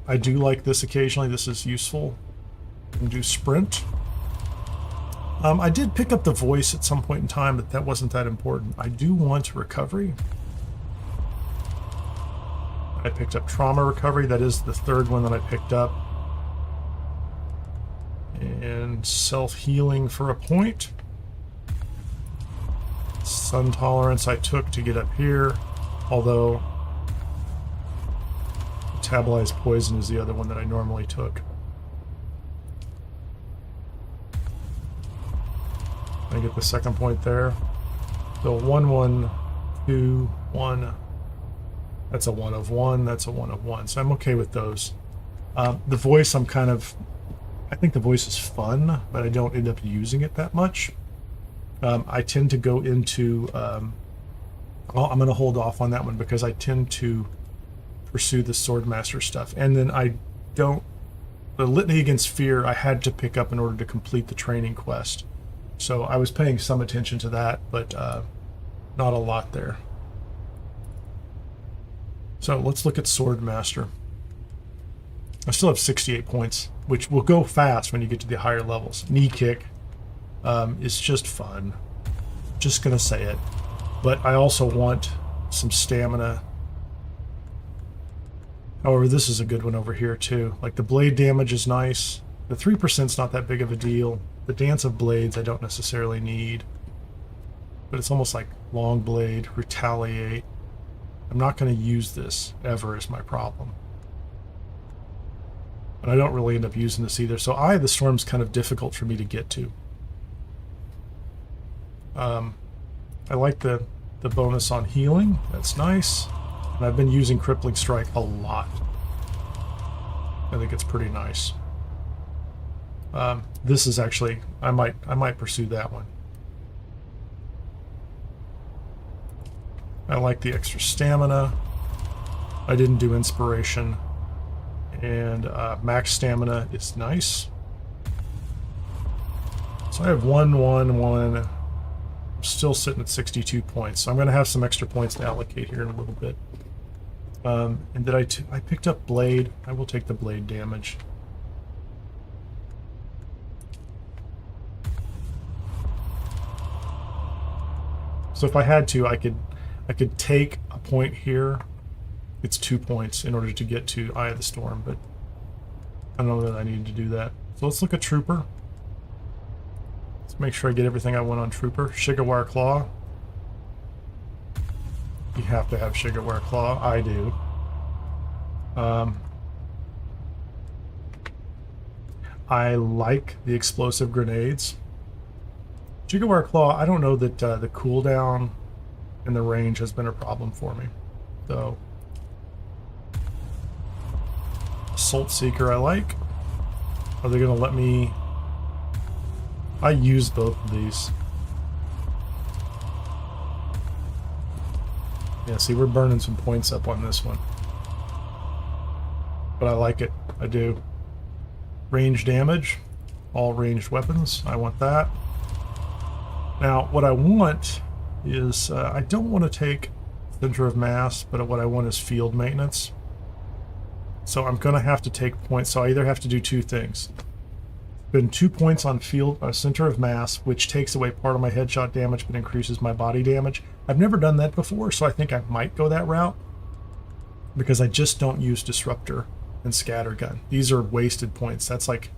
I do like this occasionally. This is useful. I can do sprint. I did pick up the voice at some point in time, but that wasn't that important. I do want recovery. I picked up trauma recovery. That is the 3rd one that I picked up. And self-healing for a point. Sun tolerance I took to get up here, although metabolized poison is the other one that I normally took. I get the second point there. So 1, 1, 2, 1. That's a 1 of 1. That's a 1 of 1. So I'm okay with those. The voice, I think the voice is fun, but I don't end up using it that much. I tend to go into, I'm going to hold off on that one because I tend to pursue the Swordmaster stuff. And then the Litany Against Fear I had to pick up in order to complete the training quest. So I was paying some attention to that, but not a lot there. So let's look at Swordmaster. I still have 68 points, which will go fast when you get to the higher levels. Knee kick is just fun. Just gonna say it. But I also want some stamina. However, this is a good one over here too. Like the blade damage is nice. The 3%'s not that big of a deal. The Dance of Blades I don't necessarily need. But it's almost like Long Blade, Retaliate. I'm not going to use this ever is my problem. And I don't really end up using this either. So Eye of the Storm's kind of difficult for me to get to. I like the bonus on healing. That's nice. And I've been using Crippling Strike a lot. I think it's pretty nice. This is actually, I might pursue that one. I like the extra stamina. I didn't do inspiration. And max stamina is nice. So I have 1, 1, 1. I'm still sitting at 62 points. So I'm going to have some extra points to allocate here in a little bit. And did I picked up blade. I will take the blade damage. So if I had to, I could take a point here. It's 2 points in order to get to Eye of the Storm, but I don't know that I need to do that. So let's look at Trooper. Let's make sure I get everything I want on Trooper. Shigawire Claw. You have to have Shigawire Claw. I do. I like the explosive grenades. Shigawire Claw, I don't know that the cooldown and the range has been a problem for me. So, Assault Seeker I like. Are they going to let me... I use both of these. Yeah, see, we're burning some points up on this one. But I like it. I do. Range damage. All ranged weapons. I want that. Now, what I want is... I don't want to take Center of Mass, but what I want is field maintenance. So I'm going to have to take points. So I either have to do two things. Spend 2 points on Center of Mass, which takes away part of my headshot damage but increases my body damage. I've never done that before, so I think I might go that route. Because I just don't use Disruptor and Scattergun. These are wasted points. That's like...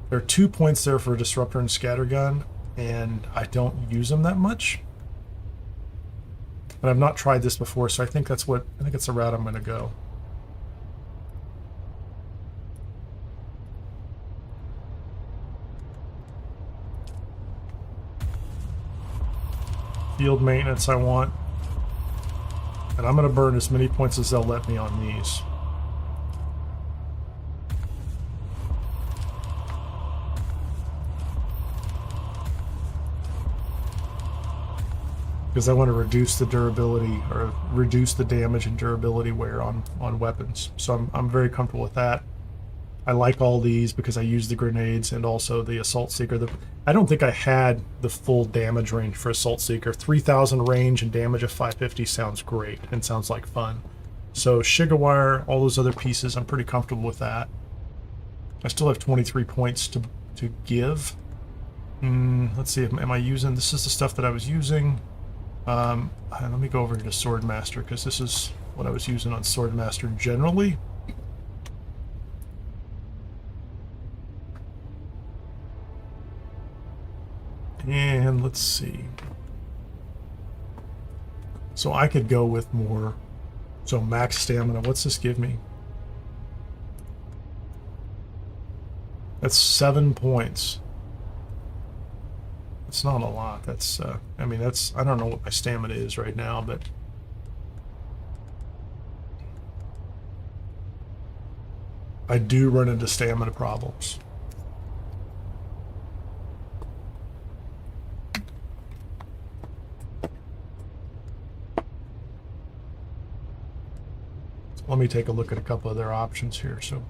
There are 2 points there for Disruptor and Scattergun, and I don't use them that much. But I've not tried this before, so I think that's the route I'm going to go. Field maintenance I want. And I'm going to burn as many points as they'll let me on these. Because I want to reduce the durability, or reduce the damage and durability wear on weapons. So I'm very comfortable with that. I like all these because I use the grenades and also the Assault Seeker. I don't think I had the full damage range for Assault Seeker. 3,000 range and damage of 550 sounds great and sounds like fun. So Shigawire, all those other pieces, I'm pretty comfortable with that. I still have 23 points to give. Let's see, am I using... This is the stuff that I was using. Let me go over here to Swordmaster, because this is what I was using on Swordmaster generally. And let's see. So I could go with more. So max stamina. What's this give me? That's 7 points. It's not a lot. That's, I mean, that's, I don't know what my stamina is right now, but I do run into stamina problems. So let me take a look at a couple of their options here. So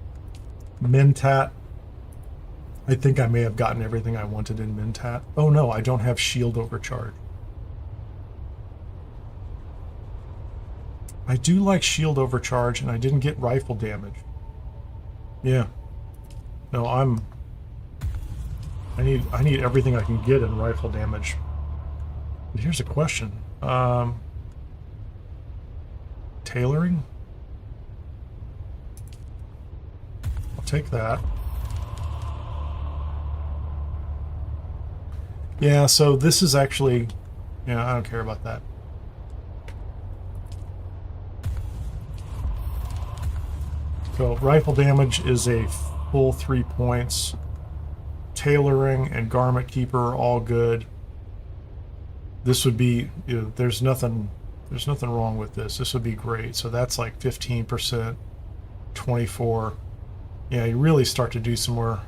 Mentat. I think I may have gotten everything I wanted in Mentat. Oh no, I don't have shield overcharge. I do like shield overcharge, and I didn't get rifle damage. Yeah. No, I need everything I can get in rifle damage. But here's a question. Tailoring? I'll take that. Yeah, so this is actually, yeah, I don't care about that. So rifle damage is a full 3 points. Tailoring and garment keeper are all good. This would be, you know, there's nothing wrong with this. This would be great. So that's like 15%, 24. Yeah, you really start to do some more.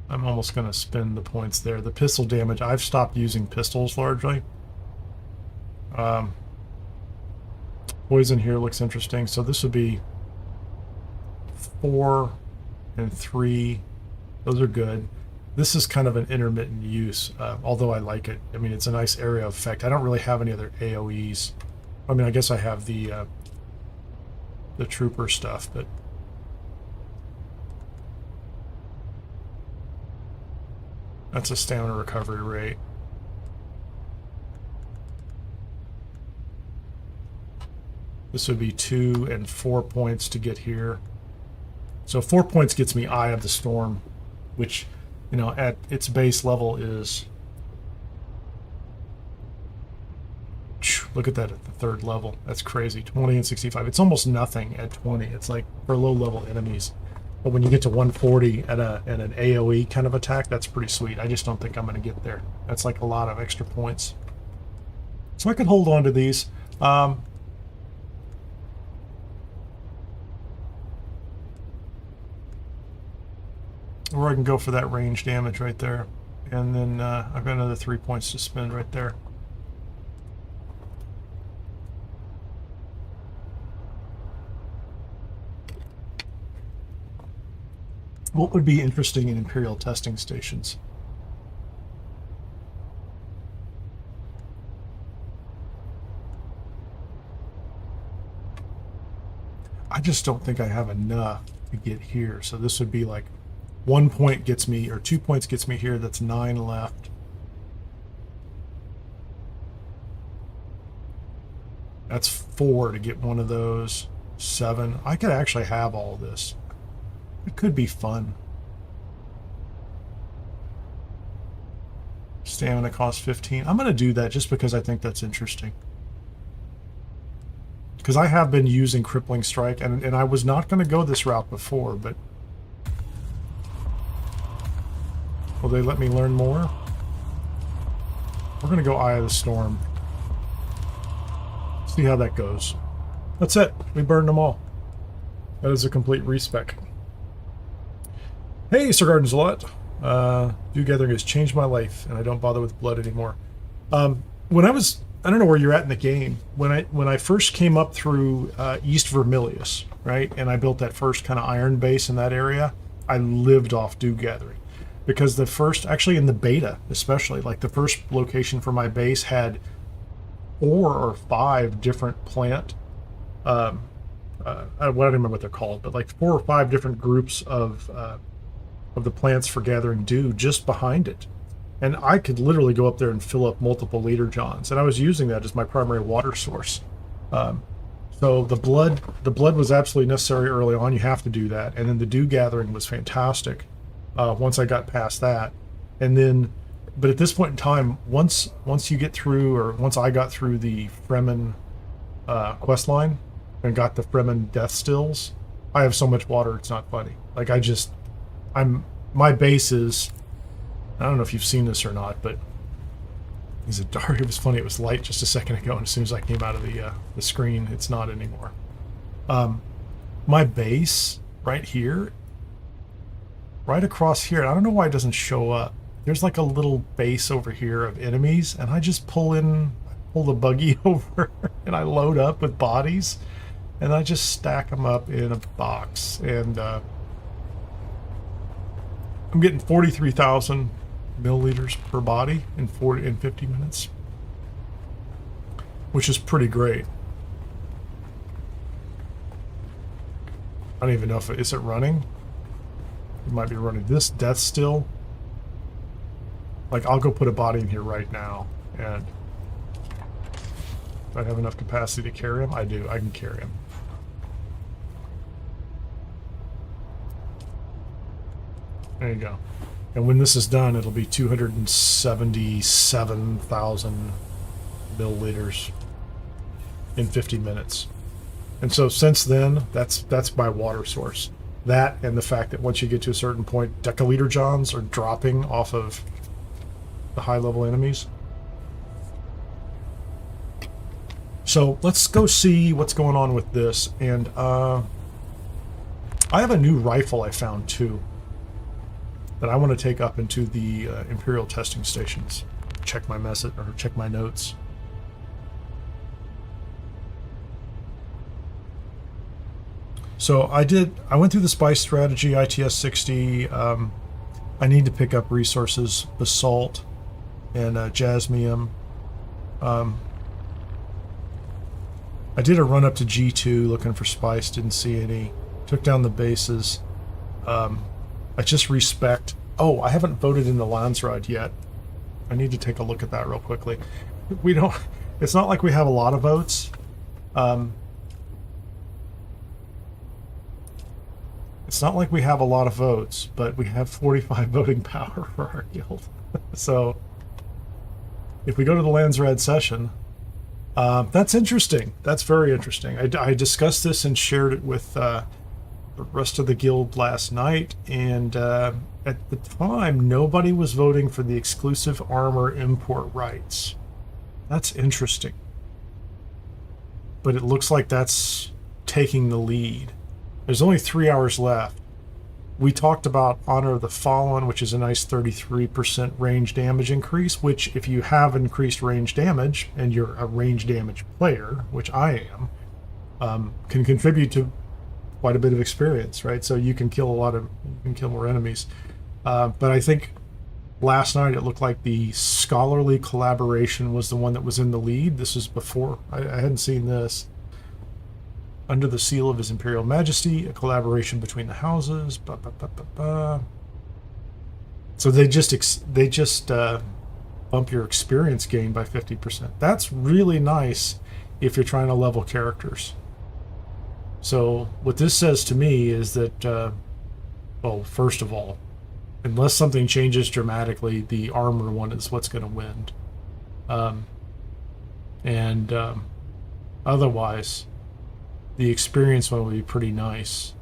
I'm almost going to spend the points there. The pistol damage, I've stopped using pistols largely. Poison here looks interesting. So this would be 4 and 3. Those are good. This is kind of an intermittent use, although I like it. I mean, it's a nice area of effect. I don't really have any other AoEs. I mean, I guess I have the trooper stuff, but that's a stamina recovery rate. This would be 2 and 4 points to get here. So 4 points gets me Eye of the Storm, which, you know, at its base level is... Look at that at the 3rd level. That's crazy. 20 and 65. It's almost nothing at 20. It's like for low-level enemies. But when you get to 140 at an AoE kind of attack, that's pretty sweet. I just don't think I'm going to get there. That's like a lot of extra points. So I could hold on to these. Or I can go for that range damage right there. And then I've got another 3 points to spend right there. What would be interesting in Imperial testing stations? I just don't think I have enough to get here. So this would be like 1 point gets me, or 2 points gets me here. That's 9 left. That's 4 to get one of those. 7. I could actually have all this. It could be fun. Stamina costs 15. I'm going to do that just because I think that's interesting. Because I have been using Crippling Strike, and I was not going to go this route before, but... Will they let me learn more? We're going to go Eye of the Storm. See how that goes. That's it. We burned them all. That is a complete respec. Hey, Sir Garden's a lot. Dew Gathering has changed my life, and I don't bother with blood anymore. When I was, I don't know where you're at in the game. When I first came up through East Vermilius, right, and I built that first kind of iron base in that area, I lived off Dew Gathering. Because the first, actually in the beta especially, like the first location for my base had 4 or 5 different plant, I don't remember what they're called, but like 4 or 5 different groups of the plants for gathering dew just behind it. And I could literally go up there and fill up multiple liter johns. And I was using that as my primary water source. So the blood was absolutely necessary early on. You have to do that. And then the dew gathering was fantastic once I got past that. And then, but at this point in time, once you get through, or once I got through the Fremen quest line and got the Fremen death stills, I have so much water, it's not funny. Like I'm my base is, I don't know if you've seen this or not, but is it dark? It was funny. It was light just a second ago, and as soon as I came out of the screen, it's not anymore. My base right here, right across here, I don't know why it doesn't show up. There's like a little base over here of enemies, and I just pull the buggy over, and I load up with bodies, and I just stack them up in a box, and I'm getting 43,000 milliliters per body in 50 minutes, which is pretty great. I don't even know if is it running. It might be running. This death still. Like, I'll go put a body in here right now, and do I have enough capacity to carry him? I do. I can carry him. There you go. And when this is done, it'll be 277,000 milliliters in 50 minutes. And so since then, that's my water source. That and the fact that once you get to a certain point, deciliter johns are dropping off of the high-level enemies. So let's go see what's going on with this. And I have a new rifle I found too that I want to take up into the Imperial testing stations. Check my message or check my notes. So I went through the spice strategy, ITS 60. I need to pick up resources, basalt and jasmium. I did a run up to G2 looking for spice, didn't see any. Took down the bases. I just respect. Oh, I haven't voted in the Landsraad yet. I need to take a look at that real quickly. We don't. It's not like we have a lot of votes. It's not like we have a lot of votes, but we have 45 voting power for our guild. So if we go to the Landsraad session, that's interesting. That's very interesting. I discussed this and shared it with the rest of the guild last night, and at the time, nobody was voting for the exclusive armor import rights. That's interesting. But it looks like that's taking the lead. There's only 3 hours left. We talked about Honor of the Fallen, which is a nice 33% range damage increase, which if you have increased range damage, and you're a range damage player, which I am, can contribute to quite a bit of experience, right? So you can kill more enemies. But I think last night it looked like the scholarly collaboration was the one that was in the lead. This is before, I hadn't seen this. Under the seal of His Imperial Majesty, a collaboration between the houses. So they just bump your experience gain by 50%. That's really nice if you're trying to level characters. So what this says to me is that, well, first of all, unless something changes dramatically, the armor one is what's going to win. Otherwise, the experience one will be pretty nice.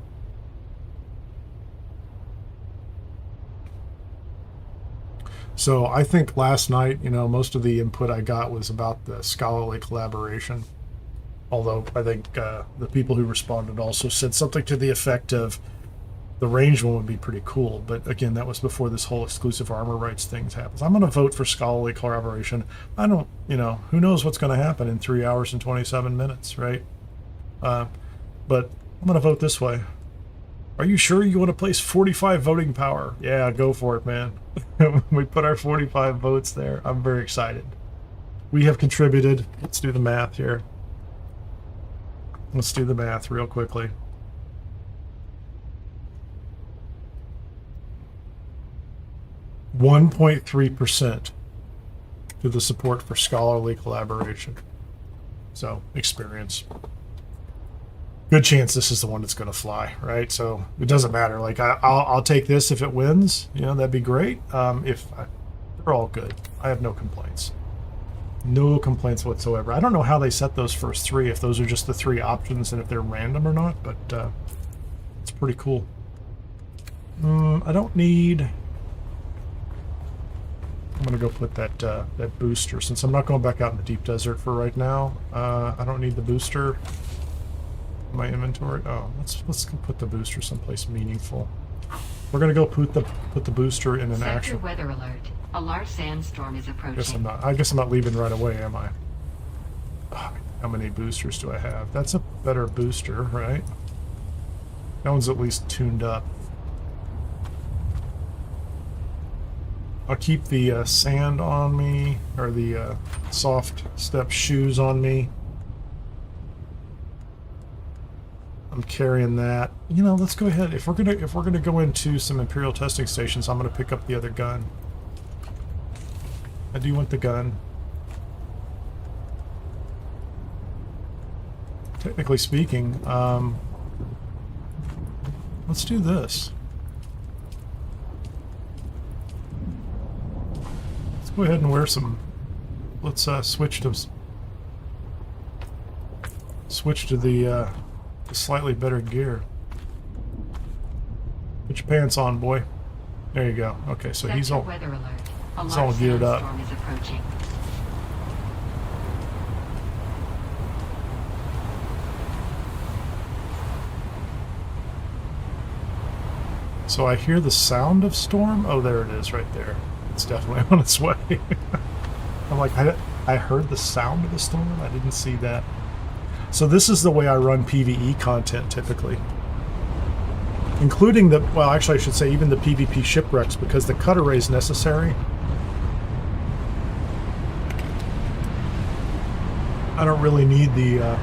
So I think last night, most of the input I got was about the scholarly collaboration. Although I think the people who responded also said something to the effect of the range one would be pretty cool. But again, that was before this whole exclusive armor rights thing happens. I'm going to vote for scholarly collaboration. I don't, who knows what's going to happen in 3 hours and 27 minutes, right? But I'm going to vote this way. Are you sure you want to place 45 voting power? Yeah, go for it, man. We put our 45 votes there. I'm very excited. We have contributed. Let's do the math here. Let's do the math real quickly. %1.3% to the support for scholarly collaboration. So, experience. Good chance this is the one that's going to fly, right? So it doesn't matter. Like I'll take this if it wins. That'd be great. They're all good. I have no complaints. No complaints whatsoever. I don't know how they set those first three, if those are just the three options and if they're random or not, but it's pretty cool. I don't need... I'm gonna go put that that booster, since I'm not going back out in the deep desert for right now. I don't need the booster in my inventory. Oh, let's go put the booster someplace meaningful. We're gonna go put the booster in an Sector actual... weather alert. A large sandstorm is approaching. I guess I'm not leaving right away, am I? Oh, how many boosters do I have? That's a better booster, right? That one's at least tuned up. I'll keep the sand on me, or the soft step shoes on me. I'm carrying that. You know, let's go ahead. If we're gonna go into some Imperial testing stations, I'm gonna pick up the other gun. I do want the gun. Technically speaking, let's do this. Go ahead and wear some. Let's switch to the slightly better gear. Put your pants on, boy. There you go. Okay, so he's all weather alert. A he's all large geared up. sandstorm is approaching. So I hear the sound of storm. Oh, there it is, right there. It's definitely on its way. I'm like, I heard the sound of the storm. I didn't see that. So this is the way I run PvE content typically. Including the, well, actually I should say even the PvP shipwrecks, because the cut array is necessary. I don't really need the...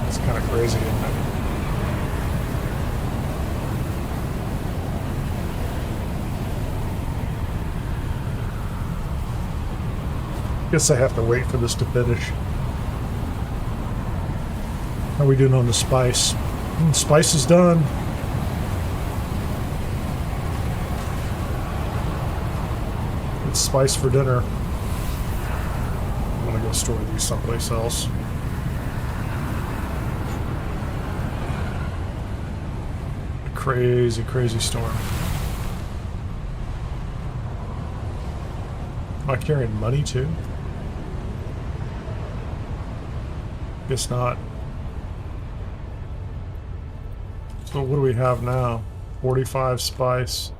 It's kind of crazy, isn't it? Guess I have to wait for this to finish. How are we doing on the spice? Spice is done. It's spice for dinner. I'm gonna go store these someplace else. A crazy, crazy storm. Am I carrying money too? Guess not. So what do we have now? 45 spice.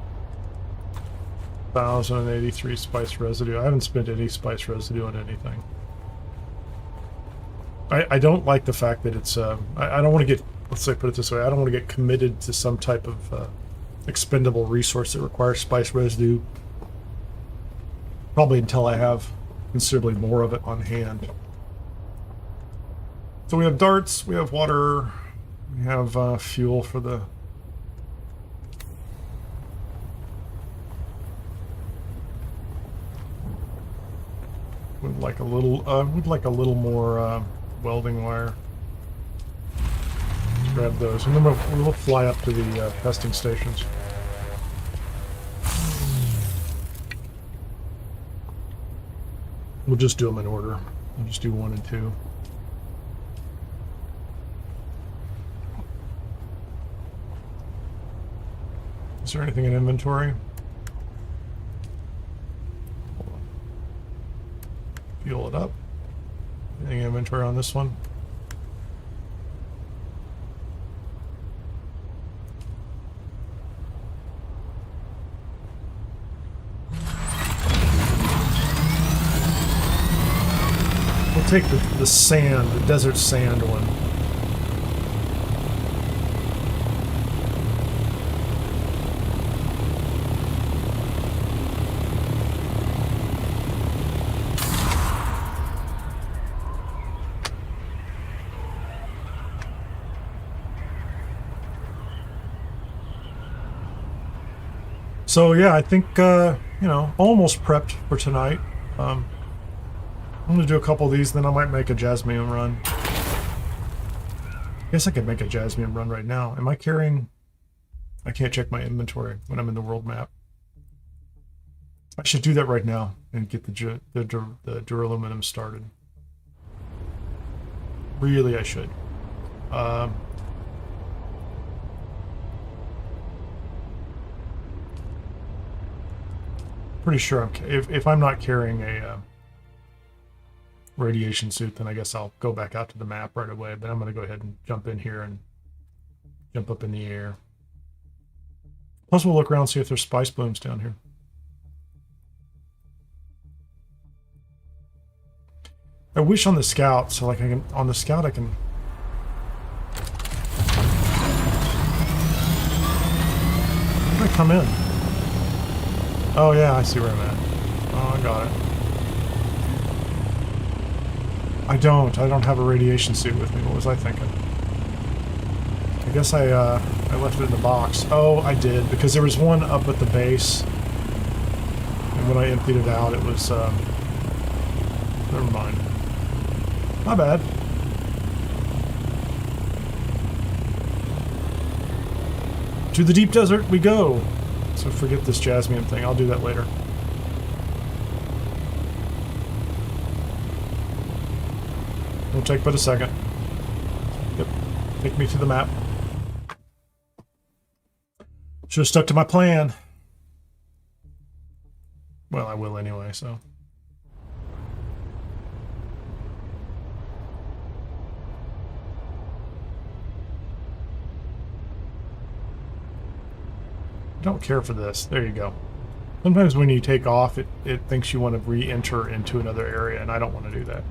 1,083 spice residue. I haven't spent any spice residue on anything. I don't like the fact that it's... I don't want to get... Let's say, put it this way. I don't want to get committed to some type of expendable resource that requires spice residue. Probably until I have considerably more of it on hand. So we have darts, we have water, we have fuel for the... Would like a little more welding wire. Let's grab those, and then we'll fly up to the testing stations. We'll just do them in order. We'll just do 1 and 2. Is there anything in inventory? Hold on. Fuel it up. Anything in inventory on this one? We'll take the sand, the desert sand one. So yeah, I think, you know, almost prepped for tonight. I'm going to do a couple of these, then I might make a Jasmine run. I guess I could make a Jasmine run right now. Am I carrying... I can't check my inventory when I'm in the world map. I should do that right now and get the duraluminum started. Really, I should. Pretty sure if I'm not carrying a radiation suit, then I guess I'll go back out to the map right away. But I'm going to go ahead and jump in here and jump up in the air. Plus, we'll look around and see if there's spice blooms down here. I wish on the scout, so like on the scout I can. How did I come in? Oh yeah, I see where I'm at. Oh, I got it. I don't have a radiation suit with me. What was I thinking? I guess I left it in the box. Oh, I did, because there was one up at the base. And when I emptied it out, it was, never mind. Not bad. To the deep desert we go. So forget this jasmine thing. I'll do that later. It'll take but a second. Yep. Take me to the map. Should have stuck to my plan. Well, I will anyway, so. Don't care for this. There you go. Sometimes when you take off, it thinks you want to re-enter into another area, and I don't want to do that.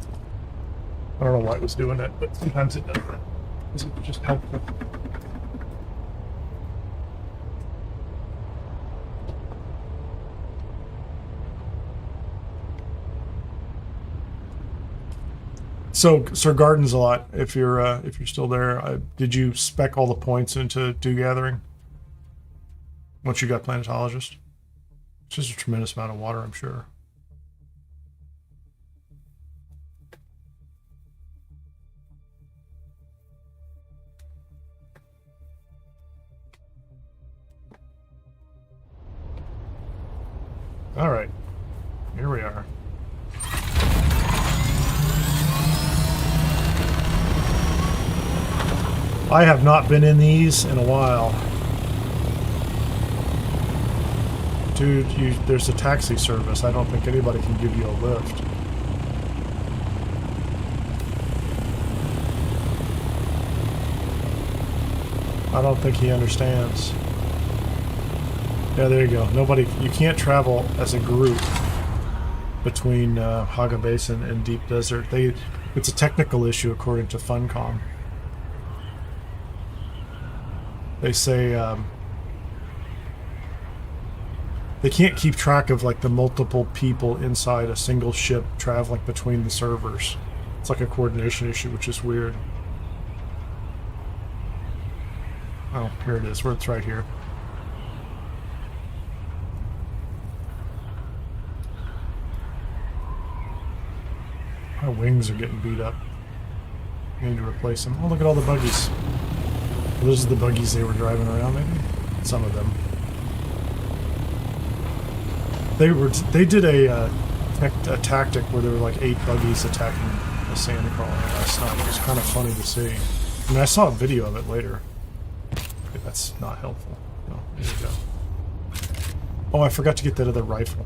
I don't know why it was doing that, but sometimes it does that. It's just helpful. So Sir Garden's a lot. If you're still there, did you spec all the points into dew gathering? Once you got planetologist? It's just a tremendous amount of water, I'm sure. All right, here we are. I have not been in these in a while. Dude, there's a taxi service. I don't think anybody can give you a lift. I don't think he understands. Yeah, there you go. Nobody, you can't travel as a group between Haga Basin and Deep Desert. It's a technical issue according to Funcom. They say they can't keep track of like the multiple people inside a single ship traveling between the servers. It's like a coordination issue, which is weird. Oh, here it is. It's right here. My wings are getting beat up. I need to replace them. Oh, look at all the buggies. Those are the buggies they were driving around, maybe? Some of them. They did a tactic where there were like 8 buggies attacking a sand crawler last night. It was kind of funny to see. I mean, I saw a video of it later. Okay, that's not helpful. No, there you go. Oh, I forgot to get that other rifle.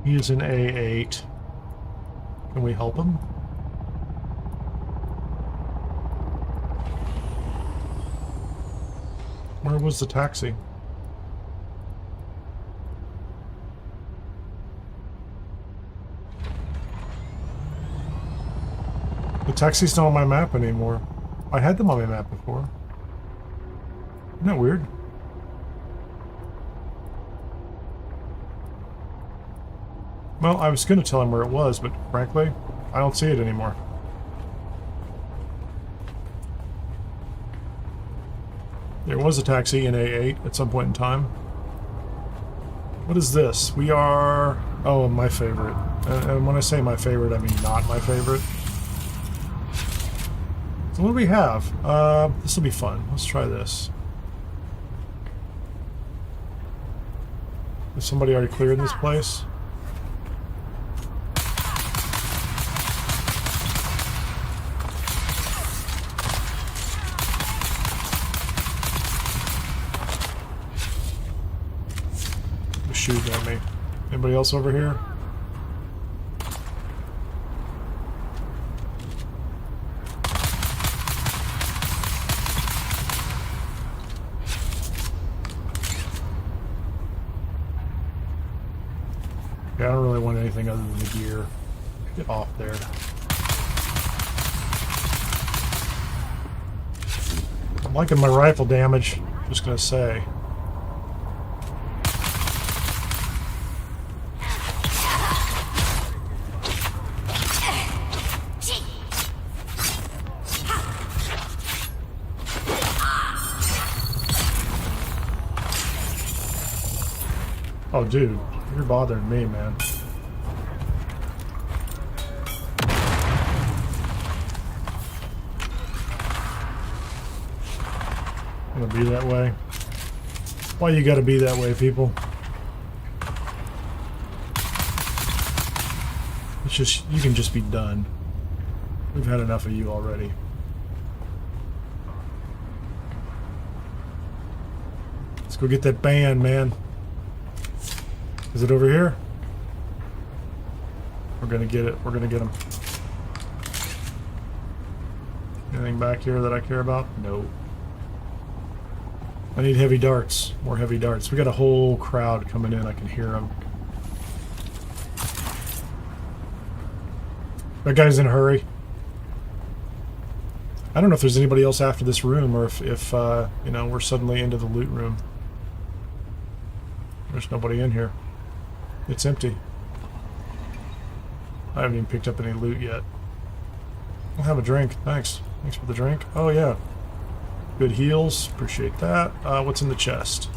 He is an A8. Can we help him? Where was the taxi? The taxi's not on my map anymore. I had them on my map before. Isn't that weird? Well, I was going to tell him where it was, but frankly, I don't see it anymore. There was a taxi in A8 at some point in time. What is this? We are... Oh, my favorite. And when I say my favorite, I mean not my favorite. So what do we have? This will be fun. Let's try this. Is somebody already cleared this place? They're shooting at me. Anybody else over here? Yeah, I don't really want anything other than the gear. Get off there. I'm liking my rifle damage, just gonna say. Oh, dude. You're bothering me, man. I'm gonna be that way. Why you gotta be that way, people? It's just, you can just be done. We've had enough of you already. Let's go get that band, man. Is it over here? We're gonna get it. We're gonna get him. Anything back here that I care about? No. I need heavy darts. More heavy darts. We got a whole crowd coming in. I can hear them. That guy's in a hurry. I don't know if there's anybody else after this room, or if you know, we're suddenly into the loot room. There's nobody in here. It's empty. I haven't even picked up any loot yet. I'll have a drink. Thanks. Thanks for the drink. Oh, yeah. Good heals. Appreciate that. What's in the chest?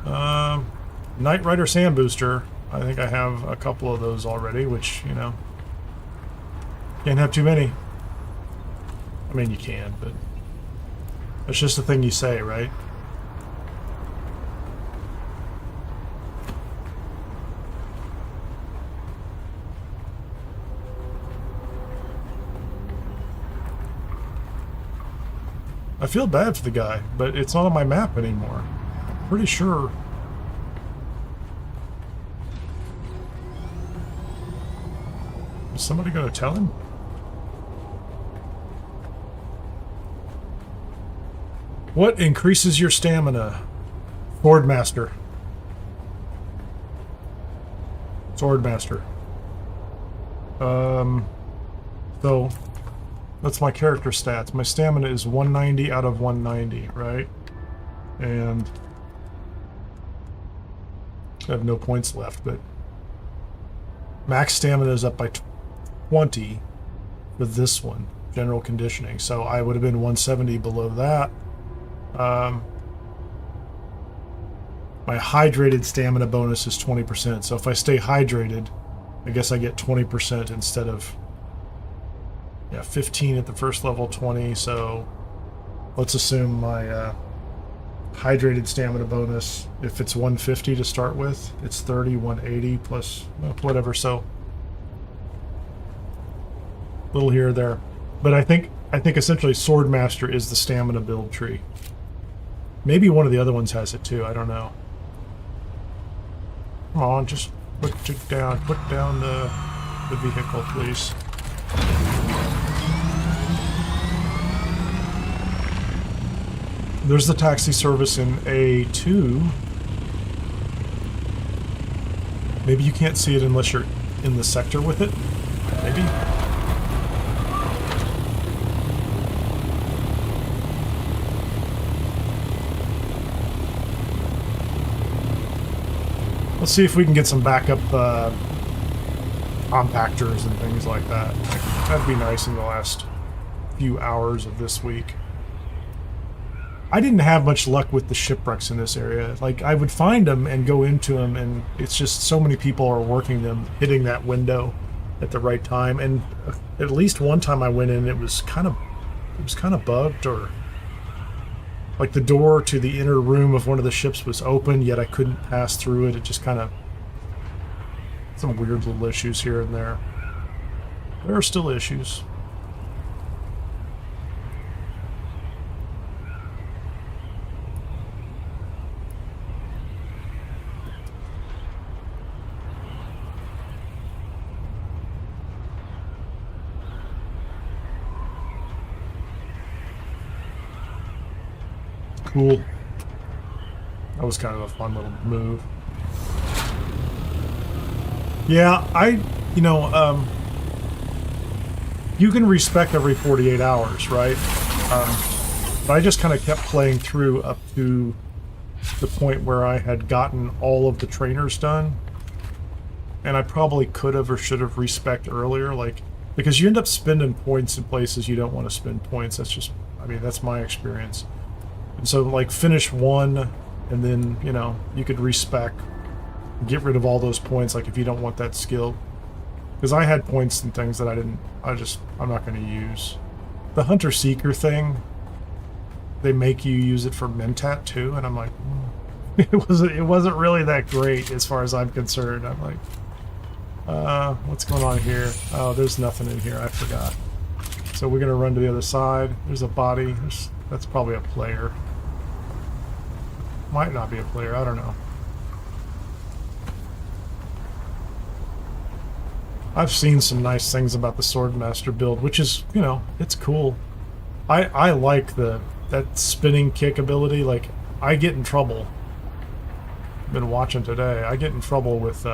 Knight Rider Sand Booster. I think I have a couple of those already, which, you know, can't have too many. I mean, you can, but that's just the thing you say, right? I feel bad for the guy, but it's not on my map anymore. I'm pretty sure. Is somebody going to tell him? What increases your stamina? Swordmaster. Swordmaster. So that's my character stats. My stamina is 190 out of 190, right? And I have no points left, but max stamina is up by 20 for this one, general conditioning. So I would have been 170 below that. My hydrated stamina bonus is 20%. So if I stay hydrated, I guess I get 20% instead of, yeah, 15 at the first level, 20. So let's assume my hydrated stamina bonus, if it's 150 to start with, it's 30, 180 plus whatever. So a little here or there. But I think essentially Swordmaster is the stamina build tree. Maybe one of the other ones has it too. I don't know. Come on, just put down the vehicle, please. There's the taxi service in A2. Maybe you can't see it unless you're in the sector with it. Maybe. Let's see if we can get some backup compactors and things like that. That'd be nice in the last few hours of this week. I didn't have much luck with the shipwrecks in this area. Like, I would find them and go into them, and it's just so many people are working them, hitting that window at the right time. And at least one time I went in, it was kind of it was kind of bugged, or like the door to the inner room of one of the ships was open, yet I couldn't pass through it. It just kind of, some weird little issues here and there. There are still issues. Cool. That was kind of a fun little move. Yeah, you can respec every 48 hours, right? But I just kind of kept playing through up to the point where I had gotten all of the trainers done. And I probably could have or should have respec'd earlier, like, because you end up spending points in places you don't want to spend points. That's just, I mean, that's my experience. And so, like, finish one, and then, you know, you could respec, get rid of all those points, like, if you don't want that skill. Because I had points and things that I'm not going to use. The Hunter-Seeker thing, they make you use it for Mentat, too, and I'm like, it wasn't really that great as far as I'm concerned. I'm like, what's going on here? Oh, there's nothing in here, I forgot. So we're going to run to the other side. There's a body. That's probably a player. Might not be a player, I don't know. I've seen some nice things about the Swordmaster build, which is, you know, it's cool. I like that spinning kick ability. Like, I get in trouble. Been watching today. I get in trouble with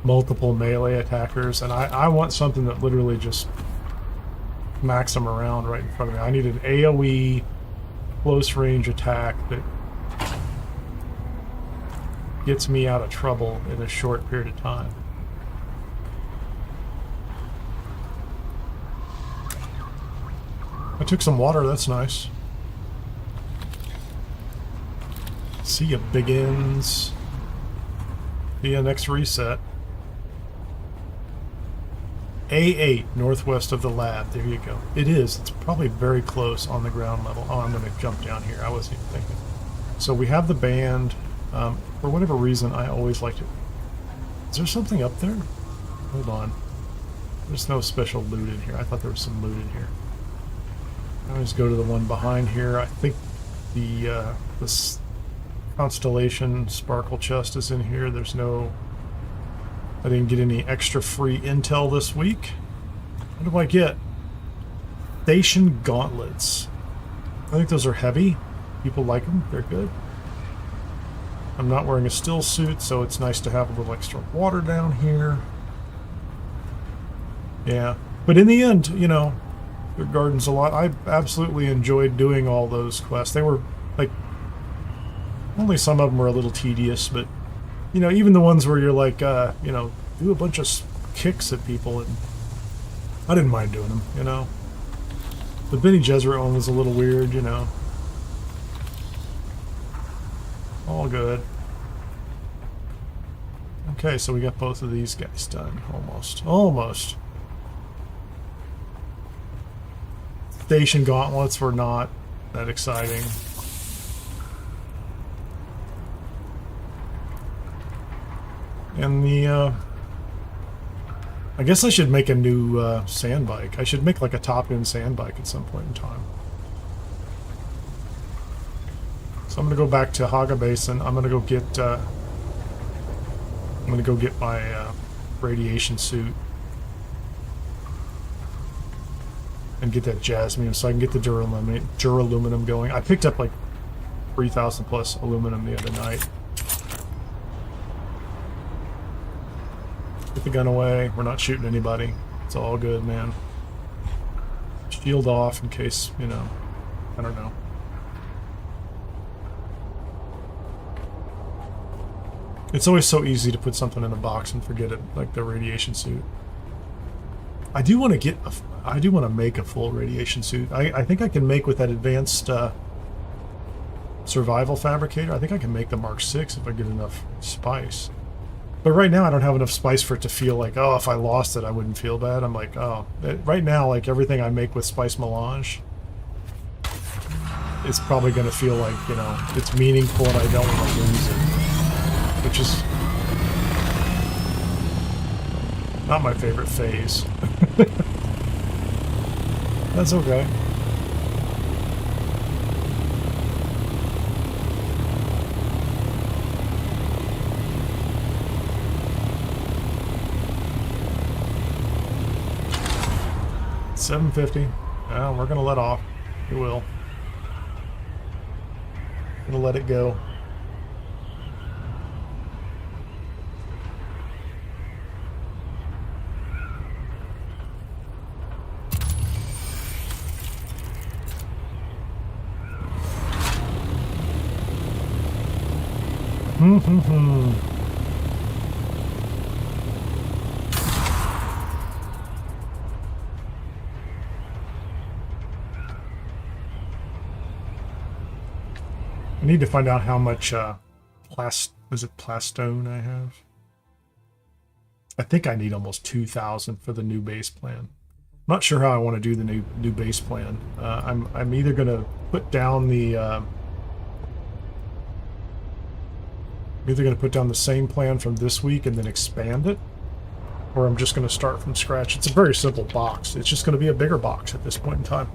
multiple melee attackers, and I want something that literally just smacks them around right in front of me. I need an AoE close range attack that gets me out of trouble in a short period of time. I took some water, that's nice. See ya, biggins. See ya next reset. A8, northwest of the lab. There you go. It is. It's probably very close on the ground level. Oh, I'm going to jump down here. I wasn't even thinking. So we have the band. For whatever reason, I always like to... Is there something up there? Hold on. There's no special loot in here. I thought there was some loot in here. I always go to the one behind here. I think this Constellation Sparkle chest is in here. There's no... I didn't get any extra free intel this week. What do I get? Station gauntlets. I think those are heavy. People like them. They're good. I'm not wearing a still suit, so it's nice to have a little extra water down here. Yeah. But in the end, you know, the garden's a lot. I absolutely enjoyed doing all those quests. They were, like, only some of them were a little tedious, but you know, even the ones where you're like, you know, do a bunch of kicks at people, and I didn't mind doing them, you know. The Bene Gesserit one was a little weird, you know. All good. Okay, so we got both of these guys done, almost. Almost. Station gauntlets were not that exciting. And the, I guess I should make a new sand bike. I should make like a top-end sand bike at some point in time. So I'm gonna go back to Haga Basin. I'm gonna go get my radiation suit and get that jasmine so I can get the duraluminum going. I picked up like 3,000 plus aluminum the other night. Get the gun away. We're not shooting anybody. It's all good, man. Shield off in case, you know, I don't know. It's always so easy to put something in a box and forget it, like the radiation suit. I do want to make a full radiation suit. I think I can make with that advanced survival fabricator. I think I can make the Mark 6 if I get enough spice. But right now I don't have enough spice for it to feel like, oh, if I lost it, I wouldn't feel bad. I'm like, oh, right now, like everything I make with spice melange, it's probably going to feel like, you know, it's meaningful and I don't want to lose it. Which is not my favorite phase. That's okay. $750. Well, we're gonna let off. We will. Gonna let it go. I need to find out how much plastone I have. I think I need almost 2,000 for the new base plan. I'm not sure how I want to do the new base plan. I'm either going to put down the same plan from this week and then expand it, or I'm just going to start from scratch. It's a very simple box. It's just going to be a bigger box at this point in time.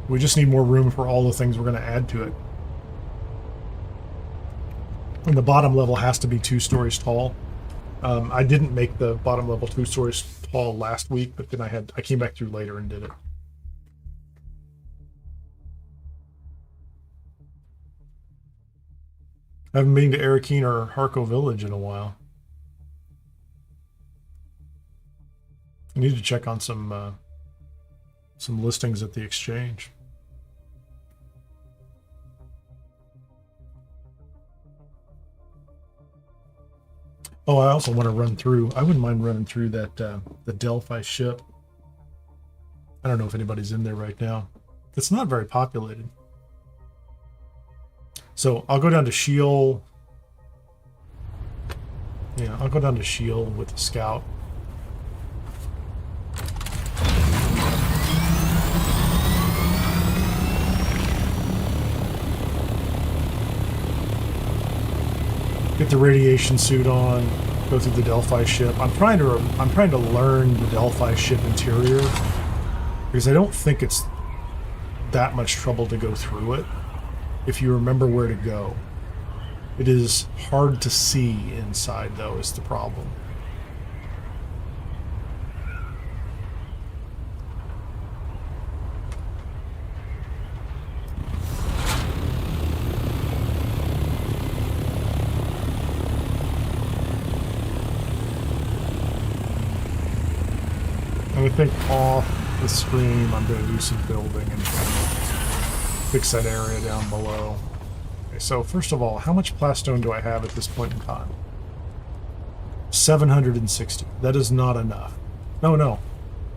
We just need more room for all the things we're going to add to it. And the bottom level has to be 2 stories tall. I didn't make the bottom level 2 stories tall last week, but then I came back through later and did it. I haven't been to Arrakis or Harko Village in a while. I need to check on some listings at the exchange. Oh, I also want to run through. I wouldn't mind running through that the Delphi ship. I don't know if anybody's in there right now. It's not very populated. So I'll go down to Sheol. Yeah, I'll go down to Sheol with the scout. Get the radiation suit on, go through the Delphi ship. I'm trying to learn the Delphi ship interior because I don't think it's that much trouble to go through it if you remember where to go. It is hard to see inside, though, is the problem. I think off the stream I'm going to do some building and fix that area down below. Okay, so first of all, how much plastone do I have at this point in time? 760. That is not enough. No.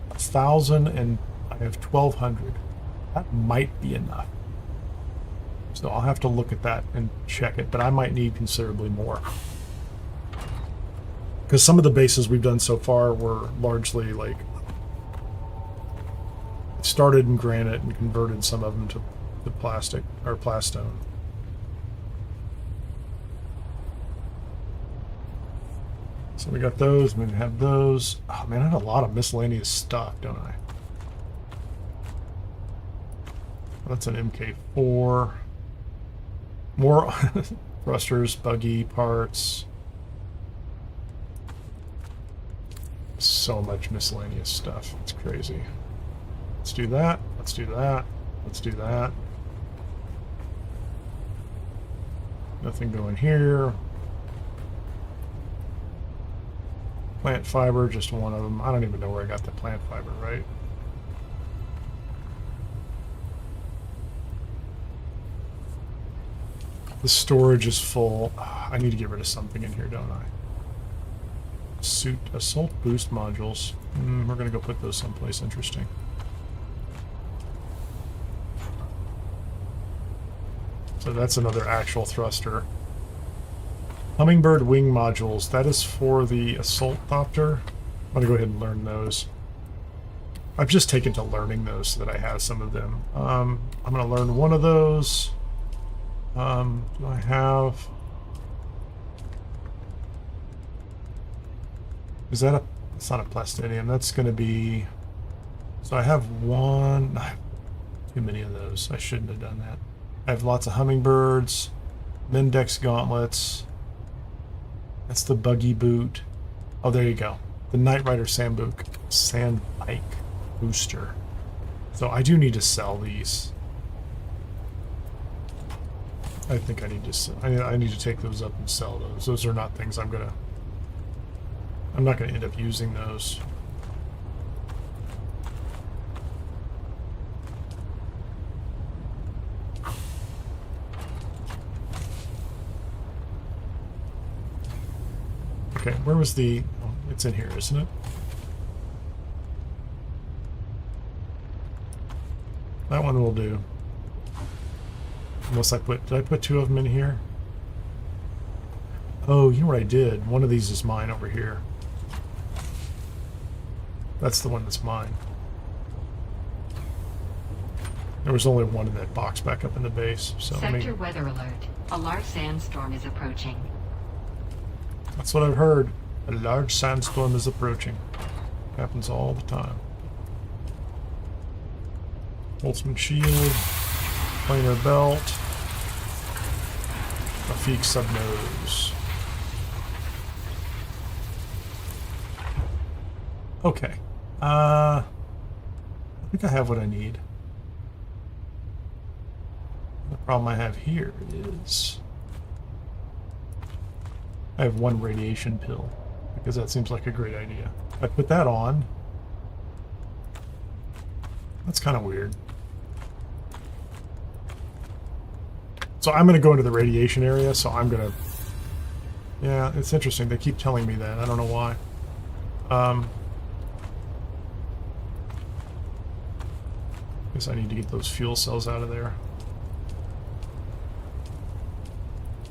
1,000 and I have 1,200. That might be enough. So I'll have to look at that and check it, but I might need considerably more. Because some of the bases we've done so far were largely like started in granite and converted some of them to plastic or plastone. So we got those, we have those. Oh man, I have a lot of miscellaneous stuff, don't I? That's an MK4. More thrusters, buggy parts. So much miscellaneous stuff. It's crazy. Let's do that. Let's do that. Let's do that. Nothing going here. Plant fiber, just one of them. I don't even know where I got the plant fiber, right? The storage is full. I need to get rid of something in here, don't I? Suit assault boost modules. We're gonna go put those someplace interesting. So that's another actual thruster. Hummingbird wing modules. That is for the assault thopter. I'm going to go ahead and learn those. I've just taken to learning those so that I have some of them. I'm going to learn one of those. Do I have... Is that a... It's not a plastidium. That's going to be... So I have one... I have too many of those. I shouldn't have done that. I have lots of hummingbirds. Mindex gauntlets. That's the buggy boot. Oh, there you go. The Knight Rider sandbike booster. So I do need to sell these. I think I need to. I need to take those up and sell those. Those are not things I'm not gonna end up using those. Okay, where was the... Oh, it's in here, isn't it? That one will do. Unless I put... Did I put two of them in here? Oh, you know what I did? One of these is mine over here. That's the one that's mine. There was only one in that box back up in the base. So Sector weather alert. A large sandstorm is approaching. That's what I've heard. A large sandstorm is approaching. Happens all the time. Holtzman shield. Planar belt. Rafik subnose. Okay. I think I have what I need. The problem I have here is... I have one radiation pill, because that seems like a great idea. If I put that on, that's kind of weird. So I'm going to go into the radiation area, so I'm going to... Yeah, it's interesting. They keep telling me that. I don't know why. Guess I need to get those fuel cells out of there.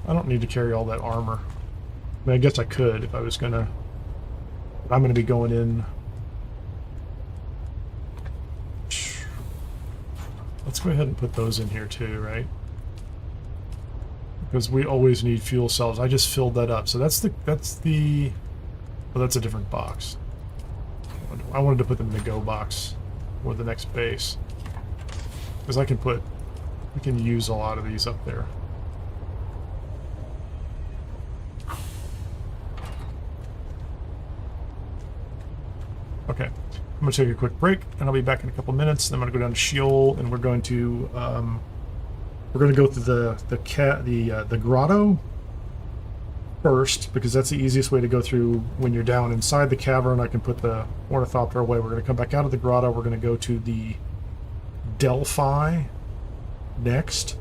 I don't need to carry all that armor. I mean, I guess I could if I was gonna... But I'm gonna be going in... Let's go ahead and put those in here too, right? Because we always need fuel cells. I just filled that up. So that's the... Well, that's a different box. I wanted to put them in the go box or the next base. Because I can put... We can use a lot of these up there. Okay, I'm going to take a quick break, and I'll be back in a couple minutes. Then I'm going to go down to Sheol, and we're going to go through the grotto first, because that's the easiest way to go through when you're down inside the cavern. I can put the ornithopter away. We're going to come back out of the grotto. We're going to go to the Delphi next.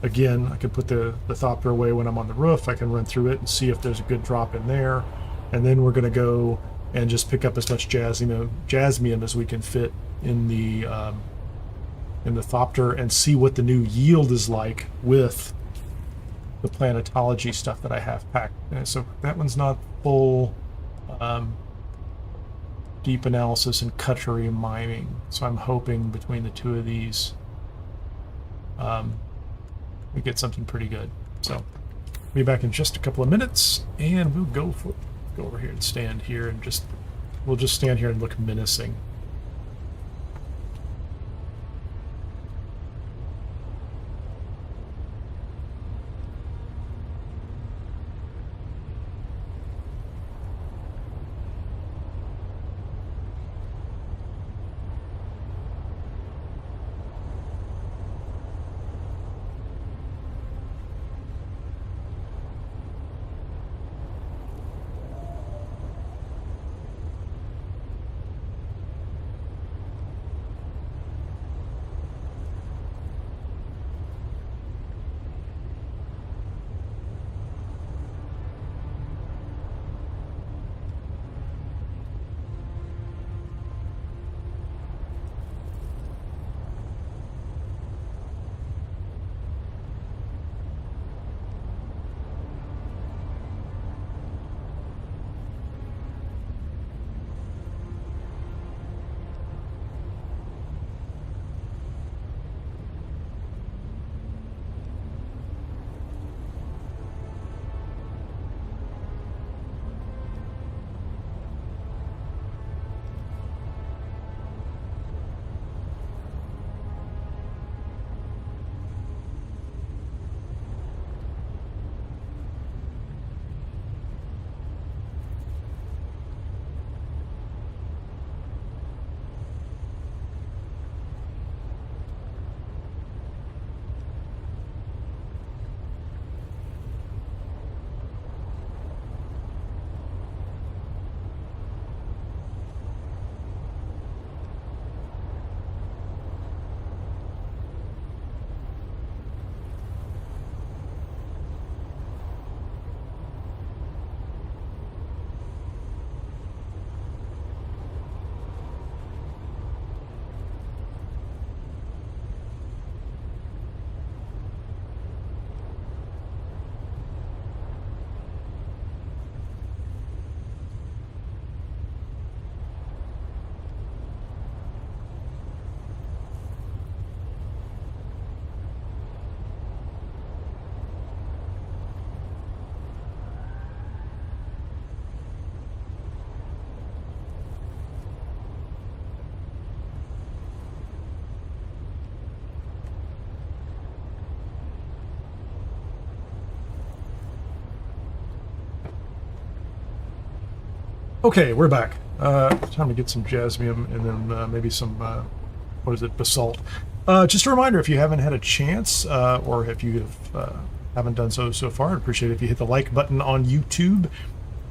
Again, I can put the thopter away when I'm on the roof. I can run through it and see if there's a good drop in there, and then we're going to go and just pick up as much jasmium as we can fit in the thopter and see what the new yield is like with the planetology stuff that I have packed. So that one's not full deep analysis and cutlery mining. So I'm hoping between the two of these we get something pretty good. So be back in just a couple of minutes, and we'll go over here and stand here and we'll just stand here and look menacing. Okay, we're back. Time to get some jasmium and then maybe some, what is it, basalt. Just a reminder, if you haven't had a chance, or if you haven't done so far, I'd appreciate it if you hit the like button on YouTube.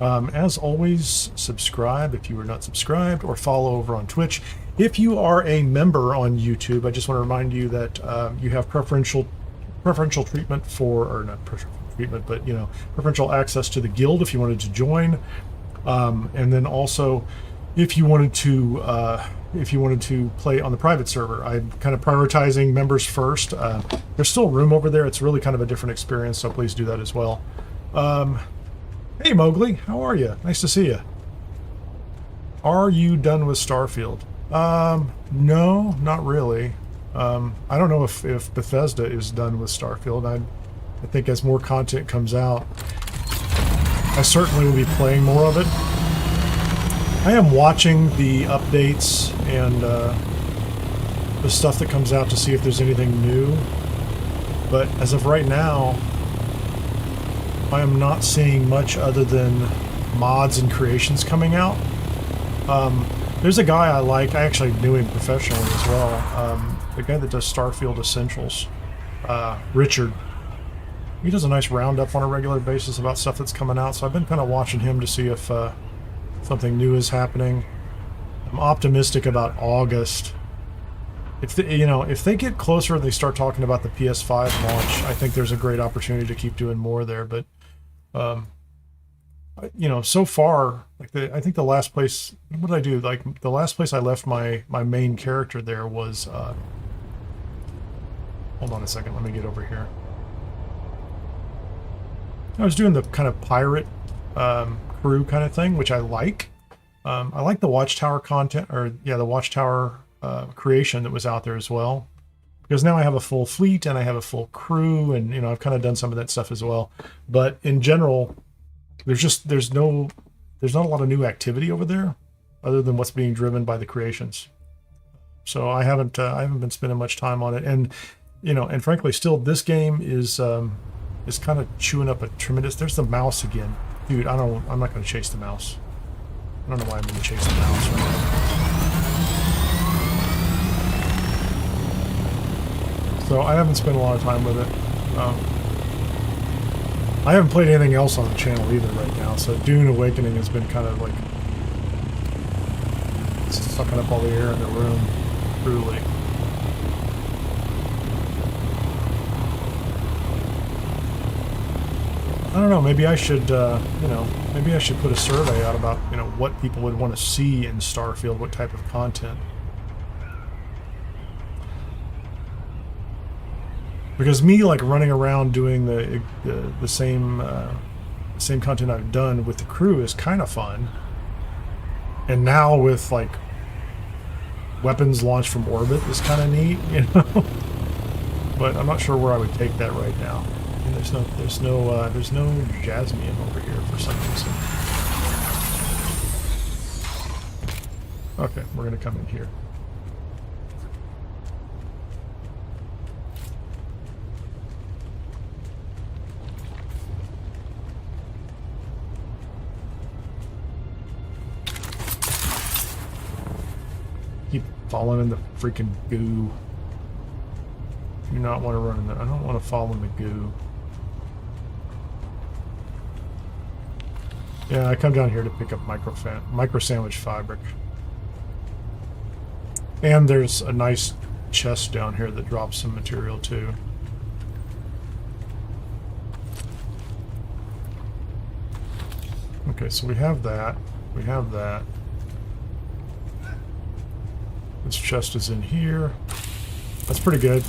As always, subscribe if you are not subscribed, or follow over on Twitch. If you are a member on YouTube, I just want to remind you that you have preferential treatment for, or not preferential treatment, but preferential access to the guild if you wanted to join. And then also, if you wanted to play on the private server, I'm kind of prioritizing members first. There's still room over there. It's really kind of a different experience, so please do that as well. Hey Mowgli, how are you? Nice to see you. Are you done with Starfield? No, not really. I don't know if Bethesda is done with Starfield. I think as more content comes out, I certainly will be playing more of it. I am watching the updates and the stuff that comes out to see if there's anything new. But as of right now, I am not seeing much other than mods and creations coming out. There's a guy I like. I actually knew him professionally as well. The guy that does Starfield Essentials, Richard. He does a nice roundup on a regular basis about stuff that's coming out, so I've been kind of watching him to see if something new is happening. I'm optimistic about August. If they get closer and they start talking about the PS5 launch, I think there's a great opportunity to keep doing more there. But so far, I think the last place, what did I do? Like the last place I left my main character there was. Hold on a second. Let me get over here. I was doing the kind of pirate crew kind of thing, which I like. I like the Watchtower content, the Watchtower creation that was out there as well. Because now I have a full fleet and I have a full crew, and I've kind of done some of that stuff as well. But in general, there's not a lot of new activity over there, other than what's being driven by the creations. So I haven't been spending much time on it, and frankly, still this game is kind of chewing up a tremendous. There's the mouse again, dude. I'm not going to chase the mouse. I don't know why I'm going to chase the mouse right now. So I haven't spent a lot of time with it. I haven't played anything else on the channel either right now. So Dune Awakening has been kind of like sucking up all the air in the room, truly. I don't know, maybe I should, maybe I should put a survey out about, what people would want to see in Starfield, what type of content. Because me, like, running around doing the same content I've done with the crew is kind of fun. And now with, like, weapons launched from orbit is kind of neat, But I'm not sure where I would take that right now. And there's no jasmium over here for some reason. Okay, we're gonna come in here. Keep falling in the freaking goo. Do not want to run in there. I don't want to fall in the goo. Yeah, I come down here to pick up micro sandwich fabric. And there's a nice chest down here that drops some material too. Okay, so we have that. We have that. This chest is in here. That's pretty good.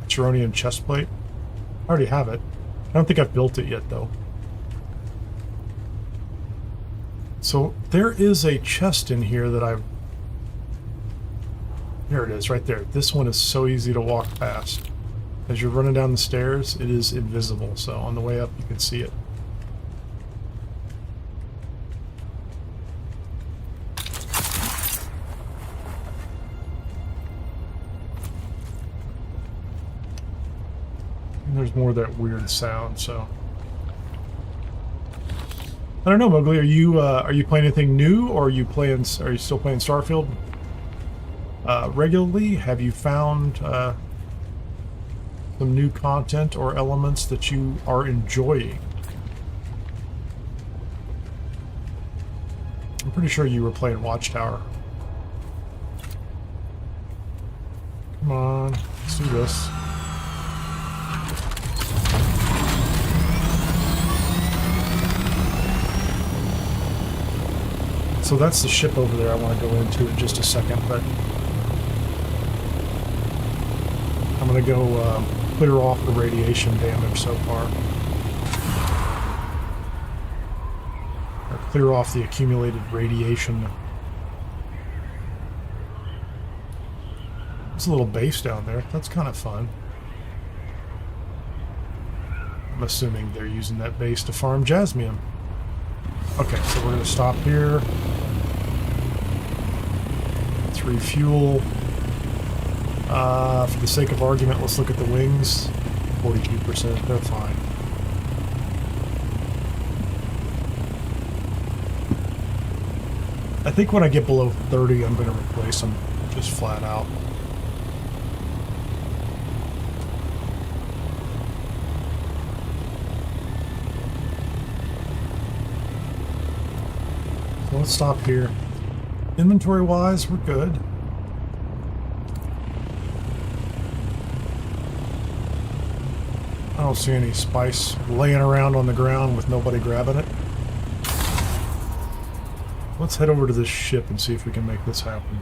Turonian chest plate. I already have it. I don't think I've built it yet though. So there is a chest in here that I've... There it is, right there. This one is so easy to walk past. As you're running down the stairs, it is invisible, so on the way up you can see it. And there's more of that weird sound, so... I don't know, Mowgli. Are you playing anything new, or are you still playing Starfield regularly? Have you found some new content or elements that you are enjoying? I'm pretty sure you were playing Watchtower. Come on, let's do this. So that's the ship over there I want to go into in just a second, but I'm going to go clear off the radiation damage so far. Or clear off the accumulated radiation. There's a little base down there. That's kind of fun. I'm assuming they're using that base to farm jasmium. Okay, so we're going to stop here. Let's refuel. For the sake of argument, let's look at the wings. 42%, they're fine. I think when I get below 30, I'm going to replace them just flat out. So let's stop here. Inventory-wise, we're good. I don't see any spice laying around on the ground with nobody grabbing it. Let's head over to this ship and see if we can make this happen.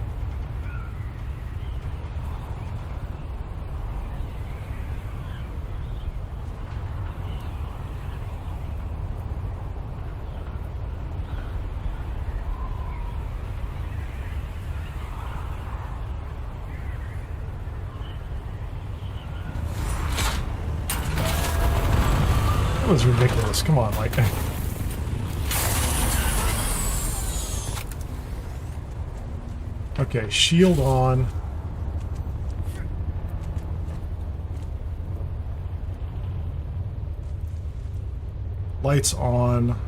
That was ridiculous. Come on, Mike. Okay, shield on. Lights on.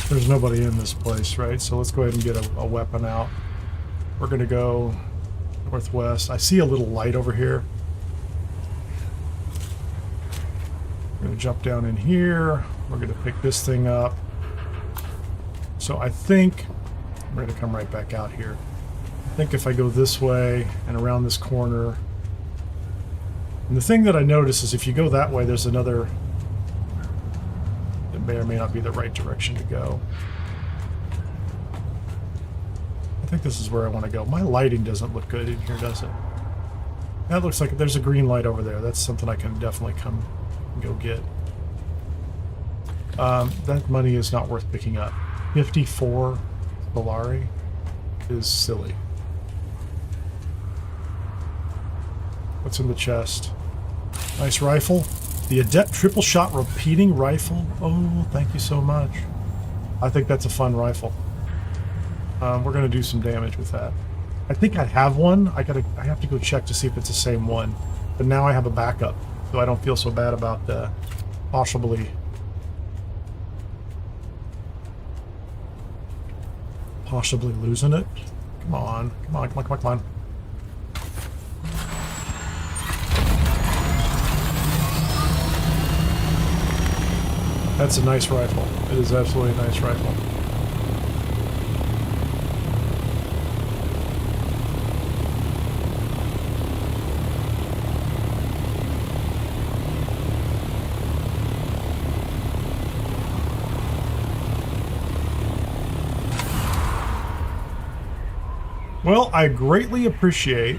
There's nobody in this place, right? So let's go ahead and get a weapon out. We're going to go northwest. I see a little light over here. We're going to jump down in here. We're going to pick this thing up. So I think we're going to come right back out here. I think if I go this way and around this corner, and the thing that I notice is if you go that way, there's another, it may or may not be the right direction to go. I think this is where I want to go. My lighting doesn't look good in here, does it? That looks like there's a green light over there. That's something I can definitely come and go get. That money is not worth picking up. 54 Solari is silly. What's in the chest? Nice rifle. The Adept triple shot repeating rifle. Oh, thank you so much. I think that's a fun rifle. We're going to do some damage with that. I think I have one. I have to go check to see if it's the same one. But now I have a backup, so I don't feel so bad about possibly losing it. Come on, come on, come on, come on, come on. That's a nice rifle. It is absolutely a nice rifle. Well, I greatly appreciate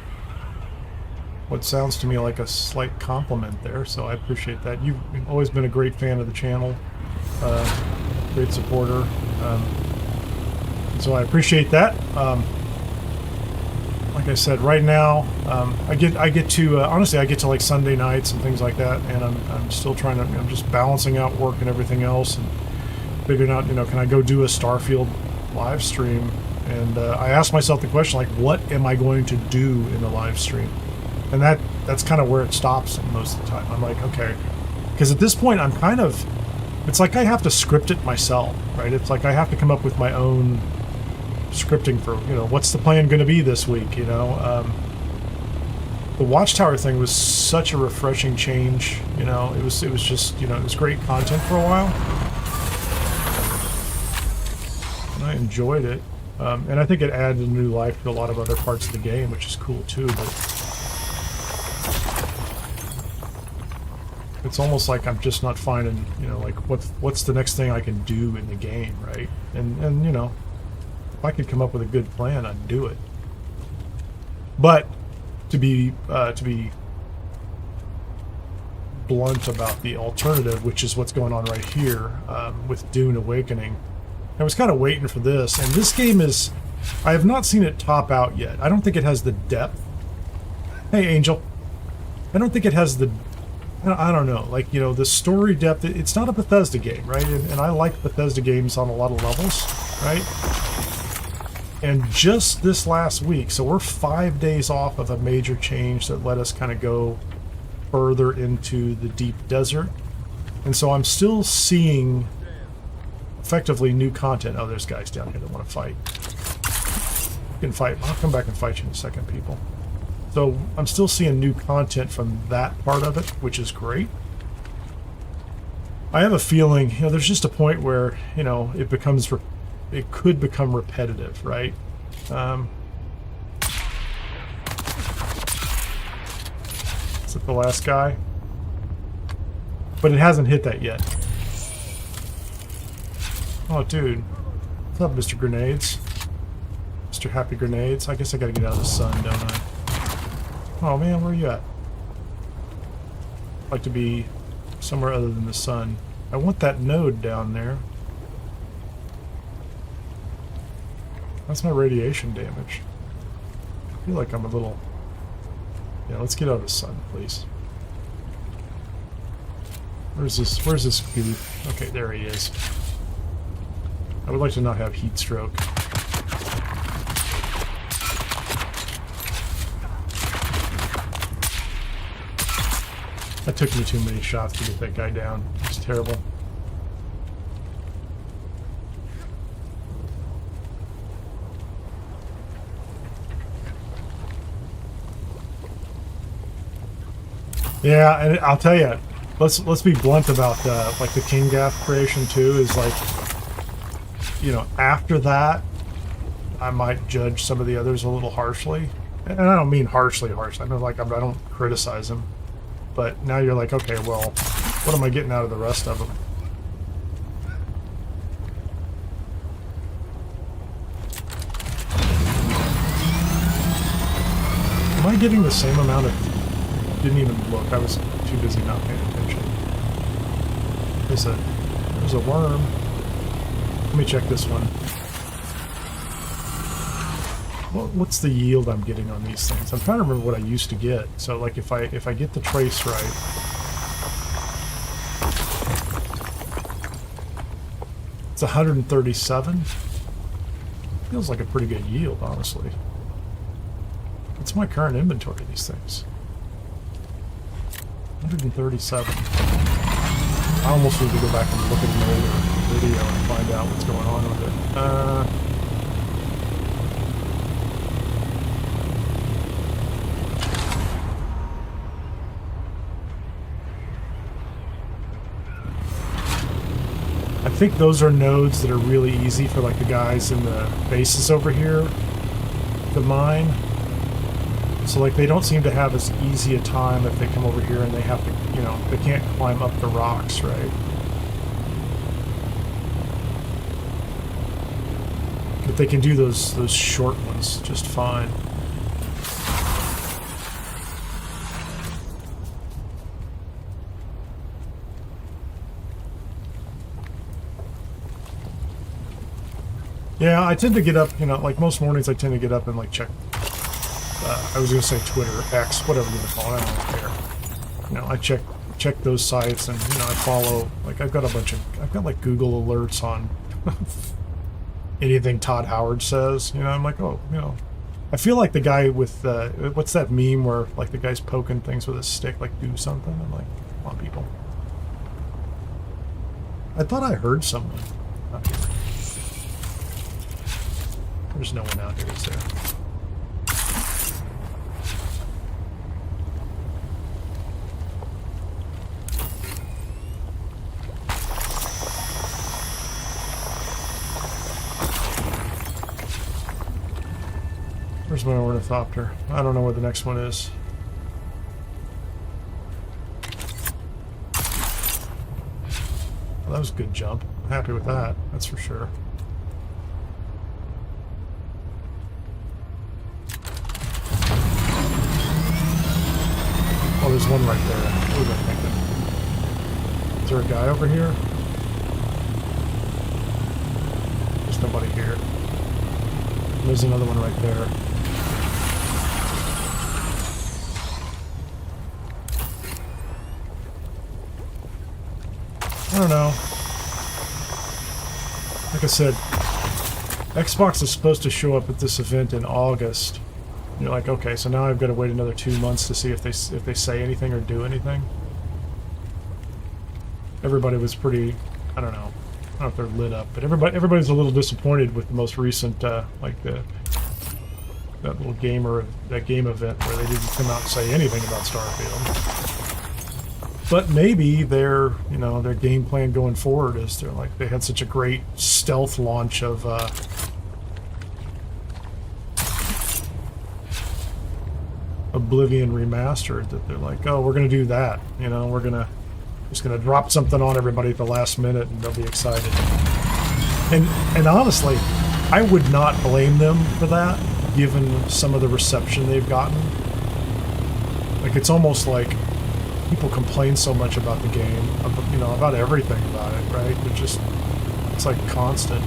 what sounds to me like a slight compliment there, so I appreciate that. You've always been a great fan of the channel, great supporter, so I appreciate that. Like I said, right now, I get to honestly, I get to like Sunday nights and things like that, and I'm still trying to, I'm just balancing out work and everything else, and figuring out, can I go do a Starfield live stream? And I asked myself the question, like, what am I going to do in the live stream? And that's kind of where it stops most of the time. I'm like, okay, because at this point I'm kind of, it's like I have to script it myself, right? It's like I have to come up with my own scripting for, you know, what's the plan going to be this week, you know? The Watchtower thing was such a refreshing change, you know. It was just, you know, it was great content for a while. And I enjoyed it. And I think it added a new life to a lot of other parts of the game, which is cool too, but it's almost like I'm just not finding, you know, like what's the next thing I can do in the game, right? And you know, if I could come up with a good plan, I'd do it. But to be blunt about the alternative, which is what's going on right here with Dune Awakening, I was kind of waiting for this, and this game is, I have not seen it top out yet. I don't think it has the depth. Hey, Angel. I don't think it has the, I don't know, like, you know, the story depth. It's not a Bethesda game, right? And I like Bethesda games on a lot of levels, right? And just this last week, so we're 5 days off of a major change that let us kind of go further into the deep desert. And so I'm still seeing effectively new content. Oh, there's guys down here that want to fight. You can fight. I'll come back and fight you in a second, people. So I'm still seeing new content from that part of it, which is great. I have a feeling, you know, there's just a point where, you know, it could become repetitive, right? Is it the last guy? But it hasn't hit that yet. Oh, dude. What's up, Mr. Grenades? Mr. Happy Grenades? I guess I gotta get out of the sun, don't I? Oh, man, where are you at? I'd like to be somewhere other than the sun. I want that node down there. That's my radiation damage. I feel like I'm a little... Yeah, let's get out of the sun, please. Where's this dude? Okay, there he is. I would like to not have heat stroke. That took me too many shots to get that guy down. It's terrible. Yeah, and I'll tell you, let's be blunt about like the King Gaff creation too. Is like, you know, after that, I might judge some of the others a little harshly, and I don't mean harshly. I mean, like, I don't criticize them, but now you're like, okay, well, what am I getting out of the rest of them? Am I getting the same amount of... Didn't even look. I was too busy not paying attention. There's a worm. Let me check this one. What's the yield I'm getting on these things? I'm trying to remember what I used to get. So, like, if I get the trace right, it's 137. Feels like a pretty good yield, honestly. What's my current inventory of these things? 137. I almost need to go back and look at an older video and find out what's going on with it. I think those are nodes that are really easy for, like, the guys in the bases over here to mine. So, like, they don't seem to have as easy a time if they come over here and they have to, you know, they can't climb up the rocks, right? But they can do those short ones just fine. Yeah, I tend to get up, you know, like most mornings I tend to get up and, like, check, I was going to say Twitter, X, whatever you want to call it, I don't care. You know, I check those sites, and, you know, I follow, like, I've got like Google alerts on anything Todd Howard says, you know. I'm like, oh, you know, I feel like the guy with, what's that meme where, like, the guy's poking things with a stick, like, do something? I'm like, come on, people. I thought I heard someone. Not here. There's no one out here, is there? Where's my ornithopter? I don't know where the next one is. Well, that was a good jump. I'm happy with that, that's for sure. Oh, there's one right there. Ooh, I think that. Is there a guy over here? There's nobody here. There's another one right there. I don't know. Like I said, Xbox is supposed to show up at this event in August. And you're like, okay, so now I've got to wait another 2 months to see if they say anything or do anything. Everybody was pretty, I don't know if they're lit up, but everybody's a little disappointed with the most recent, like that little game event where they didn't come out and say anything about Starfield. But maybe their game plan going forward is they had such a great stealth launch of Oblivion Remastered that they're like, oh, we're gonna do that. We're just gonna drop something on everybody at the last minute and they'll be excited. And honestly, I would not blame them for that, given some of the reception they've gotten. Like, it's almost like people complain so much about the game, about everything about it, right? It's like constant.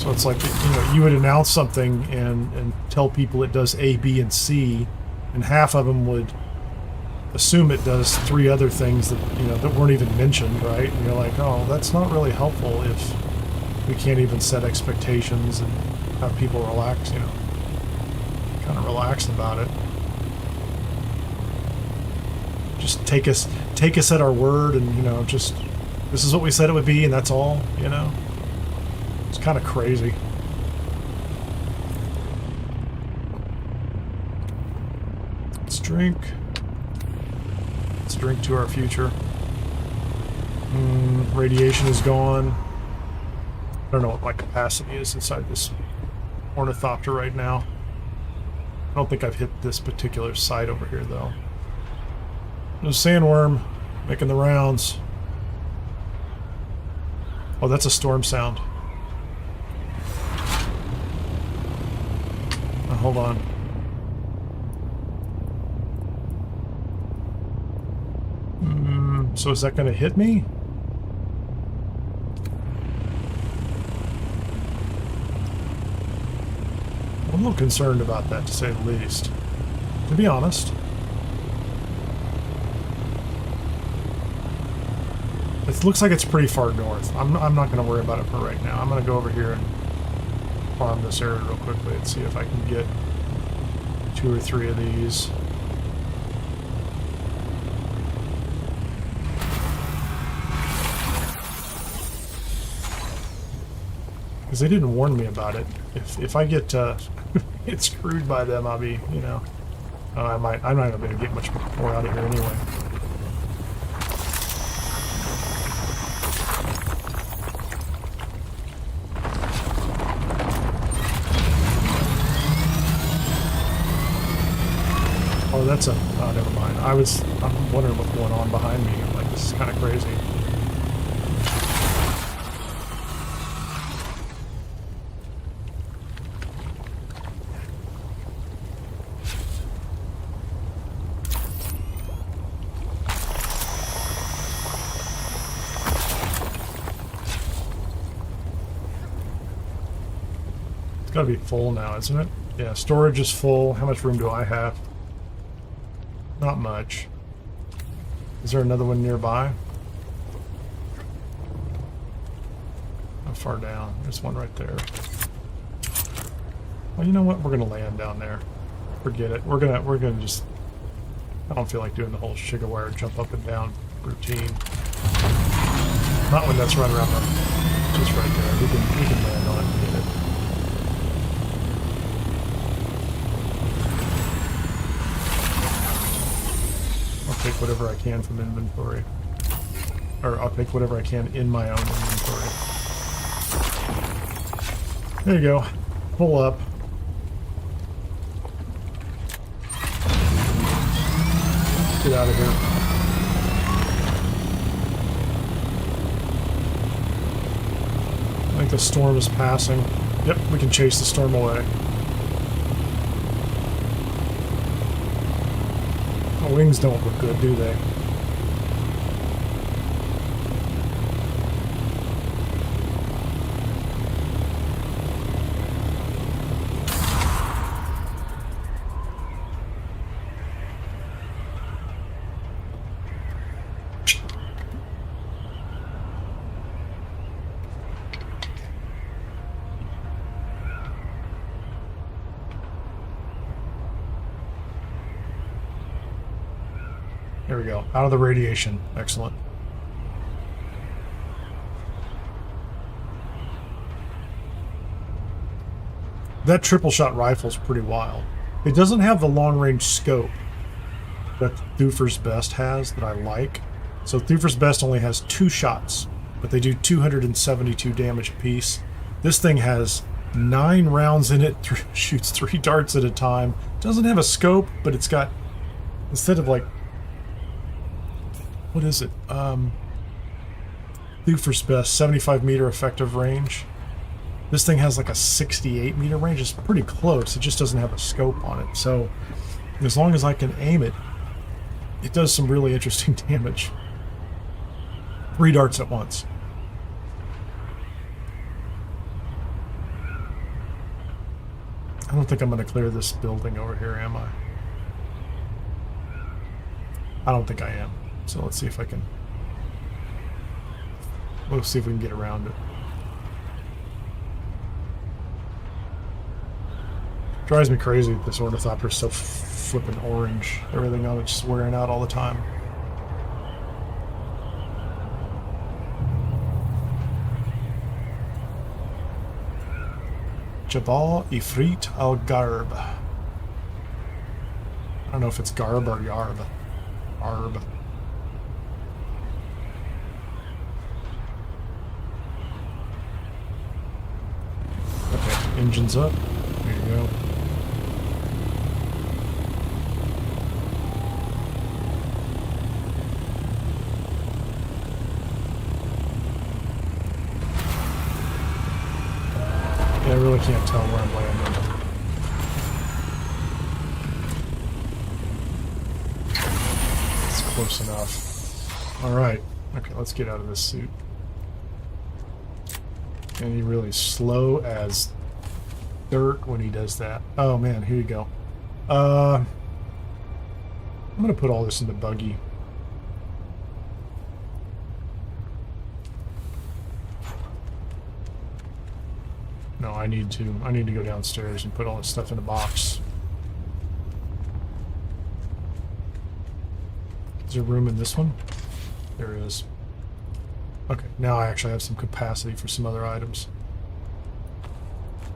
So it's like, you would announce something and tell people it does A, B, and C, and half of them would assume it does 3 other things that weren't even mentioned, right? And you're like, oh, that's not really helpful if we can't even set expectations and have people relax, kind of relaxed about it. Just take us at our word, and just this is what we said it would be, and that's all. It's kind of crazy. Let's drink. Let's drink to our future. Radiation is gone. I don't know what my capacity is inside this ornithopter right now. I don't think I've hit this particular site over here, though. There's a sandworm making the rounds. Oh, that's a storm sound. Oh, hold on. So is that going to hit me? I'm a little concerned about that, to say the least. To be honest. It looks like it's pretty far north. I'm not going to worry about it for right now. I'm going to go over here and farm this area real quickly and see if I can get 2 or 3 of these. Because they didn't warn me about it. If I get get screwed by them, I'll be, I'm not going to be able to get much more out of here anyway. Oh, that's oh, never mind. I'm wondering what's going on behind me. I'm like, this is kind of crazy. Gotta be full now, isn't it? Yeah, storage is full. How much room do I have? Not much. Is there another one nearby? How far down? There's one right there. Well, you know what? We're gonna land down there. Forget it. We're gonna just I don't feel like doing the whole sugar wire jump up and down routine. Not when that's right around the, just right there. We can land on it and get it. I'll take whatever I can from inventory. Or I'll take whatever I can in my own inventory. There you go. Pull up. Get out of here. I think the storm is passing. Yep, we can chase the storm away. The wings don't look good, do they? There we go. Out of the radiation. Excellent. That triple shot rifle is pretty wild. It doesn't have the long range scope that Thufir's Best has that I like. So Thufir's Best only has 2 shots, but they do 272 damage apiece. This thing has 9 rounds in it, shoots 3 darts at a time. Doesn't have a scope, but it's got, instead of like, what is it? Thufir's Best, 75 meter effective range. This thing has like a 68 meter range. It's pretty close. It just doesn't have a scope on it. So as long as I can aim it, it does some really interesting damage. 3 darts at once. I don't think I'm going to clear this building over here, am I? I don't think I am. So let's see if I can... We'll see if we can get around it. Drives me crazy that this ornithopter is so flippin' orange. Everything on it's just wearing out all the time. Jabal Ifrit al-Garb. I don't know if it's Garb or Yarb. Arb. Okay, engine's up. There you go. Yeah, I really can't tell where I'm landing. It's close enough. Alright. Okay, let's get out of this suit. And he's really slow as dirt when he does that. Oh man, here you go. I'm gonna put all this in the buggy. No, I need to go downstairs and put all this stuff in a box. Is there room in this one? There is. Okay, now I actually have some capacity for some other items.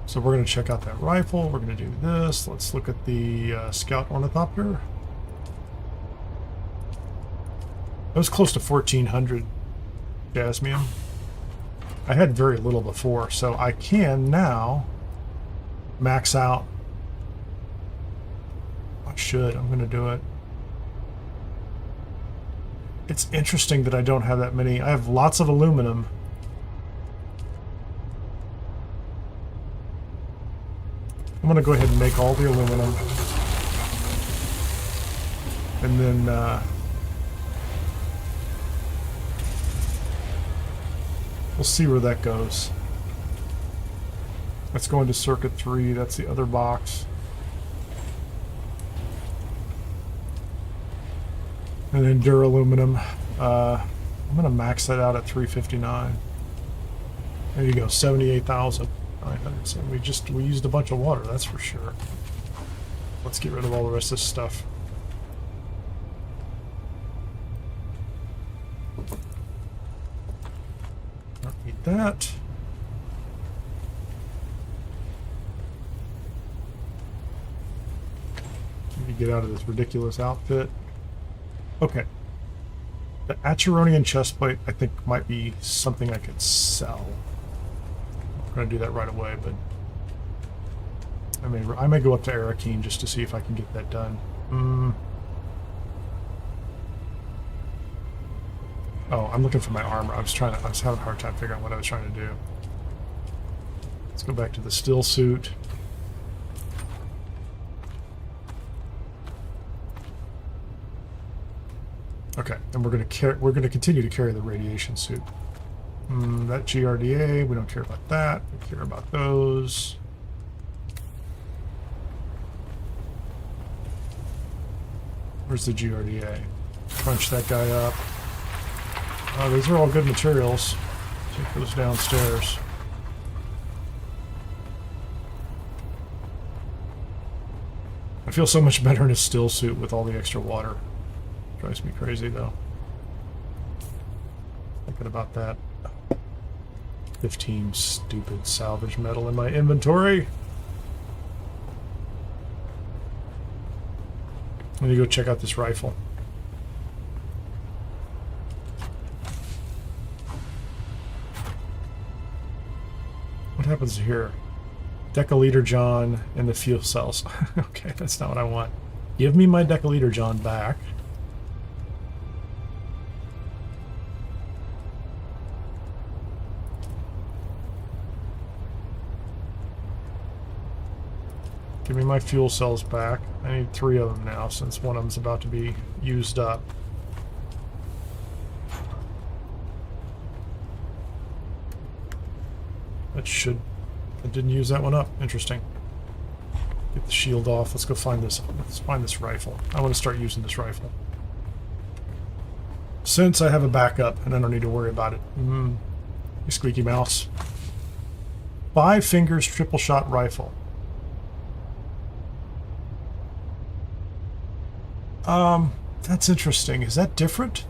So we're going to check out that rifle. We're going to do this. Let's look at the scout ornithopter. That was close to 1,400 jasmium. I had very little before, so I can now max out. I should. I'm going to do it. It's interesting that I don't have that many. I have lots of aluminum. I'm going to go ahead and make all the aluminum. And then we'll see where that goes. That's going to circuit 3. That's the other box. And then duraluminum. I'm going to max that out at 359. There you go, 78,900. So we used a bunch of water, that's for sure. Let's get rid of all the rest of this stuff. that. Let me get out of this ridiculous outfit. Okay. The Acheronian chestplate, I think, might be something I could sell. I'm going to do that right away, but I may go up to Arrakis just to see if I can get that done. Oh, I'm looking for my armor. I was having a hard time figuring out what I was trying to do. Let's go back to the still suit. Okay, and we're gonna continue to carry the radiation suit. That GRDA, we don't care about that. We care about those. Where's the GRDA? Crunch that guy up. Oh, these are all good materials. Take those downstairs. I feel so much better in a still suit with all the extra water. Drives me crazy, though. Thinking about that. 15 stupid salvage metal in my inventory. Let me go check out this rifle. What happens here? Deciliter John and the fuel cells. Okay, that's not what I want. Give me my Deciliter John back. Give me my fuel cells back. I need 3 of them now since one of them's about to be used up. I didn't use that one up. Interesting. Get the shield off. Let's go find this. Let's find this rifle. I want to start using this rifle. Since I have a backup and I don't need to worry about it. You squeaky mouse. 5 fingers triple shot rifle. That's interesting. Is that different?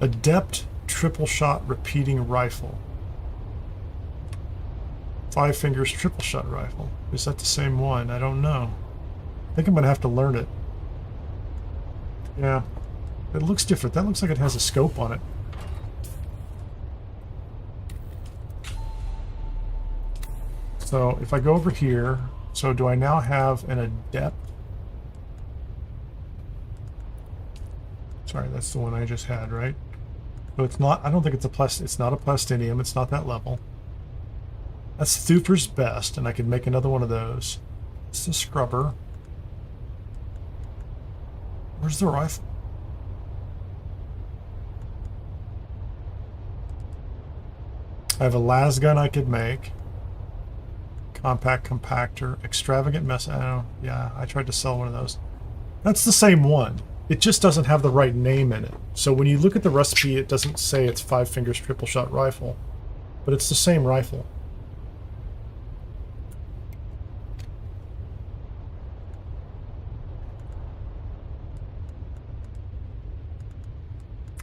Adept triple shot repeating rifle. 5 fingers triple shot rifle. Is that the same one? I don't know. I think I'm gonna have to learn it. Yeah. It looks different. That looks like it has a scope on it. So if I go over here, so do I now have an adept? Sorry, that's the one I just had, right? So it's not, I don't think it's it's not a plastinium, it's not that level. That's Thufir's best, and I could make another one of those. It's the scrubber. Where's the rifle? I have a las gun I could make. Compact compactor, extravagant mess. Yeah, I tried to sell one of those. That's the same one. It just doesn't have the right name in it. So when you look at the recipe, it doesn't say it's 5 fingers triple shot rifle, but it's the same rifle.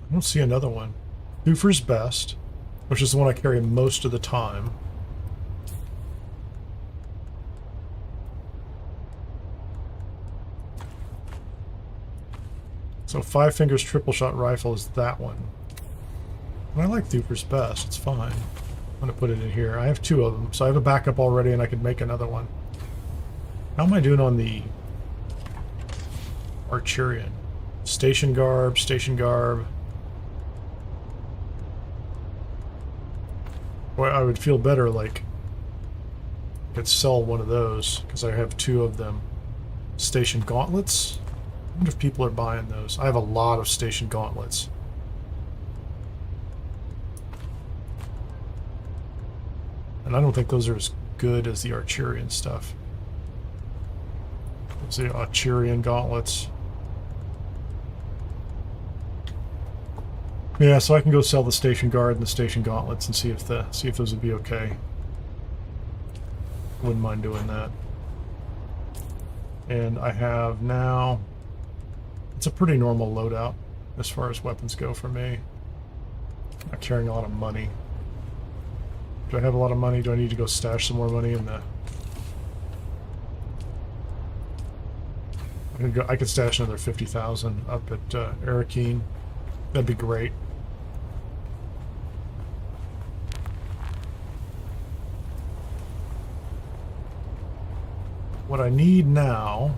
I don't see another one. Thufir's best, which is the one I carry most of the time. So 5 fingers triple shot rifle is that one. And I like Thufir's best, it's fine. I'm gonna put it in here. I have 2 of them, so I have a backup already and I could make another one. How am I doing on the Archerian? Station garb, station garb. Boy, I would feel better like I could sell one of those because I have 2 of them. Station gauntlets. I wonder if people are buying those. I have a lot of station gauntlets. And I don't think those are as good as the Archerian stuff. Those are the Archerian gauntlets. Yeah, so I can go sell the station guard and the station gauntlets and see if those would be okay. Wouldn't mind doing that. And I have now. It's a pretty normal loadout. as far as weapons go for me. Not carrying a lot of money. Do I have a lot of money? Do I need to go stash some more money in the... I could stash another 50,000 up at Arrakis. That'd be great. What I need now...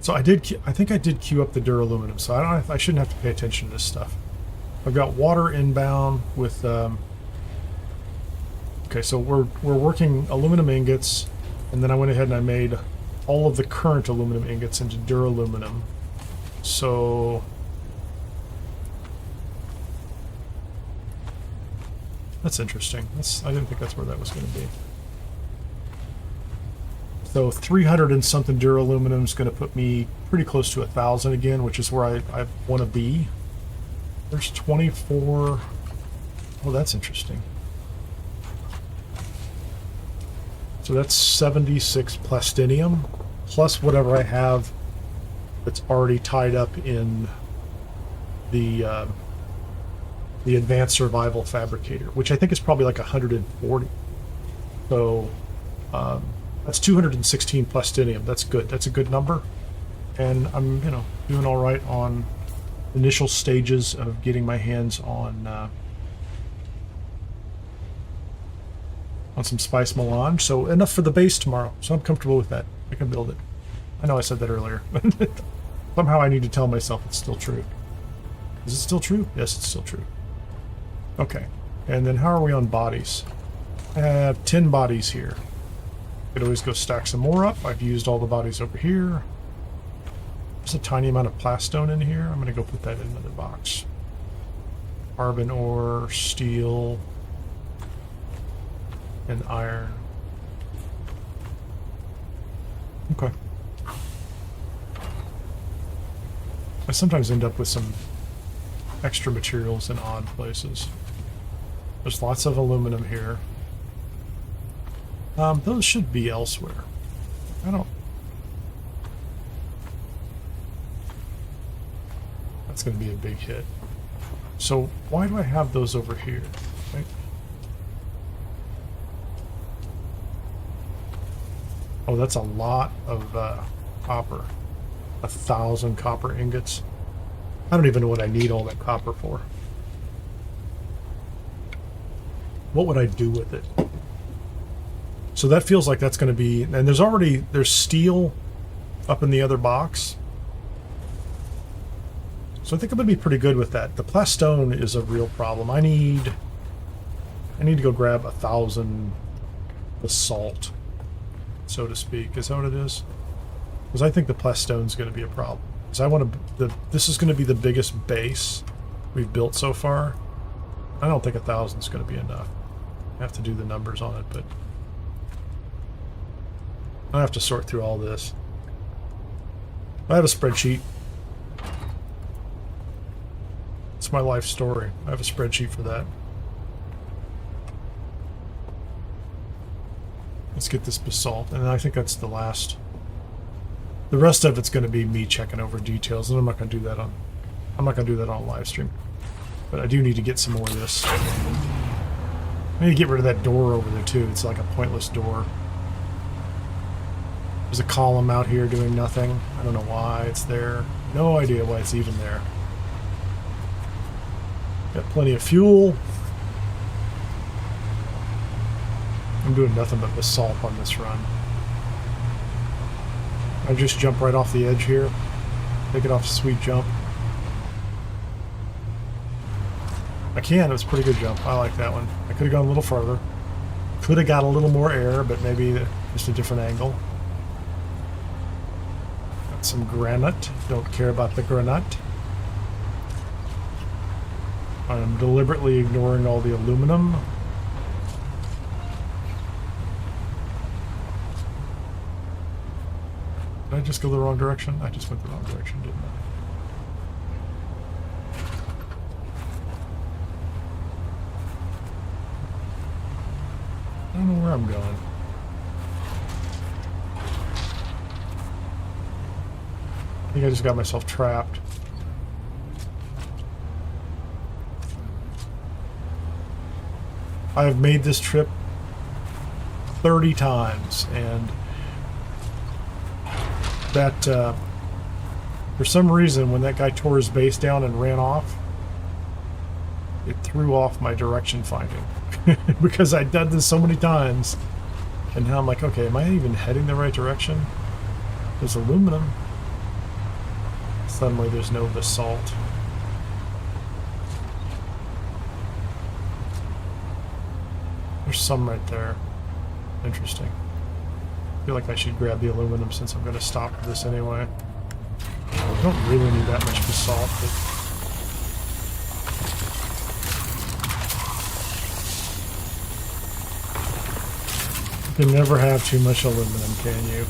So I think I did queue up the duraluminum, so I shouldn't have to pay attention to this stuff. I've got water inbound with... Okay, so we're working aluminum ingots, and then I went ahead and I made all of the current aluminum ingots into duraluminum. So... That's interesting. I didn't think that's where that was going to be. So 300 and something duraluminum is going to put me pretty close to 1,000 again, which is where I want to be. There's 24. Oh, that's interesting. So that's 76 plastinium, plus whatever I have that's already tied up in the advanced survival fabricator, which I think is probably like 140. So that's 216 plastinium. That's good. That's a good number, and I'm doing all right on initial stages of getting my hands on some spice melange. So enough for the base tomorrow. So I'm comfortable with that. I can build it. I know I said that earlier, but somehow I need to tell myself it's still true. Is it still true? Yes, it's still true. Okay. And then how are we on bodies? I have 10 bodies here. Could always go stack some more up. I've used all the bodies over here. There's a tiny amount of plastone in here. I'm going to go put that in another box. Carbon ore, steel, and iron. Okay. I sometimes end up with some extra materials in odd places. There's lots of aluminum here. Those should be elsewhere. I don't... That's going to be a big hit. So why do I have those over here? Right? Oh, that's a lot of copper. 1,000 copper ingots. I don't even know what I need all that copper for. What would I do with it? So that feels like that's going to be... And there's steel up in the other box. So I think I'm going to be pretty good with that. The plastone is a real problem. I need to go grab 1,000 basalt, so to speak. Is that what it is? Because I think the plastone is going to be a problem. Because I want to... This is going to be the biggest base we've built so far. I don't think 1,000 is going to be enough. I have to do the numbers on it, but... I have to sort through all this. I have a spreadsheet. It's my life story. I have a spreadsheet for that. Let's get this basalt, and I think that's the last. The rest of it's going to be me checking over details, and I'm not going to do that on. I'm not going to do that on live stream. But I do need to get some more of this. I need to get rid of that door over there too. It's like a pointless door. There's a column out here doing nothing. I don't know why it's there. No idea why it's even there. Got plenty of fuel. I'm doing nothing but basalt on this run. I just jump right off the edge here. Take it off a sweet jump. I can. It was a pretty good jump. I like that one. I could have gone a little further. Could have got a little more air, but maybe just a different angle. Got some granite. Don't care about the granite. I'm deliberately ignoring all the aluminum. Did I just go the wrong direction? I just went the wrong direction, didn't I? I don't know where I'm going. I think I just got myself trapped. I have made this trip 30 times, and that for some reason when that guy tore his base down and ran off, it threw off my direction finding because I'd done this so many times, and now I'm like, okay, am I even heading the right direction? There's aluminum. Suddenly there's no basalt. There's some right there. Interesting. I feel like I should grab the aluminum since I'm going to stop for this anyway. I don't really need that much basalt, but... You can never have too much aluminum, can you?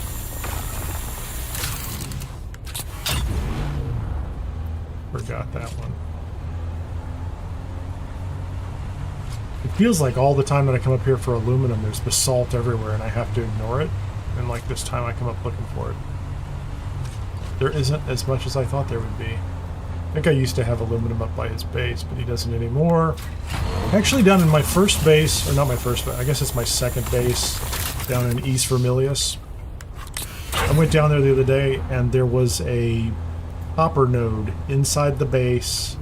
Forgot that one. It feels like all the time that I come up here for aluminum, there's basalt everywhere and I have to ignore it. And like this time I come up looking for it. There isn't as much as I thought there would be. I think I used to have aluminum up by his base, but he doesn't anymore. Actually down in my first base, or not my first base, I guess it's my second base, down in East Vermilius. I went down there the other day and there was a copper node inside the base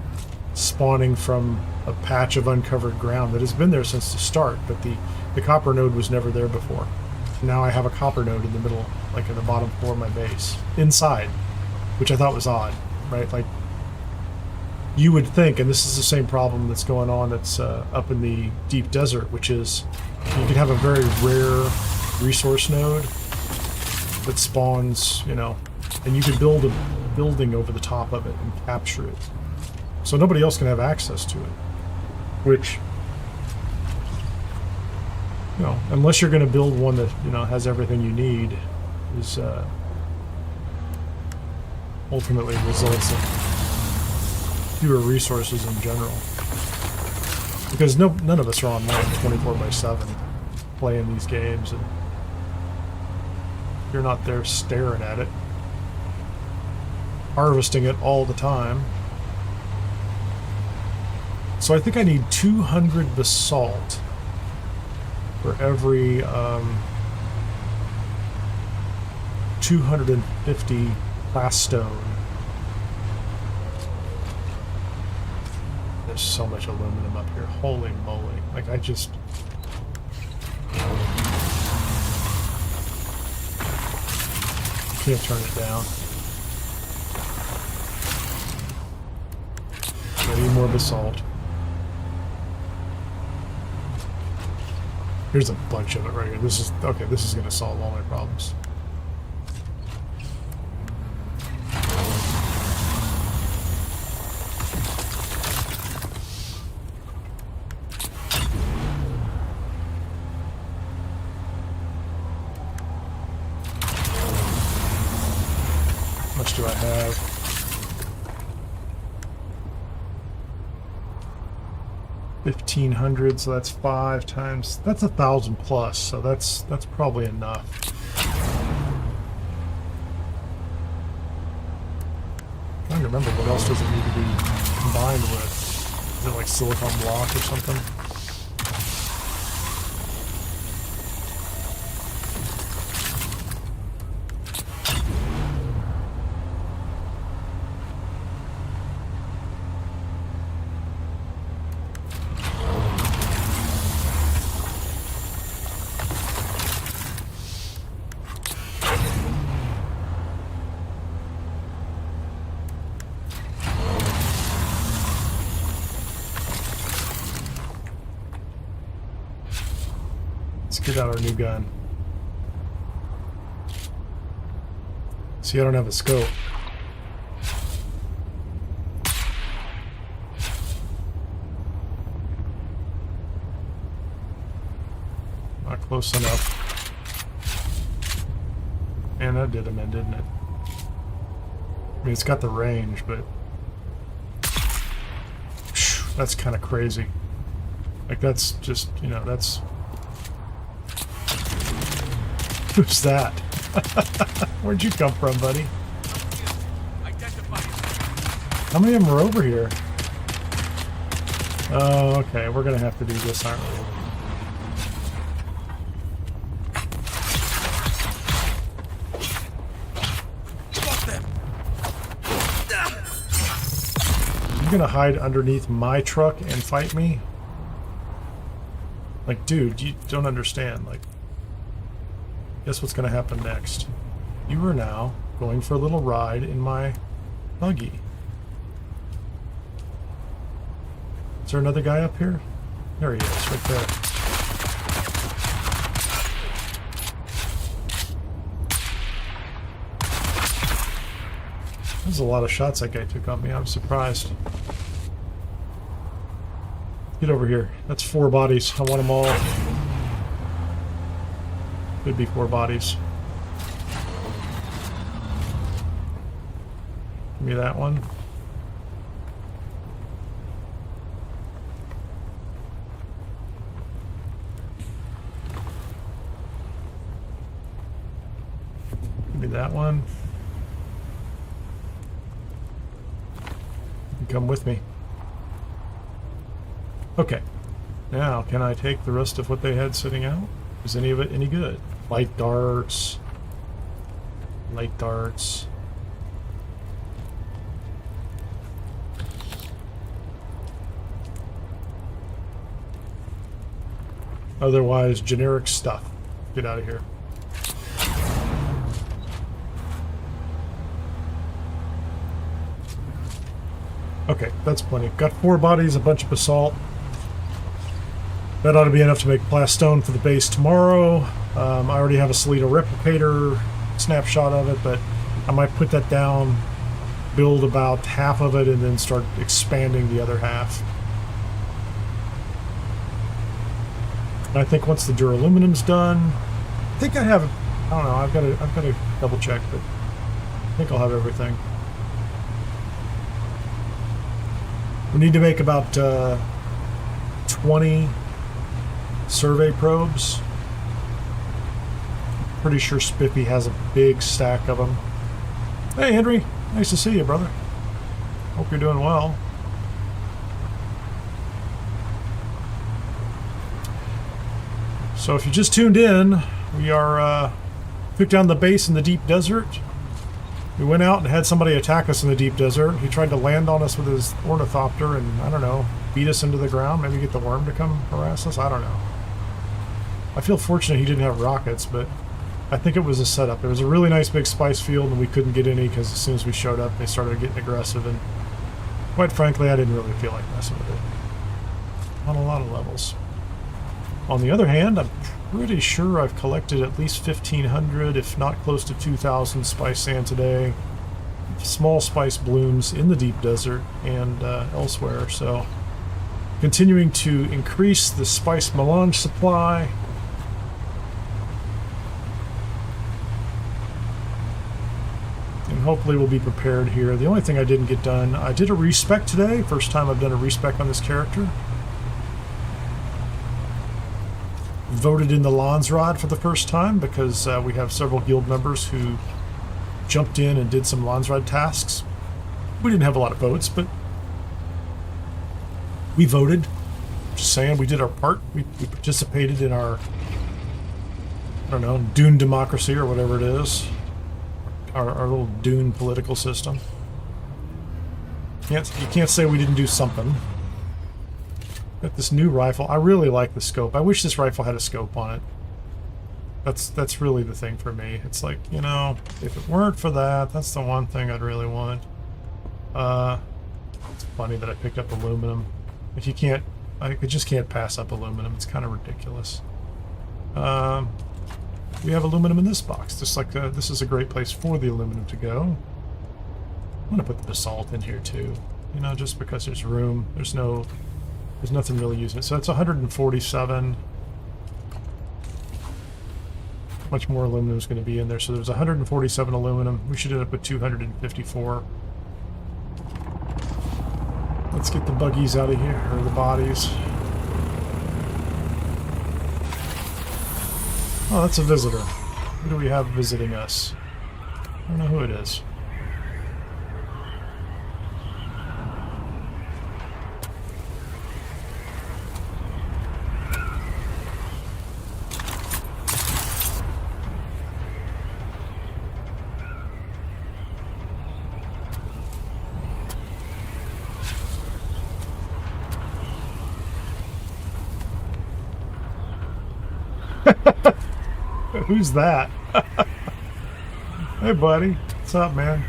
spawning from a patch of uncovered ground that has been there since the start, but the copper node was never there before. Now I have a copper node in the middle, like in the bottom floor of my base, inside, which I thought was odd, right? Like, you would think, and this is the same problem that's going on that's up in the deep desert, which is you can have a very rare resource node that spawns, you know, and you could build a building over the top of it and capture it. So nobody else can have access to it. Which, you know, unless you're going to build one that, you know, has everything you need, is ultimately results in fewer resources in general. Because none of us are online 24/7 playing these games, and you're not there staring at it, harvesting it all the time. So I think I need 200 basalt for every 250 plastone. There's so much aluminum up here. Holy moly. Like, I just... can't turn it down. I need more basalt. Here's a bunch of it right here. This is... okay, this is going to solve all my problems. How much do I have? 1,500, so that's 5 times... that's 1,000 plus, so that's probably enough. I'm trying to remember what else does it need to be combined with. Is it like silicon block or something? Get out our new gun. See, I don't have a scope. Not close enough. And that did him in, didn't it? I mean, it's got the range, but... that's kind of crazy. Like, that's just, you know, that's... who's that? Where'd you come from, buddy? How many of them are over here? Oh, okay. We're gonna have to do this, aren't we? You're gonna hide underneath my truck and fight me? Like, dude, you don't understand. Like, guess what's gonna happen next? You are now going for a little ride in my buggy. Is there another guy up here? There he is, right there. There's a lot of shots that guy took on me. I was surprised. Get over here. That's 4 bodies. I want them all. Could be 4 bodies. Give me that one. Give me that one. You can come with me. Okay. Now, can I take the rest of what they had sitting out? Is any of it any good? Light darts. Light darts. Otherwise, generic stuff. Get out of here. Okay, that's plenty. Got 4 bodies, a bunch of basalt. That ought to be enough to make plastone for the base tomorrow. I already have a Salida replicator snapshot of it, but I might put that down, build about half of it, and then start expanding the other half. And I think once the duraluminum's done, I think I have. I don't know. I've got to double check, but I think I'll have everything. We need to make about 20 survey probes. Pretty sure Spiffy has a big stack of them. Hey, Henry. Nice to see you, brother. Hope you're doing well. So if you just tuned in, we are took down the base in the deep desert. We went out and had somebody attack us in the deep desert. He tried to land on us with his ornithopter and, I don't know, beat us into the ground. Maybe get the worm to come harass us. I don't know. I feel fortunate he didn't have rockets, but I think it was a setup. There was a really nice big spice field and we couldn't get any because as soon as we showed up, they started getting aggressive. And quite frankly, I didn't really feel like messing with it on a lot of levels. On the other hand, I'm pretty sure I've collected at least 1,500, if not close to 2,000 spice sand today. Small spice blooms in the deep desert and elsewhere, so continuing to increase the spice melange supply. And hopefully we'll be prepared here. The only thing I didn't get done, I did a respec today. First time I've done a respec on this character. Voted in the Landsrod for the first time because we have several guild members who jumped in and did some Landsrod tasks. We didn't have a lot of votes, but we voted. Just saying, we did our part. We participated in our, I don't know, Dune democracy or whatever it is. Our little Dune political system. You can't say we didn't do something. Got this new rifle. I really like the scope. I wish this rifle had a scope on it. That's really the thing for me. It's like, you know, if it weren't for that, that's the one thing I'd really want. It's funny that I picked up aluminum. If you can't, I just can't pass up aluminum. It's kind of ridiculous. We have aluminum in this box. Just like this is a great place for the aluminum to go. I'm gonna put the basalt in here too. You know, just because there's room. There's nothing really using it. So it's 147. Much more aluminum is going to be in there. So there's 147 aluminum. We should end up with 254. Let's get the buggies out of here, or the bodies. Oh, that's a visitor. Who do we have visiting us? I don't know who it is. Who's that? Hey, buddy. What's up, man?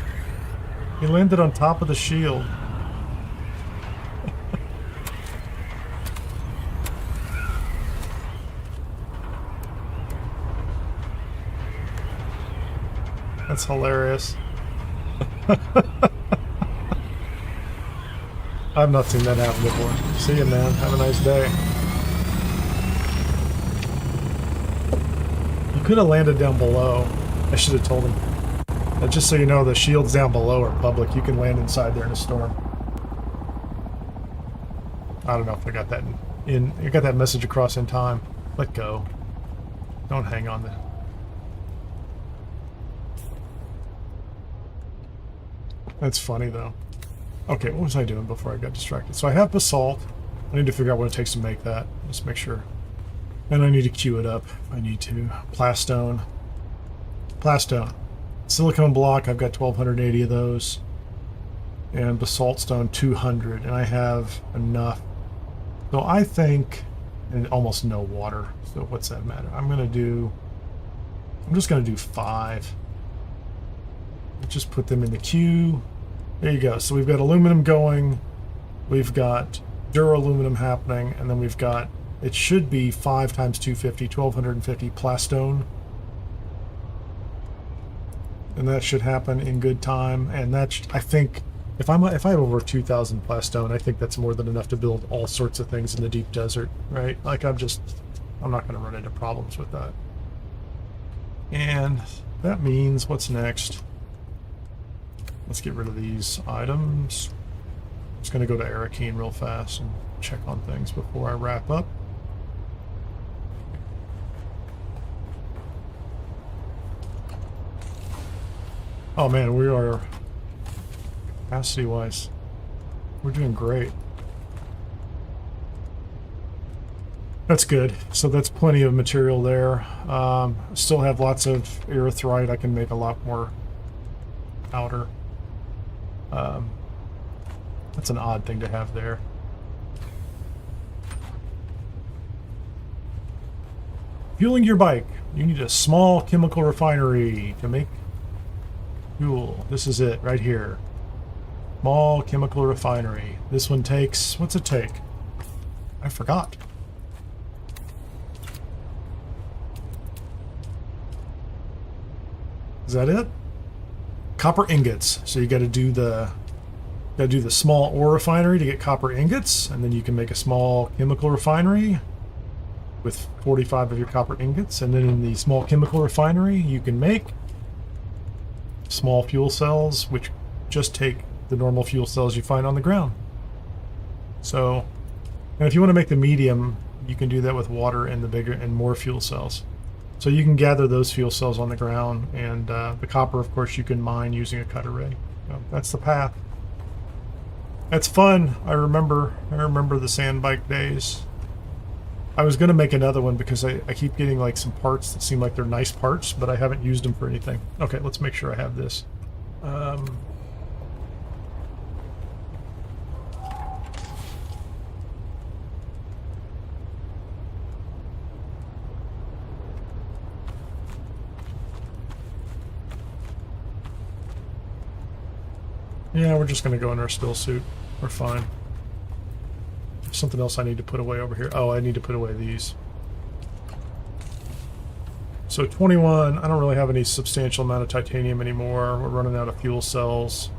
He landed on top of the shield. That's hilarious. I've not seen that happen before. See you, man. Have a nice day. You could have landed down below. I should have told him. Just so you know, the shields down below are public. You can land inside there in a storm. I don't know if I got that in. I got that message across in time. Let go. Don't hang on there. That's funny, though. Okay, what was I doing before I got distracted? So I have basalt. I need to figure out what it takes to make that. Let's make sure. And I need to queue it up if I need to. Plastone. Plastone. Silicone block, I've got 1,280 of those. And basalt stone, 200. And I have enough. So I think... And almost no water. So what's that matter? I'm just going to do 5. Just put them in the queue. There you go. So we've got aluminum going. We've got duraluminum happening. And then we've got, it should be 5 times 250, 1,250 plastone. And that should happen in good time. And that, I think, if I have over 2,000 plastone, I think that's more than enough to build all sorts of things in the deep desert, right? Like I'm not going to run into problems with that. And that means, what's next? Let's get rid of these items. I'm just going to go to Arrakis real fast and check on things before I wrap up. Oh man, we are, capacity-wise, we're doing great. That's good. So that's plenty of material there. Still have lots of erythrite. I can make a lot more powder. That's an odd thing to have there. Fueling your bike. You need a small chemical refinery to make fuel. This is it right here. Small chemical refinery. This one takes, what's it take? I forgot. Is that it? Copper ingots. So you got to do the small ore refinery to get copper ingots, and then you can make a small chemical refinery with 45 of your copper ingots, and then in the small chemical refinery you can make small fuel cells, which just take the normal fuel cells you find on the ground. So, and if you want to make the medium, you can do that with water and the bigger and more fuel cells. So you can gather those fuel cells on the ground, and the copper, of course, you can mine using a cutter ray. So that's the path. That's fun. I remember the sand bike days. I was going to make another one because I keep getting like some parts that seem like they're nice parts, but I haven't used them for anything. Okay, let's make sure I have this. Yeah, we're just going to go in our still suit. We're fine. There's something else I need to put away over here. Oh, I need to put away these. So 21, I don't really have any substantial amount of titanium anymore. We're running out of fuel cells.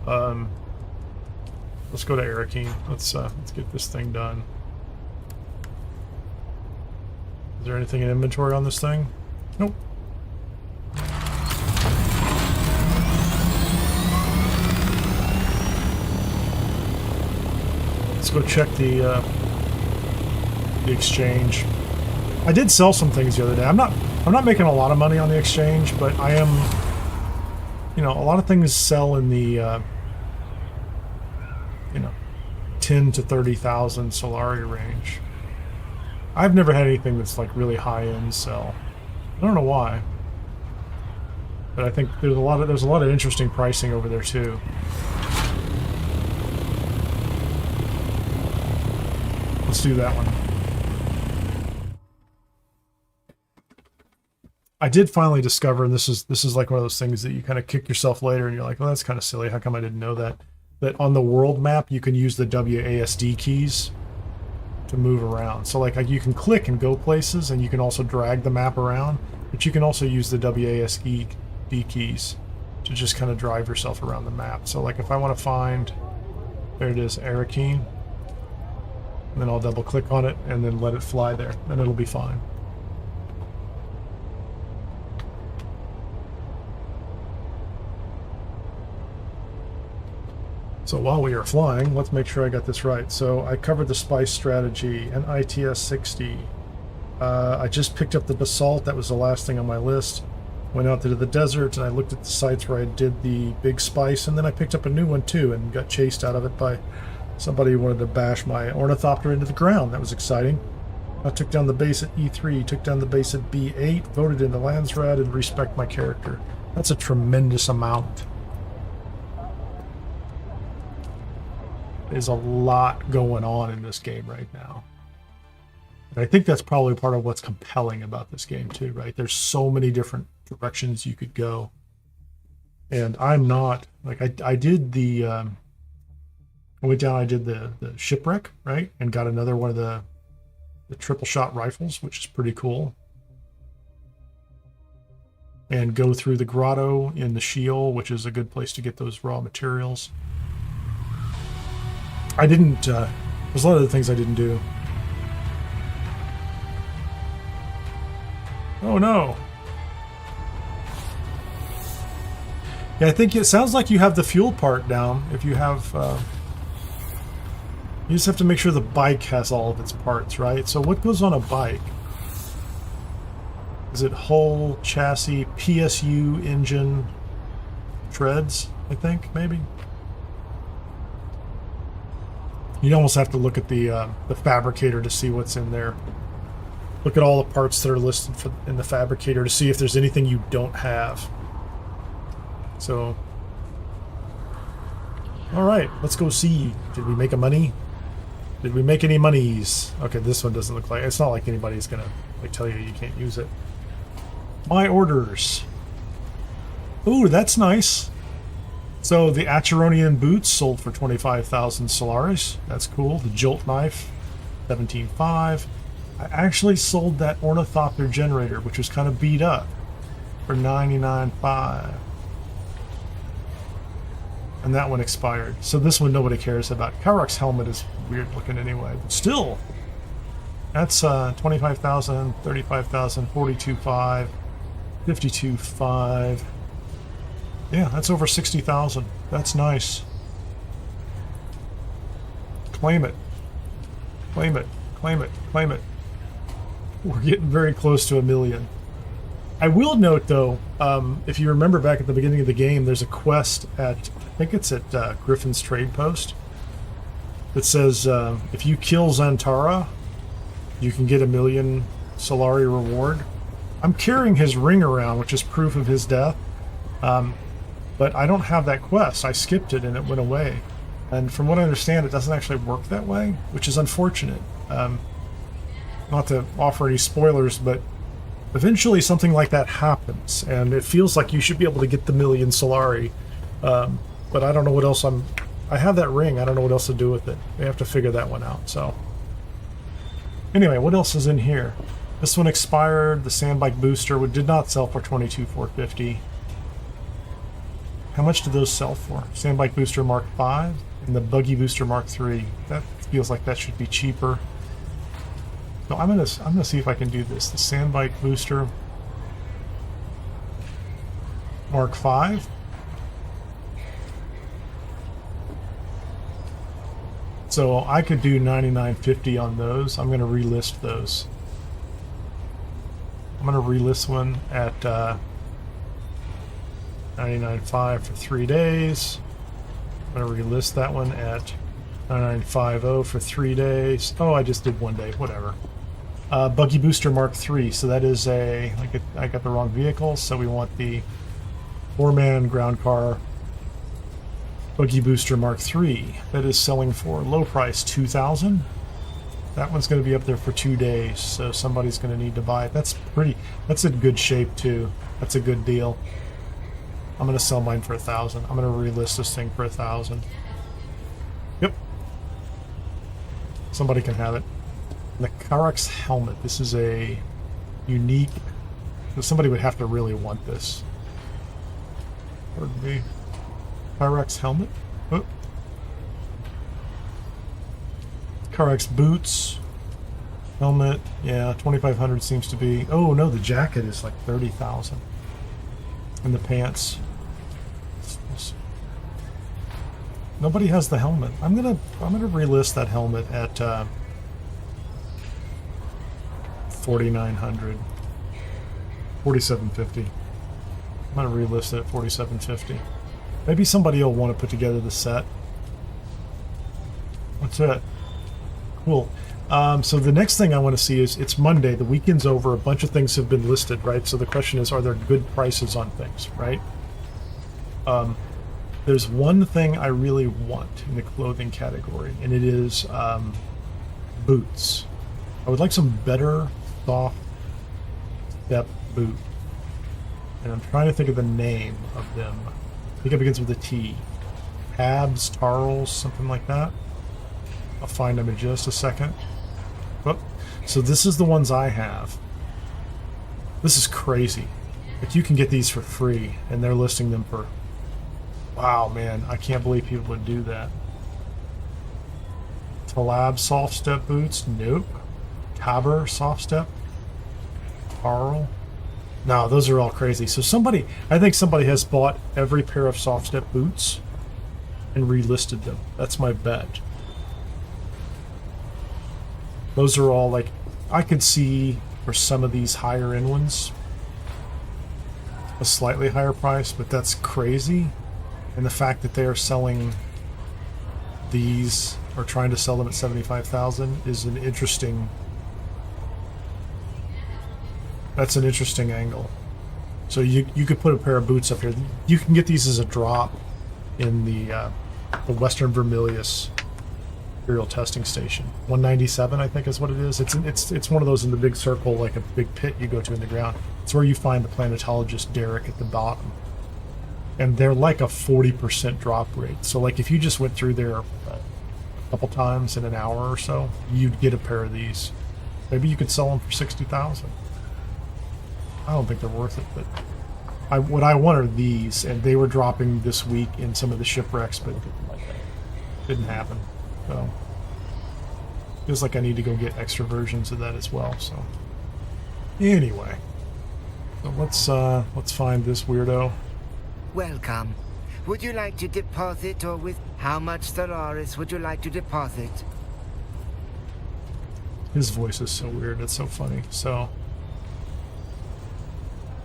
Let's go to Arrakis. Let's get this thing done. Is there anything in inventory on this thing? Nope. Let's go check the exchange. I did sell some things the other day. I'm not making a lot of money on the exchange, but I am. You know, a lot of things sell in the 10 to 30,000 Solari range. I've never had anything that's like really high end sell. I don't know why, but I think there's a lot of interesting pricing over there too. Let's do that one. I did finally discover, and this is like one of those things that you kind of kick yourself later, and you're like, well, that's kind of silly. How come I didn't know that? That on the world map, you can use the WASD keys to move around. So like you can click and go places, and you can also drag the map around, but you can also use the WASD keys to just kind of drive yourself around the map. So like if I want to find, there it is, Arrakis, and then I'll double click on it and then let it fly there, and it'll be fine. So while we are flying, let's make sure I got this right. So I covered the spice strategy and ITS 60. I just picked up the basalt. That was the last thing on my list. Went out to the desert and I looked at the sites where I did the big spice, and then I picked up a new one too and got chased out of it by somebody who wanted to bash my ornithopter into the ground. That was exciting. I took down the base at E3, took down the base at B8, voted into Landsrad, and respect my character. That's a tremendous amount. There's a lot going on in this game right now. And I think that's probably part of what's compelling about this game too, right? There's so many different directions you could go. And I'm not, like, I did the, I went down, I did the shipwreck, right? And got another one of the triple shot rifles, which is pretty cool. And go through the grotto in the Sheol, which is a good place to get those raw materials. I didn't, there's a lot of the things I didn't do. Oh no. Yeah, I think it sounds like you have the fuel part down. If you have, you just have to make sure the bike has all of its parts, right? So what goes on a bike? Is it hull, chassis, PSU, engine, treads, I think, maybe? You almost have to look at the fabricator to see what's in there. Look at all the parts that are listed in the fabricator to see if there's anything you don't have. So, all right, let's go see. Did we make a money? Did we make any monies? Okay, this one doesn't look like, it's not like anybody's gonna like tell you can't use it. My orders. Ooh, that's nice. So the Acheronian boots sold for 25,000 Solaris. That's cool. The Jolt knife, 17.5. I actually sold that Ornithopter generator, which was kind of beat up, for 99.5. And that one expired. So this one nobody cares about. Karok's helmet is weird looking anyway, but still. That's 25,000, 35,000, 42.5, 52.5. Yeah, that's over 60,000. That's nice. Claim it. Claim it. Claim it. Claim it. We're getting very close to 1 million. I will note, though, if you remember back at the beginning of the game, there's a quest at, I think it's at Griffin's Trade Post, that says if you kill Zantara, you can get 1 million Solari reward. I'm carrying his ring around, which is proof of his death. But I don't have that quest. I skipped it and it went away. And from what I understand, it doesn't actually work that way, which is unfortunate. Not to offer any spoilers, but eventually something like that happens, and it feels like you should be able to get the 1 million Solari. But I don't know what else I have that ring. I don't know what else to do with it. We have to figure that one out. So anyway, what else is in here? This one expired. The sandbike booster did not sell for 22,450. How much did those sell for? Sandbike booster Mark 5 and the buggy booster Mark 3. That feels like that should be cheaper. So I'm gonna see if I can do this. The sandbike booster Mark 5. So I could do 99.50 on those. I'm gonna relist those. I'm gonna relist one at 99.5 for 3 days. I'm going to relist that one at 99.50 for 3 days. Oh, I just did 1 day, whatever. Buggy Booster Mark 3. So that is I got the wrong vehicle, so we want the 4-man ground car Buggy Booster Mark 3. That is selling for low price 2,000. That one's going to be up there for 2 days, so somebody's going to need to buy it. That's in good shape too. That's a good deal. I'm going to sell mine for 1,000. I'm going to relist this thing for 1,000. Yep. Somebody can have it. And the Karak's helmet. This is a unique... Somebody would have to really want this. Pardon me. Karak's helmet? Oh. Karak's boots. Helmet. Yeah, 2,500 seems to be... Oh, no, the jacket is like 30,000. And the pants. Nobody has the helmet. I'm gonna relist that helmet at 4,900, 4,750. I'm gonna relist it at 4,750. Maybe somebody will want to put together the set. That's it. Cool. So the next thing I want to see is it's Monday. The weekend's over. A bunch of things have been listed, right? So the question is, are there good prices on things, right? There's one thing I really want in the clothing category, and it is boots. I would like some better soft step boot. And I'm trying to think of the name of them. I think it begins with a T. Tabs, Tarls, something like that. I'll find them in just a second. Oh, so this is the ones I have. This is crazy. Like, you can get these for free, and they're listing them for... Wow, man, I can't believe people would do that. Talab soft step boots? Nope. Taber soft step? Carl? No, those are all crazy. So I think somebody has bought every pair of soft step boots and relisted them. That's my bet. Those are all like, I could see for some of these higher end ones a slightly higher price, but that's crazy. And the fact that they are selling these or trying to sell them at 75,000 is an interesting. That's an interesting angle. So you could put a pair of boots up here. You can get these as a drop in the Western Vermilius Imperial Testing Station. 197, I think, is what it is. It's one of those in the big circle, like a big pit you go to in the ground. It's where you find the planetologist Derek at the bottom. And they're like a 40% drop rate. So like if you just went through there a couple times in an hour or so, you'd get a pair of these. Maybe you could sell them for 60,000. I don't think they're worth it, but what I want are these, and they were dropping this week in some of the shipwrecks, but didn't happen. So feels like I need to go get extra versions of that as well. So anyway, so let's find this weirdo. Welcome. Would you like to deposit, or with how much Stellaris would you like to deposit? His voice is so weird. It's so funny. So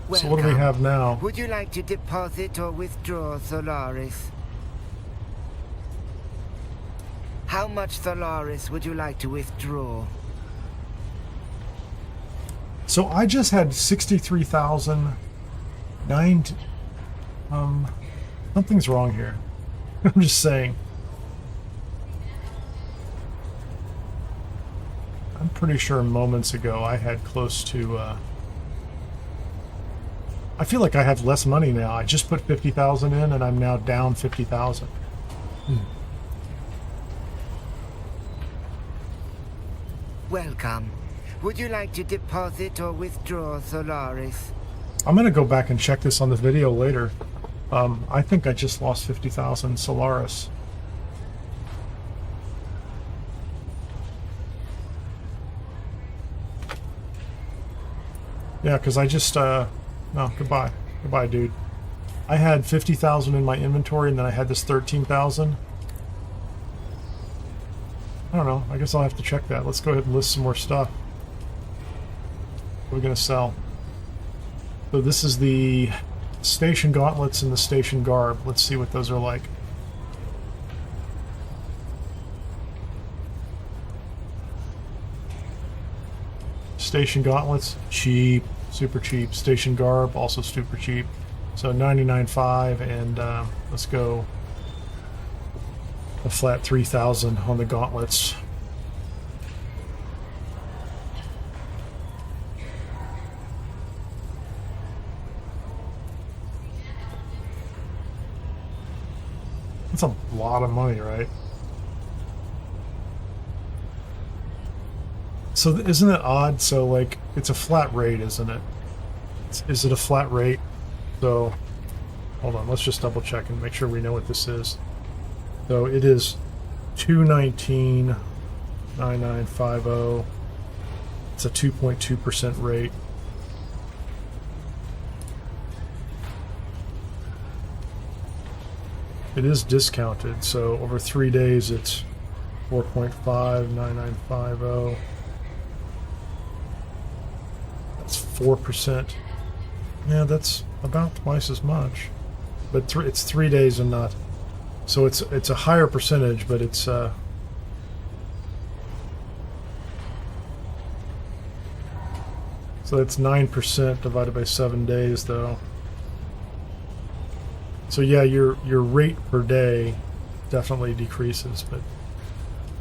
Welcome. what do we have now? Would you like to deposit or withdraw Stellaris? How much Stellaris would you like to withdraw? So I just had 63,000. Something's wrong here. I'm just saying. I'm pretty sure moments ago I had close to, I feel like I have less money now. I just put 50,000 in and I'm now down 50,000. Welcome. Would you like to deposit or withdraw Stellaris? I'm going to go back and check this on the video later. I think I just lost 50,000 Solaris. Yeah, because I just, no, goodbye. Goodbye, dude. I had 50,000 in my inventory, and then I had this 13,000. I don't know. I guess I'll have to check that. Let's go ahead and list some more stuff. What are we going to sell? So this is the station gauntlets and the station garb. Let's see what those are like. Station gauntlets, cheap, super cheap. Station garb, also super cheap. So 99.5, and let's go a flat 3,000 on the gauntlets. That's a lot of money, right? So isn't it odd? So like, it's a flat rate, isn't it? Is it a flat rate? So, hold on, let's just double check and make sure we know what this is. So it is 219.9950. It's a 2.2% rate. It is discounted, so over 3 days it's 4.59950. That's 4%. Yeah, that's about twice as much, but it's 3 days and not. So it's a higher percentage, but it's so it's 9% divided by 7 days, though. So yeah, your rate per day definitely decreases, but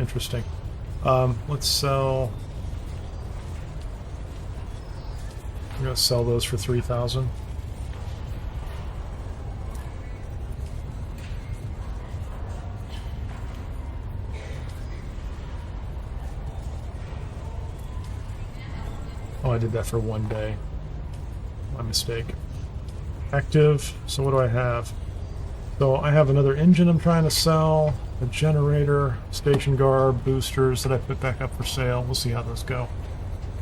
interesting. Let's sell. I'm gonna sell those for 3,000. Oh, I did that for 1 day. My mistake. Active. So what do I have? So I have another engine I'm trying to sell, a generator, station guard, boosters that I put back up for sale. We'll see how those go.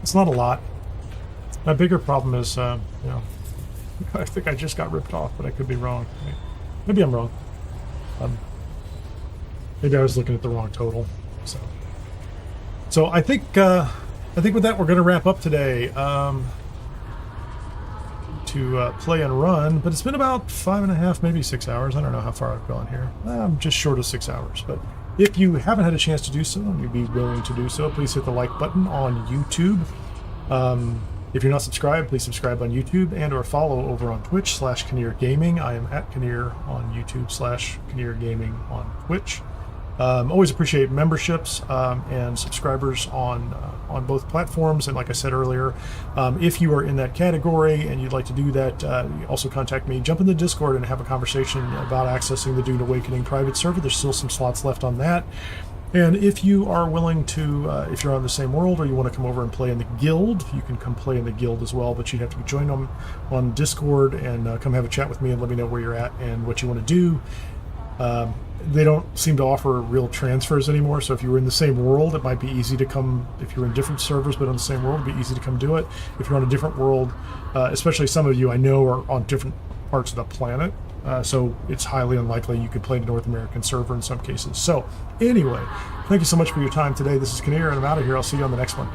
It's not a lot. My bigger problem is, you know, I think I just got ripped off, but I could be wrong. Maybe I'm wrong. Maybe I was looking at the wrong total. So I think with that we're going to wrap up today. To play and run, but it's been about 5.5, maybe 6 hours. I don't know how far I've gone here. I'm just short of 6 hours, but if you haven't had a chance to do so and you'd be willing to do so, please hit the like button on YouTube. If you're not subscribed, please subscribe on YouTube and or follow over on Twitch /Kineer Gaming. I am at Kineer on YouTube /Kineer Gaming on Twitch. Always appreciate memberships and subscribers on both platforms. And like I said earlier, if you are in that category and you'd like to do that, also contact me. Jump in the Discord and have a conversation about accessing the Dune Awakening private server. There's still some slots left on that. And if you are willing to, if you're on the same world or you want to come over and play in the guild, you can come play in the guild as well, but you'd have to join them on Discord and come have a chat with me and let me know where you're at and what you want to do. They don't seem to offer real transfers anymore, so if you were in the same world, it might be easy to come. If you're in different servers but on the same world, it'd be easy to come do it. If you're on a different world, especially some of you I know are on different parts of the planet, so it's highly unlikely you could play the North American server in some cases. So anyway, thank you so much for your time today. This is Kineer, and I'm out of here. I'll see you on the next one.